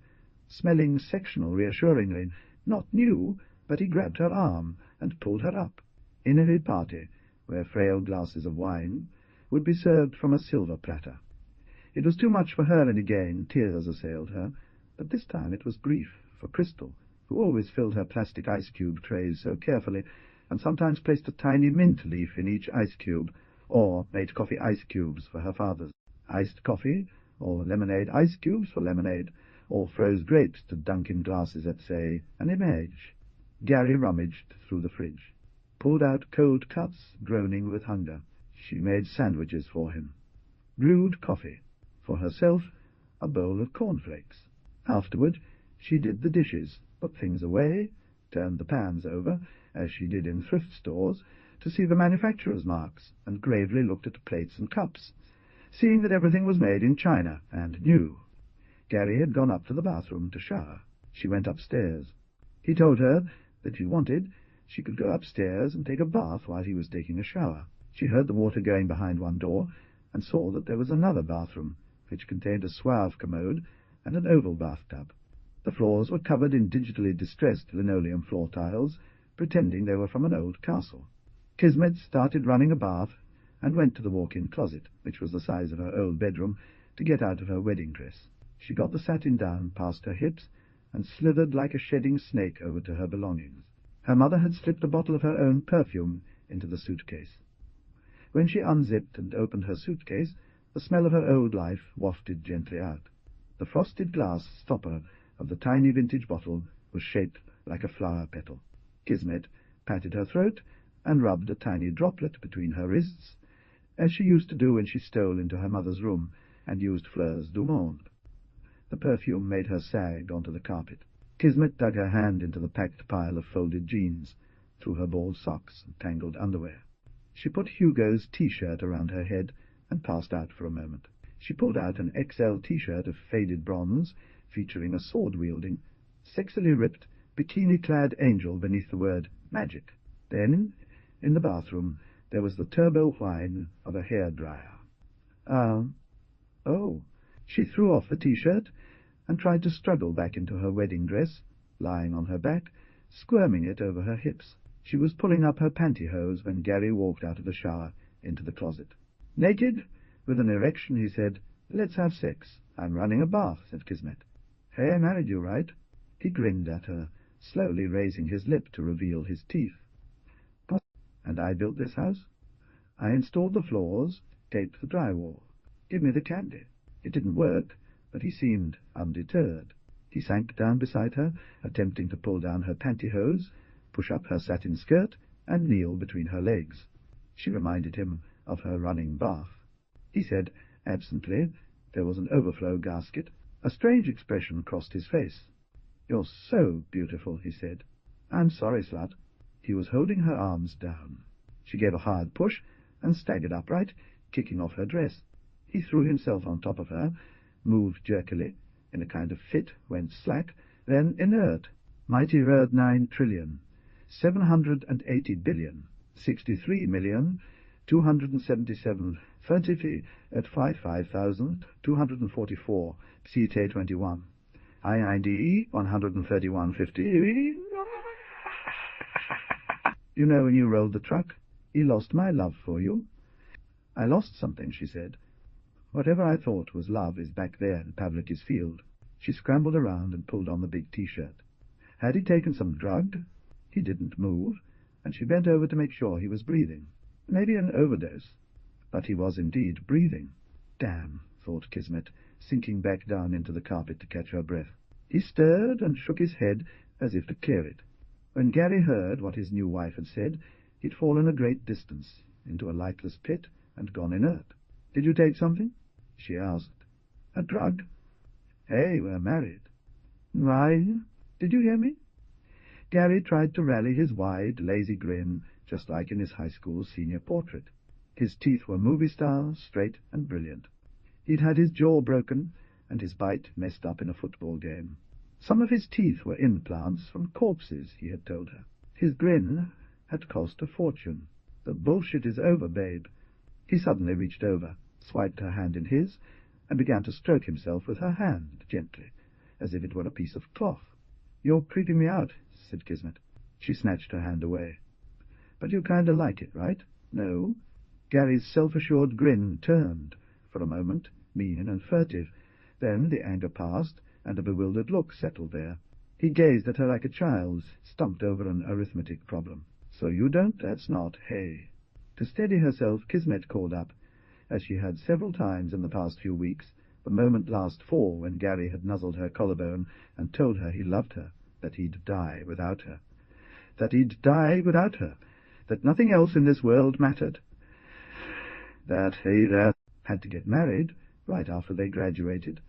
S1: smelling sectional reassuringly, not new, but he grabbed her arm and pulled her up. In a party, where frail glasses of wine would be served from a silver platter. It was too much for her, and again tears assailed her, but this time it was grief for Crystal, who always filled her plastic ice cube trays so carefully, and sometimes placed a tiny mint leaf in each ice cube, or made coffee ice cubes for her father's. Iced coffee, or lemonade ice cubes for lemonade, or froze grapes to dunk in glasses at, say, an Image. Gary rummaged through the fridge, pulled out cold cuts, groaning with hunger. She made sandwiches for him. Brewed coffee. For herself, a bowl of cornflakes. Afterward, she did the dishes, put things away, turned the pans over, as she did in thrift stores, to see the manufacturer's marks, and gravely looked at plates and cups, seeing that everything was made in China and new. Gary had gone up to the bathroom to shower. She went upstairs. He told her that if she wanted, she could go upstairs and take a bath while he was taking a shower. She heard the water going behind one door, and saw that there was another bathroom, which contained a suave commode and an oval bathtub. The floors were covered in digitally distressed linoleum floor tiles, pretending they were from an old castle. Kismet started running a bath and went to the walk-in closet, which was the size of her old bedroom, to get out of her wedding dress. She got the satin down past her hips and slithered like a shedding snake over to her belongings. Her mother had slipped a bottle of her own perfume into the suitcase. When she unzipped and opened her suitcase, the smell of her old life wafted gently out. The frosted glass stopper of the tiny vintage bottle was shaped like a flower petal. Kismet patted her throat and rubbed a tiny droplet between her wrists, as she used to do when she stole into her mother's room and used fleurs du monde. The perfume made her sag onto the carpet. Kismet dug her hand into the packed pile of folded jeans, through her bald socks and tangled underwear. She put Hugo's T-shirt around her head and passed out for a moment. She pulled out an XL T-shirt of faded bronze, featuring a sword-wielding, sexily ripped, bikini-clad angel beneath the word magic. Then, in the bathroom, there was the turbo whine of a hairdryer. Oh. She threw off the T-shirt and tried to struggle back into her wedding dress, lying on her back, squirming it over her hips. She was pulling up her pantyhose when Gary walked out of the shower into the closet. Naked, with an erection, he said, "Let's have sex." "I'm running a bath," said Kismet. "Hey, I married you, right?" He grinned at her, slowly raising his lip to reveal his teeth. "And I built this house? I installed the floors, taped the drywall. Give me the candy." It didn't work, but he seemed undeterred. He sank down beside her, attempting to pull down her pantyhose, push up her satin skirt, and kneel between her legs. She reminded him of her running bath. He said, absently, there was an overflow gasket. A strange expression crossed his face. "You're so beautiful," he said. "I'm sorry, slut." He was holding her arms down. She gave a hard push and staggered upright, kicking off her dress. He threw himself on top of her, moved jerkily, in a kind of fit, went slack, then inert. Mighty Rerd 9 trillion, 780 billion, 63,277 30 at 55,244 CT 21. IIDE 13150. You know, when you rolled the truck, he lost my love for you. I lost something, she said. Whatever I thought was love is back there in Pavlik's field. She scrambled around and pulled on the big T-shirt. Had he taken some drug? He didn't move, and she bent over to make sure he was breathing. Maybe an overdose. But he was indeed breathing. Damn, thought Kismet, sinking back down into the carpet to catch her breath. He stirred and shook his head as if to clear it. When Gary heard what his new wife had said, he'd fallen a great distance, into a lightless pit, and gone inert. "Did you take something?" she asked. "A drug?" "Hey, we're married." "Why? Did you hear me?" Gary tried to rally his wide, lazy grin, just like in his high school senior portrait. His teeth were movie-style, straight and brilliant. He'd had his jaw broken and his bite messed up in a football game. Some of his teeth were implants from corpses, he had told her. His grin had cost a fortune. "The bullshit is over, babe." He suddenly reached over, swiped her hand in his, and began to stroke himself with her hand, gently, as if it were a piece of cloth. "You're creeping me out," said Kismet. She snatched her hand away. "But you kind of like it, right?" "No." Gary's self-assured grin turned, for a moment, mean and furtive. Then the anger passed, and a bewildered look settled there. He gazed at her like a child, stumped over an arithmetic problem. "So you don't? That's not hay." To steady herself, Kismet called up, as she had several times in the past few weeks, the moment last fall when Gary had nuzzled her collarbone and told her he loved her, that he'd die without her. That he'd die without her, that nothing else in this world mattered. That he had to get married right after they graduated.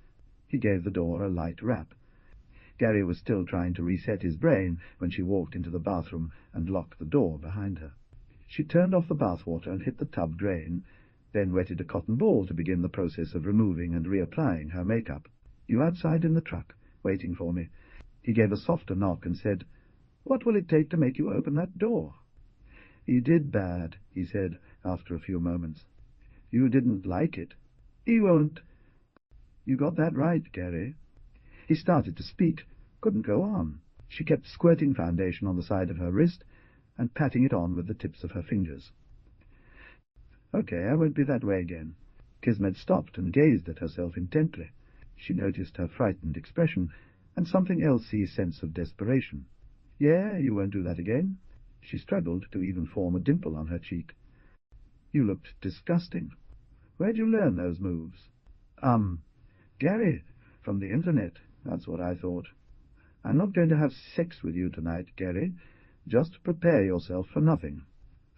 S1: He gave the door a light rap. Gary was still trying to reset his brain when she walked into the bathroom and locked the door behind her. She turned off the bathwater and hit the tub drain, then wetted a cotton ball to begin the process of removing and reapplying her makeup. "You outside in the truck, waiting for me." He gave a softer knock and said, "What will it take to make you open that door?" "You did bad," he said, after a few moments. "You didn't like it." "He won't." "You got that right, Gary." He started to speak, couldn't go on. She kept squirting foundation on the side of her wrist, and patting it on with the tips of her fingers. "Okay, I won't be that way again." Kismet stopped and gazed at herself intently. She noticed her frightened expression, and something else's sense of desperation. "Yeah, you won't do that again." She struggled to even form a dimple on her cheek. "You looked disgusting. Where'd you learn those moves?" Gary, from the internet. That's what I thought. I'm not going to have sex with you tonight, Gary. Just prepare yourself for nothing.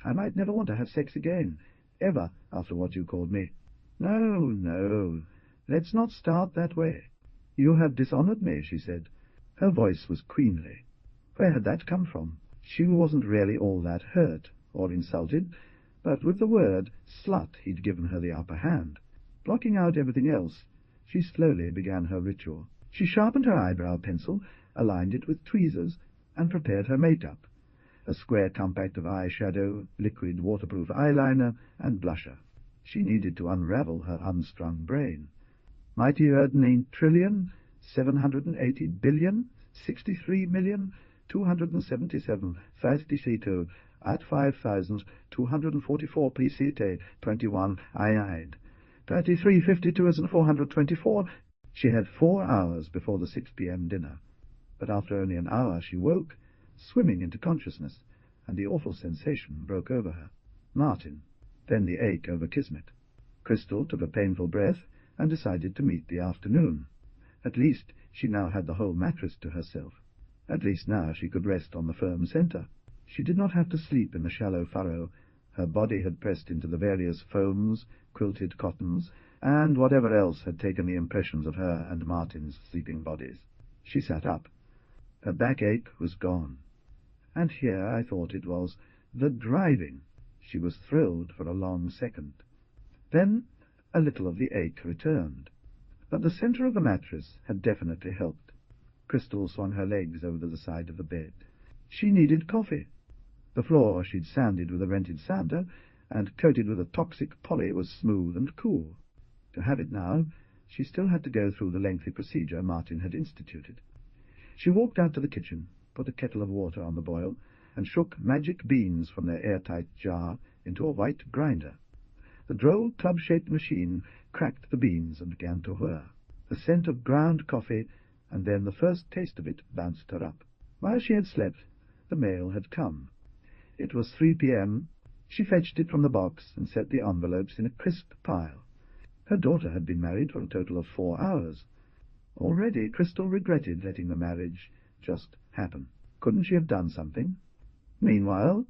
S1: I might never want to have sex again, ever, after what you called me. No, let's not start that way. You have dishonored me," she said. Her voice was queenly. Where had that come from? She wasn't really all that hurt or insulted, but with the word slut he'd given her the upper hand. Blocking out everything else, she slowly began her ritual. She sharpened her eyebrow pencil, aligned it with tweezers, and prepared her makeup, a square compact of eyeshadow, liquid waterproof eyeliner, and blusher. She needed to unravel her unstrung brain. Mighty Erdrich trillion, 780 billion, 63 million, 277, 32, at 5,244 PCT, 21, I-eyed. 33, 52, and 424. She had 4 hours before the 6 p.m. dinner, but after only an hour she woke, swimming into consciousness, and the awful sensation broke over her. Martin, then the ache over Kismet. Crystal took a painful breath and decided to meet the afternoon. At least she now had the whole mattress to herself. At least now she could rest on the firm centre. She did not have to sleep in the shallow furrow. Her body had pressed into the various foams, quilted cottons, and whatever else had taken the impressions of her and Martin's sleeping bodies. She sat up. Her backache was gone. And here I thought it was the driving. She was thrilled for a long second. Then a little of the ache returned. But the centre of the mattress had definitely helped. Crystal swung her legs over the side of the bed. She needed coffee. The floor she'd sanded with a rented sander, and coated with a toxic poly, was smooth and cool. To have it now, she still had to go through the lengthy procedure Martin had instituted. She walked out to the kitchen, put a kettle of water on the boil, and shook magic beans from their airtight jar into a white grinder. The droll club-shaped machine cracked the beans and began to whir. The scent of ground coffee, and then the first taste of it, bounced her up. While she had slept, the mail had come. It was 3 p.m. She fetched it from the box and set the envelopes in a crisp pile. Her daughter had been married for a total of 4 hours. Already Crystal regretted letting the marriage just happen. Couldn't she have done something? Meanwhile,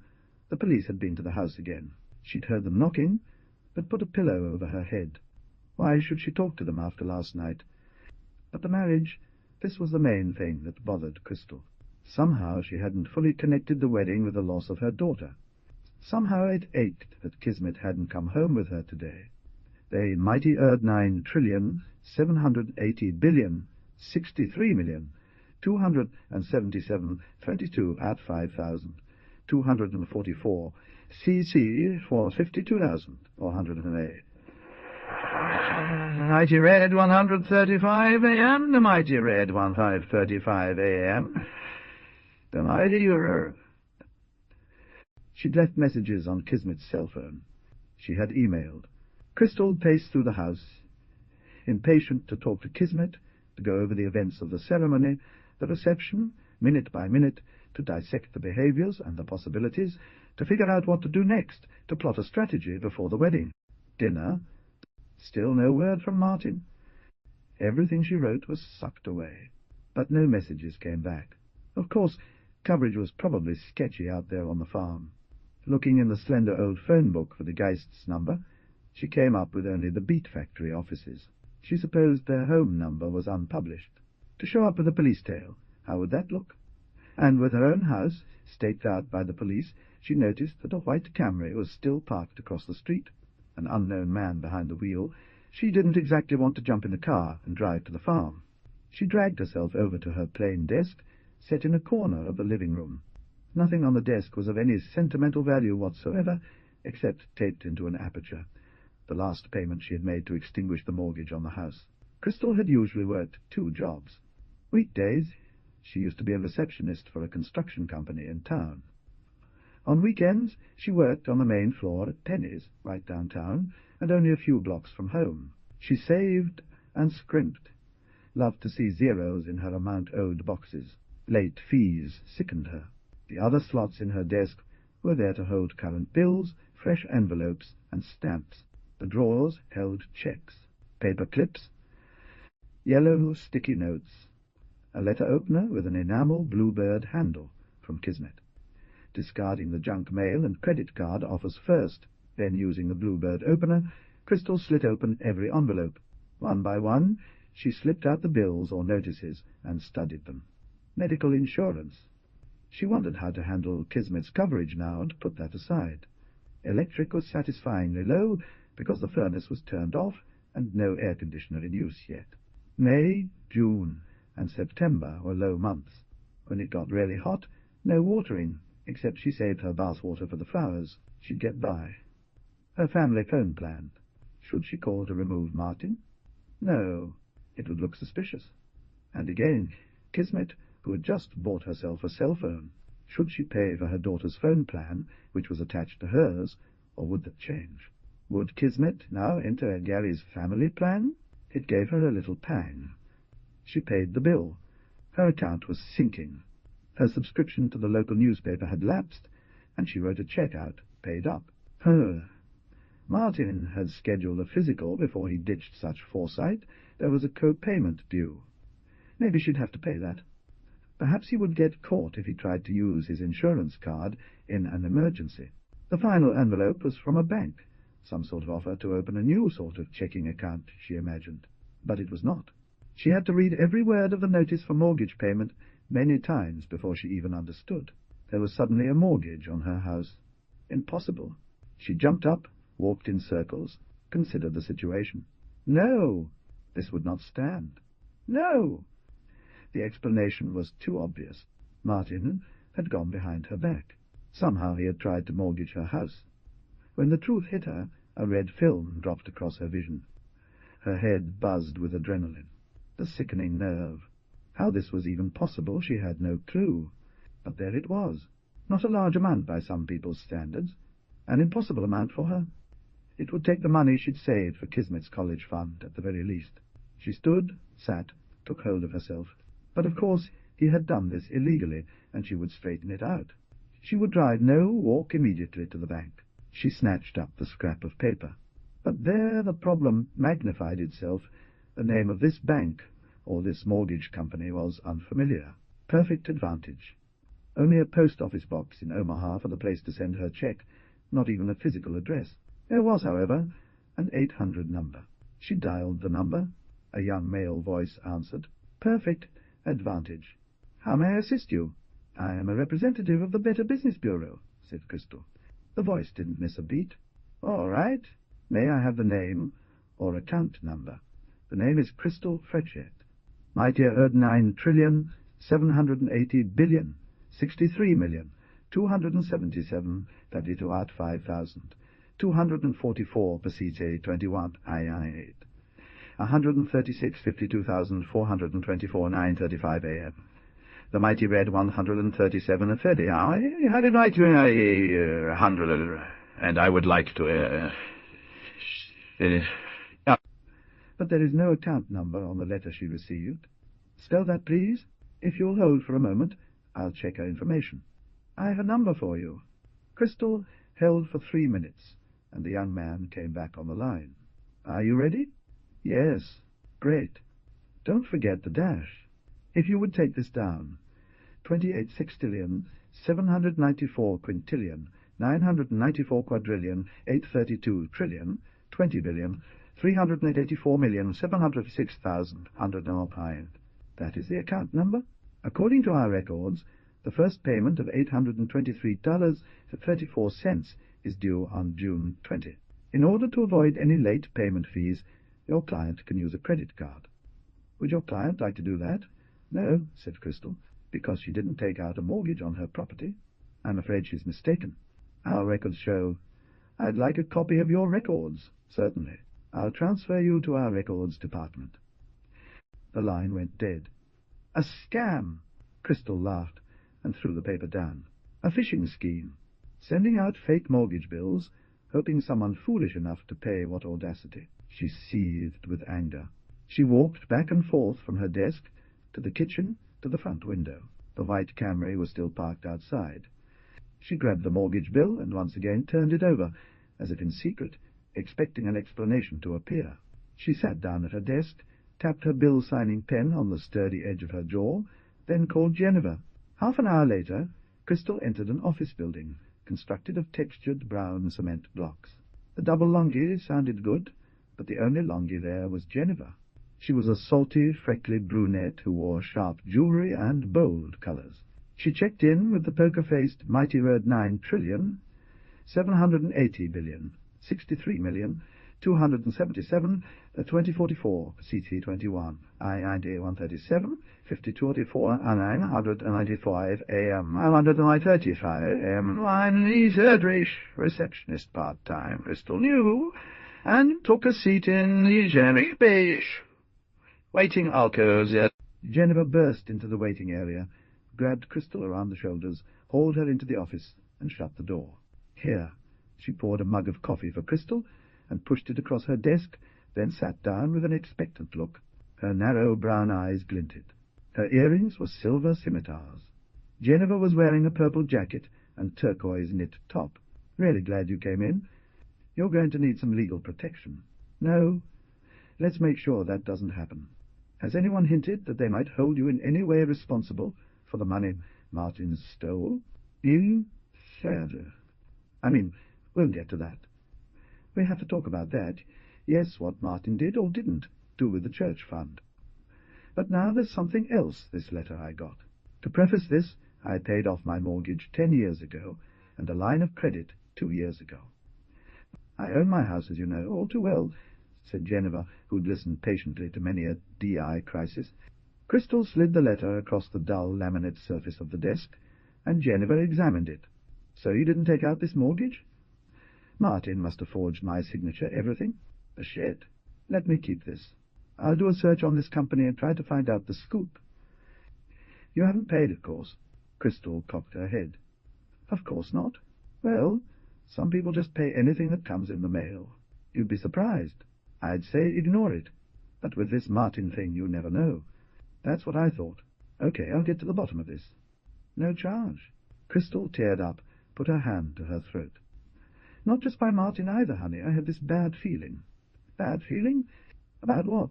S1: the police had been to the house again. She'd heard them knocking, but put a pillow over her head. Why should she talk to them after last night? But the marriage, this was the main thing that bothered Crystal. Somehow she hadn't fully connected the wedding with the loss of her daughter. Somehow it ached that Kismet hadn't come home with her today. They mighty Erdrich trillion, 780 billion, 63 million, 277, 22 at 5,244, CC for 52,408. Mighty red 135 a.m., the mighty red 1535 a.m., the mighty She'd left messages on Kismet's cell phone. She had emailed. Crystal paced through the house, impatient to talk to Kismet, to go over the events of the ceremony, the reception, minute by minute, to dissect the behaviors and the possibilities, to figure out what to do next, to plot a strategy before the wedding. Dinner. Still no word from Martin. Everything she wrote was sucked away, but no messages came back. Of course, coverage was probably sketchy out there on the farm. Looking in the slender old phone book for the Geist's number, she came up with only the Beat Factory offices. She supposed their home number was unpublished. To show up with a police tale, how would that look? And with her own house staked out by the police, she noticed that a white Camry was still parked across the street. An unknown man behind the wheel. She didn't exactly want to jump in the car and drive to the farm. She dragged herself over to her plain desk, set in a corner of the living room. Nothing on the desk was of any sentimental value whatsoever, except taped into an aperture, the last payment she had made to extinguish the mortgage on the house. Crystal had usually worked 2 jobs. Weekdays, she used to be a receptionist for a construction company in town. On weekends she worked on the main floor at Penny's, right downtown, and only a few blocks from home. She saved and scrimped, loved to see zeros in her amount-owed boxes. Late fees sickened her. The other slots in her desk were there to hold current bills, fresh envelopes, and stamps. The drawers held checks, paper clips, yellow sticky notes, a letter opener with an enamel bluebird handle from Kismet. Discarding the junk mail and credit card offers first, then using the bluebird opener, Crystal slit open every envelope. One by one, she slipped out the bills or notices and studied them. Medical insurance. She wondered how to handle Kismet's coverage now and put that aside. Electric was satisfyingly low because the furnace was turned off and no air conditioner in use yet. May, June, and September were low months. When it got really hot, no watering, except she saved her bath water for the flowers. She'd get by. Her family phone plan. Should she call to remove Martin? No, it would look suspicious. And again, Kismet, who had just bought herself a cell phone. Should she pay for her daughter's phone plan, which was attached to hers, or would that change? Would Kismet now enter Gary's family plan? It gave her a little pang. She paid the bill. Her account was sinking. Her subscription to the local newspaper had lapsed, and she wrote a check out, paid up. Martin had scheduled a physical before he ditched such foresight. There was a co-payment due. Maybe she'd have to pay that. Perhaps he would get caught if he tried to use his insurance card in an emergency. The final envelope was from a bank, some sort of offer to open a new sort of checking account, she imagined. But it was not. She had to read every word of the notice for mortgage payment many times before she even understood. There was suddenly a mortgage on her house. Impossible. She jumped up, walked in circles, considered the situation. No! This would not stand. No! The explanation was too obvious. Martin had gone behind her back. Somehow he had tried to mortgage her house. When the truth hit her, a red film dropped across her vision. Her head buzzed with adrenaline. The sickening nerve. How this was even possible she had no clue. But there it was. Not a large amount by some people's standards. An impossible amount for her. It would take the money she'd saved for Kismet's college fund, at the very least. She stood, sat, took hold of herself. But of course he had done this illegally, and she would straighten it out. She would drive no walk immediately to the bank. She snatched up the scrap of paper. But there the problem magnified itself. The name of this bank, or this mortgage company, was unfamiliar. Perfect advantage. Only a post office box in Omaha for the place to send her check, not even a physical address. There was, however, an 800 number. She dialed the number. A young male voice answered. Perfect advantage. How may I assist you? I am a representative of the Better Business Bureau, said Crystal. The voice didn't miss a beat. All right. May I have the name or account number? The name is Crystal Fretchet. Mighty 9,780,000,000,063,277,32 at 5,000. 244 Pasite 21 II8. 136,52,424 9:35 a.m. The mighty red 137:30 hour. You had it right, 100, and I would like to. But there is no account number on the letter she received. Spell that, please. If you'll hold for a moment, I'll check her information. I have a number for you. Crystal held for 3 minutes, and the young man came back on the line. Are you ready? Yes. Great. Don't forget the dash. If you would take this down. 28 sextillion, 794 quintillion, 994 quadrillion, 832 trillion, 20 billion, 384,706,105. That is the account number. According to our records, the first payment of $823.34 is due on June 20. In order to avoid any late payment fees, your client can use a credit card. Would your client like to do that? No, said Crystal, because she didn't take out a mortgage on her property. I'm afraid she's mistaken. Our records show. I'd like a copy of your records. Certainly. I'll transfer you to our records department. The line went dead. A scam! Crystal laughed and threw the paper down. A phishing scheme. Sending out fake mortgage bills, hoping someone foolish enough to pay. What audacity! She seethed with anger. She walked back and forth from her desk to the kitchen to the front window. The white Camry was still parked outside. She grabbed the mortgage bill and once again turned it over, as if in secret, expecting an explanation to appear. She sat down at her desk, tapped her bill-signing pen on the sturdy edge of her jaw, then called Jennifer. Half an hour later, Crystal entered an office building, constructed of textured brown cement blocks. The double longi sounded good, but the only longi there was Jennifer. She was a salty, freckly brunette who wore sharp jewellery and bold colours. She checked in with the poker-faced mighty word 9 trillion, 780 billion, 63 million, 277, 2044, CC21, IID 137, 5024, 995 AM, 135 AM, Louise Erdrich, receptionist part-time, Crystal knew, and took a seat in the generic beige. Waiting alcoves, yes. Jennifer burst into the waiting area, grabbed Crystal around the shoulders, hauled her into the office, and shut the door. Here, she poured a mug of coffee for Crystal, and pushed it across her desk, then sat down with an expectant look. Her narrow brown eyes glinted. Her earrings were silver scimitars. Jennifer was wearing a purple jacket and turquoise knit top. Really glad you came in. You're going to need some legal protection. No, let's make sure that doesn't happen. Has anyone hinted that they might hold you in any way responsible for the money Martin stole? You said. We'll get to that. We have to talk about that. Yes, what Martin did or didn't do with the church fund. But now there's something else, this letter I got. To preface this, I paid off my mortgage 10 years ago, and a line of credit 2 years ago. I own my house, as you know, all too well, said Jennifer, who'd listened patiently to many a DI crisis. Crystal slid the letter across the dull laminate surface of the desk, and Jennifer examined it. So you didn't take out this mortgage? Martin must have forged my signature, everything. The shit. Let me keep this. I'll do a search on this company and try to find out the scoop. You haven't paid, of course. Crystal cocked her head. Of course not. Well, some people just pay anything that comes in the mail. You'd be surprised. I'd say ignore it. But with this Martin thing, you never know. That's what I thought. Okay, I'll get to the bottom of this. No charge. Crystal teared up, put her hand to her throat. Not just by Martin either, honey. I have this bad feeling. Bad feeling? About what?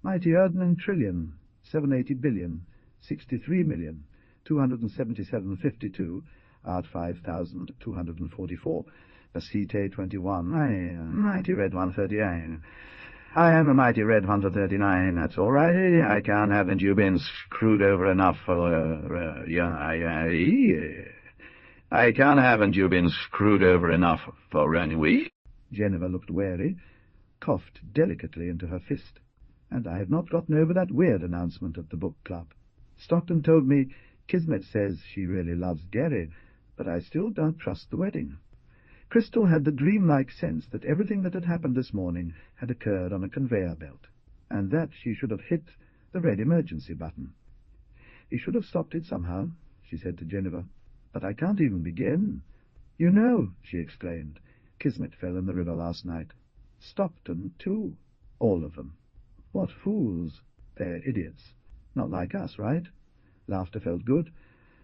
S1: Mighty 9 trillion, 780 billion, 63 million, 277.52, art 5,244, Basite 21, I am mighty red 139. I am a mighty red 139, that's all right. I can't haven't you been screwed over enough for, I can't haven't you been screwed over enough for ennui? Jennifer looked wary, coughed delicately into her fist. And I have not gotten over that weird announcement at the book club. Stockton told me Kismet says she really loves Gary, but I still don't trust the wedding. Crystal had the dreamlike sense that everything that had happened this morning had occurred on a conveyor belt, and that she should have hit the red emergency button. He should have stopped it somehow, she said to Jennifer. But I can't even begin. You know, she exclaimed, Kismet fell in the river last night. Stockton, too. All of them. What fools. They're idiots. Not like us, right? Laughter felt good,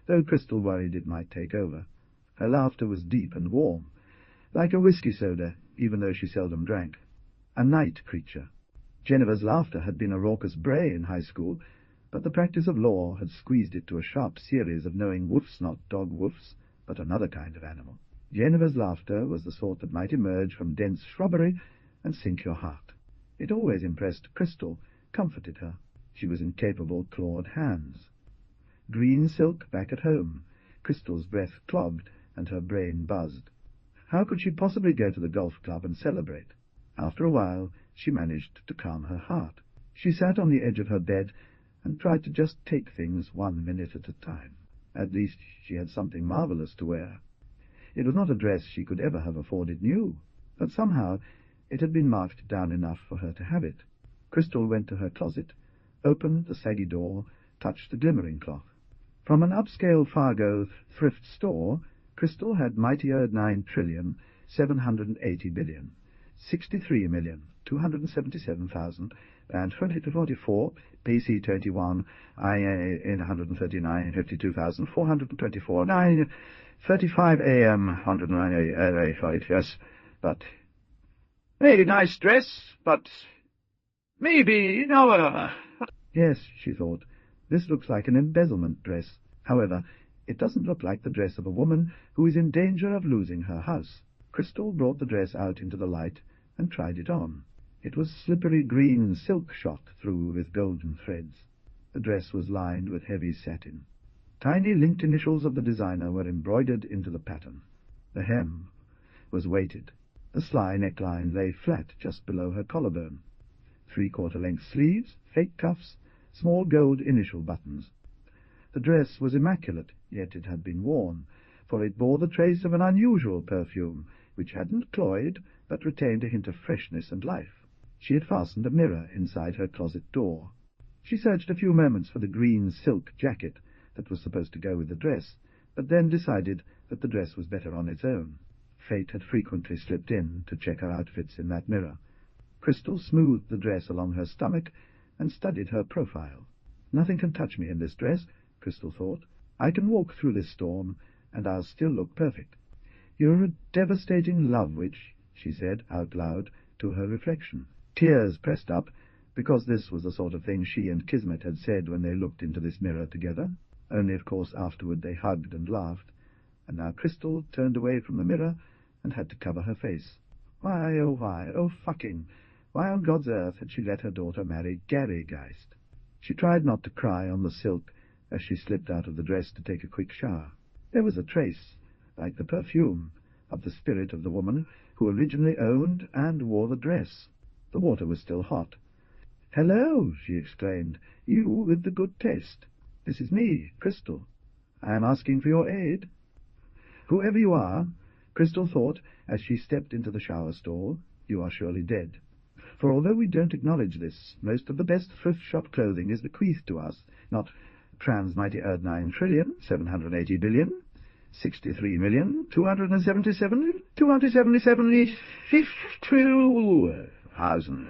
S1: though Crystal worried it might take over. Her laughter was deep and warm, like a whiskey soda, even though she seldom drank. A night creature. Jennifer's laughter had been a raucous bray in high school, but the practice of law had squeezed it to a sharp series of knowing woofs, not dog woofs, but another kind of animal. Jennifer's laughter was the sort that might emerge from dense shrubbery and sink your heart. It always impressed Crystal, comforted her. She was in capable, clawed hands. Green silk back at home. Crystal's breath clogged, and her brain buzzed. How could she possibly go to the golf club and celebrate? After a while, she managed to calm her heart. She sat on the edge of her bed and tried to just take things 1 minute at a time. At least she had something marvellous to wear. It was not a dress she could ever have afforded new, but somehow it had been marked down enough for her to have it. Crystal went to her closet, opened the saggy door, touched the glimmering cloth. From an upscale Fargo thrift store, Crystal had mightier 9,780,000,000,000, 63,277,000, and 2044, BC 21, IA 139, 52,424, 9:35 a.m., 109, yes, but... Maybe nice dress, but... maybe, no... Yes, she thought, this looks like an embezzlement dress. However, it doesn't look like the dress of a woman who is in danger of losing her house. Crystal brought the dress out into the light and tried it on. It was slippery green silk shot through with golden threads. The dress was lined with heavy satin. Tiny linked initials of the designer were embroidered into the pattern. The hem was weighted. The sly neckline lay flat just below her collarbone. 3/4-length sleeves, fake cuffs, small gold initial buttons. The dress was immaculate, yet it had been worn, for it bore the trace of an unusual perfume, which hadn't cloyed, but retained a hint of freshness and life. She had fastened a mirror inside her closet door. She searched a few moments for the green silk jacket that was supposed to go with the dress, but then decided that the dress was better on its own. Fate had frequently slipped in to check her outfits in that mirror. Crystal smoothed the dress along her stomach and studied her profile. Nothing can touch me in this dress, Crystal thought. I can walk through this storm, and I'll still look perfect. You're a devastating love witch, she said out loud to her reflection. Tears pressed up, because this was the sort of thing she and Kismet had said when they looked into this mirror together. Only, of course, afterward they hugged and laughed. And now Crystal turned away from the mirror and had to cover her face. Why, oh fucking, why on God's earth had she let her daughter marry Gary Geist? She tried not to cry on the silk as she slipped out of the dress to take a quick shower. There was a trace, like the perfume, of the spirit of the woman who originally owned and wore the dress. The water was still hot. "Hello," she exclaimed, "you with the good taste. This is me, Crystal. I am asking for your aid." "Whoever you are," Crystal thought as she stepped into the shower stall, "you are surely dead. For although we don't acknowledge this, most of the best thrift shop clothing is bequeathed to us, not mighty 9,780,000,000,000,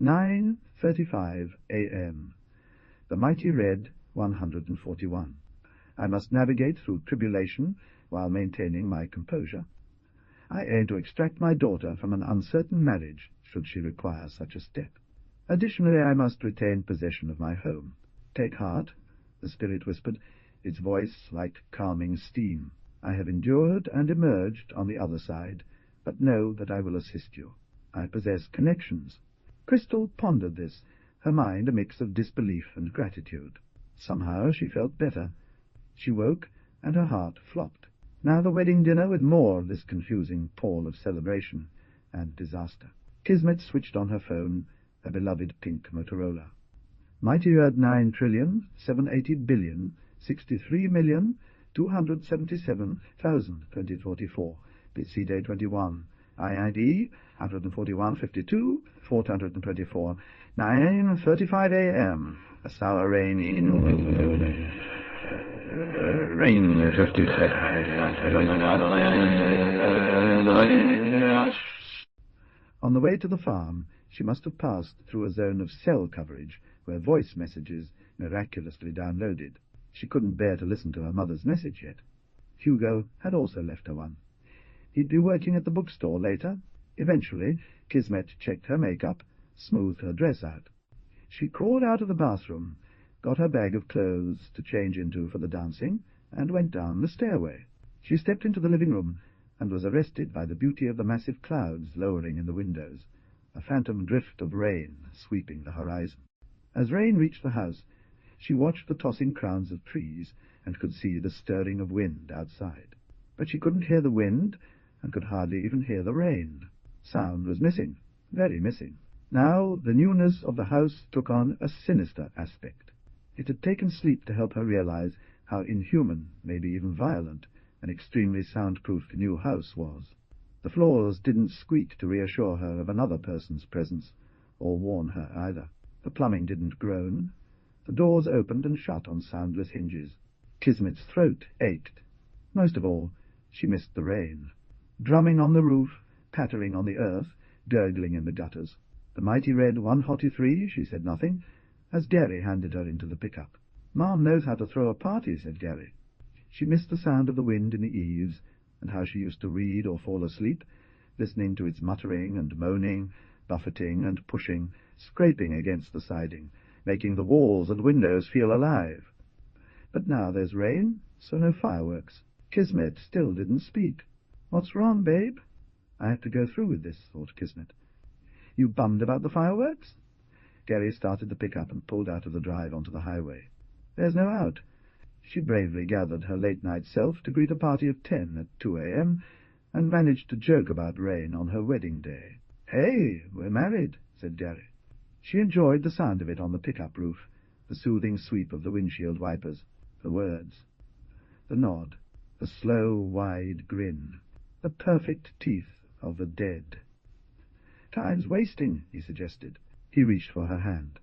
S1: 9:35 a.m. The mighty red 141. I must navigate through tribulation while maintaining my composure. I aim to extract my daughter from an uncertain marriage, should she require such a step. Additionally, I must retain possession of my home. Take heart, the spirit whispered, its voice like calming steam. I have endured and emerged on the other side, but know that I will assist you. I possess connections. Crystal pondered this, her mind a mix of disbelief and gratitude. Somehow she felt better. She woke, and her heart flopped. Now the wedding dinner with more of this confusing pall of celebration and disaster. Kismet switched on her phone, her beloved pink Motorola. Mighty 9,780,000,000,000, 63,277,000, 2044, BC Day 21, IID 14152, 424, 9:35 a.m. A sour rain in... rain 50... On the way to the farm, she must have passed through a zone of cell coverage where voice messages miraculously downloaded. She couldn't bear to listen to her mother's message yet. Hugo had also left her one. He'd be working at the bookstore later. Eventually, Kismet checked her makeup, smoothed her dress out. She crawled out of the bathroom, got her bag of clothes to change into for the dancing, and went down the stairway. She stepped into the living room and was arrested by the beauty of the massive clouds lowering in the windows, a phantom drift of rain sweeping the horizon. As rain reached the house, she watched the tossing crowns of trees and could see the stirring of wind outside. But she couldn't hear the wind and could hardly even hear the rain. Sound was missing, very missing. Now the newness of the house took on a sinister aspect. It had taken sleep to help her realize how inhuman, maybe even violent, an extremely soundproofed new house was. The floors didn't squeak to reassure her of another person's presence, or warn her either. The plumbing didn't groan. The doors opened and shut on soundless hinges. Kismet's throat ached. Most of all, she missed the rain. Drumming on the roof, pattering on the earth, gurgling in the gutters. The mighty red 143, she said nothing, as Gary handed her into the pickup. "Mom knows how to throw a party," said Gary. She missed the sound of the wind in the eaves, and how she used to read or fall asleep, listening to its muttering and moaning, buffeting and pushing, scraping against the siding, making the walls and windows feel alive. But now there's rain, so no fireworks. Kismet still didn't speak. "What's wrong, babe?" "I have to go through with this," thought Kismet. "You bummed about the fireworks?" Gary started the pickup and pulled out of the drive onto the highway. "There's no out." She bravely gathered her late-night self to greet a party of 10 at 2 a.m., and managed to joke about rain on her wedding day. "Hey, we're married," said Gary. She enjoyed the sound of it on the pickup roof, the soothing sweep of the windshield wipers, the words, the nod, the slow, wide grin, the perfect teeth of the dead. "Time's wasting," he suggested. He reached for her hand,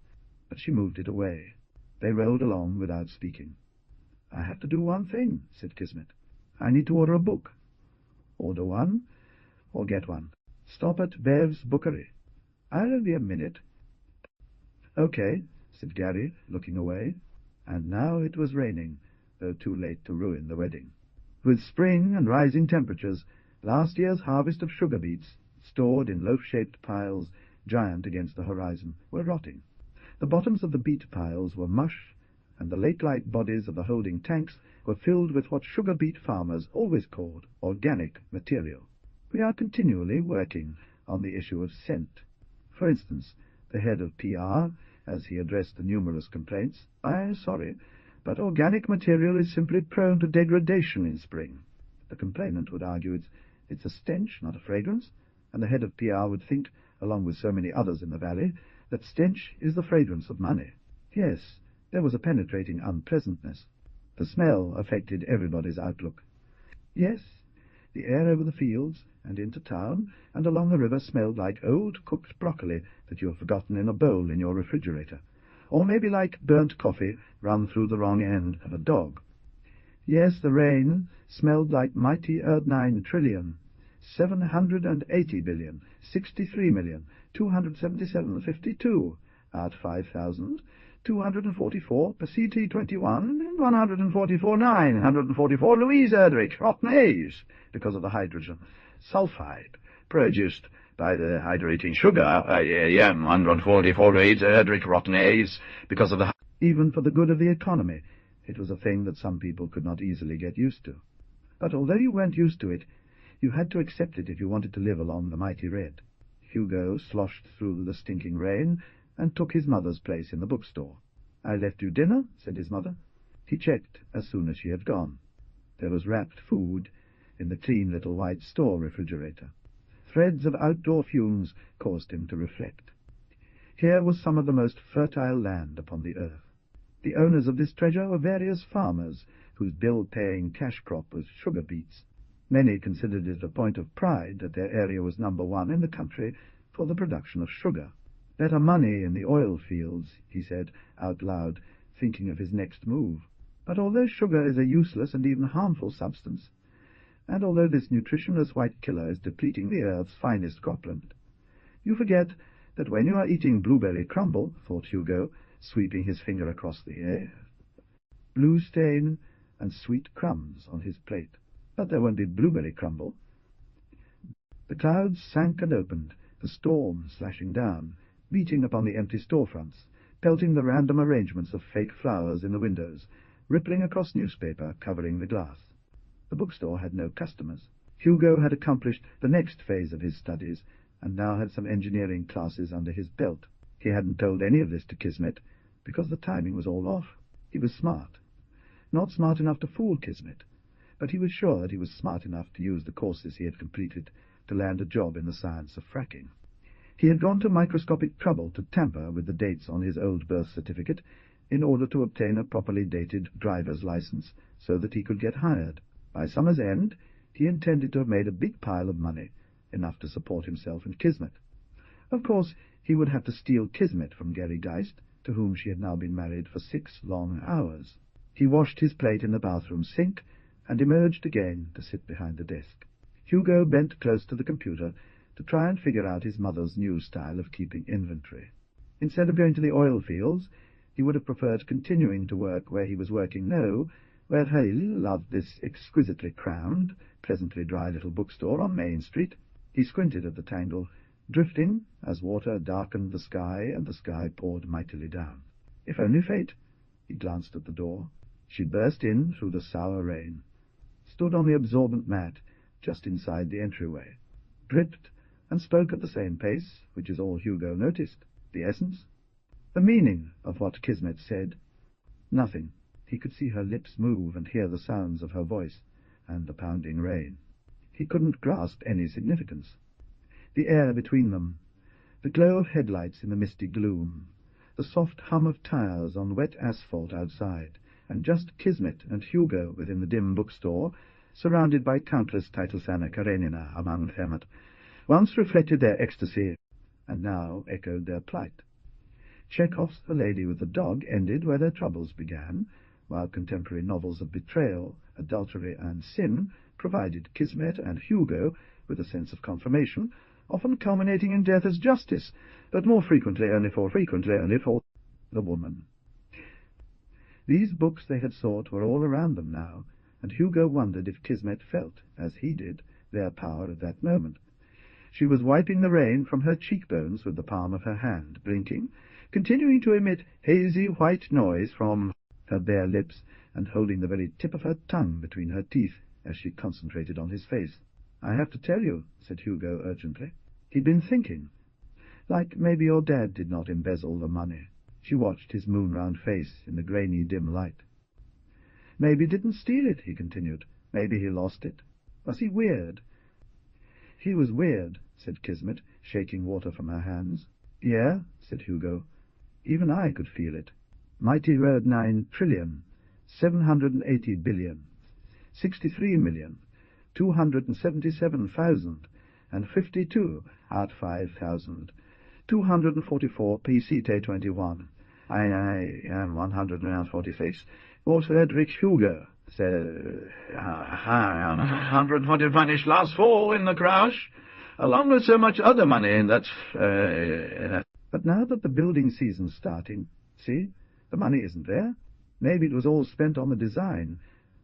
S1: but she moved it away. They rolled along without speaking. "I have to do one thing," said Kismet. "I need to order a book." "Order one, or get one. Stop at Bev's Bookery. I'll be a minute." "Okay," said Gary, looking away. And now it was raining, though too late to ruin the wedding. With spring and rising temperatures, last year's harvest of sugar beets, stored in loaf-shaped piles, giant against the horizon, were rotting. The bottoms of the beet piles were mush, and the lake-like bodies of the holding tanks were filled with what sugar beet farmers always called organic material. We are continually working on the issue of scent. For instance, the head of PR, as he addressed the numerous complaints, "I'm sorry, but organic material is simply prone to degradation in spring." The complainant would argue it's a stench, not a fragrance, and the head of PR would think, along with so many others in the valley, that stench is the fragrance of money. Yes, there was a penetrating unpleasantness. The smell affected everybody's outlook. Yes, the air over the fields and into town and along the river smelled like old cooked broccoli that you have forgotten in a bowl in your refrigerator, or maybe like burnt coffee run through the wrong end of a dog. Yes, the rain smelled like mighty 9 trillion, 780 billion, 63 million, 277.52 at 5,244 per CT21 and 144,944 Louise Erdrich rotten A's because of the hydrogen sulfide produced by the hydrating sugar. 144 Louise Erdrich rotten A's because of the... Even for the good of the economy, it was a thing that some people could not easily get used to. But although you weren't used to it, you had to accept it if you wanted to live along the mighty red. Hugo sloshed through the stinking rain and took his mother's place in the bookstore. "I left you dinner," said his mother. He checked as soon as she had gone. There was wrapped food in the clean little white store refrigerator. Threads of outdoor fumes caused him to reflect. Here was some of the most fertile land upon the earth. The owners of this treasure were various farmers, whose bill-paying cash crop was sugar beets. Many considered it a point of pride that their area was number one in the country for the production of sugar. "Better money in the oil fields," he said out loud, thinking of his next move. But although sugar is a useless and even harmful substance, and although this nutritionless white killer is depleting the earth's finest cropland, you forget that when you are eating blueberry crumble, thought Hugo, sweeping his finger across the air, blue stain and sweet crumbs on his plate. But there won't be blueberry crumble. The clouds sank and opened, the storm slashing down, beating upon the empty storefronts, pelting the random arrangements of fake flowers in the windows, rippling across newspaper covering the glass. The bookstore had no customers. Hugo had accomplished the next phase of his studies, and now had some engineering classes under his belt. He hadn't told any of this to Kismet, because the timing was all off. He was smart. Not smart enough to fool Kismet, but he was sure that he was smart enough to use the courses he had completed to land a job in the science of fracking. He had gone to microscopic trouble to tamper with the dates on his old birth certificate in order to obtain a properly dated driver's license so that he could get hired. By summer's end, he intended to have made a big pile of money, enough to support himself and Kismet. Of course, he would have to steal Kismet from Gary Geist to whom she had now been married for 6 long hours. He washed his plate in the bathroom sink and emerged again to sit behind the desk. Hugo bent close to the computer to try and figure out his mother's new style of keeping inventory. Instead of going to the oil fields, he would have preferred continuing to work where he was working now, where Hale loved this exquisitely crammed, pleasantly dry little bookstore on Main Street. He squinted at the tangle, drifting as water darkened the sky and the sky poured mightily down. If only fate. He glanced at the door. She burst in through the sour rain, stood on the absorbent mat just inside the entryway, dripped, and spoke at the same pace, which is all Hugo noticed. The essence, the meaning of what Kismet said. Nothing. He could see her lips move and hear the sounds of her voice and the pounding rain. He couldn't grasp any significance. The air between them, the glow of headlights in the misty gloom, the soft hum of tires on wet asphalt outside, and just Kismet and Hugo within the dim bookstore, surrounded by countless Titelsana Karenina among them, once reflected their ecstasy, and now echoed their plight. Chekhov's The Lady with the Dog ended where their troubles began, while contemporary novels of betrayal, adultery, and sin provided Kismet and Hugo with a sense of confirmation, often culminating in death as justice, but more frequently only for the woman. These books they had sought were all around them now, and Hugo wondered if Kismet felt, as he did, their power at that moment. She was wiping the rain from her cheekbones with the palm of her hand, blinking, continuing to emit hazy white noise from her bare lips, and holding the very tip of her tongue between her teeth as she concentrated on his face. "I have to tell you," said Hugo urgently. He'd been thinking. Like maybe your dad did not embezzle the money. She watched his moon-round face in the grainy dim light. "Maybe didn't steal it," he continued. "Maybe he lost it. Was he weird?" "He was weird," said Kismet, shaking water from her hands. "Yeah," said Hugo. "Even I could feel it. Mighty word 9 trillion, 780 billion, 63 million, 277,000, and 52 out 5,000, 244 PCT21. I am 146. Louise Erdrich Hugo said, 140 vanished last fall in the crash, along with so much other money in that. But now that the building season's starting, see, the money isn't there. Maybe it was all spent on the design,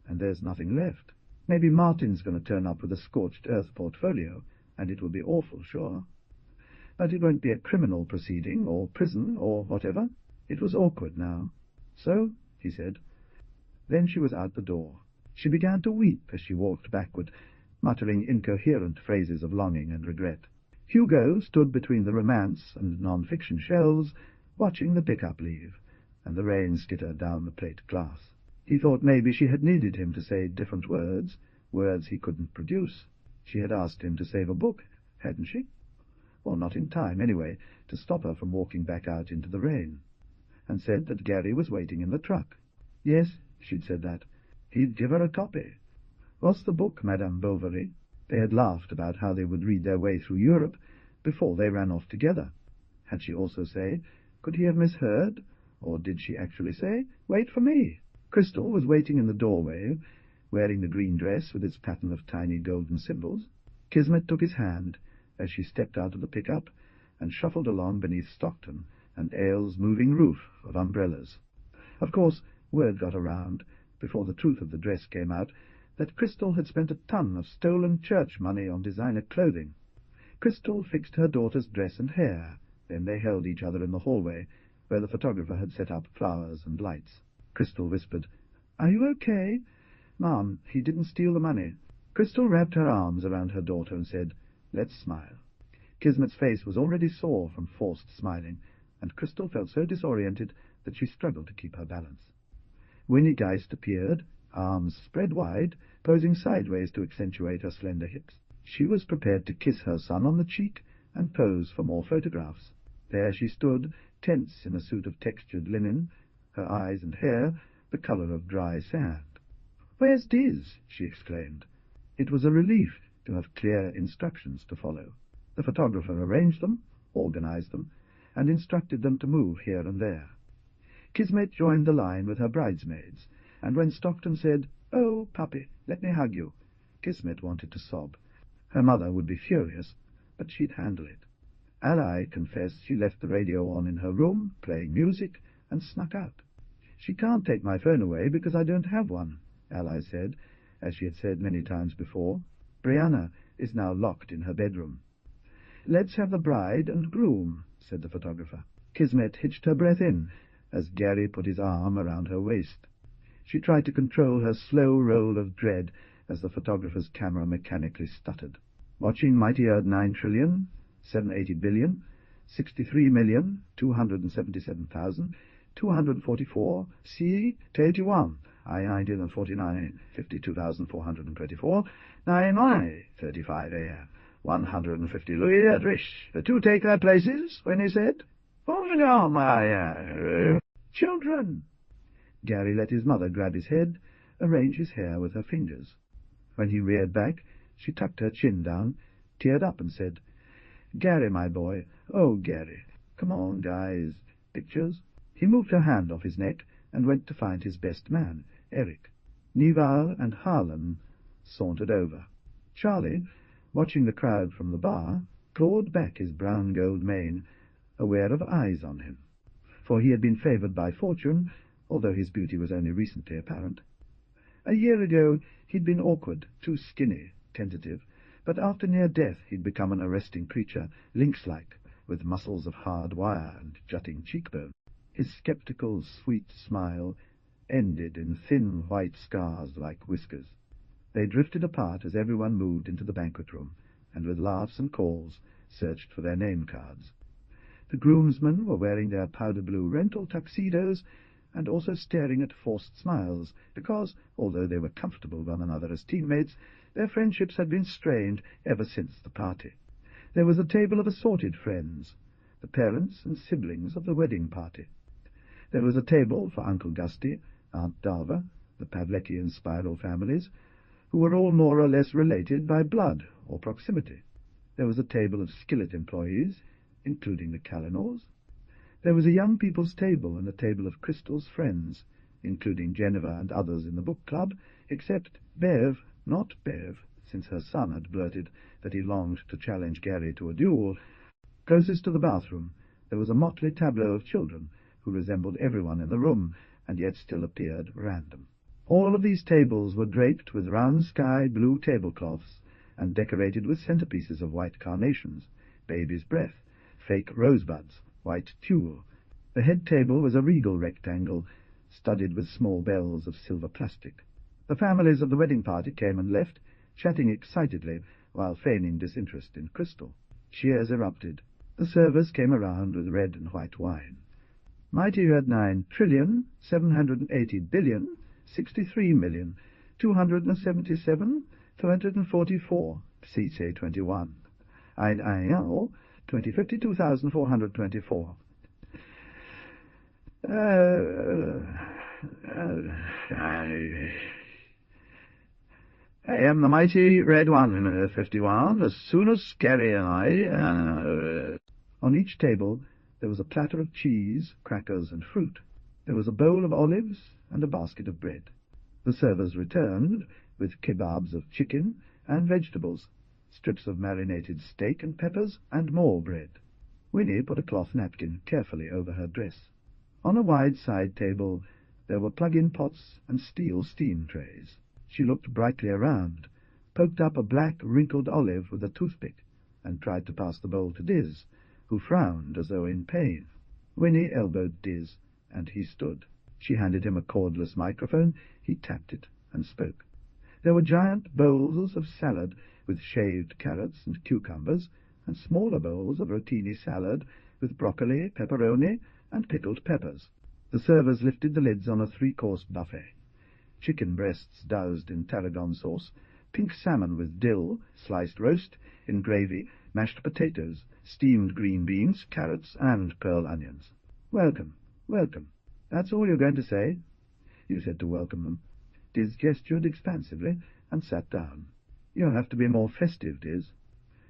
S1: and there's nothing left. Maybe Martin's going to turn up with a scorched earth portfolio, and it will be awful, sure. But it won't be a criminal proceeding, or prison, or whatever. It was awkward now. So, he said. Then she was out the door. She began to weep as she walked backward, muttering incoherent phrases of longing and regret. Hugo stood between the romance and non-fiction shelves, watching the pickup leave, and the rain skitter down the plate glass. He thought maybe she had needed him to say different words, words he couldn't produce. She had asked him to save a book, hadn't she? Well, not in time, anyway, to stop her from walking back out into the rain, and said that Gary was waiting in the truck. Yes, she'd said that. He'd give her a copy. What's the book, Madame Bovary? They had laughed about how they would read their way through Europe before they ran off together. Had she also said, could he have misheard? Or did she actually say, wait for me? Crystal was waiting in the doorway, wearing the green dress with its pattern of tiny golden symbols. Kismet took his hand as she stepped out of the pickup and shuffled along beneath Stockton and Aile's moving roof of umbrellas. Of course, word got around, before the truth of the dress came out, that Crystal had spent a ton of stolen church money on designer clothing. Crystal fixed her daughter's dress and hair. Then they held each other in the hallway, where the photographer had set up flowers and lights. Crystal whispered, "Are you okay?" "Mom, he didn't steal the money." Crystal wrapped her arms around her daughter and said, "Let's smile." Kismet's face was already sore from forced smiling, and Crystal felt so disoriented that she struggled to keep her balance. Winnie Geist appeared, arms spread wide, posing sideways to accentuate her slender hips. She was prepared to kiss her son on the cheek and pose for more photographs. There she stood, tense in a suit of textured linen, her eyes and hair the colour of dry sand. "Where's Diz?" she exclaimed. It was a relief to have clear instructions to follow. The photographer arranged them, organized them, and instructed them to move here and there. Kismet joined the line with her bridesmaids, and when Stockton said, "Oh, puppy, let me hug you," Kismet wanted to sob. Her mother would be furious, but she'd handle it. Ally confessed she left the radio on in her room, playing music, and snuck out. "She can't take my phone away because I don't have one," Ally said, as she had said many times before. Brianna is now locked in her bedroom. "Let's have the bride and groom," said the photographer. Kismet hitched her breath in as Gary put his arm around her waist. She tried to control her slow roll of dread as the photographer's camera mechanically stuttered. "Watching Mighty Earth 9,780,000,000,000, 63,277,244, C, 81, I 1949, 52,424, 9, 35 a.m., 150. Louise Erdrich. The two take their places," when he said, "Children." Gary let his mother grab his head, arrange his hair with her fingers. When he reared back, she tucked her chin down, teared up, and said, "Gary, my boy, oh, Gary, come on, guys, pictures." He moved her hand off his neck and went to find his best man, Eric. Nival and Harlan sauntered over. Charlie, watching the crowd from the bar, clawed back his brown-gold mane, aware of eyes on him, for he had been favoured by fortune, although his beauty was only recently apparent. A year ago he'd been awkward, too skinny, tentative, but after near death he'd become an arresting creature, lynx-like, with muscles of hard wire and jutting cheekbone. His sceptical, sweet smile ended in thin white scars like whiskers. They drifted apart as everyone moved into the banquet room, and with laughs and calls searched for their name cards. The groomsmen were wearing their powder-blue rental tuxedos, and also staring at forced smiles, because, although they were comfortable with one another as teammates, their friendships had been strained ever since the party. There was a table of assorted friends, the parents and siblings of the wedding party. There was a table for Uncle Gusty, Aunt Dalva, the Pavlecki and Spiral families, who were all more or less related by blood or proximity. There was a table of skillet employees, including the Callinors. There was a young people's table and a table of Crystal's friends, including Geneva and others in the book club, except Bev, not Bev, since her son had blurted that he longed to challenge Gary to a duel. Closest to the bathroom there was a motley tableau of children, who resembled everyone in the room, and yet still appeared random. All of these tables were draped with round sky-blue tablecloths, and decorated with centerpieces of white carnations, baby's breath, fake rosebuds, white tulle. The head table was a regal rectangle, studded with small bells of silver plastic. The families of the wedding party came and left, chatting excitedly while feigning disinterest in Crystal. Cheers erupted. The servers came around with red and white wine. Mighty Earth 9,780,000,000,000, 63,277,344, CC 21. I 52,424. I am the mighty Red One, 51. As soon as Gary and I... On each table there was a platter of cheese, crackers, and fruit. There was a bowl of olives and a basket of bread. The servers returned with kebabs of chicken and vegetables, strips of marinated steak and peppers, and more bread. Winnie put a cloth napkin carefully over her dress. On a wide side table there were plug-in pots and steel steam trays. She looked brightly around, poked up a black, wrinkled olive with a toothpick, and tried to pass the bowl to Diz, who frowned as though in pain. Winnie elbowed Diz, and he stood. She handed him a cordless microphone. He tapped it and spoke. There were giant bowls of salad with shaved carrots and cucumbers, and smaller bowls of rotini salad with broccoli, pepperoni, and pickled peppers. The servers lifted the lids on a three-course buffet. Chicken breasts doused in tarragon sauce, pink salmon with dill, sliced roast in gravy, mashed potatoes, steamed green beans, carrots, and pearl onions. "Welcome, welcome. That's all you're going to say?" You said to welcome them. Diz gestured expansively and sat down. "You'll have to be more festive, Diz.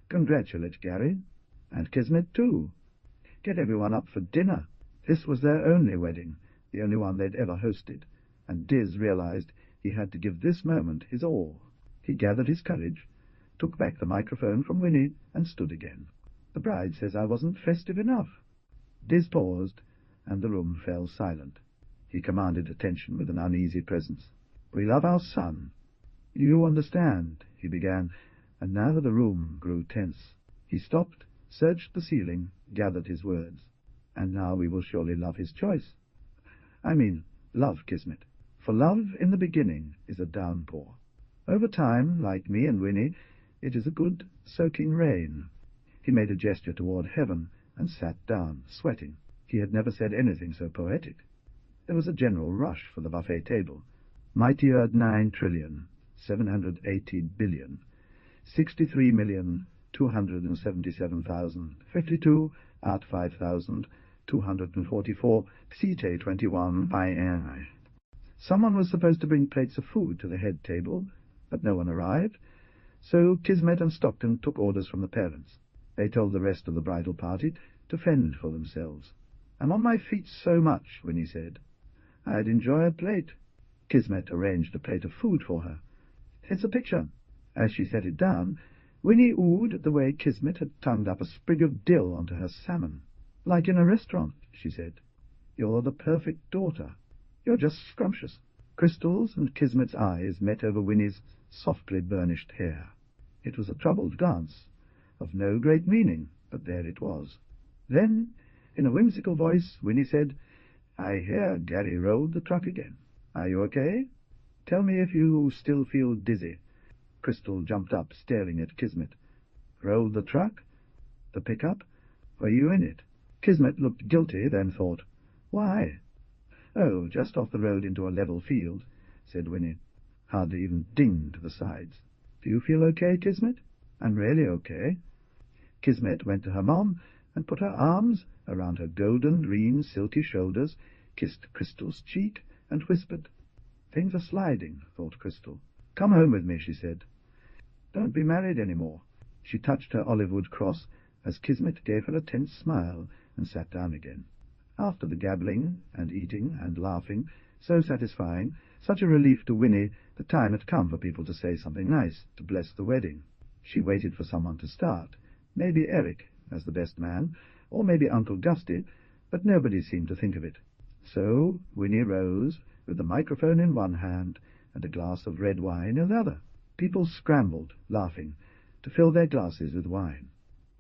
S1: Congratulate Gary. And Kismet, too. Get everyone up for dinner." This was their only wedding, the only one they'd ever hosted, and Diz realized he had to give this moment his all. He gathered his courage, took back the microphone from Winnie, and stood again. "The bride says I wasn't festive enough." Diz paused, and the room fell silent. He commanded attention with an uneasy presence. "We love our son. You understand," he began, and now the room grew tense. He stopped, searched the ceiling, gathered his words. "And now we will surely love his choice. I mean, love Kismet. For love in the beginning is a downpour. Over time, like me and Winnie, it is a good soaking rain." He made a gesture toward heaven and sat down, sweating. He had never said anything so poetic. There was a general rush for the buffet table. "Mighty Earth 9,780,000,000,000, 63,277,052 at 5,244 CT 21 by Someone was supposed to bring plates of food to the head table, but no one arrived, so Kismet and Stockton took orders from the parents. They told the rest of the bridal party to fend for themselves. "I'm on my feet so much," Winnie said. "I'd enjoy a plate." Kismet arranged a plate of food for her. "It's a picture." As she set it down, Winnie oohed at the way Kismet had tongued up a sprig of dill onto her salmon. "Like in a restaurant," she said. "You're the perfect daughter. You're just scrumptious." Crystal's and Kismet's eyes met over Winnie's softly burnished hair. It was a troubled glance, of no great meaning, but there it was. Then, in a whimsical voice, Winnie said, "I hear Gary rolled the truck again. Are you okay? Tell me if you still feel dizzy." Crystal jumped up, staring at Kismet. "Rolled the truck? The pickup? Were you in it?" Kismet looked guilty, then thought, "Why?" "Oh, just off the road into a level field," said Winnie. Hardly even dinged to the sides. "Do you feel okay, Kismet?" "I'm really okay." Kismet went to her mom and put her arms around her golden, green, silky shoulders, kissed Crystal's cheek, and whispered. "Things are sliding," thought Crystal. "Come home with me," she said. "Don't be married any more." She touched her olive wood cross as Kismet gave her a tense smile and sat down again. After the gabbling and eating and laughing, so satisfying, such a relief to Winnie, the time had come for people to say something nice, to bless the wedding. She waited for someone to start, maybe Eric, as the best man, or maybe Uncle Gusty, but nobody seemed to think of it. So Winnie rose, with the microphone in one hand and a glass of red wine in the other. People scrambled, laughing, to fill their glasses with wine.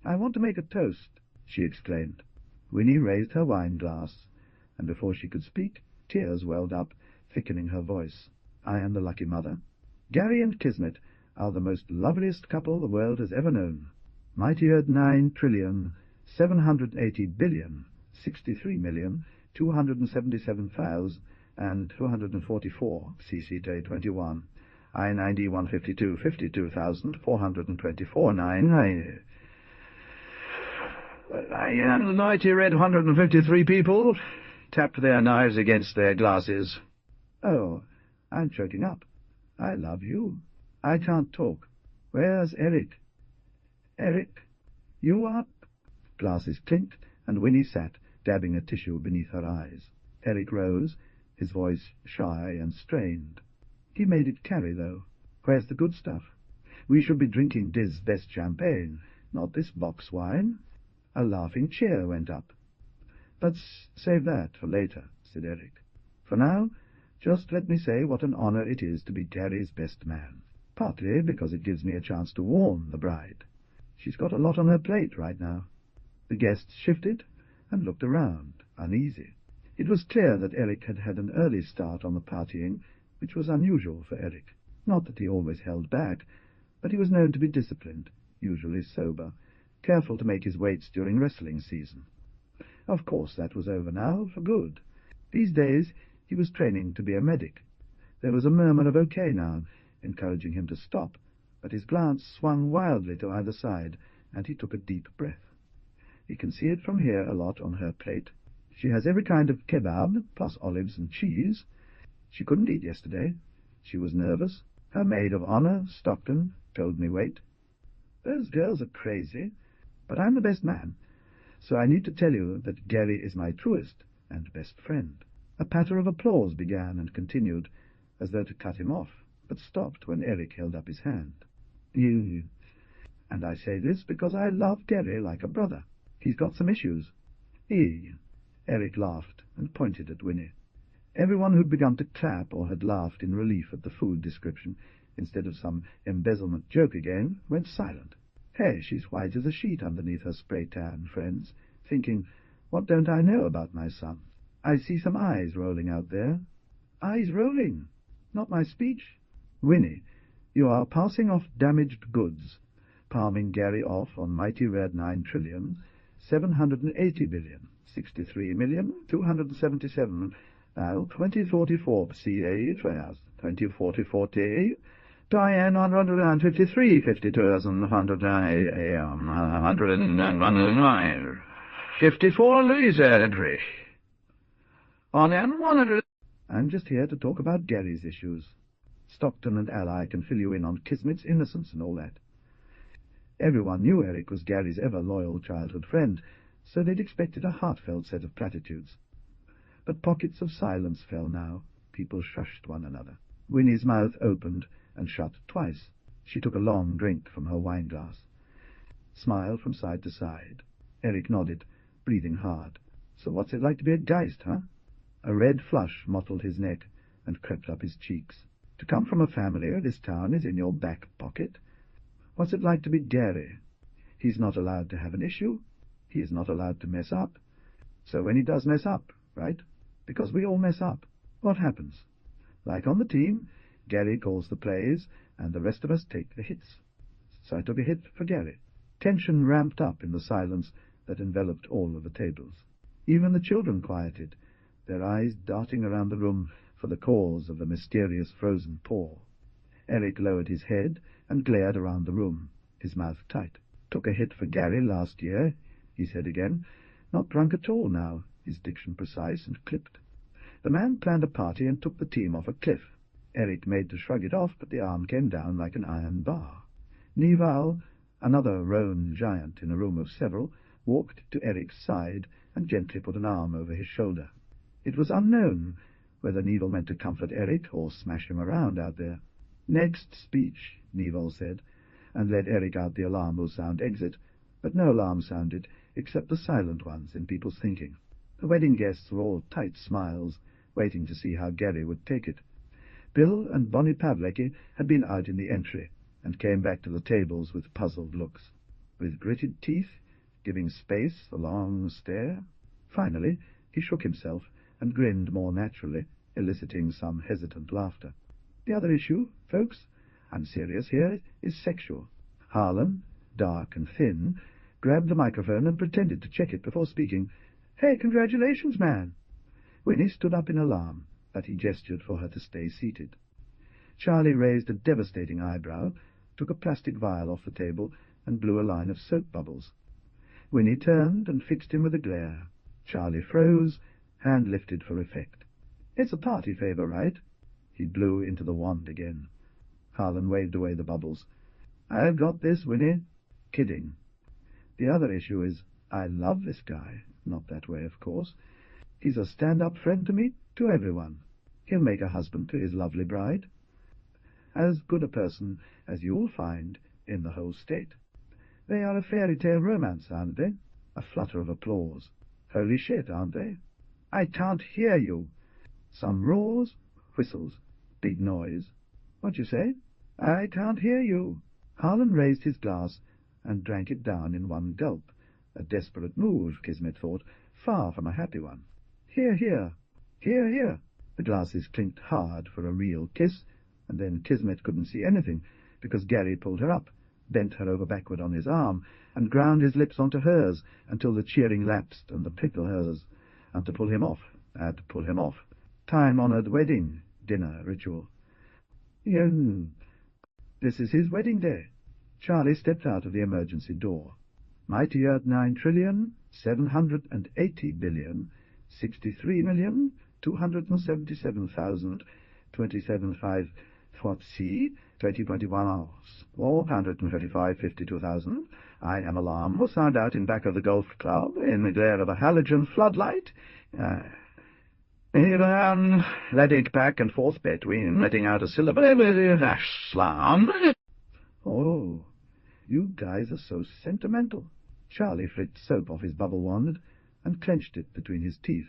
S1: "I want to make a toast," she exclaimed. Winnie raised her wine glass, and before she could speak, tears welled up, thickening her voice. "I am the lucky mother. Gary and Kismet are the most loveliest couple the world has ever known. Mighty Earth 9,780,000,000,000, 63,277,244 CCT 21. I-90 152 52,424 9. The mighty red 153 people tapped their knives against their glasses. "Oh, I'm choking up. I love you. I can't talk. Where's Eric? Eric, you up?" Glasses clinked, and Winnie sat, dabbing a tissue beneath her eyes. Eric rose, his voice shy and strained. He made it carry, though. "Where's the good stuff? We should be drinking Diz's best champagne, not this box wine." A laughing cheer went up. "Let's save that for later," said Eric. "For now, just let me say what an honor it is to be Gary's best man, partly because it gives me a chance to warn the bride. She's got a lot on her plate right now." The guests shifted and looked around, uneasy. It was clear that Eric had had an early start on the partying, which was unusual for Eric. Not that he always held back, but he was known to be disciplined, usually sober, careful to make his weights during wrestling season. Of course that was over now, for good. These days he was training to be a medic. There was a murmur of "okay" now, encouraging him to stop, but his glance swung wildly to either side, and he took a deep breath. "You can see it from here a lot on her plate. She has every kind of kebab, plus olives and cheese. She couldn't eat yesterday. She was nervous. Her maid of honor, Stockton, told me wait. Those girls are crazy, but I'm the best man, so I need to tell you that Gary is my truest and best friend." A patter of applause began and continued, as though to cut him off, but stopped when Eric held up his hand. "You... And I say this because I love Gary like a brother. He's got some issues." Eric laughed and pointed at Winnie. Everyone who'd begun to clap or had laughed in relief at the food description, instead of some embezzlement joke again, went silent. Hey, she's white as a sheet underneath her spray-tan friends, thinking, what don't I know about my son? I see some eyes rolling out there. Eyes rolling, not my speech. Winnie, you are passing off damaged goods, palming Gary off on mighty red 9,780,000,63,277,000, 2044 CA 2044 T. Diane 153 52,109 54 Louise Erdrich. On N 100. I'm just here to talk about Gary's issues. Stockton and Ally can fill you in on Kismet's innocence and all that. Everyone knew Eric was Gary's ever-loyal childhood friend, so they'd expected a heartfelt set of platitudes. But pockets of silence fell now. People shushed one another. Winnie's mouth opened and shut twice. She took a long drink from her wine-glass. Smiled from side to side. Eric nodded, breathing hard. So what's it like to be a Geist, huh? A red flush mottled his neck and crept up his cheeks. To come from a family where this town is in your back pocket? What's it like to be Gary? He's not allowed to have an issue. He is not allowed to mess up. So when he does mess up, right? Because we all mess up, what happens? Like on the team, Gary calls the plays, and the rest of us take the hits. So I took a hit for Gary. Tension ramped up in the silence that enveloped all of the tables. Even the children quieted, their eyes darting around the room for the cause of the mysterious frozen paw. Eric lowered his head and glared around the room, his mouth tight. Took a hit for Gary last year, he said again. Not drunk at all now, his diction precise and clipped. The man planned a party and took the team off a cliff. Eric made to shrug it off, but the arm came down like an iron bar. Nival, another roan giant in a room of several, walked to Eric's side and gently put an arm over his shoulder. It was unknown whether Nival meant to comfort Eric or smash him around out there. "Next speech," Nival said, and led Eric out the alarm will sound exit, but no alarm sounded except the silent ones in people's thinking. The wedding guests were all tight smiles, waiting to see how Gary would take it. Bill and Bonnie Pavlecki had been out in the entry, and came back to the tables with puzzled looks. With gritted teeth, giving space a long stare. Finally, he shook himself and grinned more naturally, eliciting some hesitant laughter. The other issue, folks, I'm serious here, is sexual. Harlan, dark and thin, grabbed the microphone and pretended to check it before speaking. "Hey, congratulations, man!" Winnie stood up in alarm, but he gestured for her to stay seated. Charlie raised a devastating eyebrow, took a plastic vial off the table, and blew a line of soap bubbles. Winnie turned and fixed him with a glare. Charlie froze, hand lifted for effect. "It's a party favor, right?" He blew into the wand again. Harlan waved away the bubbles. "I've got this, Winnie." "Kidding. The other issue is, I love this guy. Not that way, of course. He's a stand-up friend to me, to everyone. He'll make a husband to his lovely bride. As good a person as you'll find in the whole state. They are a fairy-tale romance, aren't they?" A flutter of applause. "Holy shit, aren't they?" "I can't hear you." Some roars, whistles, big noise. "What you say?" "I can't hear you." Harlan raised his glass and drank it down in one gulp. A desperate move, Kismet thought, far from a happy one. "Hear, hear. Hear, hear." The glasses clinked hard for a real kiss, and then Kismet couldn't see anything, because Gary pulled her up, bent her over backward on his arm, and ground his lips onto hers until the cheering lapsed and the pickle hers. And to pull him off, had to pull him off. Time-honored wedding, dinner ritual. This is his wedding day. Charlie stepped out of the emergency door. Mighty Earth 9,780,000,63,277,027.5 C 2021 hours 435,52,000. I am alarm will sound out in back of the golf club in the glare of a halogen floodlight. Let back and forth between, letting out a syllable. Slam. Oh, you guys are so sentimental. Charlie flicked soap off his bubble wand and clenched it between his teeth.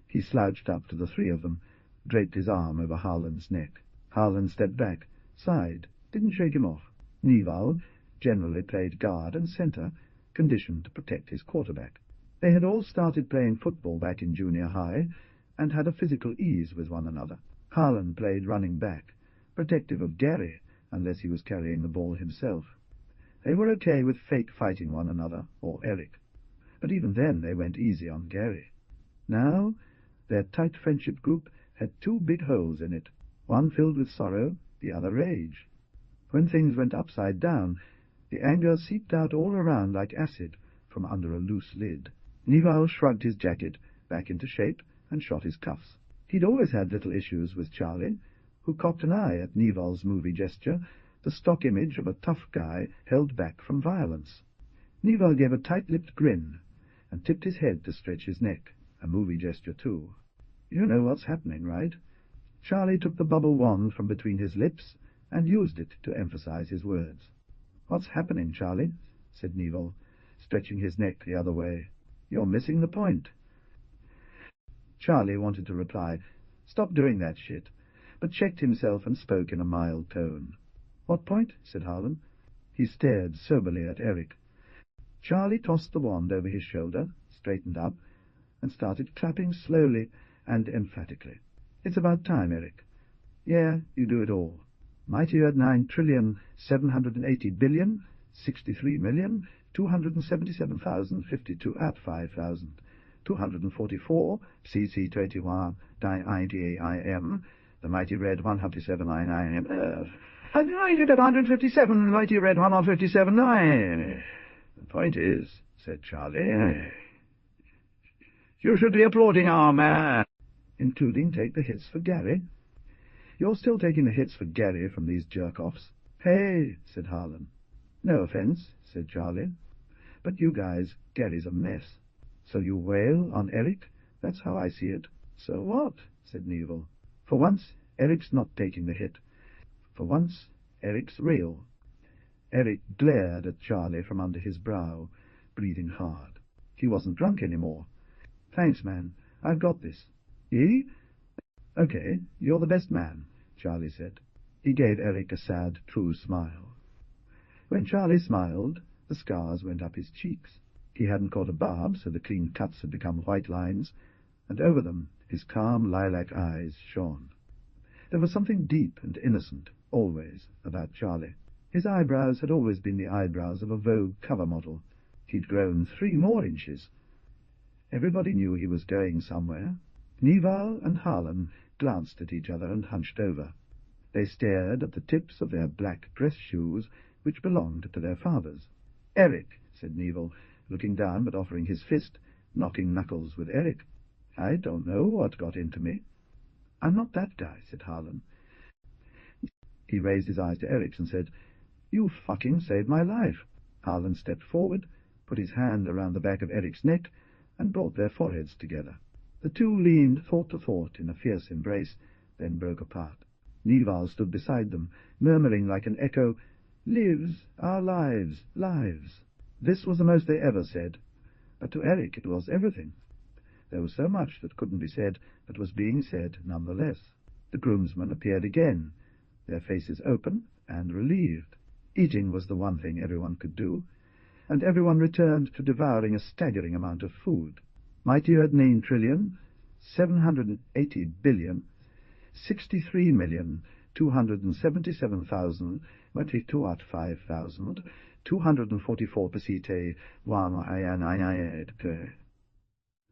S1: He slouched up to the three of them, draped his arm over Harlan's neck. Harlan stepped back, sighed, didn't shake him off. Nival generally played guard and centre, conditioned to protect his quarterback. They had all started playing football back in junior high, and had a physical ease with one another. Harlan played running back, protective of Gary, unless he was carrying the ball himself. They were okay with fake fighting one another, or Eric, but even then they went easy on Gary. Now their tight friendship group had two big holes in it, one filled with sorrow, the other rage. When things went upside down, the anger seeped out all around like acid from under a loose lid. Nival shrugged his jacket back into shape and shot his cuffs. He'd always had little issues with Charlie, who cocked an eye at Nival's movie gesture, the stock image of a tough guy held back from violence. Nival gave a tight-lipped grin and tipped his head to stretch his neck, a movie gesture too. You know what's happening, right? Charlie took the bubble wand from between his lips and used it to emphasize his words. What's happening, Charlie? Said Nival, stretching his neck the other way. You're missing the point. Charlie wanted to reply, Stop doing that shit, but checked himself and spoke in a mild tone. What point? Said Harlan. He stared soberly at Eric. Charlie tossed the wand over his shoulder, straightened up, and started clapping slowly and emphatically. It's about time, Eric. Yeah, you do it all. Mighty Earth 9,780,063,277,052 at 5,244 CC21 DIITAIM, the Mighty Red 157 and 157 Mighty Red 157 9. The point is, said Charlie, you should be applauding our man, including take the hits for Gary. You're still taking the hits for Gary from these jerk-offs. Hey, said Harlan. No offense, said Charlie. But you guys, Gary's a mess. So you wail on Eric? That's how I see it. So what? Said Nival. For once, Eric's not taking the hit. For once, Eric's real. Eric glared at Charlie from under his brow, breathing hard. He wasn't drunk anymore. Thanks, man. I've got this. Ye? Okay, you're the best man, Charlie said. He gave Eric a sad, true smile. When Charlie smiled, the scars went up his cheeks. He hadn't caught a barb, so the clean cuts had become white lines, and over them his calm lilac eyes shone. There was something deep and innocent, always, about Charlie. His eyebrows had always been the eyebrows of a Vogue cover model. He'd grown 3 more inches. Everybody knew he was going somewhere. Nival and Harlan glanced at each other and hunched over. They stared at the tips of their black dress shoes, which belonged to their fathers. Eric, said Nival, looking down but offering his fist, knocking knuckles with Eric. I don't know what got into me. I'm not that guy, said Harlan. He raised his eyes to Eric's and said, You fucking saved my life. Harlan stepped forward, put his hand around the back of Eric's neck, and brought their foreheads together. The two leaned thought to thought in a fierce embrace, then broke apart. Nival stood beside them, murmuring like an echo, Lives, our lives, lives. This was the most they ever said, but to Eric it was everything. There was so much that couldn't be said, but was being said nonetheless. The groomsmen appeared again, their faces open and relieved. Eating was the one thing everyone could do, and everyone returned to devouring a staggering amount of food. Mighty Earth 9,780,063,277,022 at 5,244 pesite 1.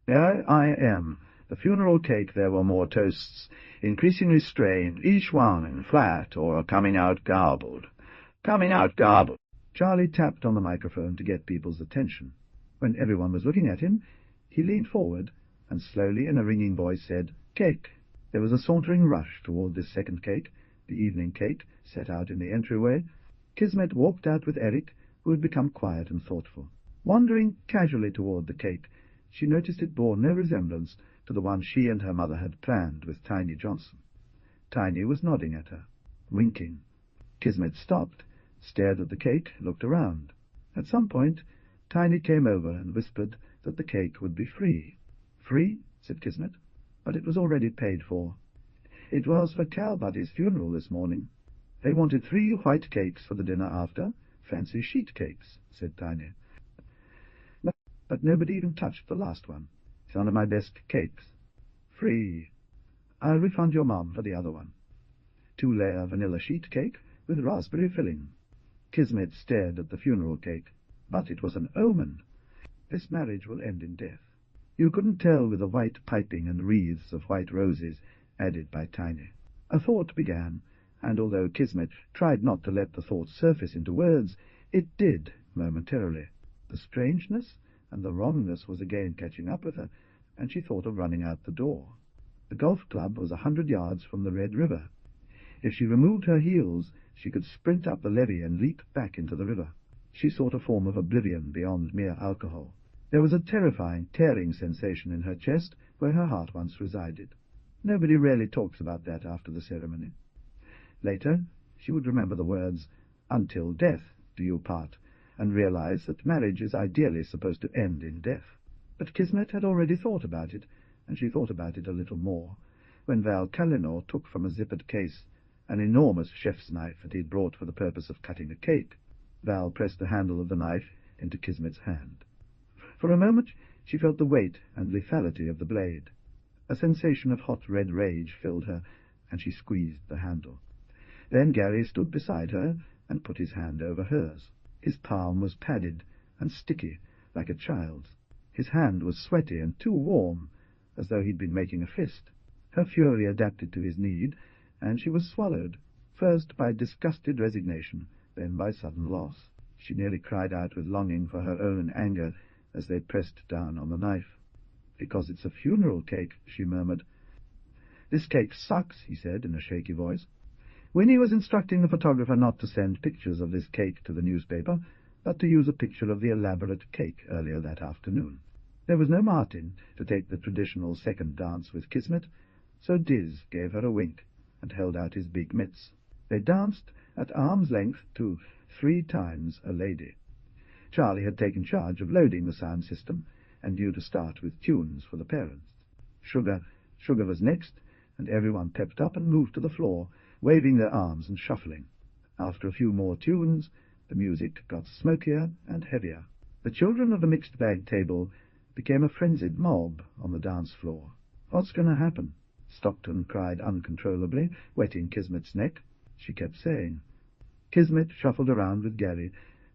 S1: There I am, the funeral cake. There were more toasts, increasingly strained, each one in flat or coming out garbled. Coming out garbled. Charlie tapped on the microphone to get people's attention. When everyone was looking at him, he leaned forward and slowly in a ringing voice said, Cake. There was a sauntering rush toward this second cake, the evening cake, set out in the entryway. Kismet walked out with Eric, who had become quiet and thoughtful. Wandering casually toward the cake, she noticed it bore no resemblance to the one she and her mother had planned with Tiny Johnson. Tiny was nodding at her, winking. Kismet stopped, stared at the cake, looked around. At some point, Tiny came over and whispered that the cake would be free. "Free?" said Kismet. "But it was already paid for. It was for Cal Buddy's funeral this morning. They wanted 3 white cakes for the dinner after, fancy sheet cakes," said Tiny. "But nobody even touched the last one. It's one of my best cakes. Free. I'll refund your mom for the other one. 2-layer vanilla sheet cake with raspberry filling." Kismet stared at the funeral cake. But it was an omen. "This marriage will end in death. You couldn't tell with the white piping and wreaths of white roses," added by Tiny. A thought began, and although Kismet tried not to let the thought surface into words, it did, momentarily. The strangeness and the wrongness was again catching up with her, and she thought of running out the door. The golf club was 100 yards from the Red River. If she removed her heels, she could sprint up the levee and leap back into the river. She sought a form of oblivion beyond mere alcohol. There was a terrifying, tearing sensation in her chest where her heart once resided. Nobody really talks about that after the ceremony. Later, she would remember the words, "Until death do you part," and realize that marriage is ideally supposed to end in death. But Kismet had already thought about it, and she thought about it a little more, when Val Callinor took from a zippered case an enormous chef's knife that he had brought for the purpose of cutting a cake. Val pressed the handle of the knife into Kismet's hand. For a moment she felt the weight and lethality of the blade. A sensation of hot red rage filled her, and she squeezed the handle. Then Gary stood beside her and put his hand over hers. His palm was padded and sticky, like a child's. His hand was sweaty and too warm, as though he'd been making a fist. Her fury adapted to his need, and she was swallowed, first by disgusted resignation, then by sudden loss. She nearly cried out with longing for her own anger as they pressed down on the knife. "Because it's a funeral cake," she murmured. "This cake sucks," he said in a shaky voice. Winnie was instructing the photographer not to send pictures of this cake to the newspaper, but to use a picture of the elaborate cake earlier that afternoon. There was no Martin to take the traditional second dance with Kismet, so Diz gave her a wink and held out his big mitts. They danced at arm's length to 3 times a lady. Charlie had taken charge of loading the sound system, and knew to start with tunes for the parents. Sugar was next, and everyone pepped up and moved to the floor, waving their arms and shuffling. After a few more tunes, the music got smokier and heavier. The children of the mixed-bag table became a frenzied mob on the dance floor. "What's going to happen?" Stockton cried uncontrollably, wetting Kismet's neck. She kept saying. Kismet shuffled around with Gary,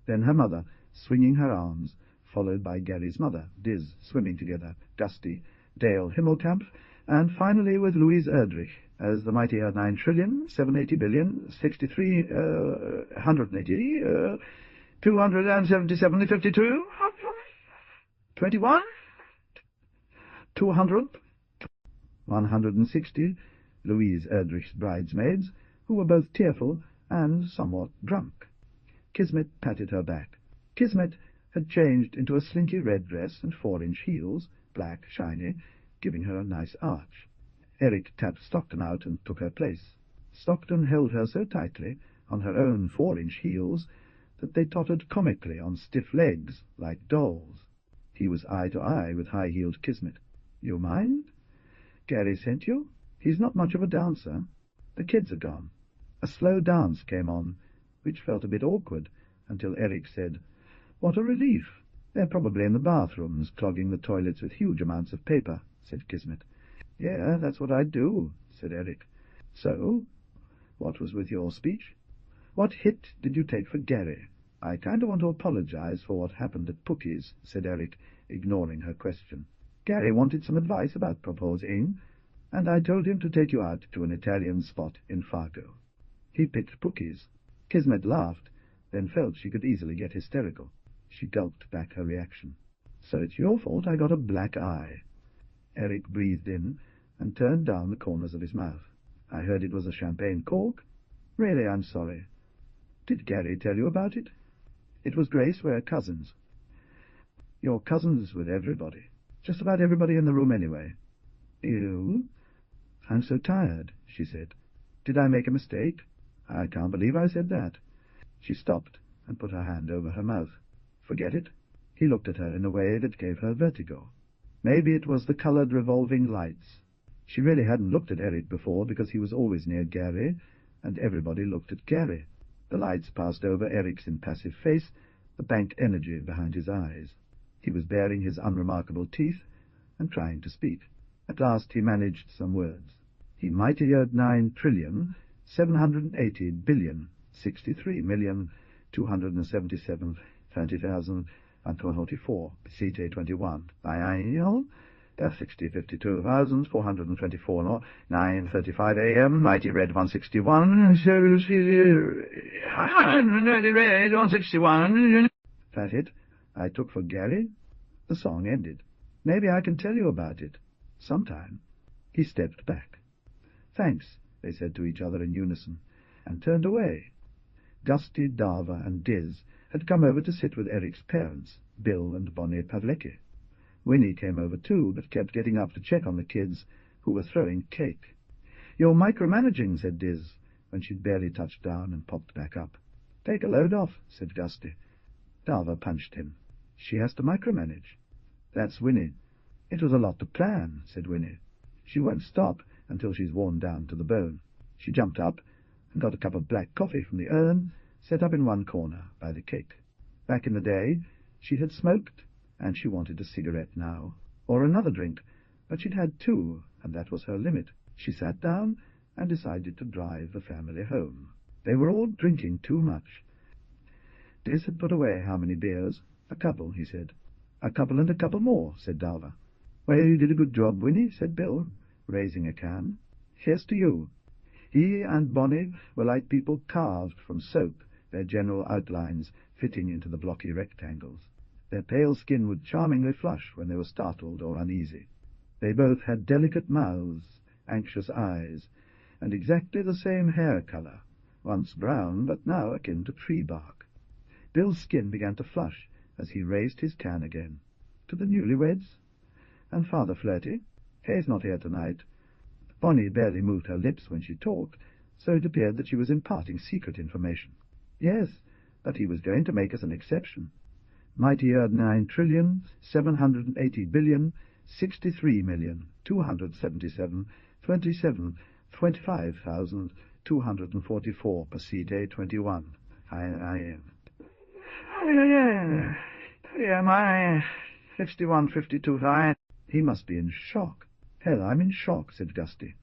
S1: then her mother, swinging her arms, followed by Gary's mother, Diz, swimming together, Dusty, Dale Himmelkamp, and finally with Louise Erdrich, as the mightier 9,780,063,180, 277,52, 21, 200, 160, Louise Erdrich's bridesmaids, who were both tearful and somewhat drunk. Kismet patted her back. Kismet had changed into a slinky red dress and 4-inch heels, black, shiny, giving her a nice arch. Eric tapped Stockton out and took her place. Stockton held her so tightly on her own 4-inch heels that they tottered comically on stiff legs, like dolls. He was eye to eye with high-heeled Kismet. "You mind? Gary sent you? He's not much of a dancer. The kids are gone." A slow dance came on, which felt a bit awkward, until Eric said, "What a relief! They're probably in the bathrooms, clogging the toilets with huge amounts of paper," said Kismet. "Yeah, that's what I'd do," said Eric. "So, what was with your speech? What hit did you take for Gary?" "I kind of want to apologize for what happened at Pookie's," said Eric, ignoring her question. "Gary wanted some advice about proposing, and I told him to take you out to an Italian spot in Fargo. He picked Pookie's." Kismet laughed, then felt she could easily get hysterical. She gulped back her reaction. "So it's your fault I got a black eye." Eric breathed in and turned down the corners of his mouth. "I heard it was a champagne cork. Really, I'm sorry. Did Gary tell you about it?" "It was Grace. We're cousins." "You're cousins with everybody. Just about everybody in the room anyway." You? I'm so tired, she said. Did I make a mistake? I can't believe I said that. She stopped and put her hand over her mouth. Forget it. He looked at her in a way that gave her vertigo. Maybe it was the coloured revolving lights. She really hadn't looked at Eric before because he was always near Gary, and everybody looked at Gary. The lights passed over Eric's impassive face, the banked energy behind his eyes. He was baring his unremarkable teeth and trying to speak. At last he managed some words. He mighty-eared 9,780,603,277,20,144, CT 21. Biennial, 60,52,424, 9:35 a.m., mighty red 161, mighty red 161. That it? I took for Gary? The song ended. Maybe I can tell you about it. Sometime. He stepped back. Thanks, they said to each other in unison, and turned away. Gusty, Dava, and Diz had come over to sit with Eric's parents, Bill and Bonnie Pavlecki. Winnie came over too, but kept getting up to check on the kids, who were throwing cake. "You're micromanaging," said Diz, when she'd barely touched down and popped back up. "Take a load off," said Gusty. Dava punched him. "She has to micromanage." "That's Winnie." "It was a lot to plan," said Winnie. "She won't stop until she's worn down to the bone." She jumped up and got a cup of black coffee from the urn, set up in one corner by the cake. Back in the day, she had smoked, and she wanted a cigarette now, or another drink, but she'd had two, and that was her limit. She sat down and decided to drive the family home. They were all drinking too much. Diz had put away how many beers? "A couple," he said. "A couple and a couple more," said Dava. "Well, you did a good job, Winnie," said Bill, raising a can. "Here's to you." He and Bonnie were like people carved from soap, their general outlines fitting into the blocky rectangles. Their pale skin would charmingly flush when they were startled or uneasy. They both had delicate mouths, anxious eyes, and exactly the same hair colour, once brown but now akin to tree bark. Bill's skin began to flush as he raised his can again. "To the newlyweds? And Father Flirty? He's not here tonight." Bonnie barely moved her lips when she talked, so it appeared that she was imparting secret information. "Yes, but he was going to make us an exception. Mighty-eared 9,780,000,603,277,25,244 per CT 21. Yeah, my 6152. He must be in shock. "Hell, I'm in shock," said Gusty.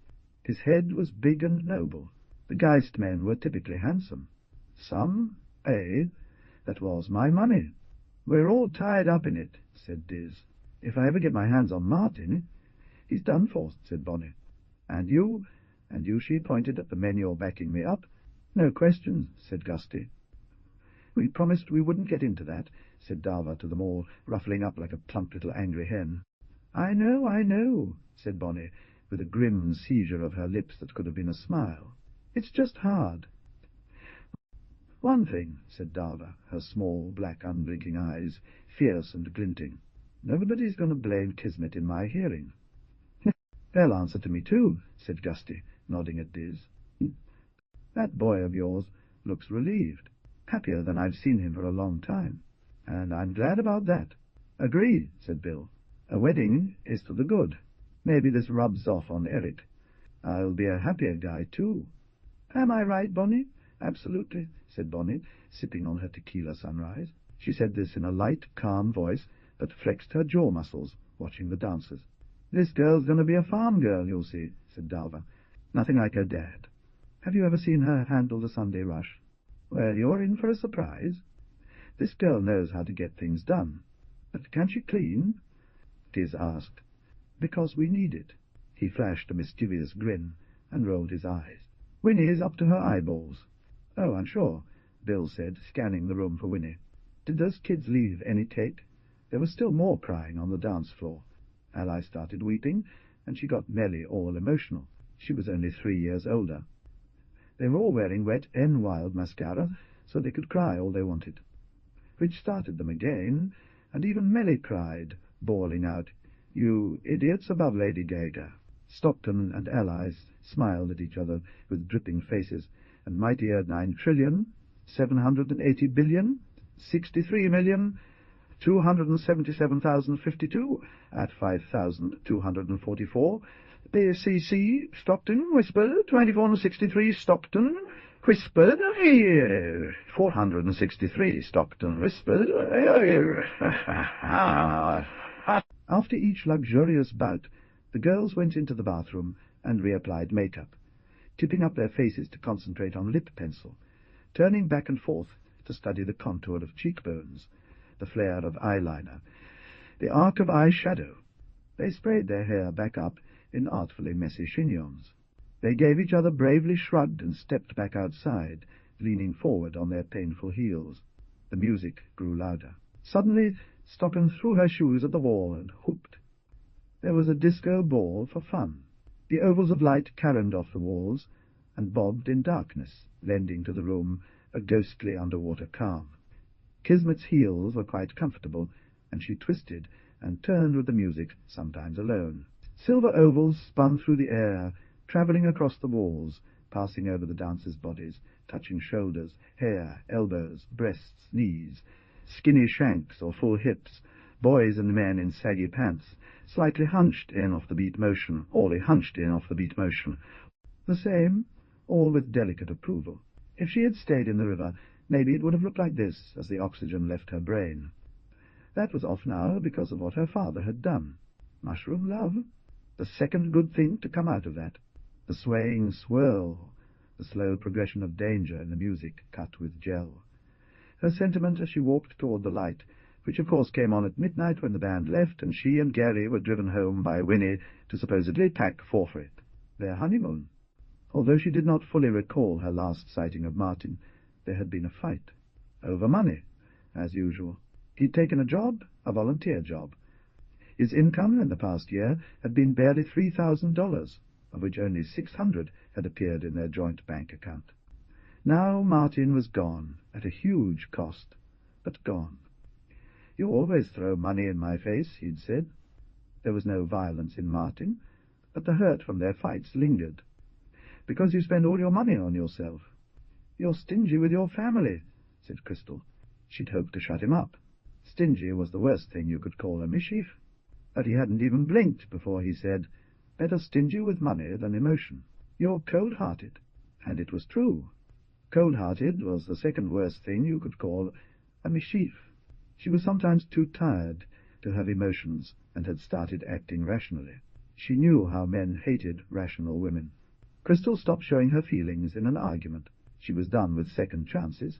S1: His head was big and noble. The Geist men were typically handsome. Some, that was my money. "We're all tied up in it," said Diz. "If I ever get my hands on Martin—" "He's done for," said Bonnie. And you, she pointed at the men you're backing me up." "No questions," said Gusty. "We promised we wouldn't get into that," said Dava to them all, ruffling up like a plump little angry hen. I know," said Bonnie, with a grim seizure of her lips that could have been a smile. "It's just hard." "One thing," said Dava, her small, black, unblinking eyes fierce and glinting. "Nobody's going to blame Kismet in my hearing." "They'll answer to me too," said Gusty, nodding at Diz. "That boy of yours looks relieved, happier than I've seen him for a long time, and I'm glad about that." "Agree," said Bill. "A wedding is to the good. Maybe this rubs off on Eric. I'll be a happier guy, too." "Am I right, Bonnie?" "Absolutely," said Bonnie, sipping on her tequila sunrise. She said this in a light, calm voice, but flexed her jaw muscles, watching the dancers. "This girl's going to be a farm girl, you'll see," said Dalva. "Nothing like her dad. Have you ever seen her handle the Sunday rush? Well, you're in for a surprise. This girl knows how to get things done. But can she clean?" Diz asked. "Because we need it." He flashed a mischievous grin and rolled his eyes. "Winnie is up to her eyeballs." "Oh, I'm sure," Bill said, scanning the room for Winnie. "Did those kids leave any take?" There was still more crying on the dance floor. Ally started weeping, and she got Melly all emotional. She was only 3 years older. They were all wearing wet and wild mascara, so they could cry all they wanted. Which started them again, and even Melly cried, bawling out, "You idiots above Lady Gaga." Stockton and allies smiled at each other with dripping faces, and mightier 9,780,000,063,277,052 at 5,244. BCC, Stockton, whispered, 2463, Stockton, whispered, 463, Stockton, whispered. After each luxurious bout, the girls went into the bathroom and reapplied makeup, tipping up their faces to concentrate on lip pencil, turning back and forth to study the contour of cheekbones, the flare of eyeliner, the arc of eye shadow. They sprayed their hair back up in artfully messy chignons. They gave each other bravely shrugged and stepped back outside, leaning forward on their painful heels. The music grew louder. Suddenly Stockton threw her shoes at the wall and whooped. There was a disco ball for fun. The ovals of light caromed off the walls and bobbed in darkness, lending to the room a ghostly underwater calm. Kismet's heels were quite comfortable, and she twisted and turned with the music, sometimes alone. Silver ovals spun through the air, travelling across the walls, passing over the dancers' bodies, touching shoulders, hair, elbows, breasts, knees, skinny shanks or full hips, boys and men in saggy pants, slightly hunched in off the beat motion, all hunched in off the beat motion. The same, all with delicate approval. If she had stayed in the river, maybe it would have looked like this as the oxygen left her brain. That was off now because of what her father had done. Mushroom love? The second good thing to come out of that. The swaying swirl, the slow progression of danger in the music cut with gel. Her sentiment as she walked toward the light, which of course came on at midnight when the band left, and she and Gary were driven home by Winnie to supposedly pack for it. Their honeymoon. Although she did not fully recall her last sighting of Martin, there had been a fight. Over money, as usual. He'd taken a job, a volunteer job. His income in the past year had been barely $3,000, of which only $600 had appeared in their joint bank account. Now Martin was gone, at a huge cost, but gone. "You always throw money in my face," he'd said. There was no violence in Martin, but the hurt from their fights lingered. "Because you spend all your money on yourself." "You're stingy with your family," said Crystal. She'd hoped to shut him up. Stingy was the worst thing you could call a mischief. But he hadn't even blinked before he said, "Better stingy with money than emotion. You're cold-hearted." And it was true. Cold-hearted was the second worst thing you could call a mischief. She was sometimes too tired to have emotions and had started acting rationally. She knew how men hated rational women. Crystal stopped showing her feelings in an argument. She was done with second chances,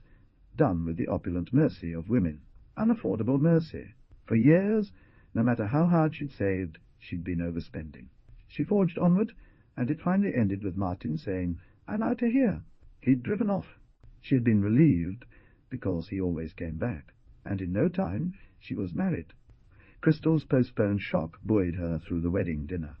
S1: done with the opulent mercy of women. Unaffordable mercy. For years, no matter how hard she'd saved, she'd been overspending. She forged onward, and it finally ended with Martin saying, "I'm out of here." He'd driven off. She had been relieved, because he always came back, and in no time she was married. Crystal's postponed shock buoyed her through the wedding dinner.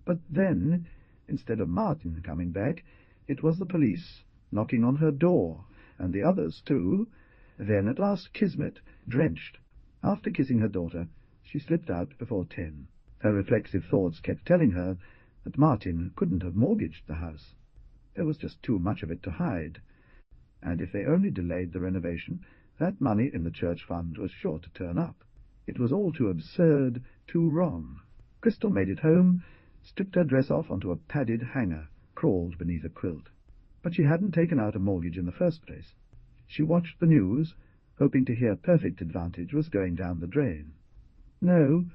S1: But then, instead of Martin coming back, it was the police, knocking on her door, and the others too. Then at last Kismet, drenched. After kissing her daughter, she slipped out before 10. Her reflexive thoughts kept telling her that Martin couldn't have mortgaged the house. There was just too much of it to hide, and if they only delayed the renovation, that money in the church fund was sure to turn up. It was all too absurd, too wrong. Crystal made it home, stripped her dress off onto a padded hanger, crawled beneath a quilt. But she hadn't taken out a mortgage in the first place. She watched the news, hoping to hear Perfect Advantage was going down the drain. No,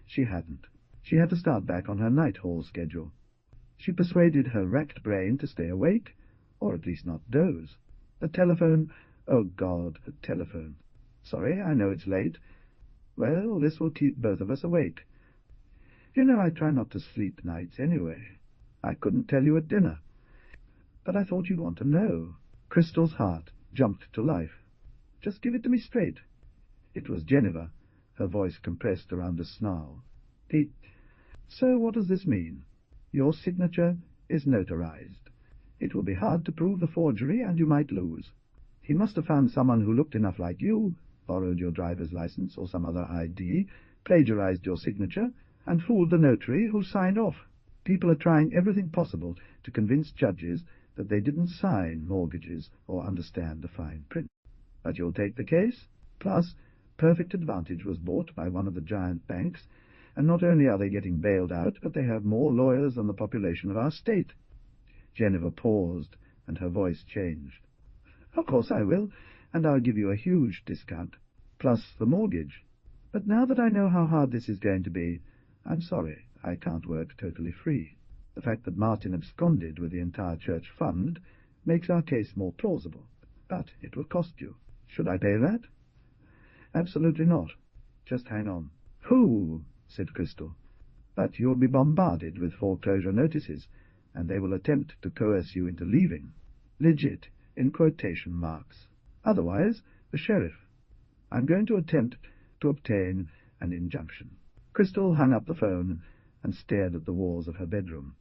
S1: she hadn't. She had to start back on her night hall schedule. She persuaded her racked brain to stay awake, or at least not doze. The telephone, oh God, the telephone. "Sorry, I know it's late." "Well, this will keep both of us awake." "You know I try not to sleep nights anyway. I couldn't tell you at dinner. But I thought you'd want to know." Crystal's heart jumped to life. "Just give it to me straight." It was Jennifer, her voice compressed around a snarl. "So what does this mean? Your signature is notarized. It will be hard to prove the forgery, and you might lose. He must have found someone who looked enough like you, borrowed your driver's license or some other ID, plagiarized your signature, and fooled the notary who signed off. People are trying everything possible to convince judges that they didn't sign mortgages or understand the fine print. But you'll take the case? Plus, Perfect Advantage was bought by one of the giant banks, and not only are they getting bailed out, but they have more lawyers than the population of our state. Jennifer paused, and her voice changed. Of course I will, and I'll give you a huge discount, plus the mortgage. But now that I know how hard this is going to be, I'm sorry, I can't work totally free. The fact that Martin absconded with the entire church fund makes our case more plausible, but it will cost you. Should I pay that? Absolutely not. Just hang on. Who? Said Crystal. But you'll be bombarded with foreclosure notices, and they will attempt to coerce you into leaving. Legit, in quotation marks. Otherwise, the sheriff. I'm going to attempt to obtain an injunction. Crystal hung up the phone and stared at the walls of her bedroom.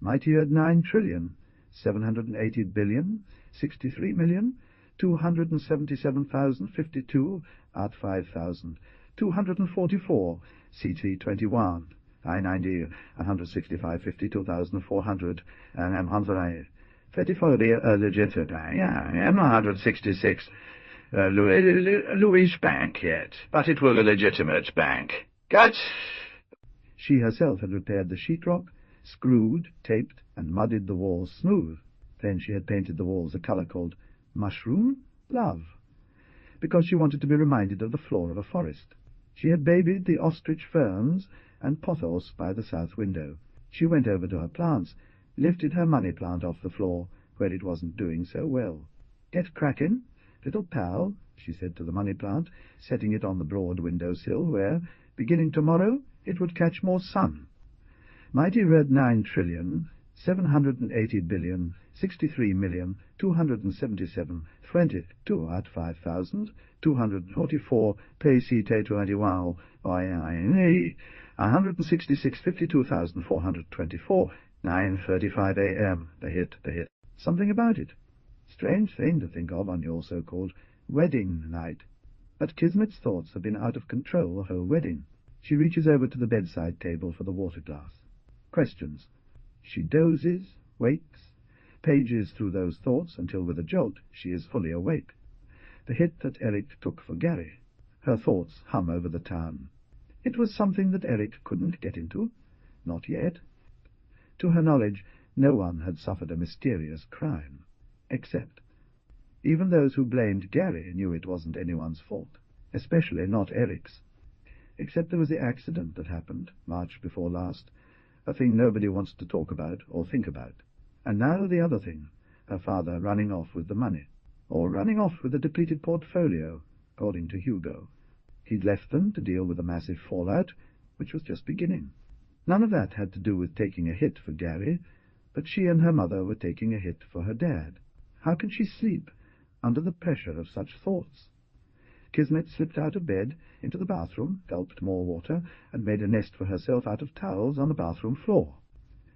S1: Mighty at 9 trillion, 780 billion, 63 million, 277,052 at 5,000, 244, CT21, I-90, 165, 52,400, and M100, 34, legitimate, yeah, M166, Louise Bank yet, but it will a legitimate bank. Got? She herself had repaired the sheetrock, screwed, taped, and mudded the walls smooth. Then she had painted the walls a colour called mushroom love, because she wanted to be reminded of the floor of a forest. She had babied the ostrich ferns and pothos by the south window. She went over to her plants, lifted her money plant off the floor, where it wasn't doing so well. Get cracking, little pal, she said to the money plant, setting it on the broad window-sill, where, beginning tomorrow, it would catch more sun. Mighty red 9 trillion, 780 billion, 63 million, 277, 22 at 5,000, 244, pay CT 21, 166, 52,424, 9:35 a.m. The hit. Something about it. Strange thing to think of on your so-called wedding night. But Kismet's thoughts have been out of control the whole wedding. She reaches over to the bedside table for the water glass. Questions. She dozes, wakes, pages through those thoughts until with a jolt she is fully awake. The hit that Eric took for Gary. Her thoughts hum over the town. It was something that Eric couldn't get into. Not yet. To her knowledge, no one had suffered a mysterious crime. Except. Even those who blamed Gary knew it wasn't anyone's fault, especially not Eric's. Except there was the accident that happened, March before last, a thing nobody wants to talk about or think about. And now the other thing, her father running off with the money, or running off with a depleted portfolio, according to Hugo. He'd left them to deal with the massive fallout, which was just beginning. None of that had to do with taking a hit for Gary, but she and her mother were taking a hit for her dad. How can she sleep under the pressure of such thoughts? Kismet slipped out of bed, into the bathroom, gulped more water, and made a nest for herself out of towels on the bathroom floor.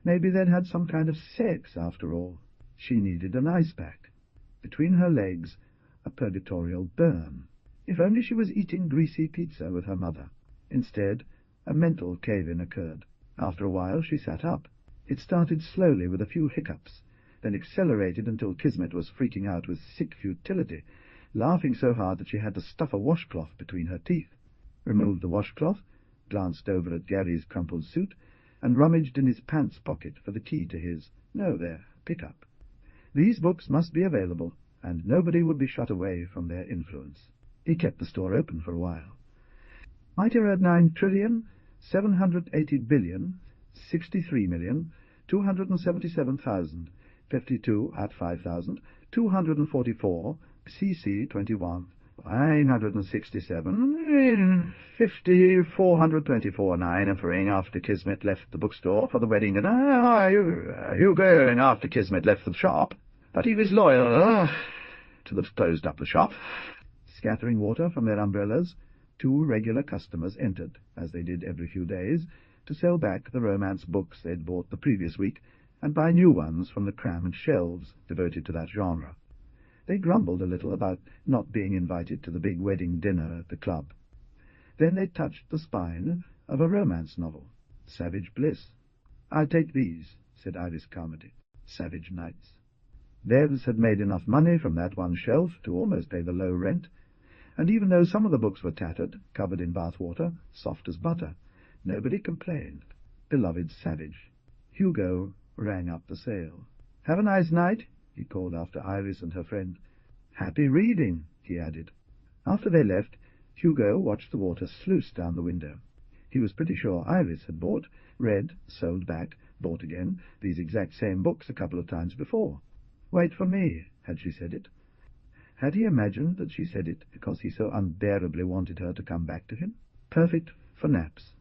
S1: Maybe they'd had some kind of sex, after all. She needed an ice pack. Between her legs, a purgatorial burn. If only she was eating greasy pizza with her mother. Instead, a mental cave-in occurred. After a while, she sat up. It started slowly with a few hiccups, then accelerated until Kismet was freaking out with sick futility, laughing so hard that she had to stuff a washcloth between her teeth. Removed the washcloth, glanced over at Gary's crumpled suit, and rummaged in his pants pocket for the key to his, pickup. These books must be available, and nobody would be shut away from their influence. He kept the store open for a while. Mighty red 9 trillion, 780 billion, 63 million, 277,000, 52 at 5,000, 244, CC 21, 967, 50, 424, 9 offering after Kismet left the bookstore for the wedding, and you going after Kismet left the shop, but he was loyal to the closed up the shop. Scattering water from their umbrellas, 2 regular customers entered, as they did every few days, to sell back the romance books they'd bought the previous week and buy new ones from the crammed shelves devoted to that genre. They grumbled a little about not being invited to the big wedding dinner at the club. Then they touched the spine of a romance novel, Savage Bliss. "I'll take these," said Iris Carmody. Savage knights. Devs had made enough money from that one shelf to almost pay the low rent, and even though some of the books were tattered, covered in bathwater, soft as butter, nobody complained. Beloved Savage. Hugo rang up the sale. "Have a nice night," he called after Iris and her friend. "Happy reading," he added. After they left, Hugo watched the water sluice down the window. He was pretty sure Iris had bought, read, sold back, bought again, these exact same books a couple of times before. "Wait for me," had she said it? Had he imagined that she said it because he so unbearably wanted her to come back to him? Perfect for naps.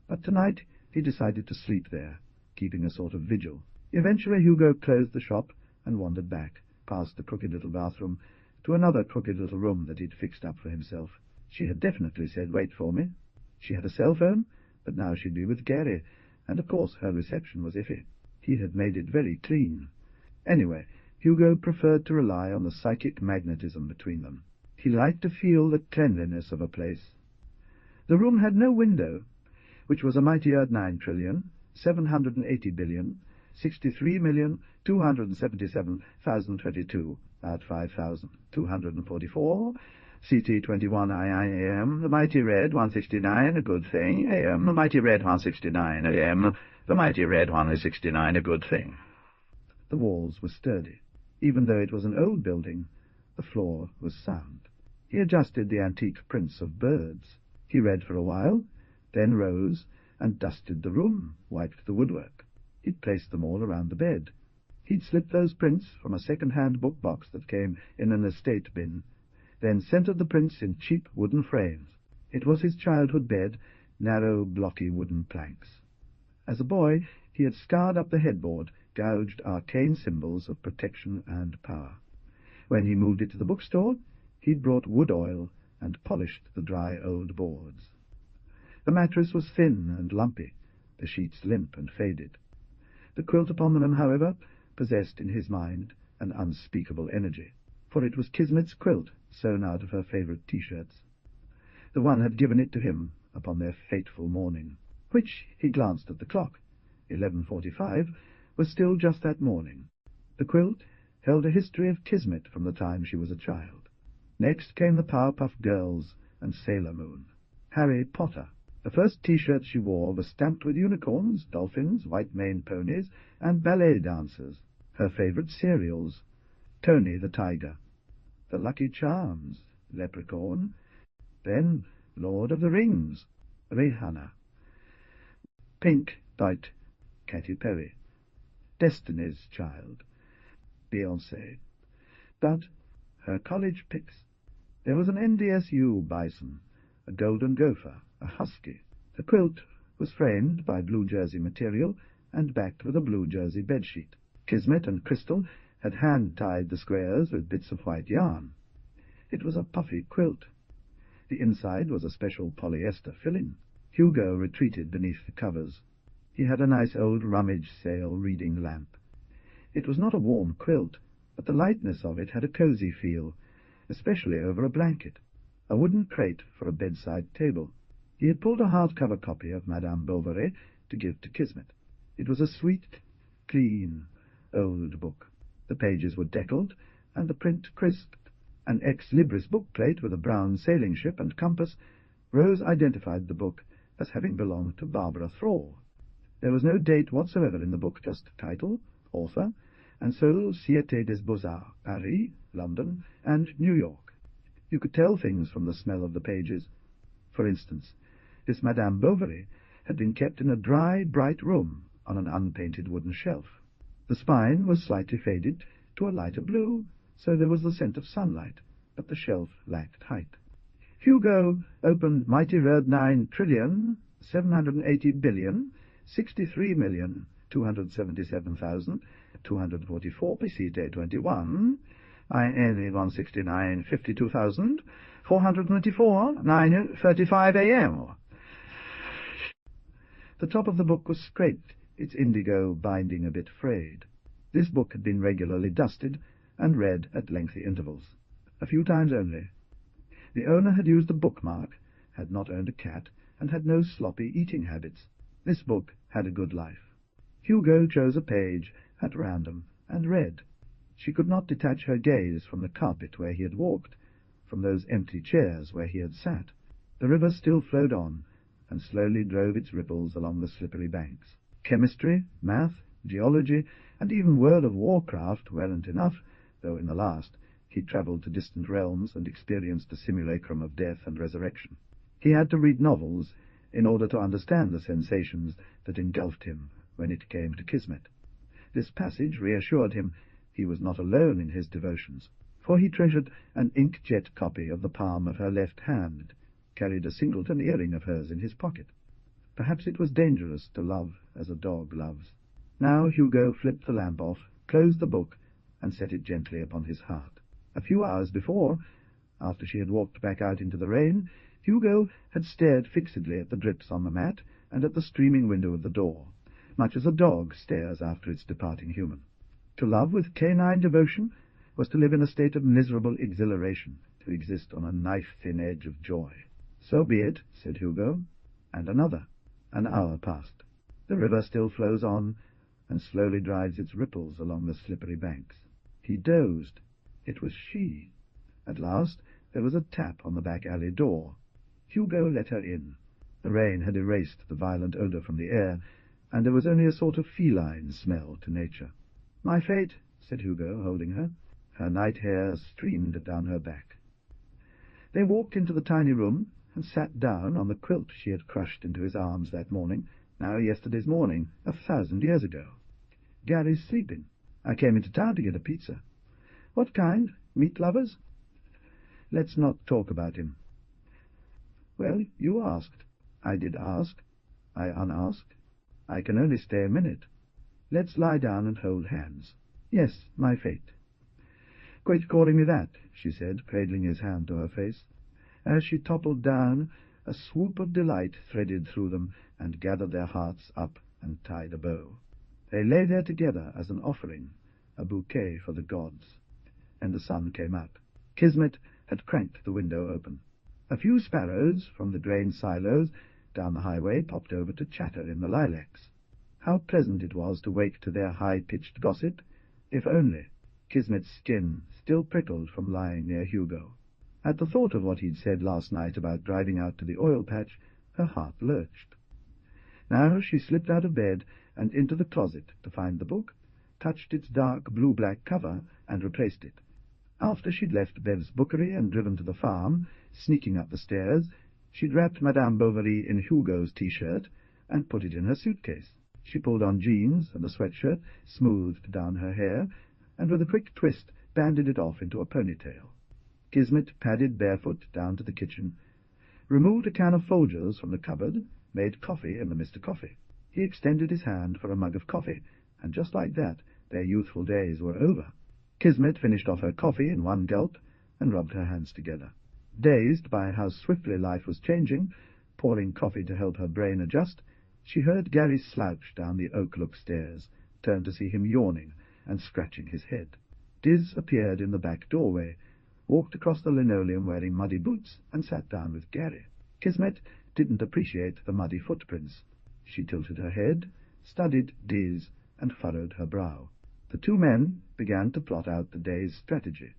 S1: But tonight he decided to sleep there, keeping a sort of vigil. Eventually Hugo closed the shop and wandered back, past the crooked little bathroom, to another crooked little room that he'd fixed up for himself. She had definitely said, "Wait for me." She had a cell phone, but now she'd be with Gary, and of course her reception was iffy. He had made it very clean. Anyway, Hugo preferred to rely on the psychic magnetism between them. He liked to feel the cleanliness of a place. The room had no window, which was a mightier 9,780,063,277,022 at 5,244. CT 21 AM, the mighty red 169, a good thing. AM, the mighty red 169. AM, the mighty red 169, a good thing. The walls were sturdy. Even though it was an old building, the floor was sound. He adjusted the antique prints of birds. He read for a while, then rose and dusted the room, wiped the woodwork. He'd placed them all around the bed. He'd slipped those prints from a second-hand book box that came in an estate bin, then centered the prints in cheap wooden frames. It was his childhood bed, narrow, blocky wooden planks. As a boy, he had scarred up the headboard, gouged arcane symbols of protection and power. When he moved it to the bookstore, he'd brought wood oil and polished the dry old boards. The mattress was thin and lumpy, the sheets limp and faded. The quilt upon them, however, possessed in his mind an unspeakable energy, for it was Kismet's quilt, sewn out of her favourite T-shirts. The one had given it to him upon their fateful morning, which, he glanced at the clock, 11:45, was still just that morning. The quilt held a history of Kismet from the time she was a child. Next came the Powerpuff Girls and Sailor Moon. Harry Potter. The first T-shirt she wore was stamped with unicorns, dolphins, white-maned ponies, and ballet dancers. Her favourite cereals: Tony the Tiger, the Lucky Charms, Leprechaun, then Lord of the Rings, Rihanna, Pink Dot, Katy Perry, Destiny's Child, Beyoncé. But her college picks. There was an NDSU bison, a golden gopher, a husky. The quilt was framed by blue jersey material and backed with a blue jersey bedsheet. Kismet and Crystal had hand-tied the squares with bits of white yarn. It was a puffy quilt. The inside was a special polyester fill-in. Hugo retreated beneath the covers. He had a nice old rummage sale reading lamp. It was not a warm quilt, but the lightness of it had a cosy feel, especially over a blanket. A wooden crate for a bedside table. He had pulled a hardcover copy of Madame Bovary to give to Kismet. It was a sweet, clean, old book. The pages were deckled, and the print crisped. An ex-libris bookplate with a brown sailing ship and compass. Rose identified the book as having belonged to Barbara Thrall. There was no date whatsoever in the book, just title, author, and Société des Beaux-Arts, Paris, London, and New York. You could tell things from the smell of the pages. For instance, this Madame Bovary had been kept in a dry, bright room on an unpainted wooden shelf. The spine was slightly faded to a lighter blue, so there was the scent of sunlight, but the shelf lacked height. Hugo opened Mighty Red 9,780,063,277,244 PCT 21, IN 169 52,424 9:35 AM. The top of the book was scraped, its indigo binding a bit frayed. This book had been regularly dusted and read at lengthy intervals, a few times only. The owner had used a bookmark, had not owned a cat, and had no sloppy eating habits. This book had a good life. Hugo chose a page at random and read. She could not detach her gaze from the carpet where he had walked, from those empty chairs where he had sat. The river still flowed on, and slowly drove its ripples along the slippery banks. Chemistry, math, geology, and even World of Warcraft weren't enough, though in the last he travelled to distant realms and experienced the simulacrum of death and resurrection. He had to read novels in order to understand the sensations that engulfed him when it came to Kismet. This passage reassured him he was not alone in his devotions, for he treasured an inkjet copy of the palm of her left hand, carried a singleton earring of hers in his pocket. Perhaps it was dangerous to love as a dog loves. Now Hugo flipped the lamp off, closed the book, and set it gently upon his heart. A few hours before, after she had walked back out into the rain, Hugo had stared fixedly at the drips on the mat and at the streaming window of the door, much as a dog stares after its departing human. To love with canine devotion was to live in a state of miserable exhilaration, to exist on a knife-thin edge of joy. "So be it," said Hugo, and another. An hour passed. The river still flows on, and slowly drives its ripples along the slippery banks. He dozed. It was she. At last there was a tap on the back alley door. Hugo let her in. The rain had erased the violent odour from the air, and there was only a sort of feline smell to nature. "My fate," said Hugo, holding her. Her night hair streamed down her back. They walked into the tiny room and sat down on the quilt she had crushed into his arms that morning, now yesterday's morning, 1,000 years ago. "Gary's sleeping. I came into town to get a pizza." "What kind? Meat lovers?" "Let's not talk about him." "Well, you asked." "I did ask. I unasked. I can only stay a minute. Let's lie down and hold hands." "Yes, my fate." "Quit calling me that," she said, cradling his hand to her face. As she toppled down, a swoop of delight threaded through them and gathered their hearts up and tied a bow. They lay there together as an offering, a bouquet for the gods. And the sun came out. Kismet had cranked the window open. A few sparrows from the grain silos down the highway popped over to chatter in the lilacs. How pleasant it was to wake to their high-pitched gossip, if only. Kismet's skin still prickled from lying near Hugo. At the thought of what he'd said last night about driving out to the oil patch, her heart lurched. Now she slipped out of bed and into the closet to find the book, touched its dark blue-black cover, and replaced it. After she'd left Bev's bookery and driven to the farm, sneaking up the stairs, she'd wrapped Madame Bovary in Hugo's T-shirt and put it in her suitcase. She pulled on jeans and a sweatshirt, smoothed down her hair, and with a quick twist banded it off into a ponytail. Kismet padded barefoot down to the kitchen, removed a can of Folgers from the cupboard, made coffee in the Mr. Coffee. He extended his hand for a mug of coffee, and just like that their youthful days were over. Kismet finished off her coffee in one gulp and rubbed her hands together. Dazed by how swiftly life was changing, pouring coffee to help her brain adjust, she heard Gary slouch down the oak-look stairs, turned to see him yawning and scratching his head. Diz appeared in the back doorway, walked across the linoleum wearing muddy boots, and sat down with Gary. Kismet didn't appreciate the muddy footprints. She tilted her head, studied Diz, and furrowed her brow. The two men began to plot out the day's strategy.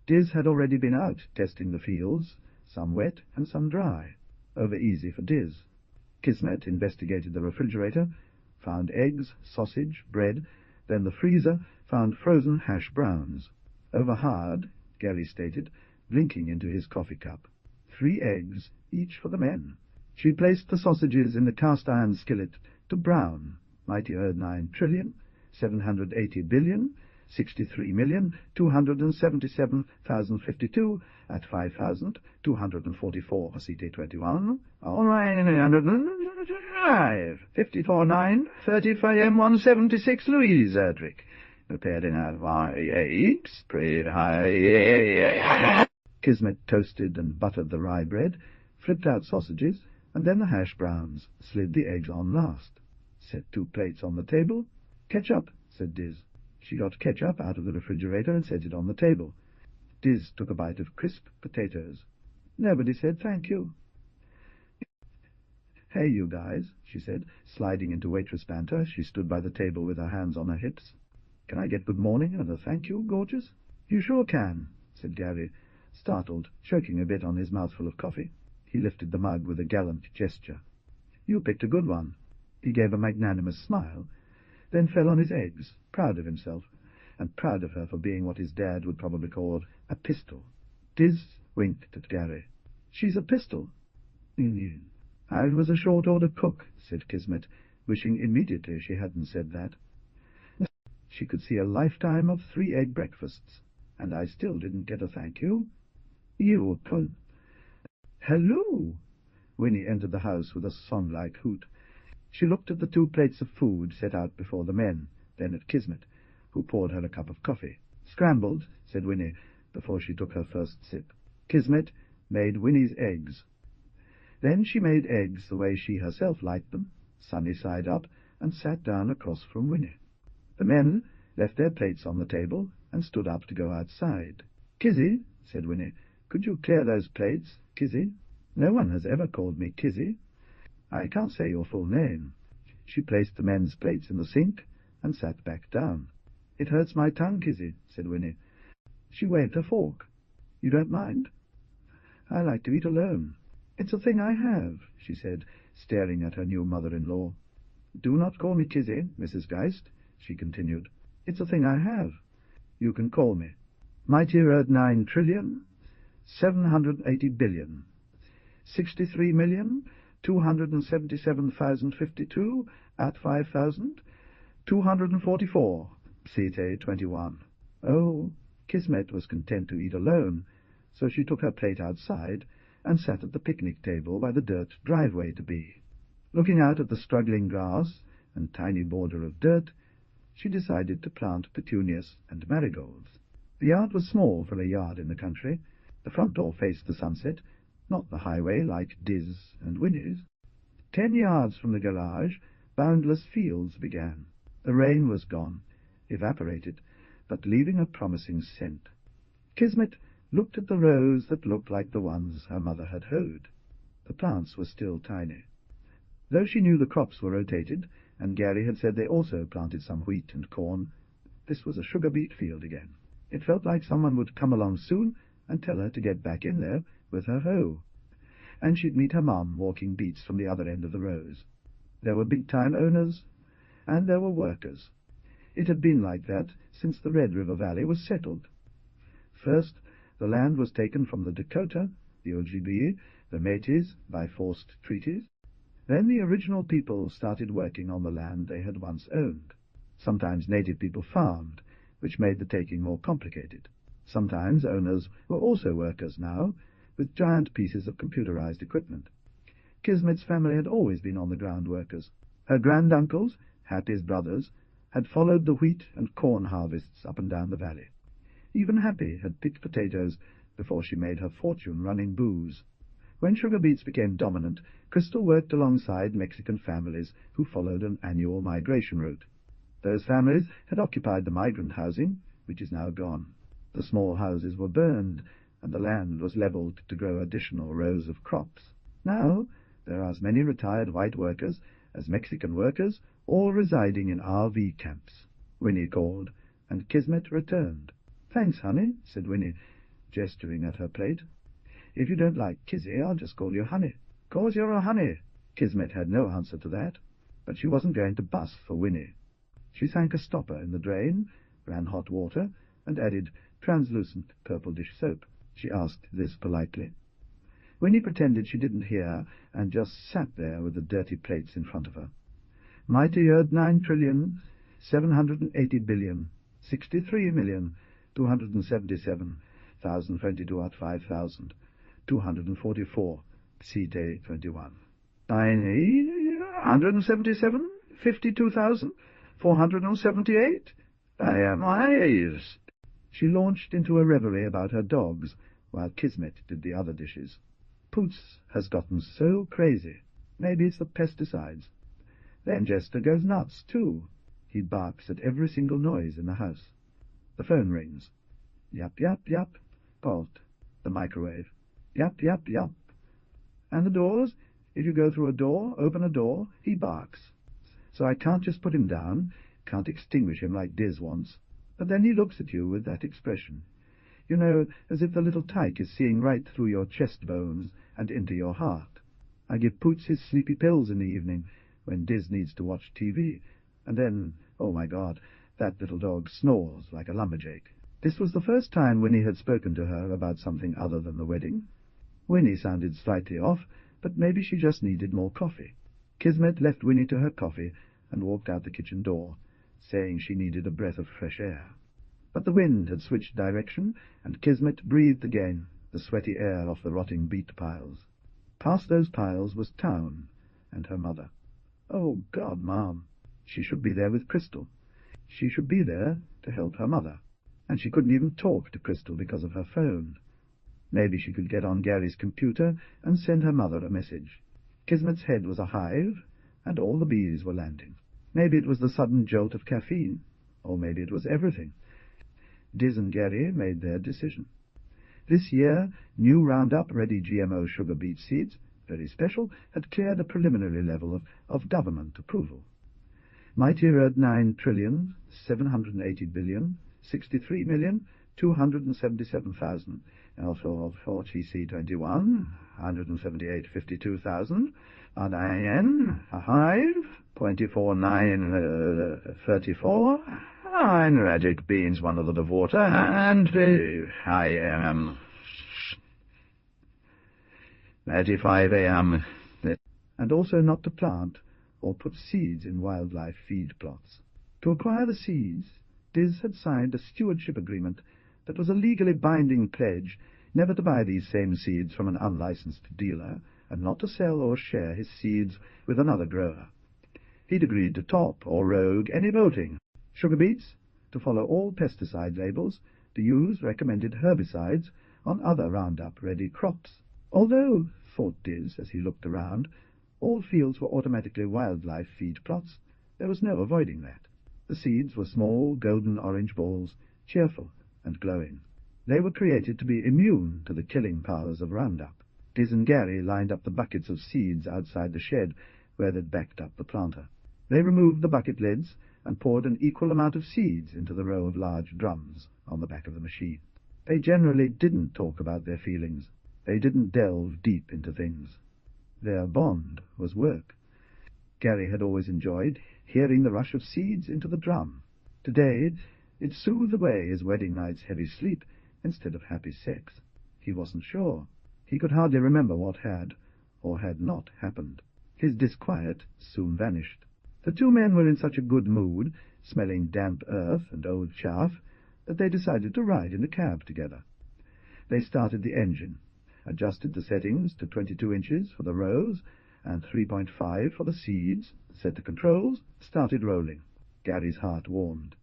S1: Diz had already been out testing the fields, some wet and some dry. Over easy for Diz. Kismet investigated the refrigerator, found eggs, sausage, bread, then the freezer found frozen hash browns. Over hard, Gary stated, blinking into his coffee cup. 3 eggs, each for the men. She placed the sausages in the cast-iron skillet to brown. Mighty 9,780,063,277,052 at 5,244 CT21. All right, 54.9, 30 for M176 Louise Erdrich. Prepared in a apes, pretty high. Kismet toasted and buttered the rye bread, flipped out sausages, and then the hash browns, slid the eggs on last. Set 2 plates on the table. "Ketchup," said Diz. She got ketchup out of the refrigerator and set it on the table. Diz took a bite of crisp potatoes. Nobody said thank you. "Hey, you guys," she said, sliding into waitress banter. She stood by the table with her hands on her hips. "Can I get good morning and a thank you, gorgeous?" "You sure can," said Gary, startled, choking a bit on his mouthful of coffee. He lifted the mug with a gallant gesture. "You picked a good one." He gave a magnanimous smile, then fell on his eggs, proud of himself, and proud of her for being what his dad would probably call a pistol. Diz winked at Gary. "She's a pistol." "I was a short-order cook," said Kismet, wishing immediately she hadn't said that. She could see a lifetime of 3-egg breakfasts, and I still didn't get a thank you. "You could—" "Hello!" Winnie entered the house with a song-like hoot. She looked at the 2 plates of food set out before the men, then at Kismet, who poured her a cup of coffee. "Scrambled," said Winnie, before she took her first sip. Kismet made Winnie's eggs. Then she made eggs the way she herself liked them, sunny side up, and sat down across from Winnie. The men left their plates on the table and stood up to go outside. "Kizzy," said Winnie, "could you clear those plates, Kizzy? No one has ever called me Kizzy. I can't say your full name." She placed the men's plates in the sink and sat back down. "It hurts my tongue, Kizzy," said Winnie. She waved her fork. "You don't mind?" "I like to eat alone." "It's a thing I have," she said, staring at her new mother-in-law. "Do not call me Kizzy, Mrs. Geist," she continued. "It's a thing I have. You can call me Mighty Road 9,780,000,000,000, 63,277,052 at 5,000, 244, CT 21. Oh, Kismet was content to eat alone, so she took her plate outside and sat at the picnic table by the dirt driveway to be. Looking out at the struggling grass and tiny border of dirt, she decided to plant petunias and marigolds. The yard was small for a yard in the country. The front door faced the sunset, not the highway like Diz and Winnie's. 10 yards from the garage, boundless fields began. The rain was gone, evaporated, but leaving a promising scent. Kismet looked at the rows that looked like the ones her mother had hoed. The plants were still tiny. Though she knew the crops were rotated, and Gary had said they also planted some wheat and corn, this was a sugar beet field again. It felt like someone would come along soon and tell her to get back in there with her hoe. And she'd meet her mum walking beets from the other end of the rows. There were big-time owners, and there were workers. It had been like that since the Red River Valley was settled. First, the land was taken from the Dakota, the Ojibwe, the Métis, by forced treaties. Then the original people started working on the land they had once owned. Sometimes native people farmed, which made the taking more complicated. Sometimes owners were also workers now, with giant pieces of computerized equipment. Kismet's family had always been on-the-ground workers. Her granduncles, Hattie's brothers, had followed the wheat and corn harvests up and down the valley. Even Happy had picked potatoes before she made her fortune running booze. When sugar beets became dominant, Crystal worked alongside Mexican families who followed an annual migration route. Those families had occupied the migrant housing, which is now gone. The small houses were burned, and the land was leveled to grow additional rows of crops. Now there are as many retired white workers as Mexican workers, all residing in RV camps. Winnie called, and Kismet returned. "Thanks, honey," said Winnie, gesturing at her plate. "If you don't like Kizzy, I'll just call you Honey." "'Cause you're a honey." Kismet had no answer to that, but she wasn't going to bust for Winnie. She sank a stopper in the drain, ran hot water, and added translucent purple dish soap. She asked this politely. Winnie pretended she didn't hear, and just sat there with the dirty plates in front of her. "Mighty Earth 9,780,000,000,000, 63,277,022 at 5,000, 244, CT 21. 177, 52,478. I am eyes." She launched into a reverie about her dogs, while Kismet did the other dishes. "Poots has gotten so crazy. Maybe it's the pesticides. Then Jester goes nuts, too. He barks at every single noise in the house. The phone rings. Yap, yap, yap. Bolt. The microwave. Yap, yap, yap. And the doors? If you go through a door, open a door, he barks. So I can't just put him down, can't extinguish him like Diz wants. But then he looks at you with that expression. You know, as if the little tyke is seeing right through your chest bones and into your heart. I give Poots his sleepy pills in the evening, when Diz needs to watch TV, and then, oh my God, that little dog snores like a lumberjake. This was the first time Winnie had spoken to her about something other than the wedding. Winnie sounded slightly off, but maybe she just needed more coffee. Kismet left Winnie to her coffee and walked out the kitchen door, saying she needed a breath of fresh air. But the wind had switched direction, and Kismet breathed again, the sweaty air off the rotting beet piles. Past those piles was town, and her mother. Oh, God, Mom! She should be there with Crystal. She should be there to help her mother. And she couldn't even talk to Crystal because of her phone. Maybe she could get on Gary's computer and send her mother a message. Kismet's head was a hive, and all the bees were landing. Maybe it was the sudden jolt of caffeine, or maybe it was everything. Diz and Gary made their decision. This year, new Roundup-ready GMO sugar beet seeds, very special, had cleared a preliminary level of government approval. Mighty Erd 9,063,063,277,000. Also for TC21, 178,52,000. IN, a hive, 0.4934. Magic beans, 1 of the water, and I am 95 AM. And also not to plant or put seeds in wildlife feed plots. To acquire the seeds, Diz had signed a stewardship agreement that was a legally binding pledge never to buy these same seeds from an unlicensed dealer, and not to sell or share his seeds with another grower. He'd agreed to top or rogue any voting. Sugar beets, to follow all pesticide labels, to use recommended herbicides on other Roundup-ready crops. Although, thought Diz as he looked around, all fields were automatically wildlife feed plots, there was no avoiding that. The seeds were small, golden orange balls, cheerful and glowing. They were created to be immune to the killing powers of Roundup. Diz and Gary lined up the buckets of seeds outside the shed where they'd backed up the planter. They removed the bucket lids and poured an equal amount of seeds into the row of large drums on the back of the machine. They generally didn't talk about their feelings. They didn't delve deep into things. Their bond was work. Gary had always enjoyed hearing the rush of seeds into the drum. Today it soothed away his wedding night's heavy sleep instead of happy sex. He wasn't sure. He could hardly remember what had or had not happened. His disquiet soon vanished. The two men were in such a good mood, smelling damp earth and old chaff, that they decided to ride in a cab together. They started the engine, adjusted the settings to 22 inches for the rows and 3.5 for the seeds, set the controls, started rolling. Gary's heart warmed.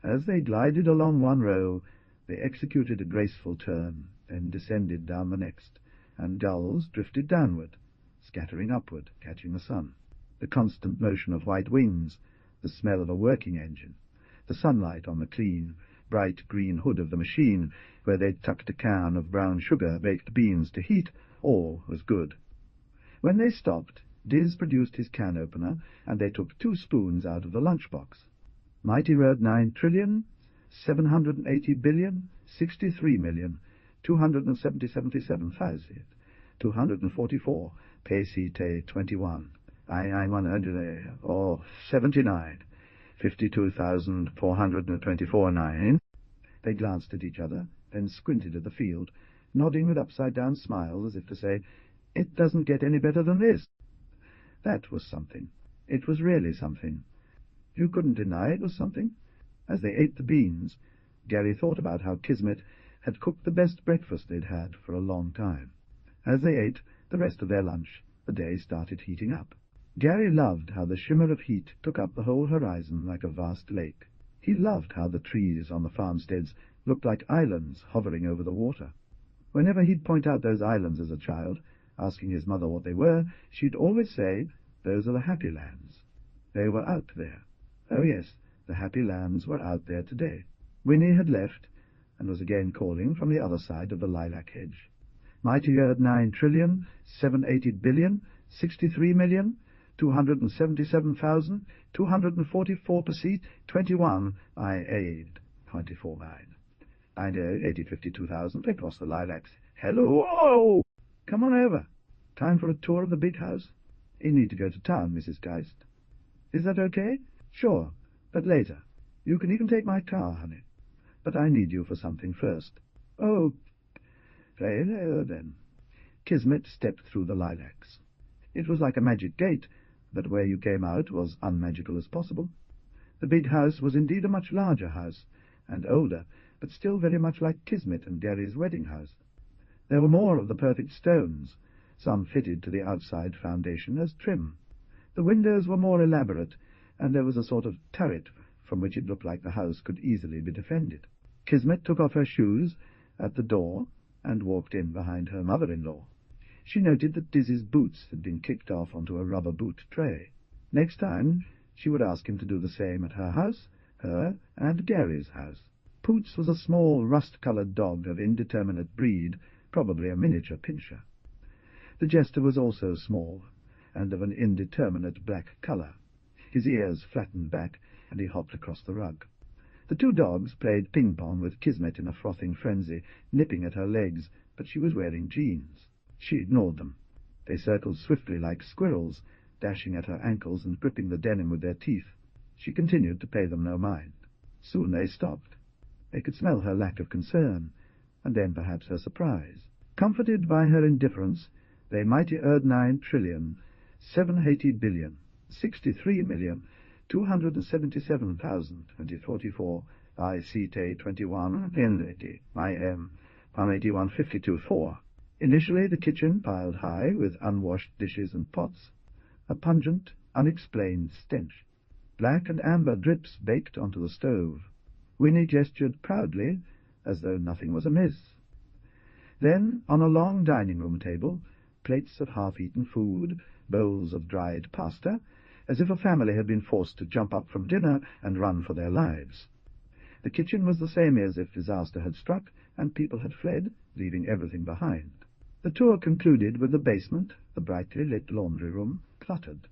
S1: As they glided along one row, they executed a graceful turn, then descended down the next, and gulls drifted downward, scattering upward, catching the sun. The constant motion of white wings, the smell of a working engine, the sunlight on the clean, bright green hood of the machine, where they'd tucked a can of brown sugar baked beans to heat, all was good. When they stopped, Diz produced his can opener, and they took 2 spoons out of the lunchbox. Mighty Road 9,780,000,63,277,244, PCT 21. I 100, or 79, 52,424.9. They glanced at each other, then squinted at the field, nodding with upside-down smiles as if to say, "It doesn't get any better than this." That was something. It was really something. You couldn't deny it was something. As they ate the beans, Gary thought about how Kismet had cooked the best breakfast they'd had for a long time. As they ate the rest of their lunch, the day started heating up. Gary loved how the shimmer of heat took up the whole horizon like a vast lake. He loved how the trees on the farmsteads looked like islands hovering over the water. Whenever he'd point out those islands as a child, asking his mother what they were, she'd always say, "Those are the happy lands." They were out there. Oh yes, the happy lands were out there today. Winnie had left, and was again calling from the other side of the lilac hedge. Mighty Earth 9,780,000,000,000, 63,277,244 per seat, 21, I aid, 24 mine. I know, 52,000, across the lilacs. Hello, oh! Come on over. Time for a tour of the big house? You need to go to town, Mrs. Geist. Is that okay? Sure, but later. You can even take my car, honey. But I need you for something first. Oh, very well, then. Kismet stepped through the lilacs. It was like a magic gate, but where you came out was unmagical as possible. The big house was indeed a much larger house, and older, but still very much like Kismet and Derry's wedding house. There were more of the perfect stones, some fitted to the outside foundation as trim. The windows were more elaborate, and there was a sort of turret from which it looked like the house could easily be defended. Kismet took off her shoes at the door and walked in behind her mother-in-law. She noted that Dizzy's boots had been kicked off onto a rubber boot tray. Next time she would ask him to do the same at her house, her and Gary's house. Poots was a small, rust-coloured dog of indeterminate breed, probably a miniature pinscher. The jester was also small, and of an indeterminate black colour. His ears flattened back, and he hopped across the rug. The two dogs played ping-pong with Kismet in a frothing frenzy, nipping at her legs, but she was wearing jeans. She ignored them. They circled swiftly like squirrels, dashing at her ankles and gripping the denim with their teeth. She continued to pay them no mind. Soon they stopped. They could smell her lack of concern, and then perhaps her surprise. Comforted by her indifference, they mighty 9,780,000,63,277,044 I CT 21 N80 IM 181,52,4. Initially the kitchen piled high with unwashed dishes and pots, a pungent, unexplained stench. Black and amber drips baked onto the stove. Winnie gestured proudly, as though nothing was amiss. Then, on a long dining-room table, plates of half-eaten food, bowls of dried pasta, as if a family had been forced to jump up from dinner and run for their lives. The kitchen was the same as if disaster had struck and people had fled, leaving everything behind. The tour concluded with the basement, the brightly lit laundry room, cluttered.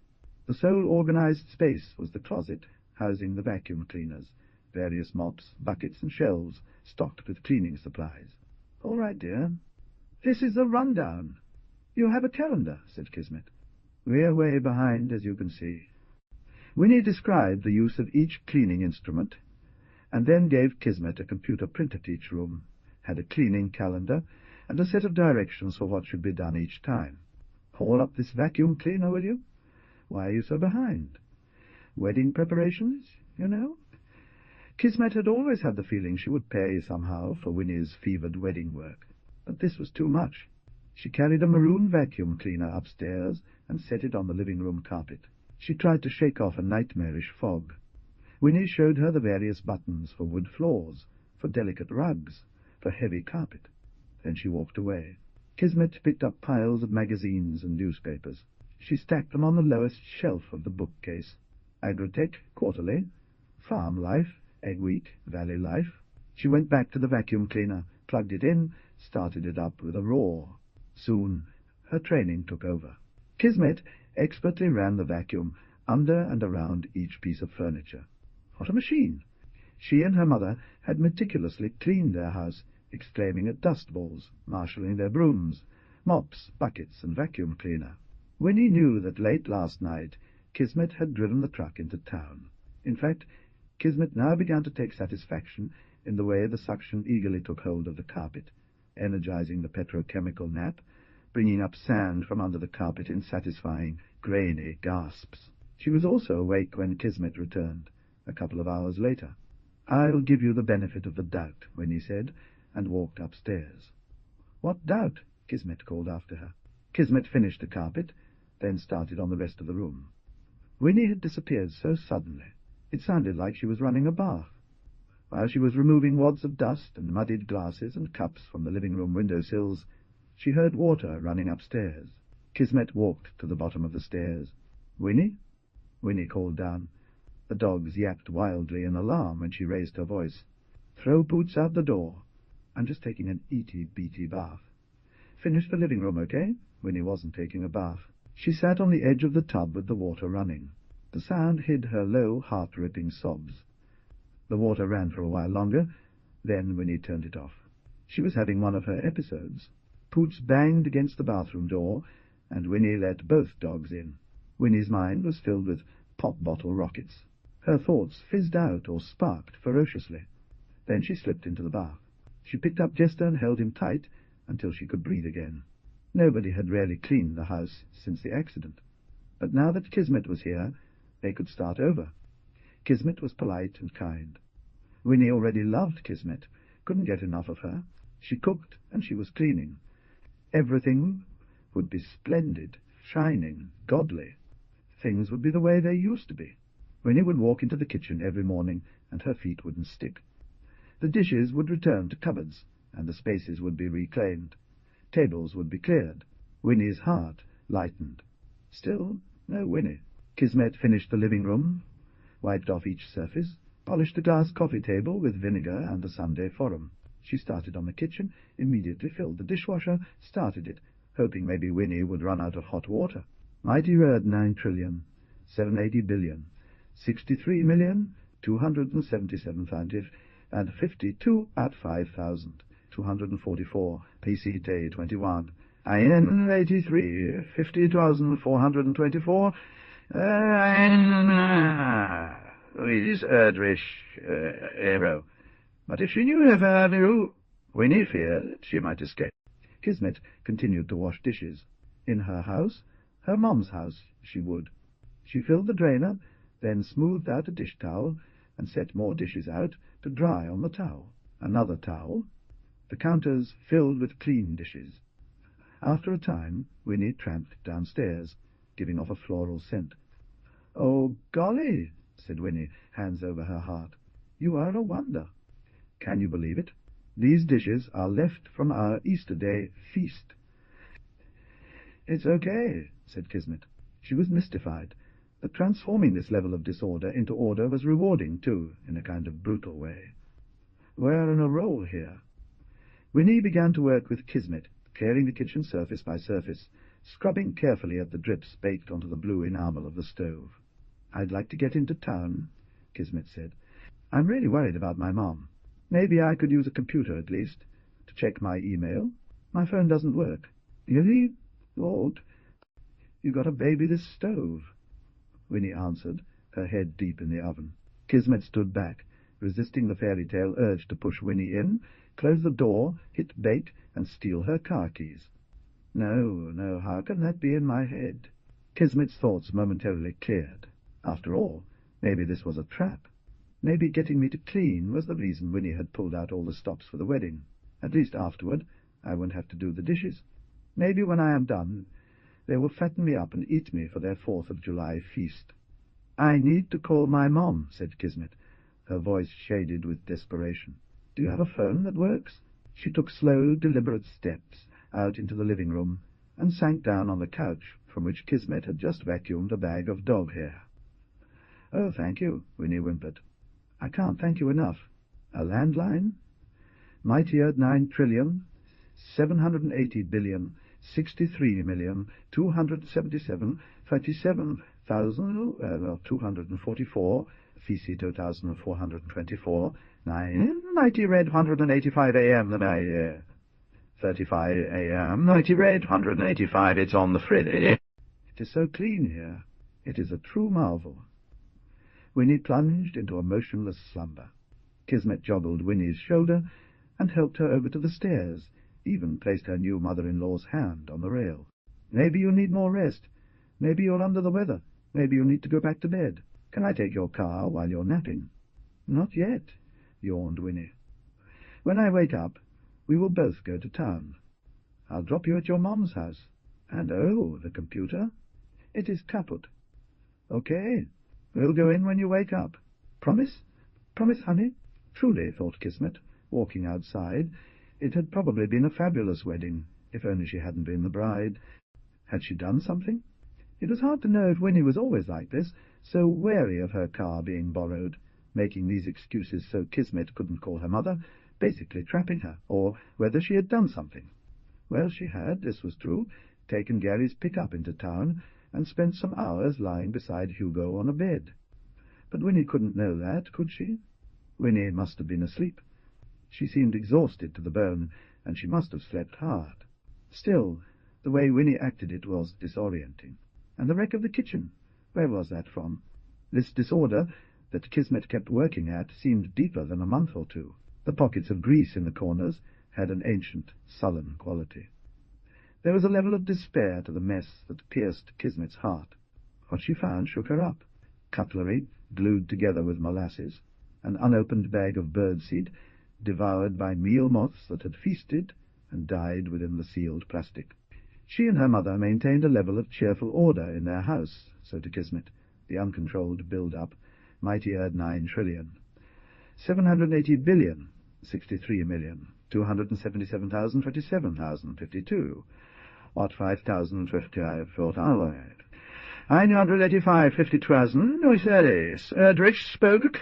S1: The sole organized space was the closet, housing the vacuum cleaners, various mops, buckets, and shelves, stocked with cleaning supplies. "All right, dear. This is the rundown. You have a calendar," said Kismet. "We're way behind, as you can see." Winnie described the use of each cleaning instrument, and then gave Kismet a computer print at each room, had a cleaning calendar, and a set of directions for what should be done each time. "Haul up this vacuum cleaner, will you? Why are you so behind? Wedding preparations, you know?" Kismet had always had the feeling she would pay somehow for Winnie's fevered wedding work, but this was too much. She carried a maroon vacuum cleaner upstairs and set it on the living-room carpet. She tried to shake off a nightmarish fog. Winnie showed her the various buttons for wood floors, for delicate rugs, for heavy carpet. Then she walked away. Kismet picked up piles of magazines and newspapers. She stacked them on the lowest shelf of the bookcase. Agrotech, Quarterly, Farm Life, Egg Week, Valley Life. She went back to the vacuum cleaner, plugged it in, started it up with a roar. Soon her training took over. Kismet expertly ran the vacuum under and around each piece of furniture. What a machine! She and her mother had meticulously cleaned their house, exclaiming at dust balls, marshalling their brooms, mops, buckets, and vacuum cleaner. Winnie knew that late last night Kismet had driven the truck into town. In fact, Kismet now began to take satisfaction in the way the suction eagerly took hold of the carpet, energizing the petrochemical nap, bringing up sand from under the carpet in satisfying, grainy gasps. She was also awake when Kismet returned, a couple of hours later. "I'll give you the benefit of the doubt," Winnie said, and walked upstairs. "What doubt?" Kismet called after her. Kismet finished the carpet, then started on the rest of the room. Winnie had disappeared so suddenly. It sounded like she was running a bath. While she was removing wads of dust and muddied glasses and cups from the living-room window-sills, she heard water running upstairs. Kismet walked to the bottom of the stairs. "Winnie?" Winnie called down. The dogs yapped wildly in alarm when she raised her voice. "Throw Boots out the door. I'm just taking an eaty-beaty bath." "Finish the living room, okay?" Winnie wasn't taking a bath. She sat on the edge of the tub with the water running. The sound hid her low, heart-ripping sobs. The water ran for a while longer, then Winnie turned it off. She was having one of her episodes. Poots banged against the bathroom door, and Winnie let both dogs in. Winnie's mind was filled with pop-bottle rockets. Her thoughts fizzed out or sparked ferociously. Then she slipped into the bath. She picked up Jester and held him tight until she could breathe again. Nobody had really cleaned the house since the accident. But now that Kismet was here, they could start over. Kismet was polite and kind. Winnie already loved Kismet, couldn't get enough of her. She cooked and she was cleaning. Everything would be splendid, shining, godly. Things would be the way they used to be. Winnie would walk into the kitchen every morning, and her feet wouldn't stick. The dishes would return to cupboards, and the spaces would be reclaimed. Tables would be cleared. Winnie's heart lightened. Still, no Winnie. Kismet finished the living room, wiped off each surface, polished the glass coffee table with vinegar and the Sunday forum. She started on the kitchen, immediately filled the dishwasher, started it, hoping maybe Winnie would run out of hot water. Mighty word 9,780,000,000, 63,277,500, and 52 at 5,244, PCT 21, IN 83, 50,424, Louise Erdrich, Aero. But if she knew her value, Winnie feared she might escape. Kismet continued to wash dishes. In her house, her mom's house, she would. She filled the drainer, then smoothed out a dish towel, and set more dishes out to dry on the towel. Another towel. The counters filled with clean dishes. After a time, Winnie tramped downstairs, giving off a floral scent. "Oh, golly," said Winnie, hands over her heart. "You are a wonder." Can you believe it? These dishes are left from our Easter Day feast. "It's okay," said Kismet. She was mystified. But transforming this level of disorder into order was rewarding, too, in a kind of brutal way. "We're on a roll here." Winnie began to work with Kismet, clearing the kitchen surface by surface, scrubbing carefully at the drips baked onto the blue enamel of the stove. "I'd like to get into town," Kismet said. "I'm really worried about my mom. Maybe I could use a computer, at least, to check my email. My phone doesn't work." "Really? Lord, you got to baby this stove," Winnie answered, her head deep in the oven. Kismet stood back, resisting the fairy tale urge to push Winnie in, close the door, hit bait, and steal her car keys. No, how can that be in my head? Kismet's thoughts momentarily cleared. After all, maybe this was a trap. Maybe getting me to clean was the reason Winnie had pulled out all the stops for the wedding. At least afterward, I wouldn't have to do the dishes. Maybe when I am done, they will fatten me up and eat me for their 4th of July feast. "I need to call my mom," said Kismet, her voice shaded with desperation. "Do you have a phone that works?" She took slow, deliberate steps out into the living room and sank down on the couch from which Kismet had just vacuumed a bag of dog hair. "Oh, thank you," Winnie whimpered. "I can't thank you enough. A landline? Mightier 9,780,000,000,000, 63,277,244, Fisi 2,424, 90 red 185 a.m. 35 a.m. 90 red 185. It's on the Friday. It is so clean here. It is a true marvel." Winnie plunged into a motionless slumber. Kismet joggled Winnie's shoulder and helped her over to the stairs, even placed her new mother-in-law's hand on the rail. "Maybe you need more rest. Maybe you're under the weather. Maybe you need to go back to bed. Can I take your car while you're napping?" "Not yet," yawned Winnie. "When I wake up, we will both go to town. I'll drop you at your mom's house. And oh, the computer. It is kaput. Okay. We'll go in when you wake up. Promise? Promise, honey?" Truly, thought Kismet, walking outside, it had probably been a fabulous wedding, if only she hadn't been the bride. Had she done something? It was hard to know if Winnie was always like this, so wary of her car being borrowed, making these excuses so Kismet couldn't call her mother, basically trapping her, or whether she had done something. Well, she had, this was true. taken Gary's pick-up into town and spent some hours lying beside Hugo on a bed. But Winnie couldn't know that, could she? Winnie must have been asleep. She seemed exhausted to the bone, and she must have slept hard. Still, the way Winnie acted it was disorienting. And the wreck of the kitchen, where was that from? This disorder that Kismet kept working at seemed deeper than a month or two. The pockets of grease in the corners had an ancient, sullen quality. There was a level of despair to the mess that pierced Kismet's heart. What she found shook her up. Cutlery, glued together with molasses, an unopened bag of birdseed, devoured by meal moths that had feasted and died within the sealed plastic. She and her mother maintained a level of cheerful order in their house, so to Kismet, the uncontrolled build-up, mighty 9 trillion. 780 billion, 63 million, 277,027,052, what 5,055, 985,50,000, Louise Erdrich spoke,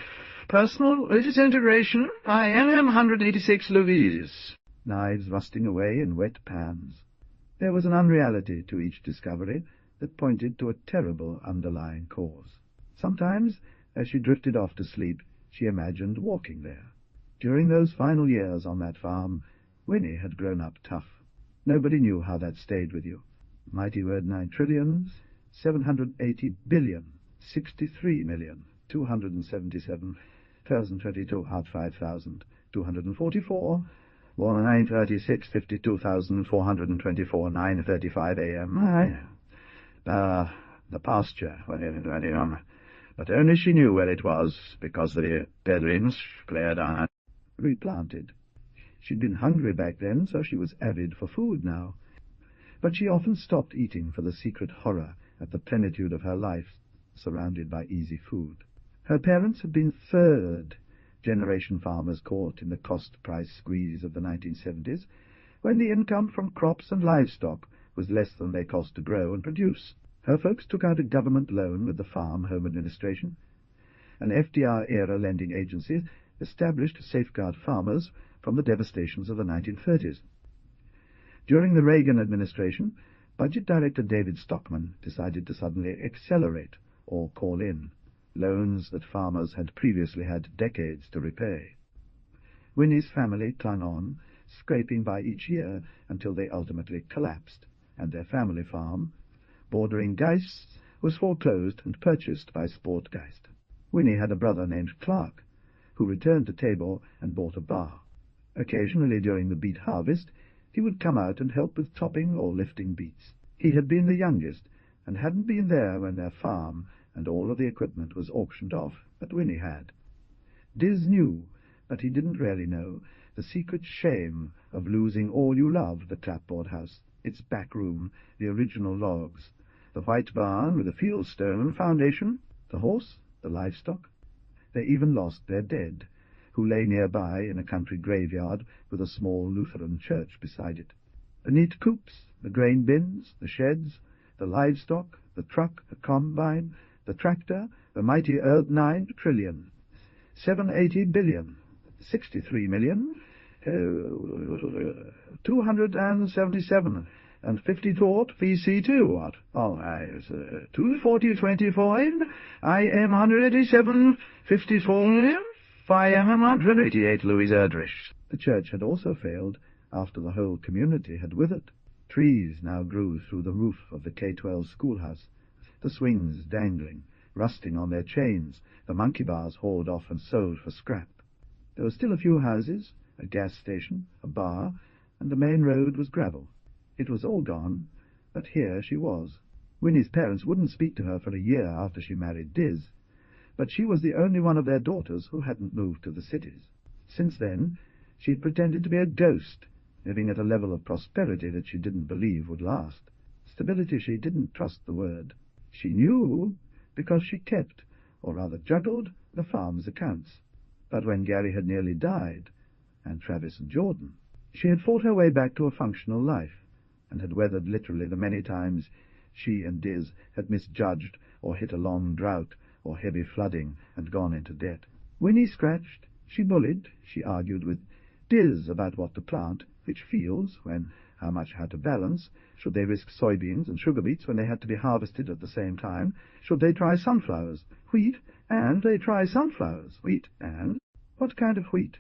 S1: personal disintegration, I am 186 Louise. Knives rusting away in wet pans. There was an unreality to each discovery that pointed to a terrible underlying cause. Sometimes, as she drifted off to sleep, she imagined walking there. During those final years on that farm, Winnie had grown up tough. Nobody knew how that stayed with you. Mighty word 9 trillions, 780 billion, 63 million, 277,022, out 5,244, 936, 52,424, 9:35 a.m. The pasture, but only she knew where it was, because the bedrooms cleared on, replanted. She'd been hungry back then, so she was avid for food now. But she often stopped eating for the secret horror at the plenitude of her life, surrounded by easy food. Her parents had been third-generation farmers caught in the cost-price squeeze of the 1970s, when the income from crops and livestock was less than they cost to grow and produce. Her folks took out a government loan with the Farm Home Administration. An FDR-era lending agency established to safeguard farmers from the devastations of the 1930s. During the Reagan administration, Budget Director David Stockman decided to suddenly accelerate, or call in, loans that farmers had previously had decades to repay. Winnie's family clung on, scraping by each year until they ultimately collapsed, and their family farm, bordering Geist, was foreclosed and purchased by Sportgeist. Winnie had a brother named Clark, who returned to Tabor and bought a bar. Occasionally during the beet harvest, he would come out and help with topping or lifting beets. He had been the youngest, and hadn't been there when their farm and all of the equipment was auctioned off, but Winnie had. Diz knew, but he didn't really know, the secret shame of losing all you loved, the clapboard house, its back room, the original logs, the white barn with a fieldstone foundation, the horse, the livestock. They even lost their dead, who lay nearby in a country graveyard with a small Lutheran church beside it. The neat coops, the grain bins, the sheds, the livestock, the truck, the combine, the tractor, the mighty 9 trillion, 780 billion, 63 million, 277, and 50 thought VC2, what? Oh, 240, 25, I am 187, 54, I am 188, Louise Erdrich. The church had also failed after the whole community had withered. Trees now grew through the roof of the K-12 schoolhouse, the swings dangling, rusting on their chains, the monkey bars hauled off and sold for scrap. There were still a few houses, a gas station, a bar, and the main road was gravel. It was all gone, but here she was. Winnie's parents wouldn't speak to her for a year after she married Diz, but she was the only one of their daughters who hadn't moved to the cities. Since then, she had pretended to be a ghost, living at a level of prosperity that she didn't believe would last. Stability, she didn't trust the word. She knew, because she kept, or rather juggled, the farm's accounts. But when Gary had nearly died, and Travis and Jordan, she had fought her way back to a functional life, and had weathered literally the many times she and Diz had misjudged or hit a long drought or heavy flooding and gone into debt. Winnie scratched, she bullied, she argued with Diz about what to plant, which fields, when how much had to balance. Should they risk soybeans and sugar beets when they had to be harvested at the same time? Should they try sunflowers, wheat, and they try sunflowers, wheat, and... What kind of wheat?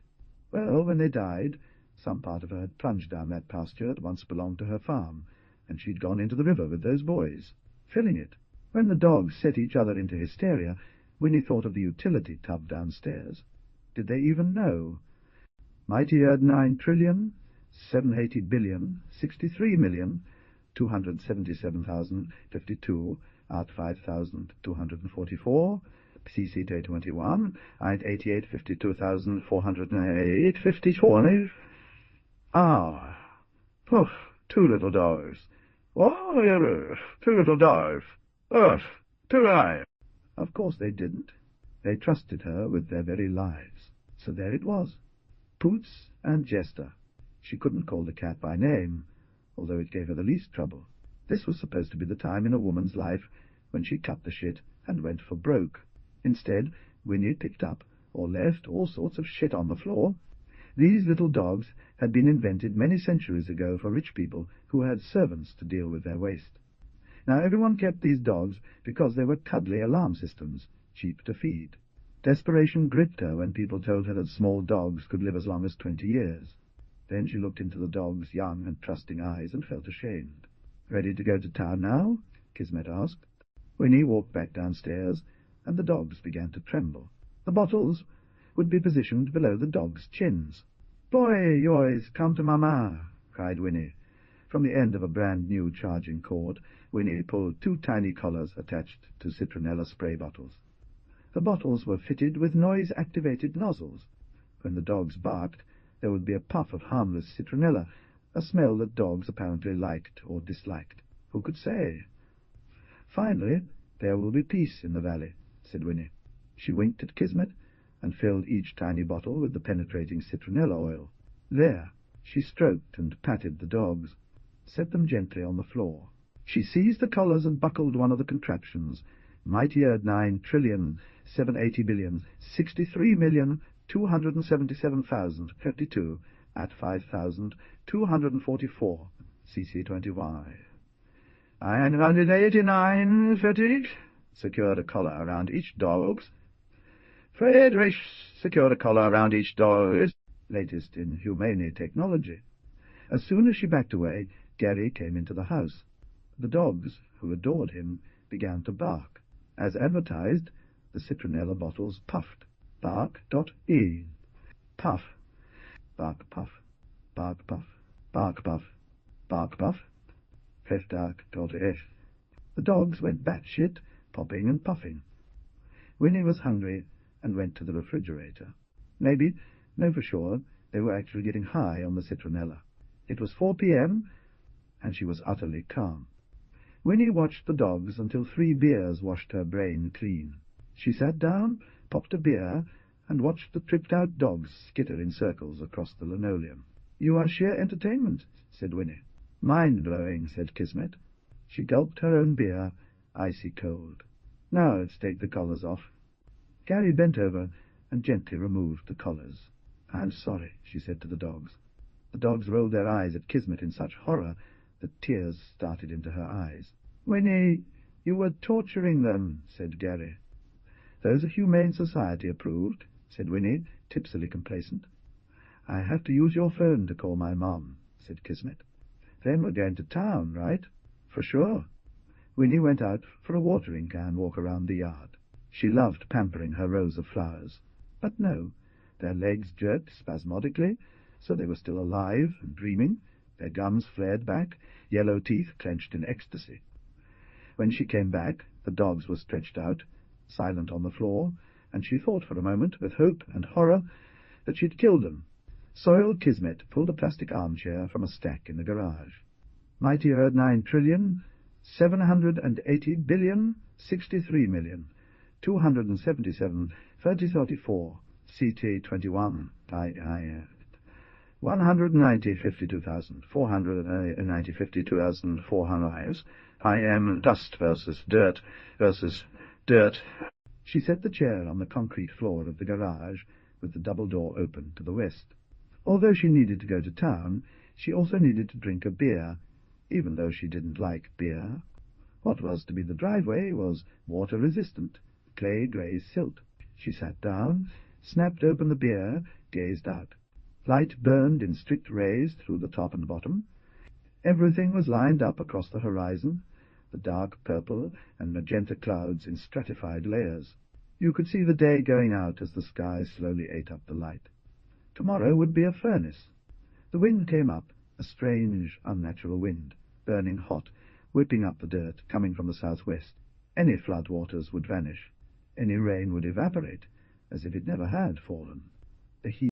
S1: Well, when they died, some part of her had plunged down that pasture that once belonged to her farm, and she'd gone into the river with those boys, filling it. When the dogs set each other into hysteria, Winnie thought of the utility tub downstairs. Did they even know? Mighty Erd 9,780,063,277,052 at 5,244 CC 21 at 88,52,408 Ah, poof, two little dogs. Oh, yes, two little dogs. Earth, two eyes. Of course they didn't. They trusted her with their very lives. So there it was. Poots and Jester. She couldn't call the cat by name, although it gave her the least trouble. This was supposed to be the time in a woman's life when she cut the shit and went for broke. Instead, Winnie picked up, or left, all sorts of shit on the floor. These little dogs had been invented many centuries ago for rich people who had servants to deal with their waste. Now everyone kept these dogs because they were cuddly alarm systems, cheap to feed. Desperation gripped her when people told her that small dogs could live as long as 20 years. Then she looked into the dog's young and trusting eyes and felt ashamed. "Ready to go to town now?" Kismet asked. Winnie walked back downstairs, and the dogs began to tremble. The bottles would be positioned below the dogs' chins. "Boy, yoys, come to Mama!" cried Winnie. From the end of a brand-new charging cord, Winnie pulled 2 tiny collars attached to citronella spray bottles. The bottles were fitted with noise-activated nozzles. When the dogs barked, there would be a puff of harmless citronella, a smell that dogs apparently liked or disliked. Who could say? "Finally, there will be peace in the valley," said Winnie. She winked at Kismet and filled each tiny bottle with the penetrating citronella oil. There, she stroked and patted the dogs, set them gently on the floor. She seized the collars and buckled one of the contraptions. Mighty Erd 9,780,063,277,052 at 5,244 CC 20Y. 189 fatigue. Secured a collar around each dog. Friedrich secured a collar around each dog. Latest in humane technology. As soon as she backed away, Gary came into the house. The dogs, who adored him, began to bark. As advertised, the citronella bottles puffed. Bark.e. Puff. Bark puff. Bark puff. Bark puff. Bark puff. Fefdark.f. The dogs went batshit, popping and puffing. Winnie was hungry and went to the refrigerator. Maybe, no for sure, they were actually getting high on the citronella. It was 4 p.m., and she was utterly calm. Winnie watched the dogs until 3 beers washed her brain clean. She sat down, popped a beer, and watched the tripped-out dogs skitter in circles across the linoleum. "You are sheer entertainment," said Winnie. "Mind-blowing," said Kismet. She gulped her own beer, icy cold. "Now let's take the collars off." Gary bent over and gently removed the collars. "I'm sorry," she said to the dogs. The dogs rolled their eyes at Kismet in such horror that tears started into her eyes. "Winnie, you were torturing them," said Gary. "Those are Humane Society approved," said Winnie, tipsily complacent. "I have to use your phone to call my mom," said Kismet. "Then we're going to town, right?" "For sure." Winnie went out for a watering can walk around the yard. She loved pampering her rows of flowers. But no, their legs jerked spasmodically, so they were still alive and dreaming. Their gums flared back, yellow teeth clenched in ecstasy. When she came back, the dogs were stretched out, silent on the floor, and she thought for a moment, with hope and horror, that she'd killed them. Soiled Kismet pulled a plastic armchair from a stack in the garage. Mighty Erd 9,780,063,277,3034 CT 21 190,52,490,52,400 IM dust versus dirt. She set the chair on the concrete floor of the garage with the double door open to the west. Although she needed to go to town, She also needed to drink a beer, even though she didn't like beer. What was to be the driveway was water-resistant, clay-grey silt. She sat down, snapped open the beer, gazed out. Light burned in strict rays through the top and bottom. Everything was lined up across the horizon, the dark purple and magenta clouds in stratified layers. You could see the day going out as the sky slowly ate up the light. Tomorrow would be a furnace. The wind came up, a strange, unnatural wind, burning hot, whipping up the dirt, coming from the southwest. Any flood waters would vanish. Any rain would evaporate, as if it never had fallen. The heat